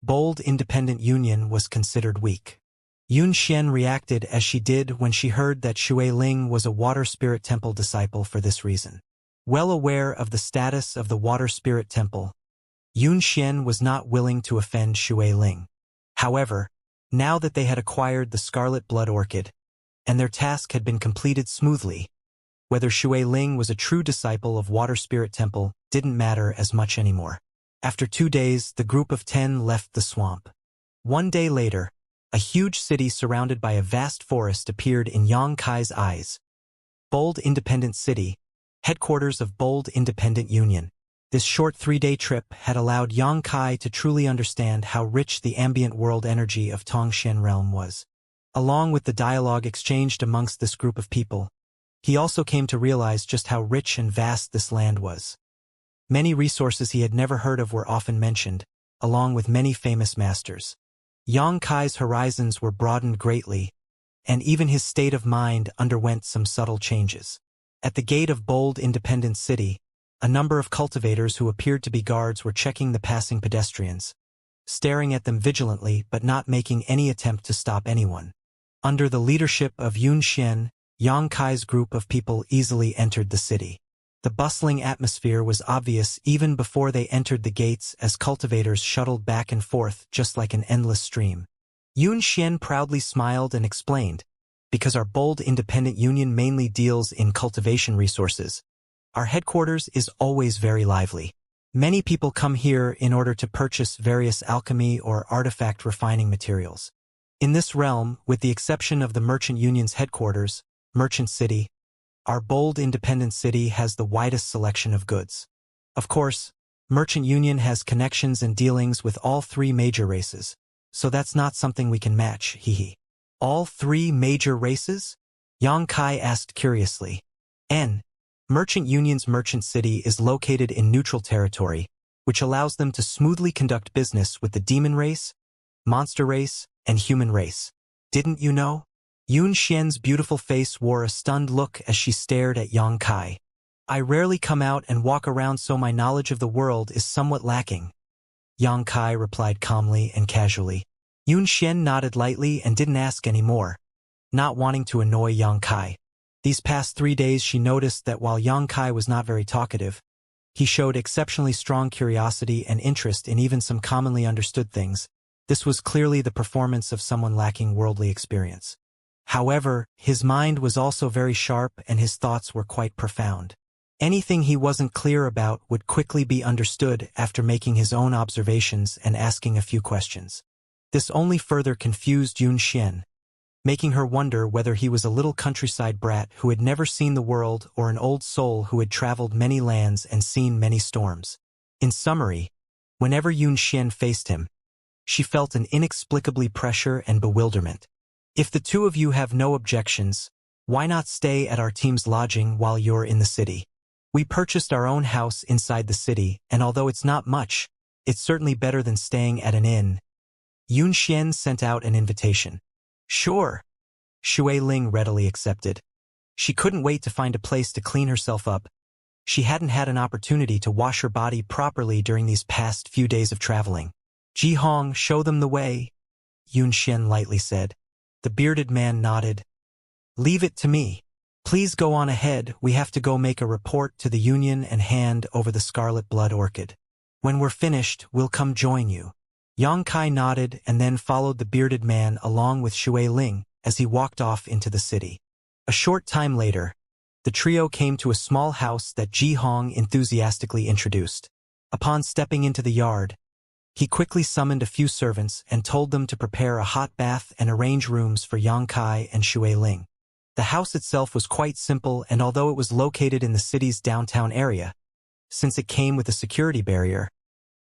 bold independent union was considered weak. Yun Xian reacted as she did when she heard that Shui Ling was a water spirit temple disciple for this reason. Well aware of the status of the water spirit temple, Yun Xian was not willing to offend Shui Ling. However, now that they had acquired the scarlet blood orchid, and their task had been completed smoothly, whether Shui Ling was a true disciple of Water Spirit Temple didn't matter as much anymore. After 2 days, the group of 10 left the swamp. 1 day later, a huge city surrounded by a vast forest appeared in Yang Kai's eyes. Bold Independent City, headquarters of Bold Independent Union. This short 3-day trip had allowed Yang Kai to truly understand how rich the ambient world energy of Tongshan realm was. Along with the dialogue exchanged amongst this group of people, he also came to realize just how rich and vast this land was. Many resources he had never heard of were often mentioned, along with many famous masters. Yang Kai's horizons were broadened greatly, and even his state of mind underwent some subtle changes. At the gate of Bold Independent City, a number of cultivators who appeared to be guards were checking the passing pedestrians, staring at them vigilantly but not making any attempt to stop anyone. Under the leadership of Yun Xian, Yang Kai's group of people easily entered the city. The bustling atmosphere was obvious even before they entered the gates as cultivators shuttled back and forth just like an endless stream. Yun Xian proudly smiled and explained, "Because our Bold Independent Union mainly deals in cultivation resources, our headquarters is always very lively. Many people come here in order to purchase various alchemy or artifact refining materials. In this realm, with the exception of the Merchant Union's headquarters, Merchant City, our Bold Independent City has the widest selection of goods. Of course, Merchant Union has connections and dealings with all 3 major races, so that's not something we can match, hehe." "All 3 major races?" Yang Kai asked curiously. Merchant Union's Merchant City is located in neutral territory, which allows them to smoothly conduct business with the demon race, monster race, and human race. "Didn't you know?" Yun Xian's beautiful face wore a stunned look as she stared at Yang Kai. "I rarely come out and walk around, so my knowledge of the world is somewhat lacking," Yang Kai replied calmly and casually. Yun Xian nodded lightly and didn't ask any more, not wanting to annoy Yang Kai. These past 3 days she noticed that while Yang Kai was not very talkative, he showed exceptionally strong curiosity and interest in even some commonly understood things. This was clearly the performance of someone lacking worldly experience. However, his mind was also very sharp and his thoughts were quite profound. Anything he wasn't clear about would quickly be understood after making his own observations and asking a few questions. This only further confused Yun Xian, making her wonder whether he was a little countryside brat who had never seen the world or an old soul who had traveled many lands and seen many storms. In summary, whenever Yun Xian faced him, she felt an inexplicably pressure and bewilderment. "If the 2 of you have no objections, why not stay at our team's lodging while you're in the city? We purchased our own house inside the city, and although it's not much, it's certainly better than staying at an inn." Yun Xian sent out an invitation. "Sure." Shui Ling readily accepted. She couldn't wait to find a place to clean herself up. She hadn't had an opportunity to wash her body properly during these past few days of traveling. "Ji Hong, show them the way," Yun Xian lightly said. The bearded man nodded. "Leave it to me. Please go on ahead, we have to go make a report to the Union and hand over the scarlet blood orchid. When we're finished, we'll come join you." Yang Kai nodded and then followed the bearded man along with Shui Ling as he walked off into the city. A short time later, the trio came to a small house that Ji Hong enthusiastically introduced. Upon stepping into the yard, he quickly summoned a few servants and told them to prepare a hot bath and arrange rooms for Yang Kai and Shui Ling. The house itself was quite simple, and although it was located in the city's downtown area, since it came with a security barrier,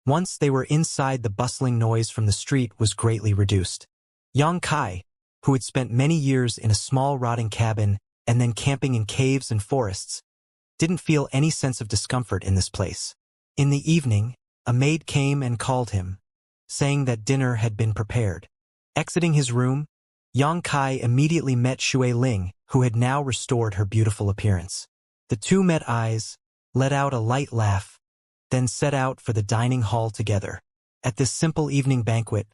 once they were inside, the bustling noise from the street was greatly reduced. Yang Kai, who had spent many years in a small rotting cabin and then camping in caves and forests, didn't feel any sense of discomfort in this place. In the evening, a maid came and called him, saying that dinner had been prepared. Exiting his room, Yang Kai immediately met Shui Ling, who had now restored her beautiful appearance. The 2 met eyes, let out a light laugh, then set out for the dining hall together. At this simple evening banquet,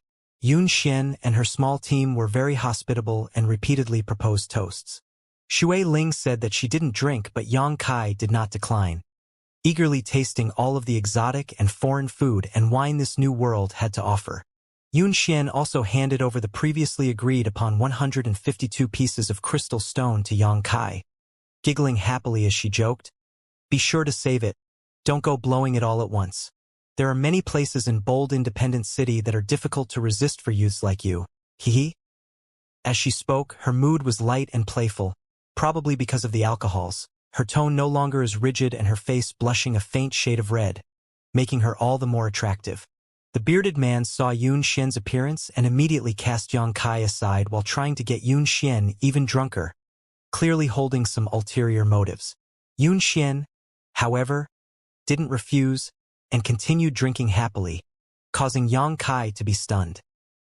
Xian and her small team were very hospitable and repeatedly proposed toasts. Shui Ling said that she didn't drink, but Yang Kai did not decline, eagerly tasting all of the exotic and foreign food and wine this new world had to offer. Xian also handed over the previously agreed upon 152 pieces of crystal stone to Yang Kai, giggling happily as she joked, "Be sure to save it. Don't go blowing it all at once. There are many places in bold independent city that are difficult to resist for youths like you. Hee." As she spoke, her mood was light and playful, probably because of the alcohols, her tone no longer as rigid and her face blushing a faint shade of red, making her all the more attractive. The bearded man saw Xian's appearance and immediately cast Yang Kai aside while trying to get Xian even drunker, clearly holding some ulterior motives. Xian, however, didn't refuse and continued drinking happily, causing Yang Kai to be stunned.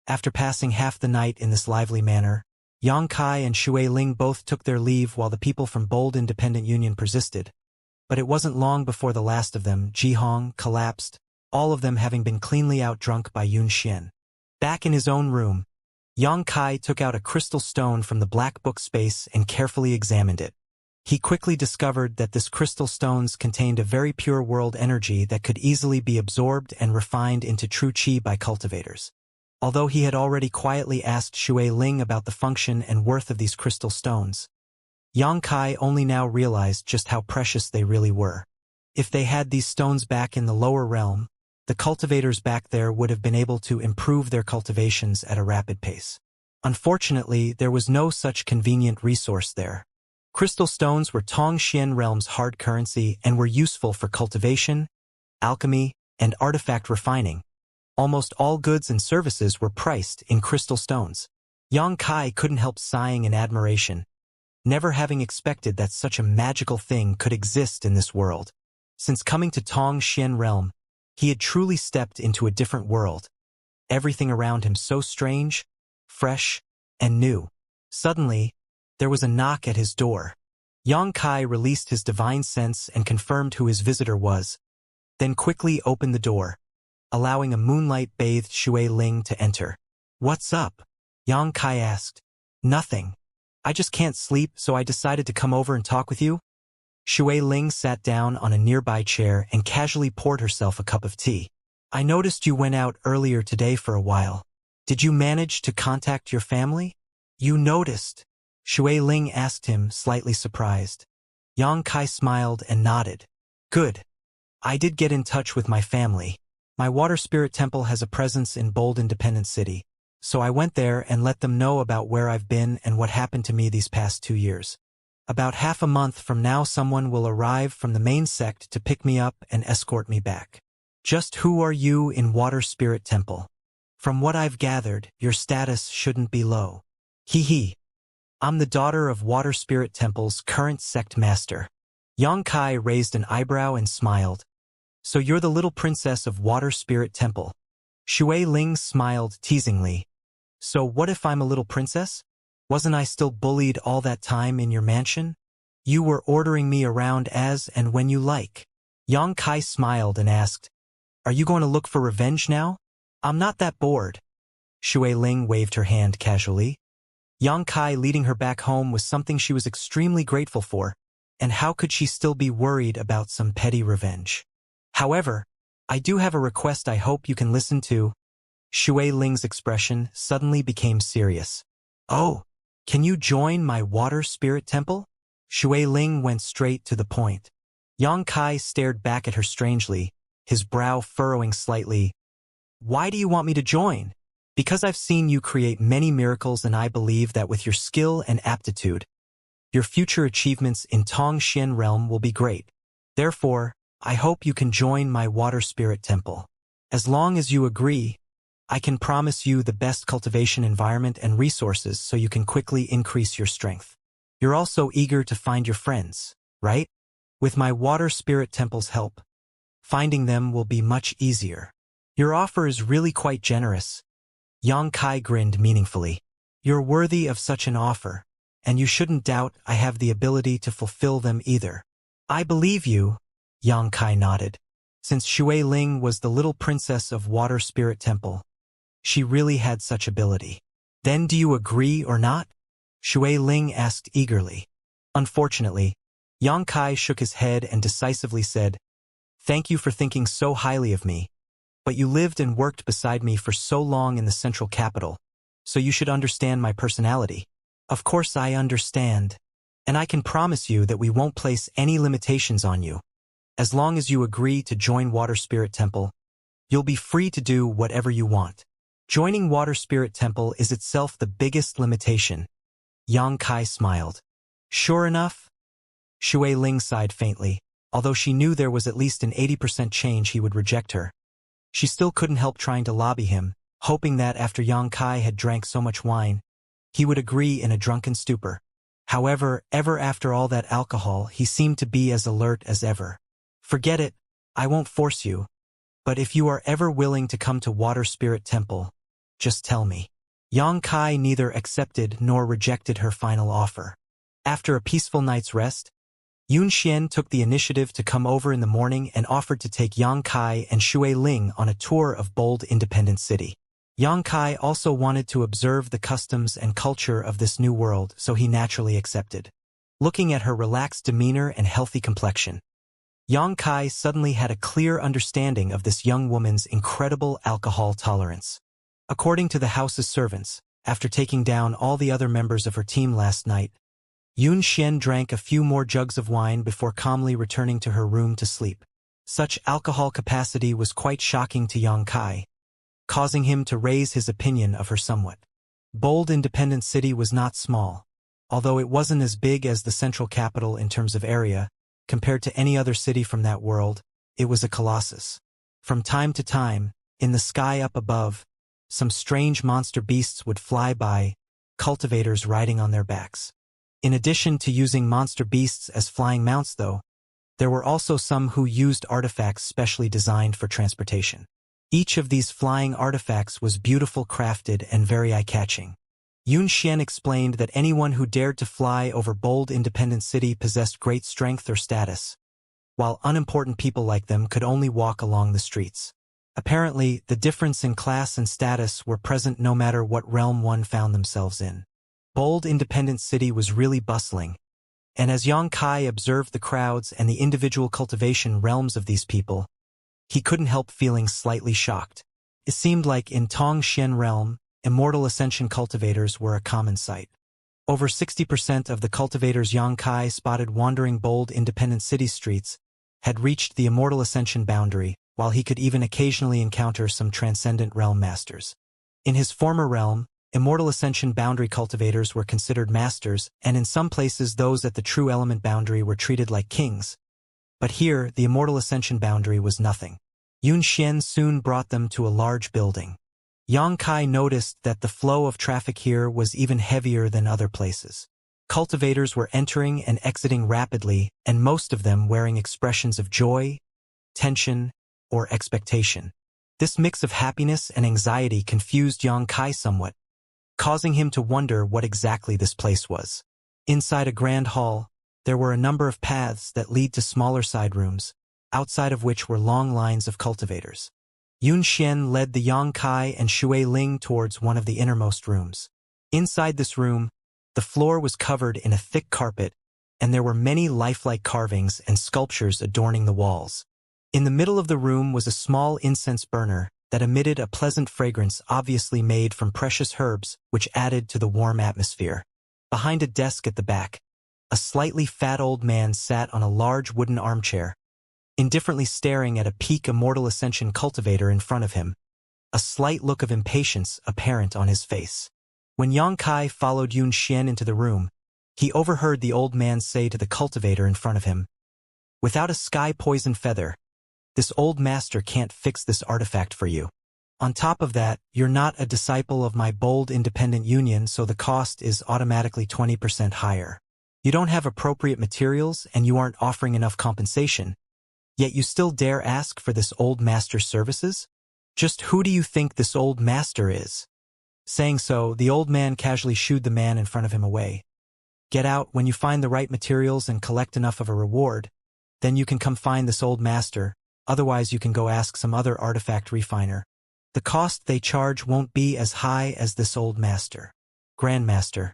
After passing half the night in this lively manner, Yang Kai and Shui Ling both took their leave while the people from Bold Independent Union persisted. But it wasn't long before the last of them, Jihong, collapsed, all of them having been cleanly outdrunk by Xian. Back in his own room, Yang Kai took out a crystal stone from the black book space and carefully examined it. He quickly discovered that this crystal stones contained a very pure world energy that could easily be absorbed and refined into true qi by cultivators. Although he had already quietly asked Shui Ling about the function and worth of these crystal stones, Yang Kai only now realized just how precious they really were. If they had these stones back in the lower realm, the cultivators back there would have been able to improve their cultivations at a rapid pace. Unfortunately, there was no such convenient resource there. Crystal stones were Tongxian realm's hard currency and were useful for cultivation, alchemy, and artifact refining. Almost all goods and services were priced in crystal stones. Yang Kai couldn't help sighing in admiration, never having expected that such a magical thing could exist in this world. Since coming to Tongxian realm, he had truly stepped into a different world. Everything around him so strange, fresh, and new. Suddenly, there was a knock at his door. Yang Kai released his divine sense and confirmed who his visitor was, then quickly opened the door, allowing a moonlight-bathed Shui Ling to enter. "What's up?" Yang Kai asked. "Nothing. I just can't sleep, so I decided to come over and talk with you." Shui Ling sat down on a nearby chair and casually poured herself a cup of tea. "I noticed you went out earlier today for a while. Did you manage to contact your family?" "You noticed?" Shui Ling asked him, slightly surprised. Yang Kai smiled and nodded. "Good. I did get in touch with my family. My water spirit temple has a presence in Bold Independent City, so I went there and let them know about where I've been and what happened to me these past 2 years. About half a month from now someone will arrive from the main sect to pick me up and escort me back." "Just who are you in Water Spirit Temple?" "From what I've gathered, your status shouldn't be low." "Hee. I'm the daughter of Water Spirit Temple's current sect master." Yang Kai raised an eyebrow and smiled. "So you're the little princess of Water Spirit Temple." Shui Ling smiled teasingly. "So what if I'm a little princess? Wasn't I still bullied all that time in your mansion? You were ordering me around as and when you like." Yang Kai smiled and asked, "Are you going to look for revenge now?" "I'm not that bored." Shui Ling waved her hand casually. Yang Kai leading her back home was something she was extremely grateful for, and how could she still be worried about some petty revenge? "However, I do have a request I hope you can listen to." Shui Ling's expression suddenly became serious. "Oh, can you join my Water Spirit Temple?" Shui Ling went straight to the point. Yang Kai stared back at her strangely, his brow furrowing slightly. "Why do you want me to join?" "Because I've seen you create many miracles and I believe that with your skill and aptitude, your future achievements in Tongxian realm will be great. Therefore, I hope you can join my Water Spirit Temple. As long as you agree, I can promise you the best cultivation environment and resources so you can quickly increase your strength. You're also eager to find your friends, right? With my Water Spirit Temple's help, finding them will be much easier. Your offer is really quite generous." Yang Kai grinned meaningfully. "You're worthy of such an offer, and you shouldn't doubt I have the ability to fulfill them either." "I believe you. Yang Kai nodded. Since Shui Ling was the little princess of Water Spirit Temple, she really had such ability. Then do you agree or not? Shui Ling asked eagerly. Unfortunately, Yang Kai shook his head and decisively said, "Thank you for thinking so highly of me, but you lived and worked beside me for so long in the central capital, so you should understand my personality." Of course I understand, and I can promise you that we won't place any limitations on you. As long as you agree to join Water Spirit Temple, you'll be free to do whatever you want. Joining Water Spirit Temple is itself the biggest limitation. Yang Kai smiled. Sure enough? Shui Ling sighed faintly. Although she knew there was at least an 80% change he would reject her, she still couldn't help trying to lobby him, hoping that after Yang Kai had drank so much wine, he would agree in a drunken stupor. However, ever after all that alcohol, he seemed to be as alert as ever. Forget it, I won't force you, but if you are ever willing to come to Water Spirit Temple, just tell me. Yang Kai neither accepted nor rejected her final offer. After a peaceful night's rest, Yun Xian took the initiative to come over in the morning and offered to take Yang Kai and Shui Ling on a tour of bold independent city. Yang Kai also wanted to observe the customs and culture of this new world, so he naturally accepted. Looking at her relaxed demeanor and healthy complexion, Yang Kai suddenly had a clear understanding of this young woman's incredible alcohol tolerance. According to the house's servants, after taking down all the other members of her team last night, Yun Xian drank a few more jugs of wine before calmly returning to her room to sleep. Such alcohol capacity was quite shocking to Yang Kai, causing him to raise his opinion of her somewhat. Bold independent city was not small. Although it wasn't as big as the central capital in terms of area, compared to any other city from that world, it was a colossus. From time to time, in the sky up above, some strange monster beasts would fly by, cultivators riding on their backs. In addition to using monster beasts as flying mounts though, there were also some who used artifacts specially designed for transportation. Each of these flying artifacts was beautiful crafted and very eye-catching. Yun Xian explained that anyone who dared to fly over bold independent city possessed great strength or status, while unimportant people like them could only walk along the streets. Apparently, the difference in class and status were present no matter what realm one found themselves in. Bold independent city was really bustling, and as Yang Kai observed the crowds and the individual cultivation realms of these people, he couldn't help feeling slightly shocked. It seemed like in Tong Xian realm, Immortal Ascension cultivators were a common sight. Over 60% of the cultivators Yang Kai spotted wandering bold independent city streets had reached the Immortal Ascension boundary, while he could even occasionally encounter some transcendent realm masters. In his former realm, Immortal Ascension boundary cultivators were considered masters, and in some places those at the true element boundary were treated like kings. But here, the Immortal Ascension boundary was nothing. Yun Xian soon brought them to a large building. Yang Kai noticed that the flow of traffic here was even heavier than other places. Cultivators were entering and exiting rapidly, and most of them wearing expressions of joy, tension, or expectation. This mix of happiness and anxiety confused Yang Kai somewhat, causing him to wonder what exactly this place was. Inside a grand hall, there were a number of paths that lead to smaller side rooms, outside of which were long lines of cultivators. Yun Xian led the Yang Kai and Shui Ling towards one of the innermost rooms. Inside this room, the floor was covered in a thick carpet, and there were many lifelike carvings and sculptures adorning the walls. In the middle of the room was a small incense burner that emitted a pleasant fragrance obviously made from precious herbs which added to the warm atmosphere. Behind a desk at the back, a slightly fat old man sat on a large wooden armchair, indifferently staring at a peak Immortal Ascension cultivator in front of him, a slight look of impatience apparent on his face. When Yang Kai followed Yun Xian into the room, he overheard the old man say to the cultivator in front of him, "Without a sky-poison feather, this old master can't fix this artifact for you. On top of that, you're not a disciple of my bold independent union, so the cost is automatically 20% higher. You don't have appropriate materials and you aren't offering enough compensation, yet you still dare ask for this old master's services? Just who do you think this old master is?" Saying so, the old man casually shooed the man in front of him away. "Get out when you find the right materials and collect enough of a reward, then you can come find this old master, otherwise you can go ask some other artifact refiner. The cost they charge won't be as high as this old master. Grandmaster.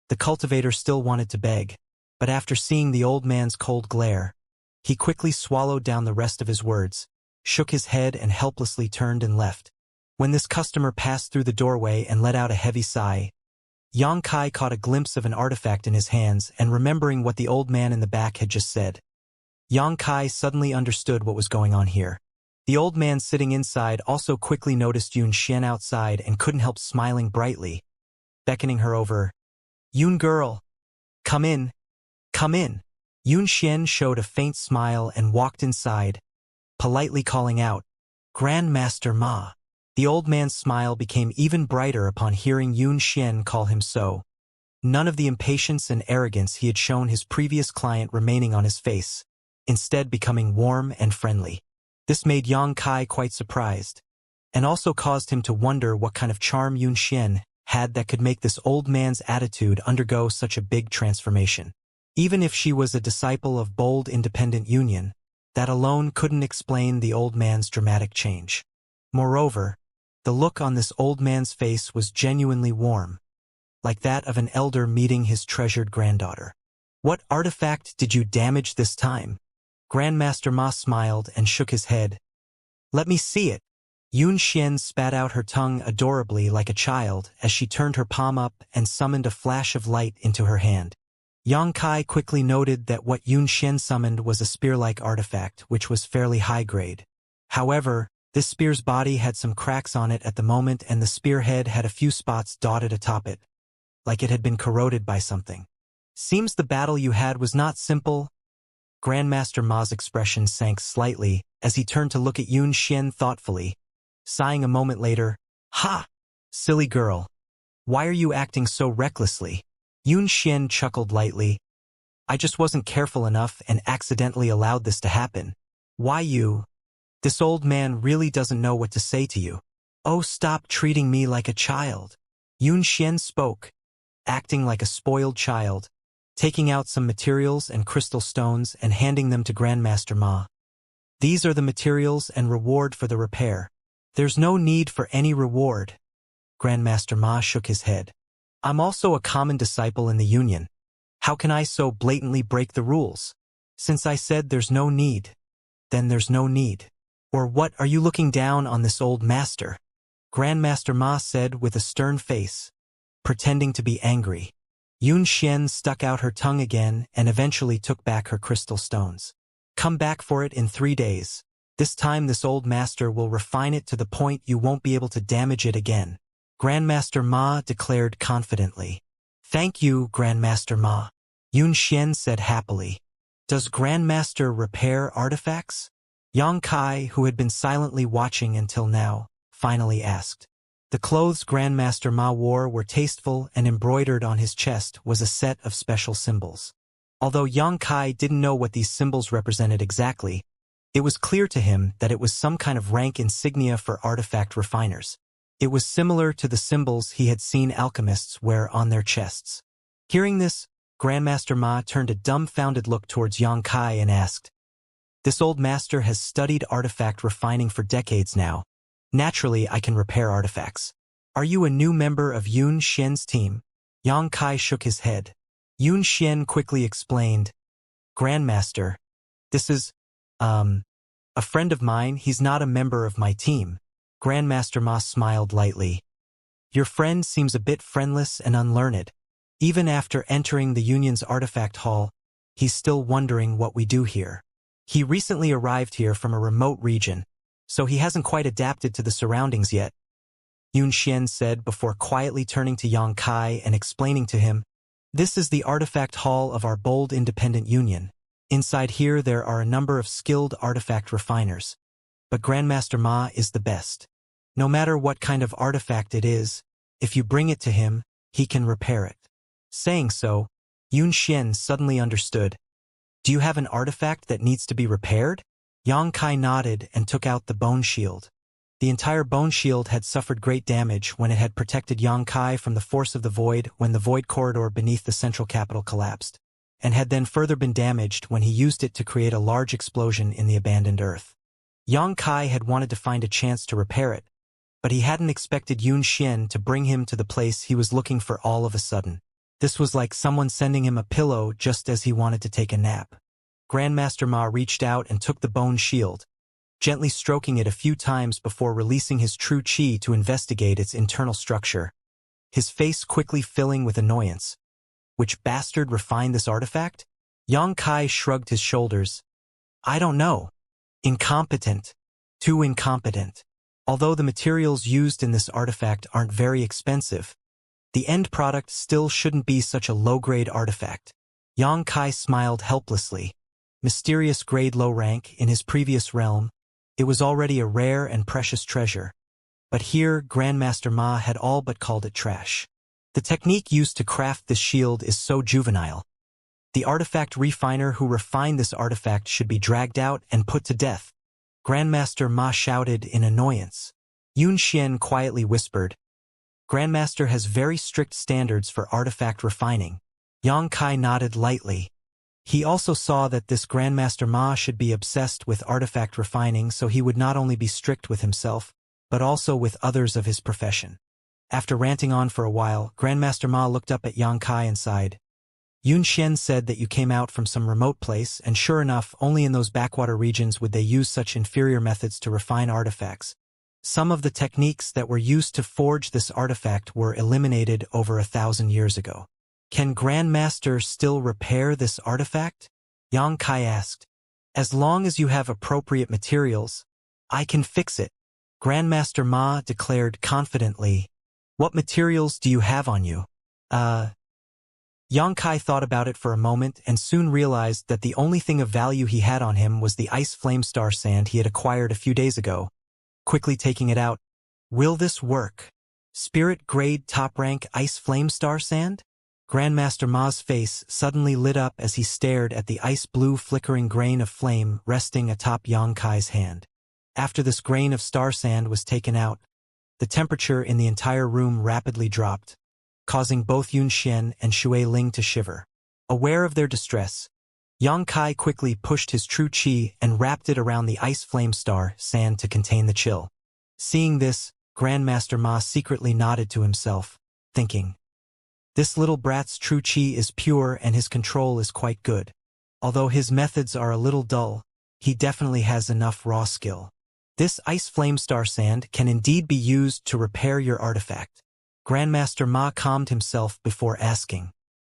The cultivator still wanted to beg, but after seeing the old man's cold glare, he quickly swallowed down the rest of his words, shook his head and helplessly turned and left. When this customer passed through the doorway and let out a heavy sigh, Xianxia caught a glimpse of an artifact in his hands and remembering what the old man in the back had just said. Xianxia suddenly understood what was going on here. The old man sitting inside also quickly noticed Xianxia outside and couldn't help smiling brightly, beckoning her over. "Yun girl, come in, come in." Xianxia showed a faint smile and walked inside, politely calling out, "Grandmaster Ma." The old man's smile became even brighter upon hearing Xianxia call him so, none of the impatience and arrogance he had shown his previous client remaining on his face, instead becoming warm and friendly. This made Xianxia quite surprised, and also caused him to wonder what kind of charm Xianxia had that could make this old man's attitude undergo such a big transformation. Even if she was a disciple of bold independent union, that alone couldn't explain the old man's dramatic change. Moreover, the look on this old man's face was genuinely warm, like that of an elder meeting his treasured granddaughter. "What artifact did you damage this time?" Grandmaster Ma smiled and shook his head. "Let me see it." Xianxia spat out her tongue adorably like a child as she turned her palm up and summoned a flash of light into her hand. Xianxia quickly noted that what Xianxia summoned was a spear-like artifact, which was fairly high-grade. However, this spear's body had some cracks on it at the moment and the spearhead had a few spots dotted atop it, like it had been corroded by something. "Seems the battle you had was not simple." Grandmaster Ma's expression sank slightly as he turned to look at Xianxia thoughtfully, sighing a moment later, "Ha! Silly girl. Why are you acting so recklessly?" Xianxia chuckled lightly. "I just wasn't careful enough and accidentally allowed this to happen. Why you? This old man really doesn't know what to say to you." "Oh, stop treating me like a child." Xianxia spoke, acting like a spoiled child, taking out some materials and crystal stones and handing them to Grandmaster Ma. "These are the materials and reward for the repair." "There's no need for any reward." Grandmaster Ma shook his head. "I'm also a common disciple in the Union. How can I so blatantly break the rules? Since I said there's no need, then there's no need. Or what, are you looking down on this old master?" Grandmaster Ma said with a stern face, pretending to be angry. Xianxia stuck out her tongue again and eventually took back her crystal stones. "Come back for it in 3 days. This time this old master will refine it to the point you won't be able to damage it again," Grandmaster Ma declared confidently. "Thank you, Grandmaster Ma," Xianxia said happily. "Does Grandmaster repair artifacts?" Xianxia, who had been silently watching until now, finally asked. The clothes Grandmaster Ma wore were tasteful and embroidered on his chest was a set of special symbols. Although Xianxia didn't know what these symbols represented exactly, it was clear to him that it was some kind of rank insignia for artifact refiners. It was similar to the symbols he had seen alchemists wear on their chests. Hearing this, Grandmaster Ma turned a dumbfounded look towards Xianxia and asked, "This old master has studied artifact refining for decades now. Naturally, I can repair artifacts. Are you a new member of Xianxia's team?" Xianxia shook his head. Xianxia quickly explained, "Grandmaster, this is, a friend of mine. He's not a member of my team." Grandmaster Ma smiled lightly. "Your friend seems a bit friendless and unlearned. Even after entering the Union's artifact hall, he's still wondering what we do here. He recently arrived here from a remote region, so he hasn't quite adapted to the surroundings yet," Xianxia said before quietly turning to Xianxia and explaining to him, "This is the artifact hall of our bold independent union. Inside here there are a number of skilled artifact refiners, but Grandmaster Ma is the best. No matter what kind of artifact it is, if you bring it to him, he can repair it." Saying so, Xianxia suddenly understood. "Do you have an artifact that needs to be repaired?" Xianxia nodded and took out the bone shield. The entire bone shield had suffered great damage when it had protected Xianxia from the force of the void when the void corridor beneath the central capital collapsed. and had then further been damaged when he used it to create a large explosion in the abandoned Earth. Yang Kai had wanted to find a chance to repair it, but he hadn't expected Yun Xian to bring him to the place he was looking for all of a sudden. This was like someone sending him a pillow just as he wanted to take a nap. Grandmaster Ma reached out and took the bone shield, gently stroking it a few times before releasing his true qi to investigate its internal structure, his face quickly filling with annoyance. Which bastard refined this artifact? Yang Kai shrugged his shoulders. I don't know. Incompetent. Too incompetent. Although the materials used in this artifact aren't very expensive, the end product still shouldn't be such a low-grade artifact. Yang Kai smiled helplessly. Mysterious grade low rank in his previous realm, it was already a rare and precious treasure. But here, Grandmaster Ma had all but called it trash. The technique used to craft this shield is so juvenile. The artifact refiner who refined this artifact should be dragged out and put to death. Grandmaster Ma shouted in annoyance. Yun Xian quietly whispered, Grandmaster has very strict standards for artifact refining. Yang Kai nodded lightly. He also saw that this Grandmaster Ma should be obsessed with artifact refining, so he would not only be strict with himself, but also with others of his profession. After ranting on for a while, Grandmaster Ma looked up at Yang Kai and sighed. Yun Xian said that you came out from some remote place, and sure enough, only in those backwater regions would they use such inferior methods to refine artifacts. Some of the techniques that were used to forge this artifact were eliminated over 1,000 years ago. Can Grandmaster still repair this artifact? Yang Kai asked. As long as you have appropriate materials, I can fix it. Grandmaster Ma declared confidently. What materials do you have on you? Yang Kai thought about it for a moment and soon realized that the only thing of value he had on him was the ice flame star sand he had acquired a few days ago. Quickly taking it out. Will this work? Spirit grade top rank ice flame star sand? Grandmaster Ma's face suddenly lit up as he stared at the ice blue flickering grain of flame resting atop Yang Kai's hand. After this grain of star sand was taken out, the temperature in the entire room rapidly dropped, causing both Yun Xian and Shui Ling to shiver. Aware of their distress, Yang Kai quickly pushed his true qi and wrapped it around the ice flame star sand to contain the chill. Seeing this, Grandmaster Ma secretly nodded to himself, thinking, this little brat's true qi is pure and his control is quite good. Although his methods are a little dull, he definitely has enough raw skill. This ice flame star sand can indeed be used to repair your artifact. Grandmaster Ma calmed himself before asking.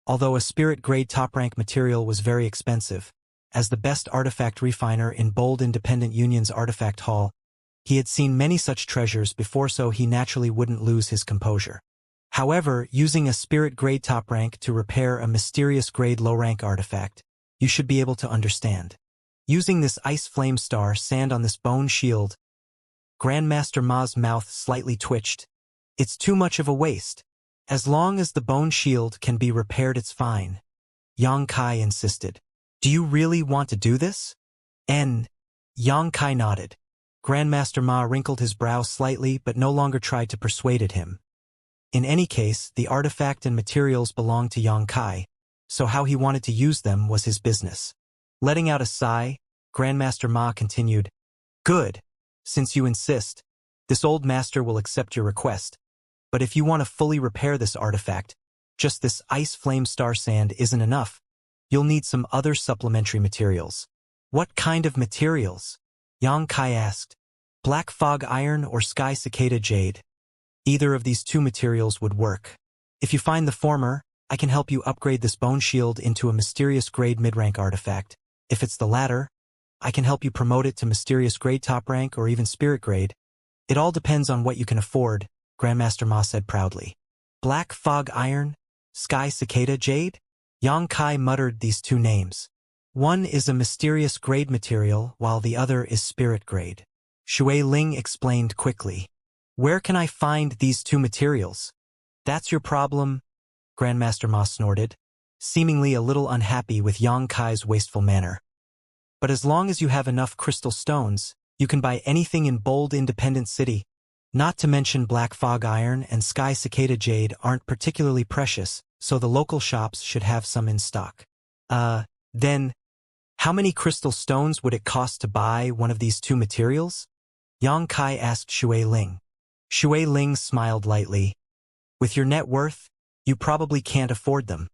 Although a spirit-grade top-rank material was very expensive, as the best artifact refiner in Bold Independent Union's artifact hall, he had seen many such treasures before, so he naturally wouldn't lose his composure. However, using a spirit-grade top-rank to repair a mysterious grade low-rank artifact, you should be able to understand. Using this ice flame star sand on this bone shield, Grandmaster Ma's mouth slightly twitched. It's too much of a waste. As long as the bone shield can be repaired, it's fine. Yang Kai insisted. Do you really want to do this? Yang Kai nodded. Grandmaster Ma wrinkled his brow slightly but no longer tried to persuade him. In any case, the artifact and materials belonged to Yang Kai, so how he wanted to use them was his business. Letting out a sigh, Grandmaster Ma continued, Good. Since you insist, this old master will accept your request. But if you want to fully repair this artifact, just this ice flame star sand isn't enough. You'll need some other supplementary materials. What kind of materials? Yang Kai asked. Black fog iron or sky cicada jade. Either of these two materials would work. If you find the former, I can help you upgrade this bone shield into a mysterious grade mid-rank artifact. If it's the latter, I can help you promote it to mysterious grade top rank or even spirit grade. It all depends on what you can afford, Grandmaster Ma said proudly. Black fog iron, sky cicada jade? Yang Kai muttered these two names. One is a mysterious grade material while the other is spirit grade. Shui Ling explained quickly. Where can I find these two materials? That's your problem, Grandmaster Ma snorted, seemingly a little unhappy with Yang Kai's wasteful manner. But as long as you have enough crystal stones, you can buy anything in Bold Independent City. Not to mention black fog iron and sky cicada jade aren't particularly precious, so the local shops should have some in stock. Then, how many crystal stones would it cost to buy one of these two materials? Yang Kai asked Shui Ling. Shui Ling smiled lightly. With your net worth, you probably can't afford them.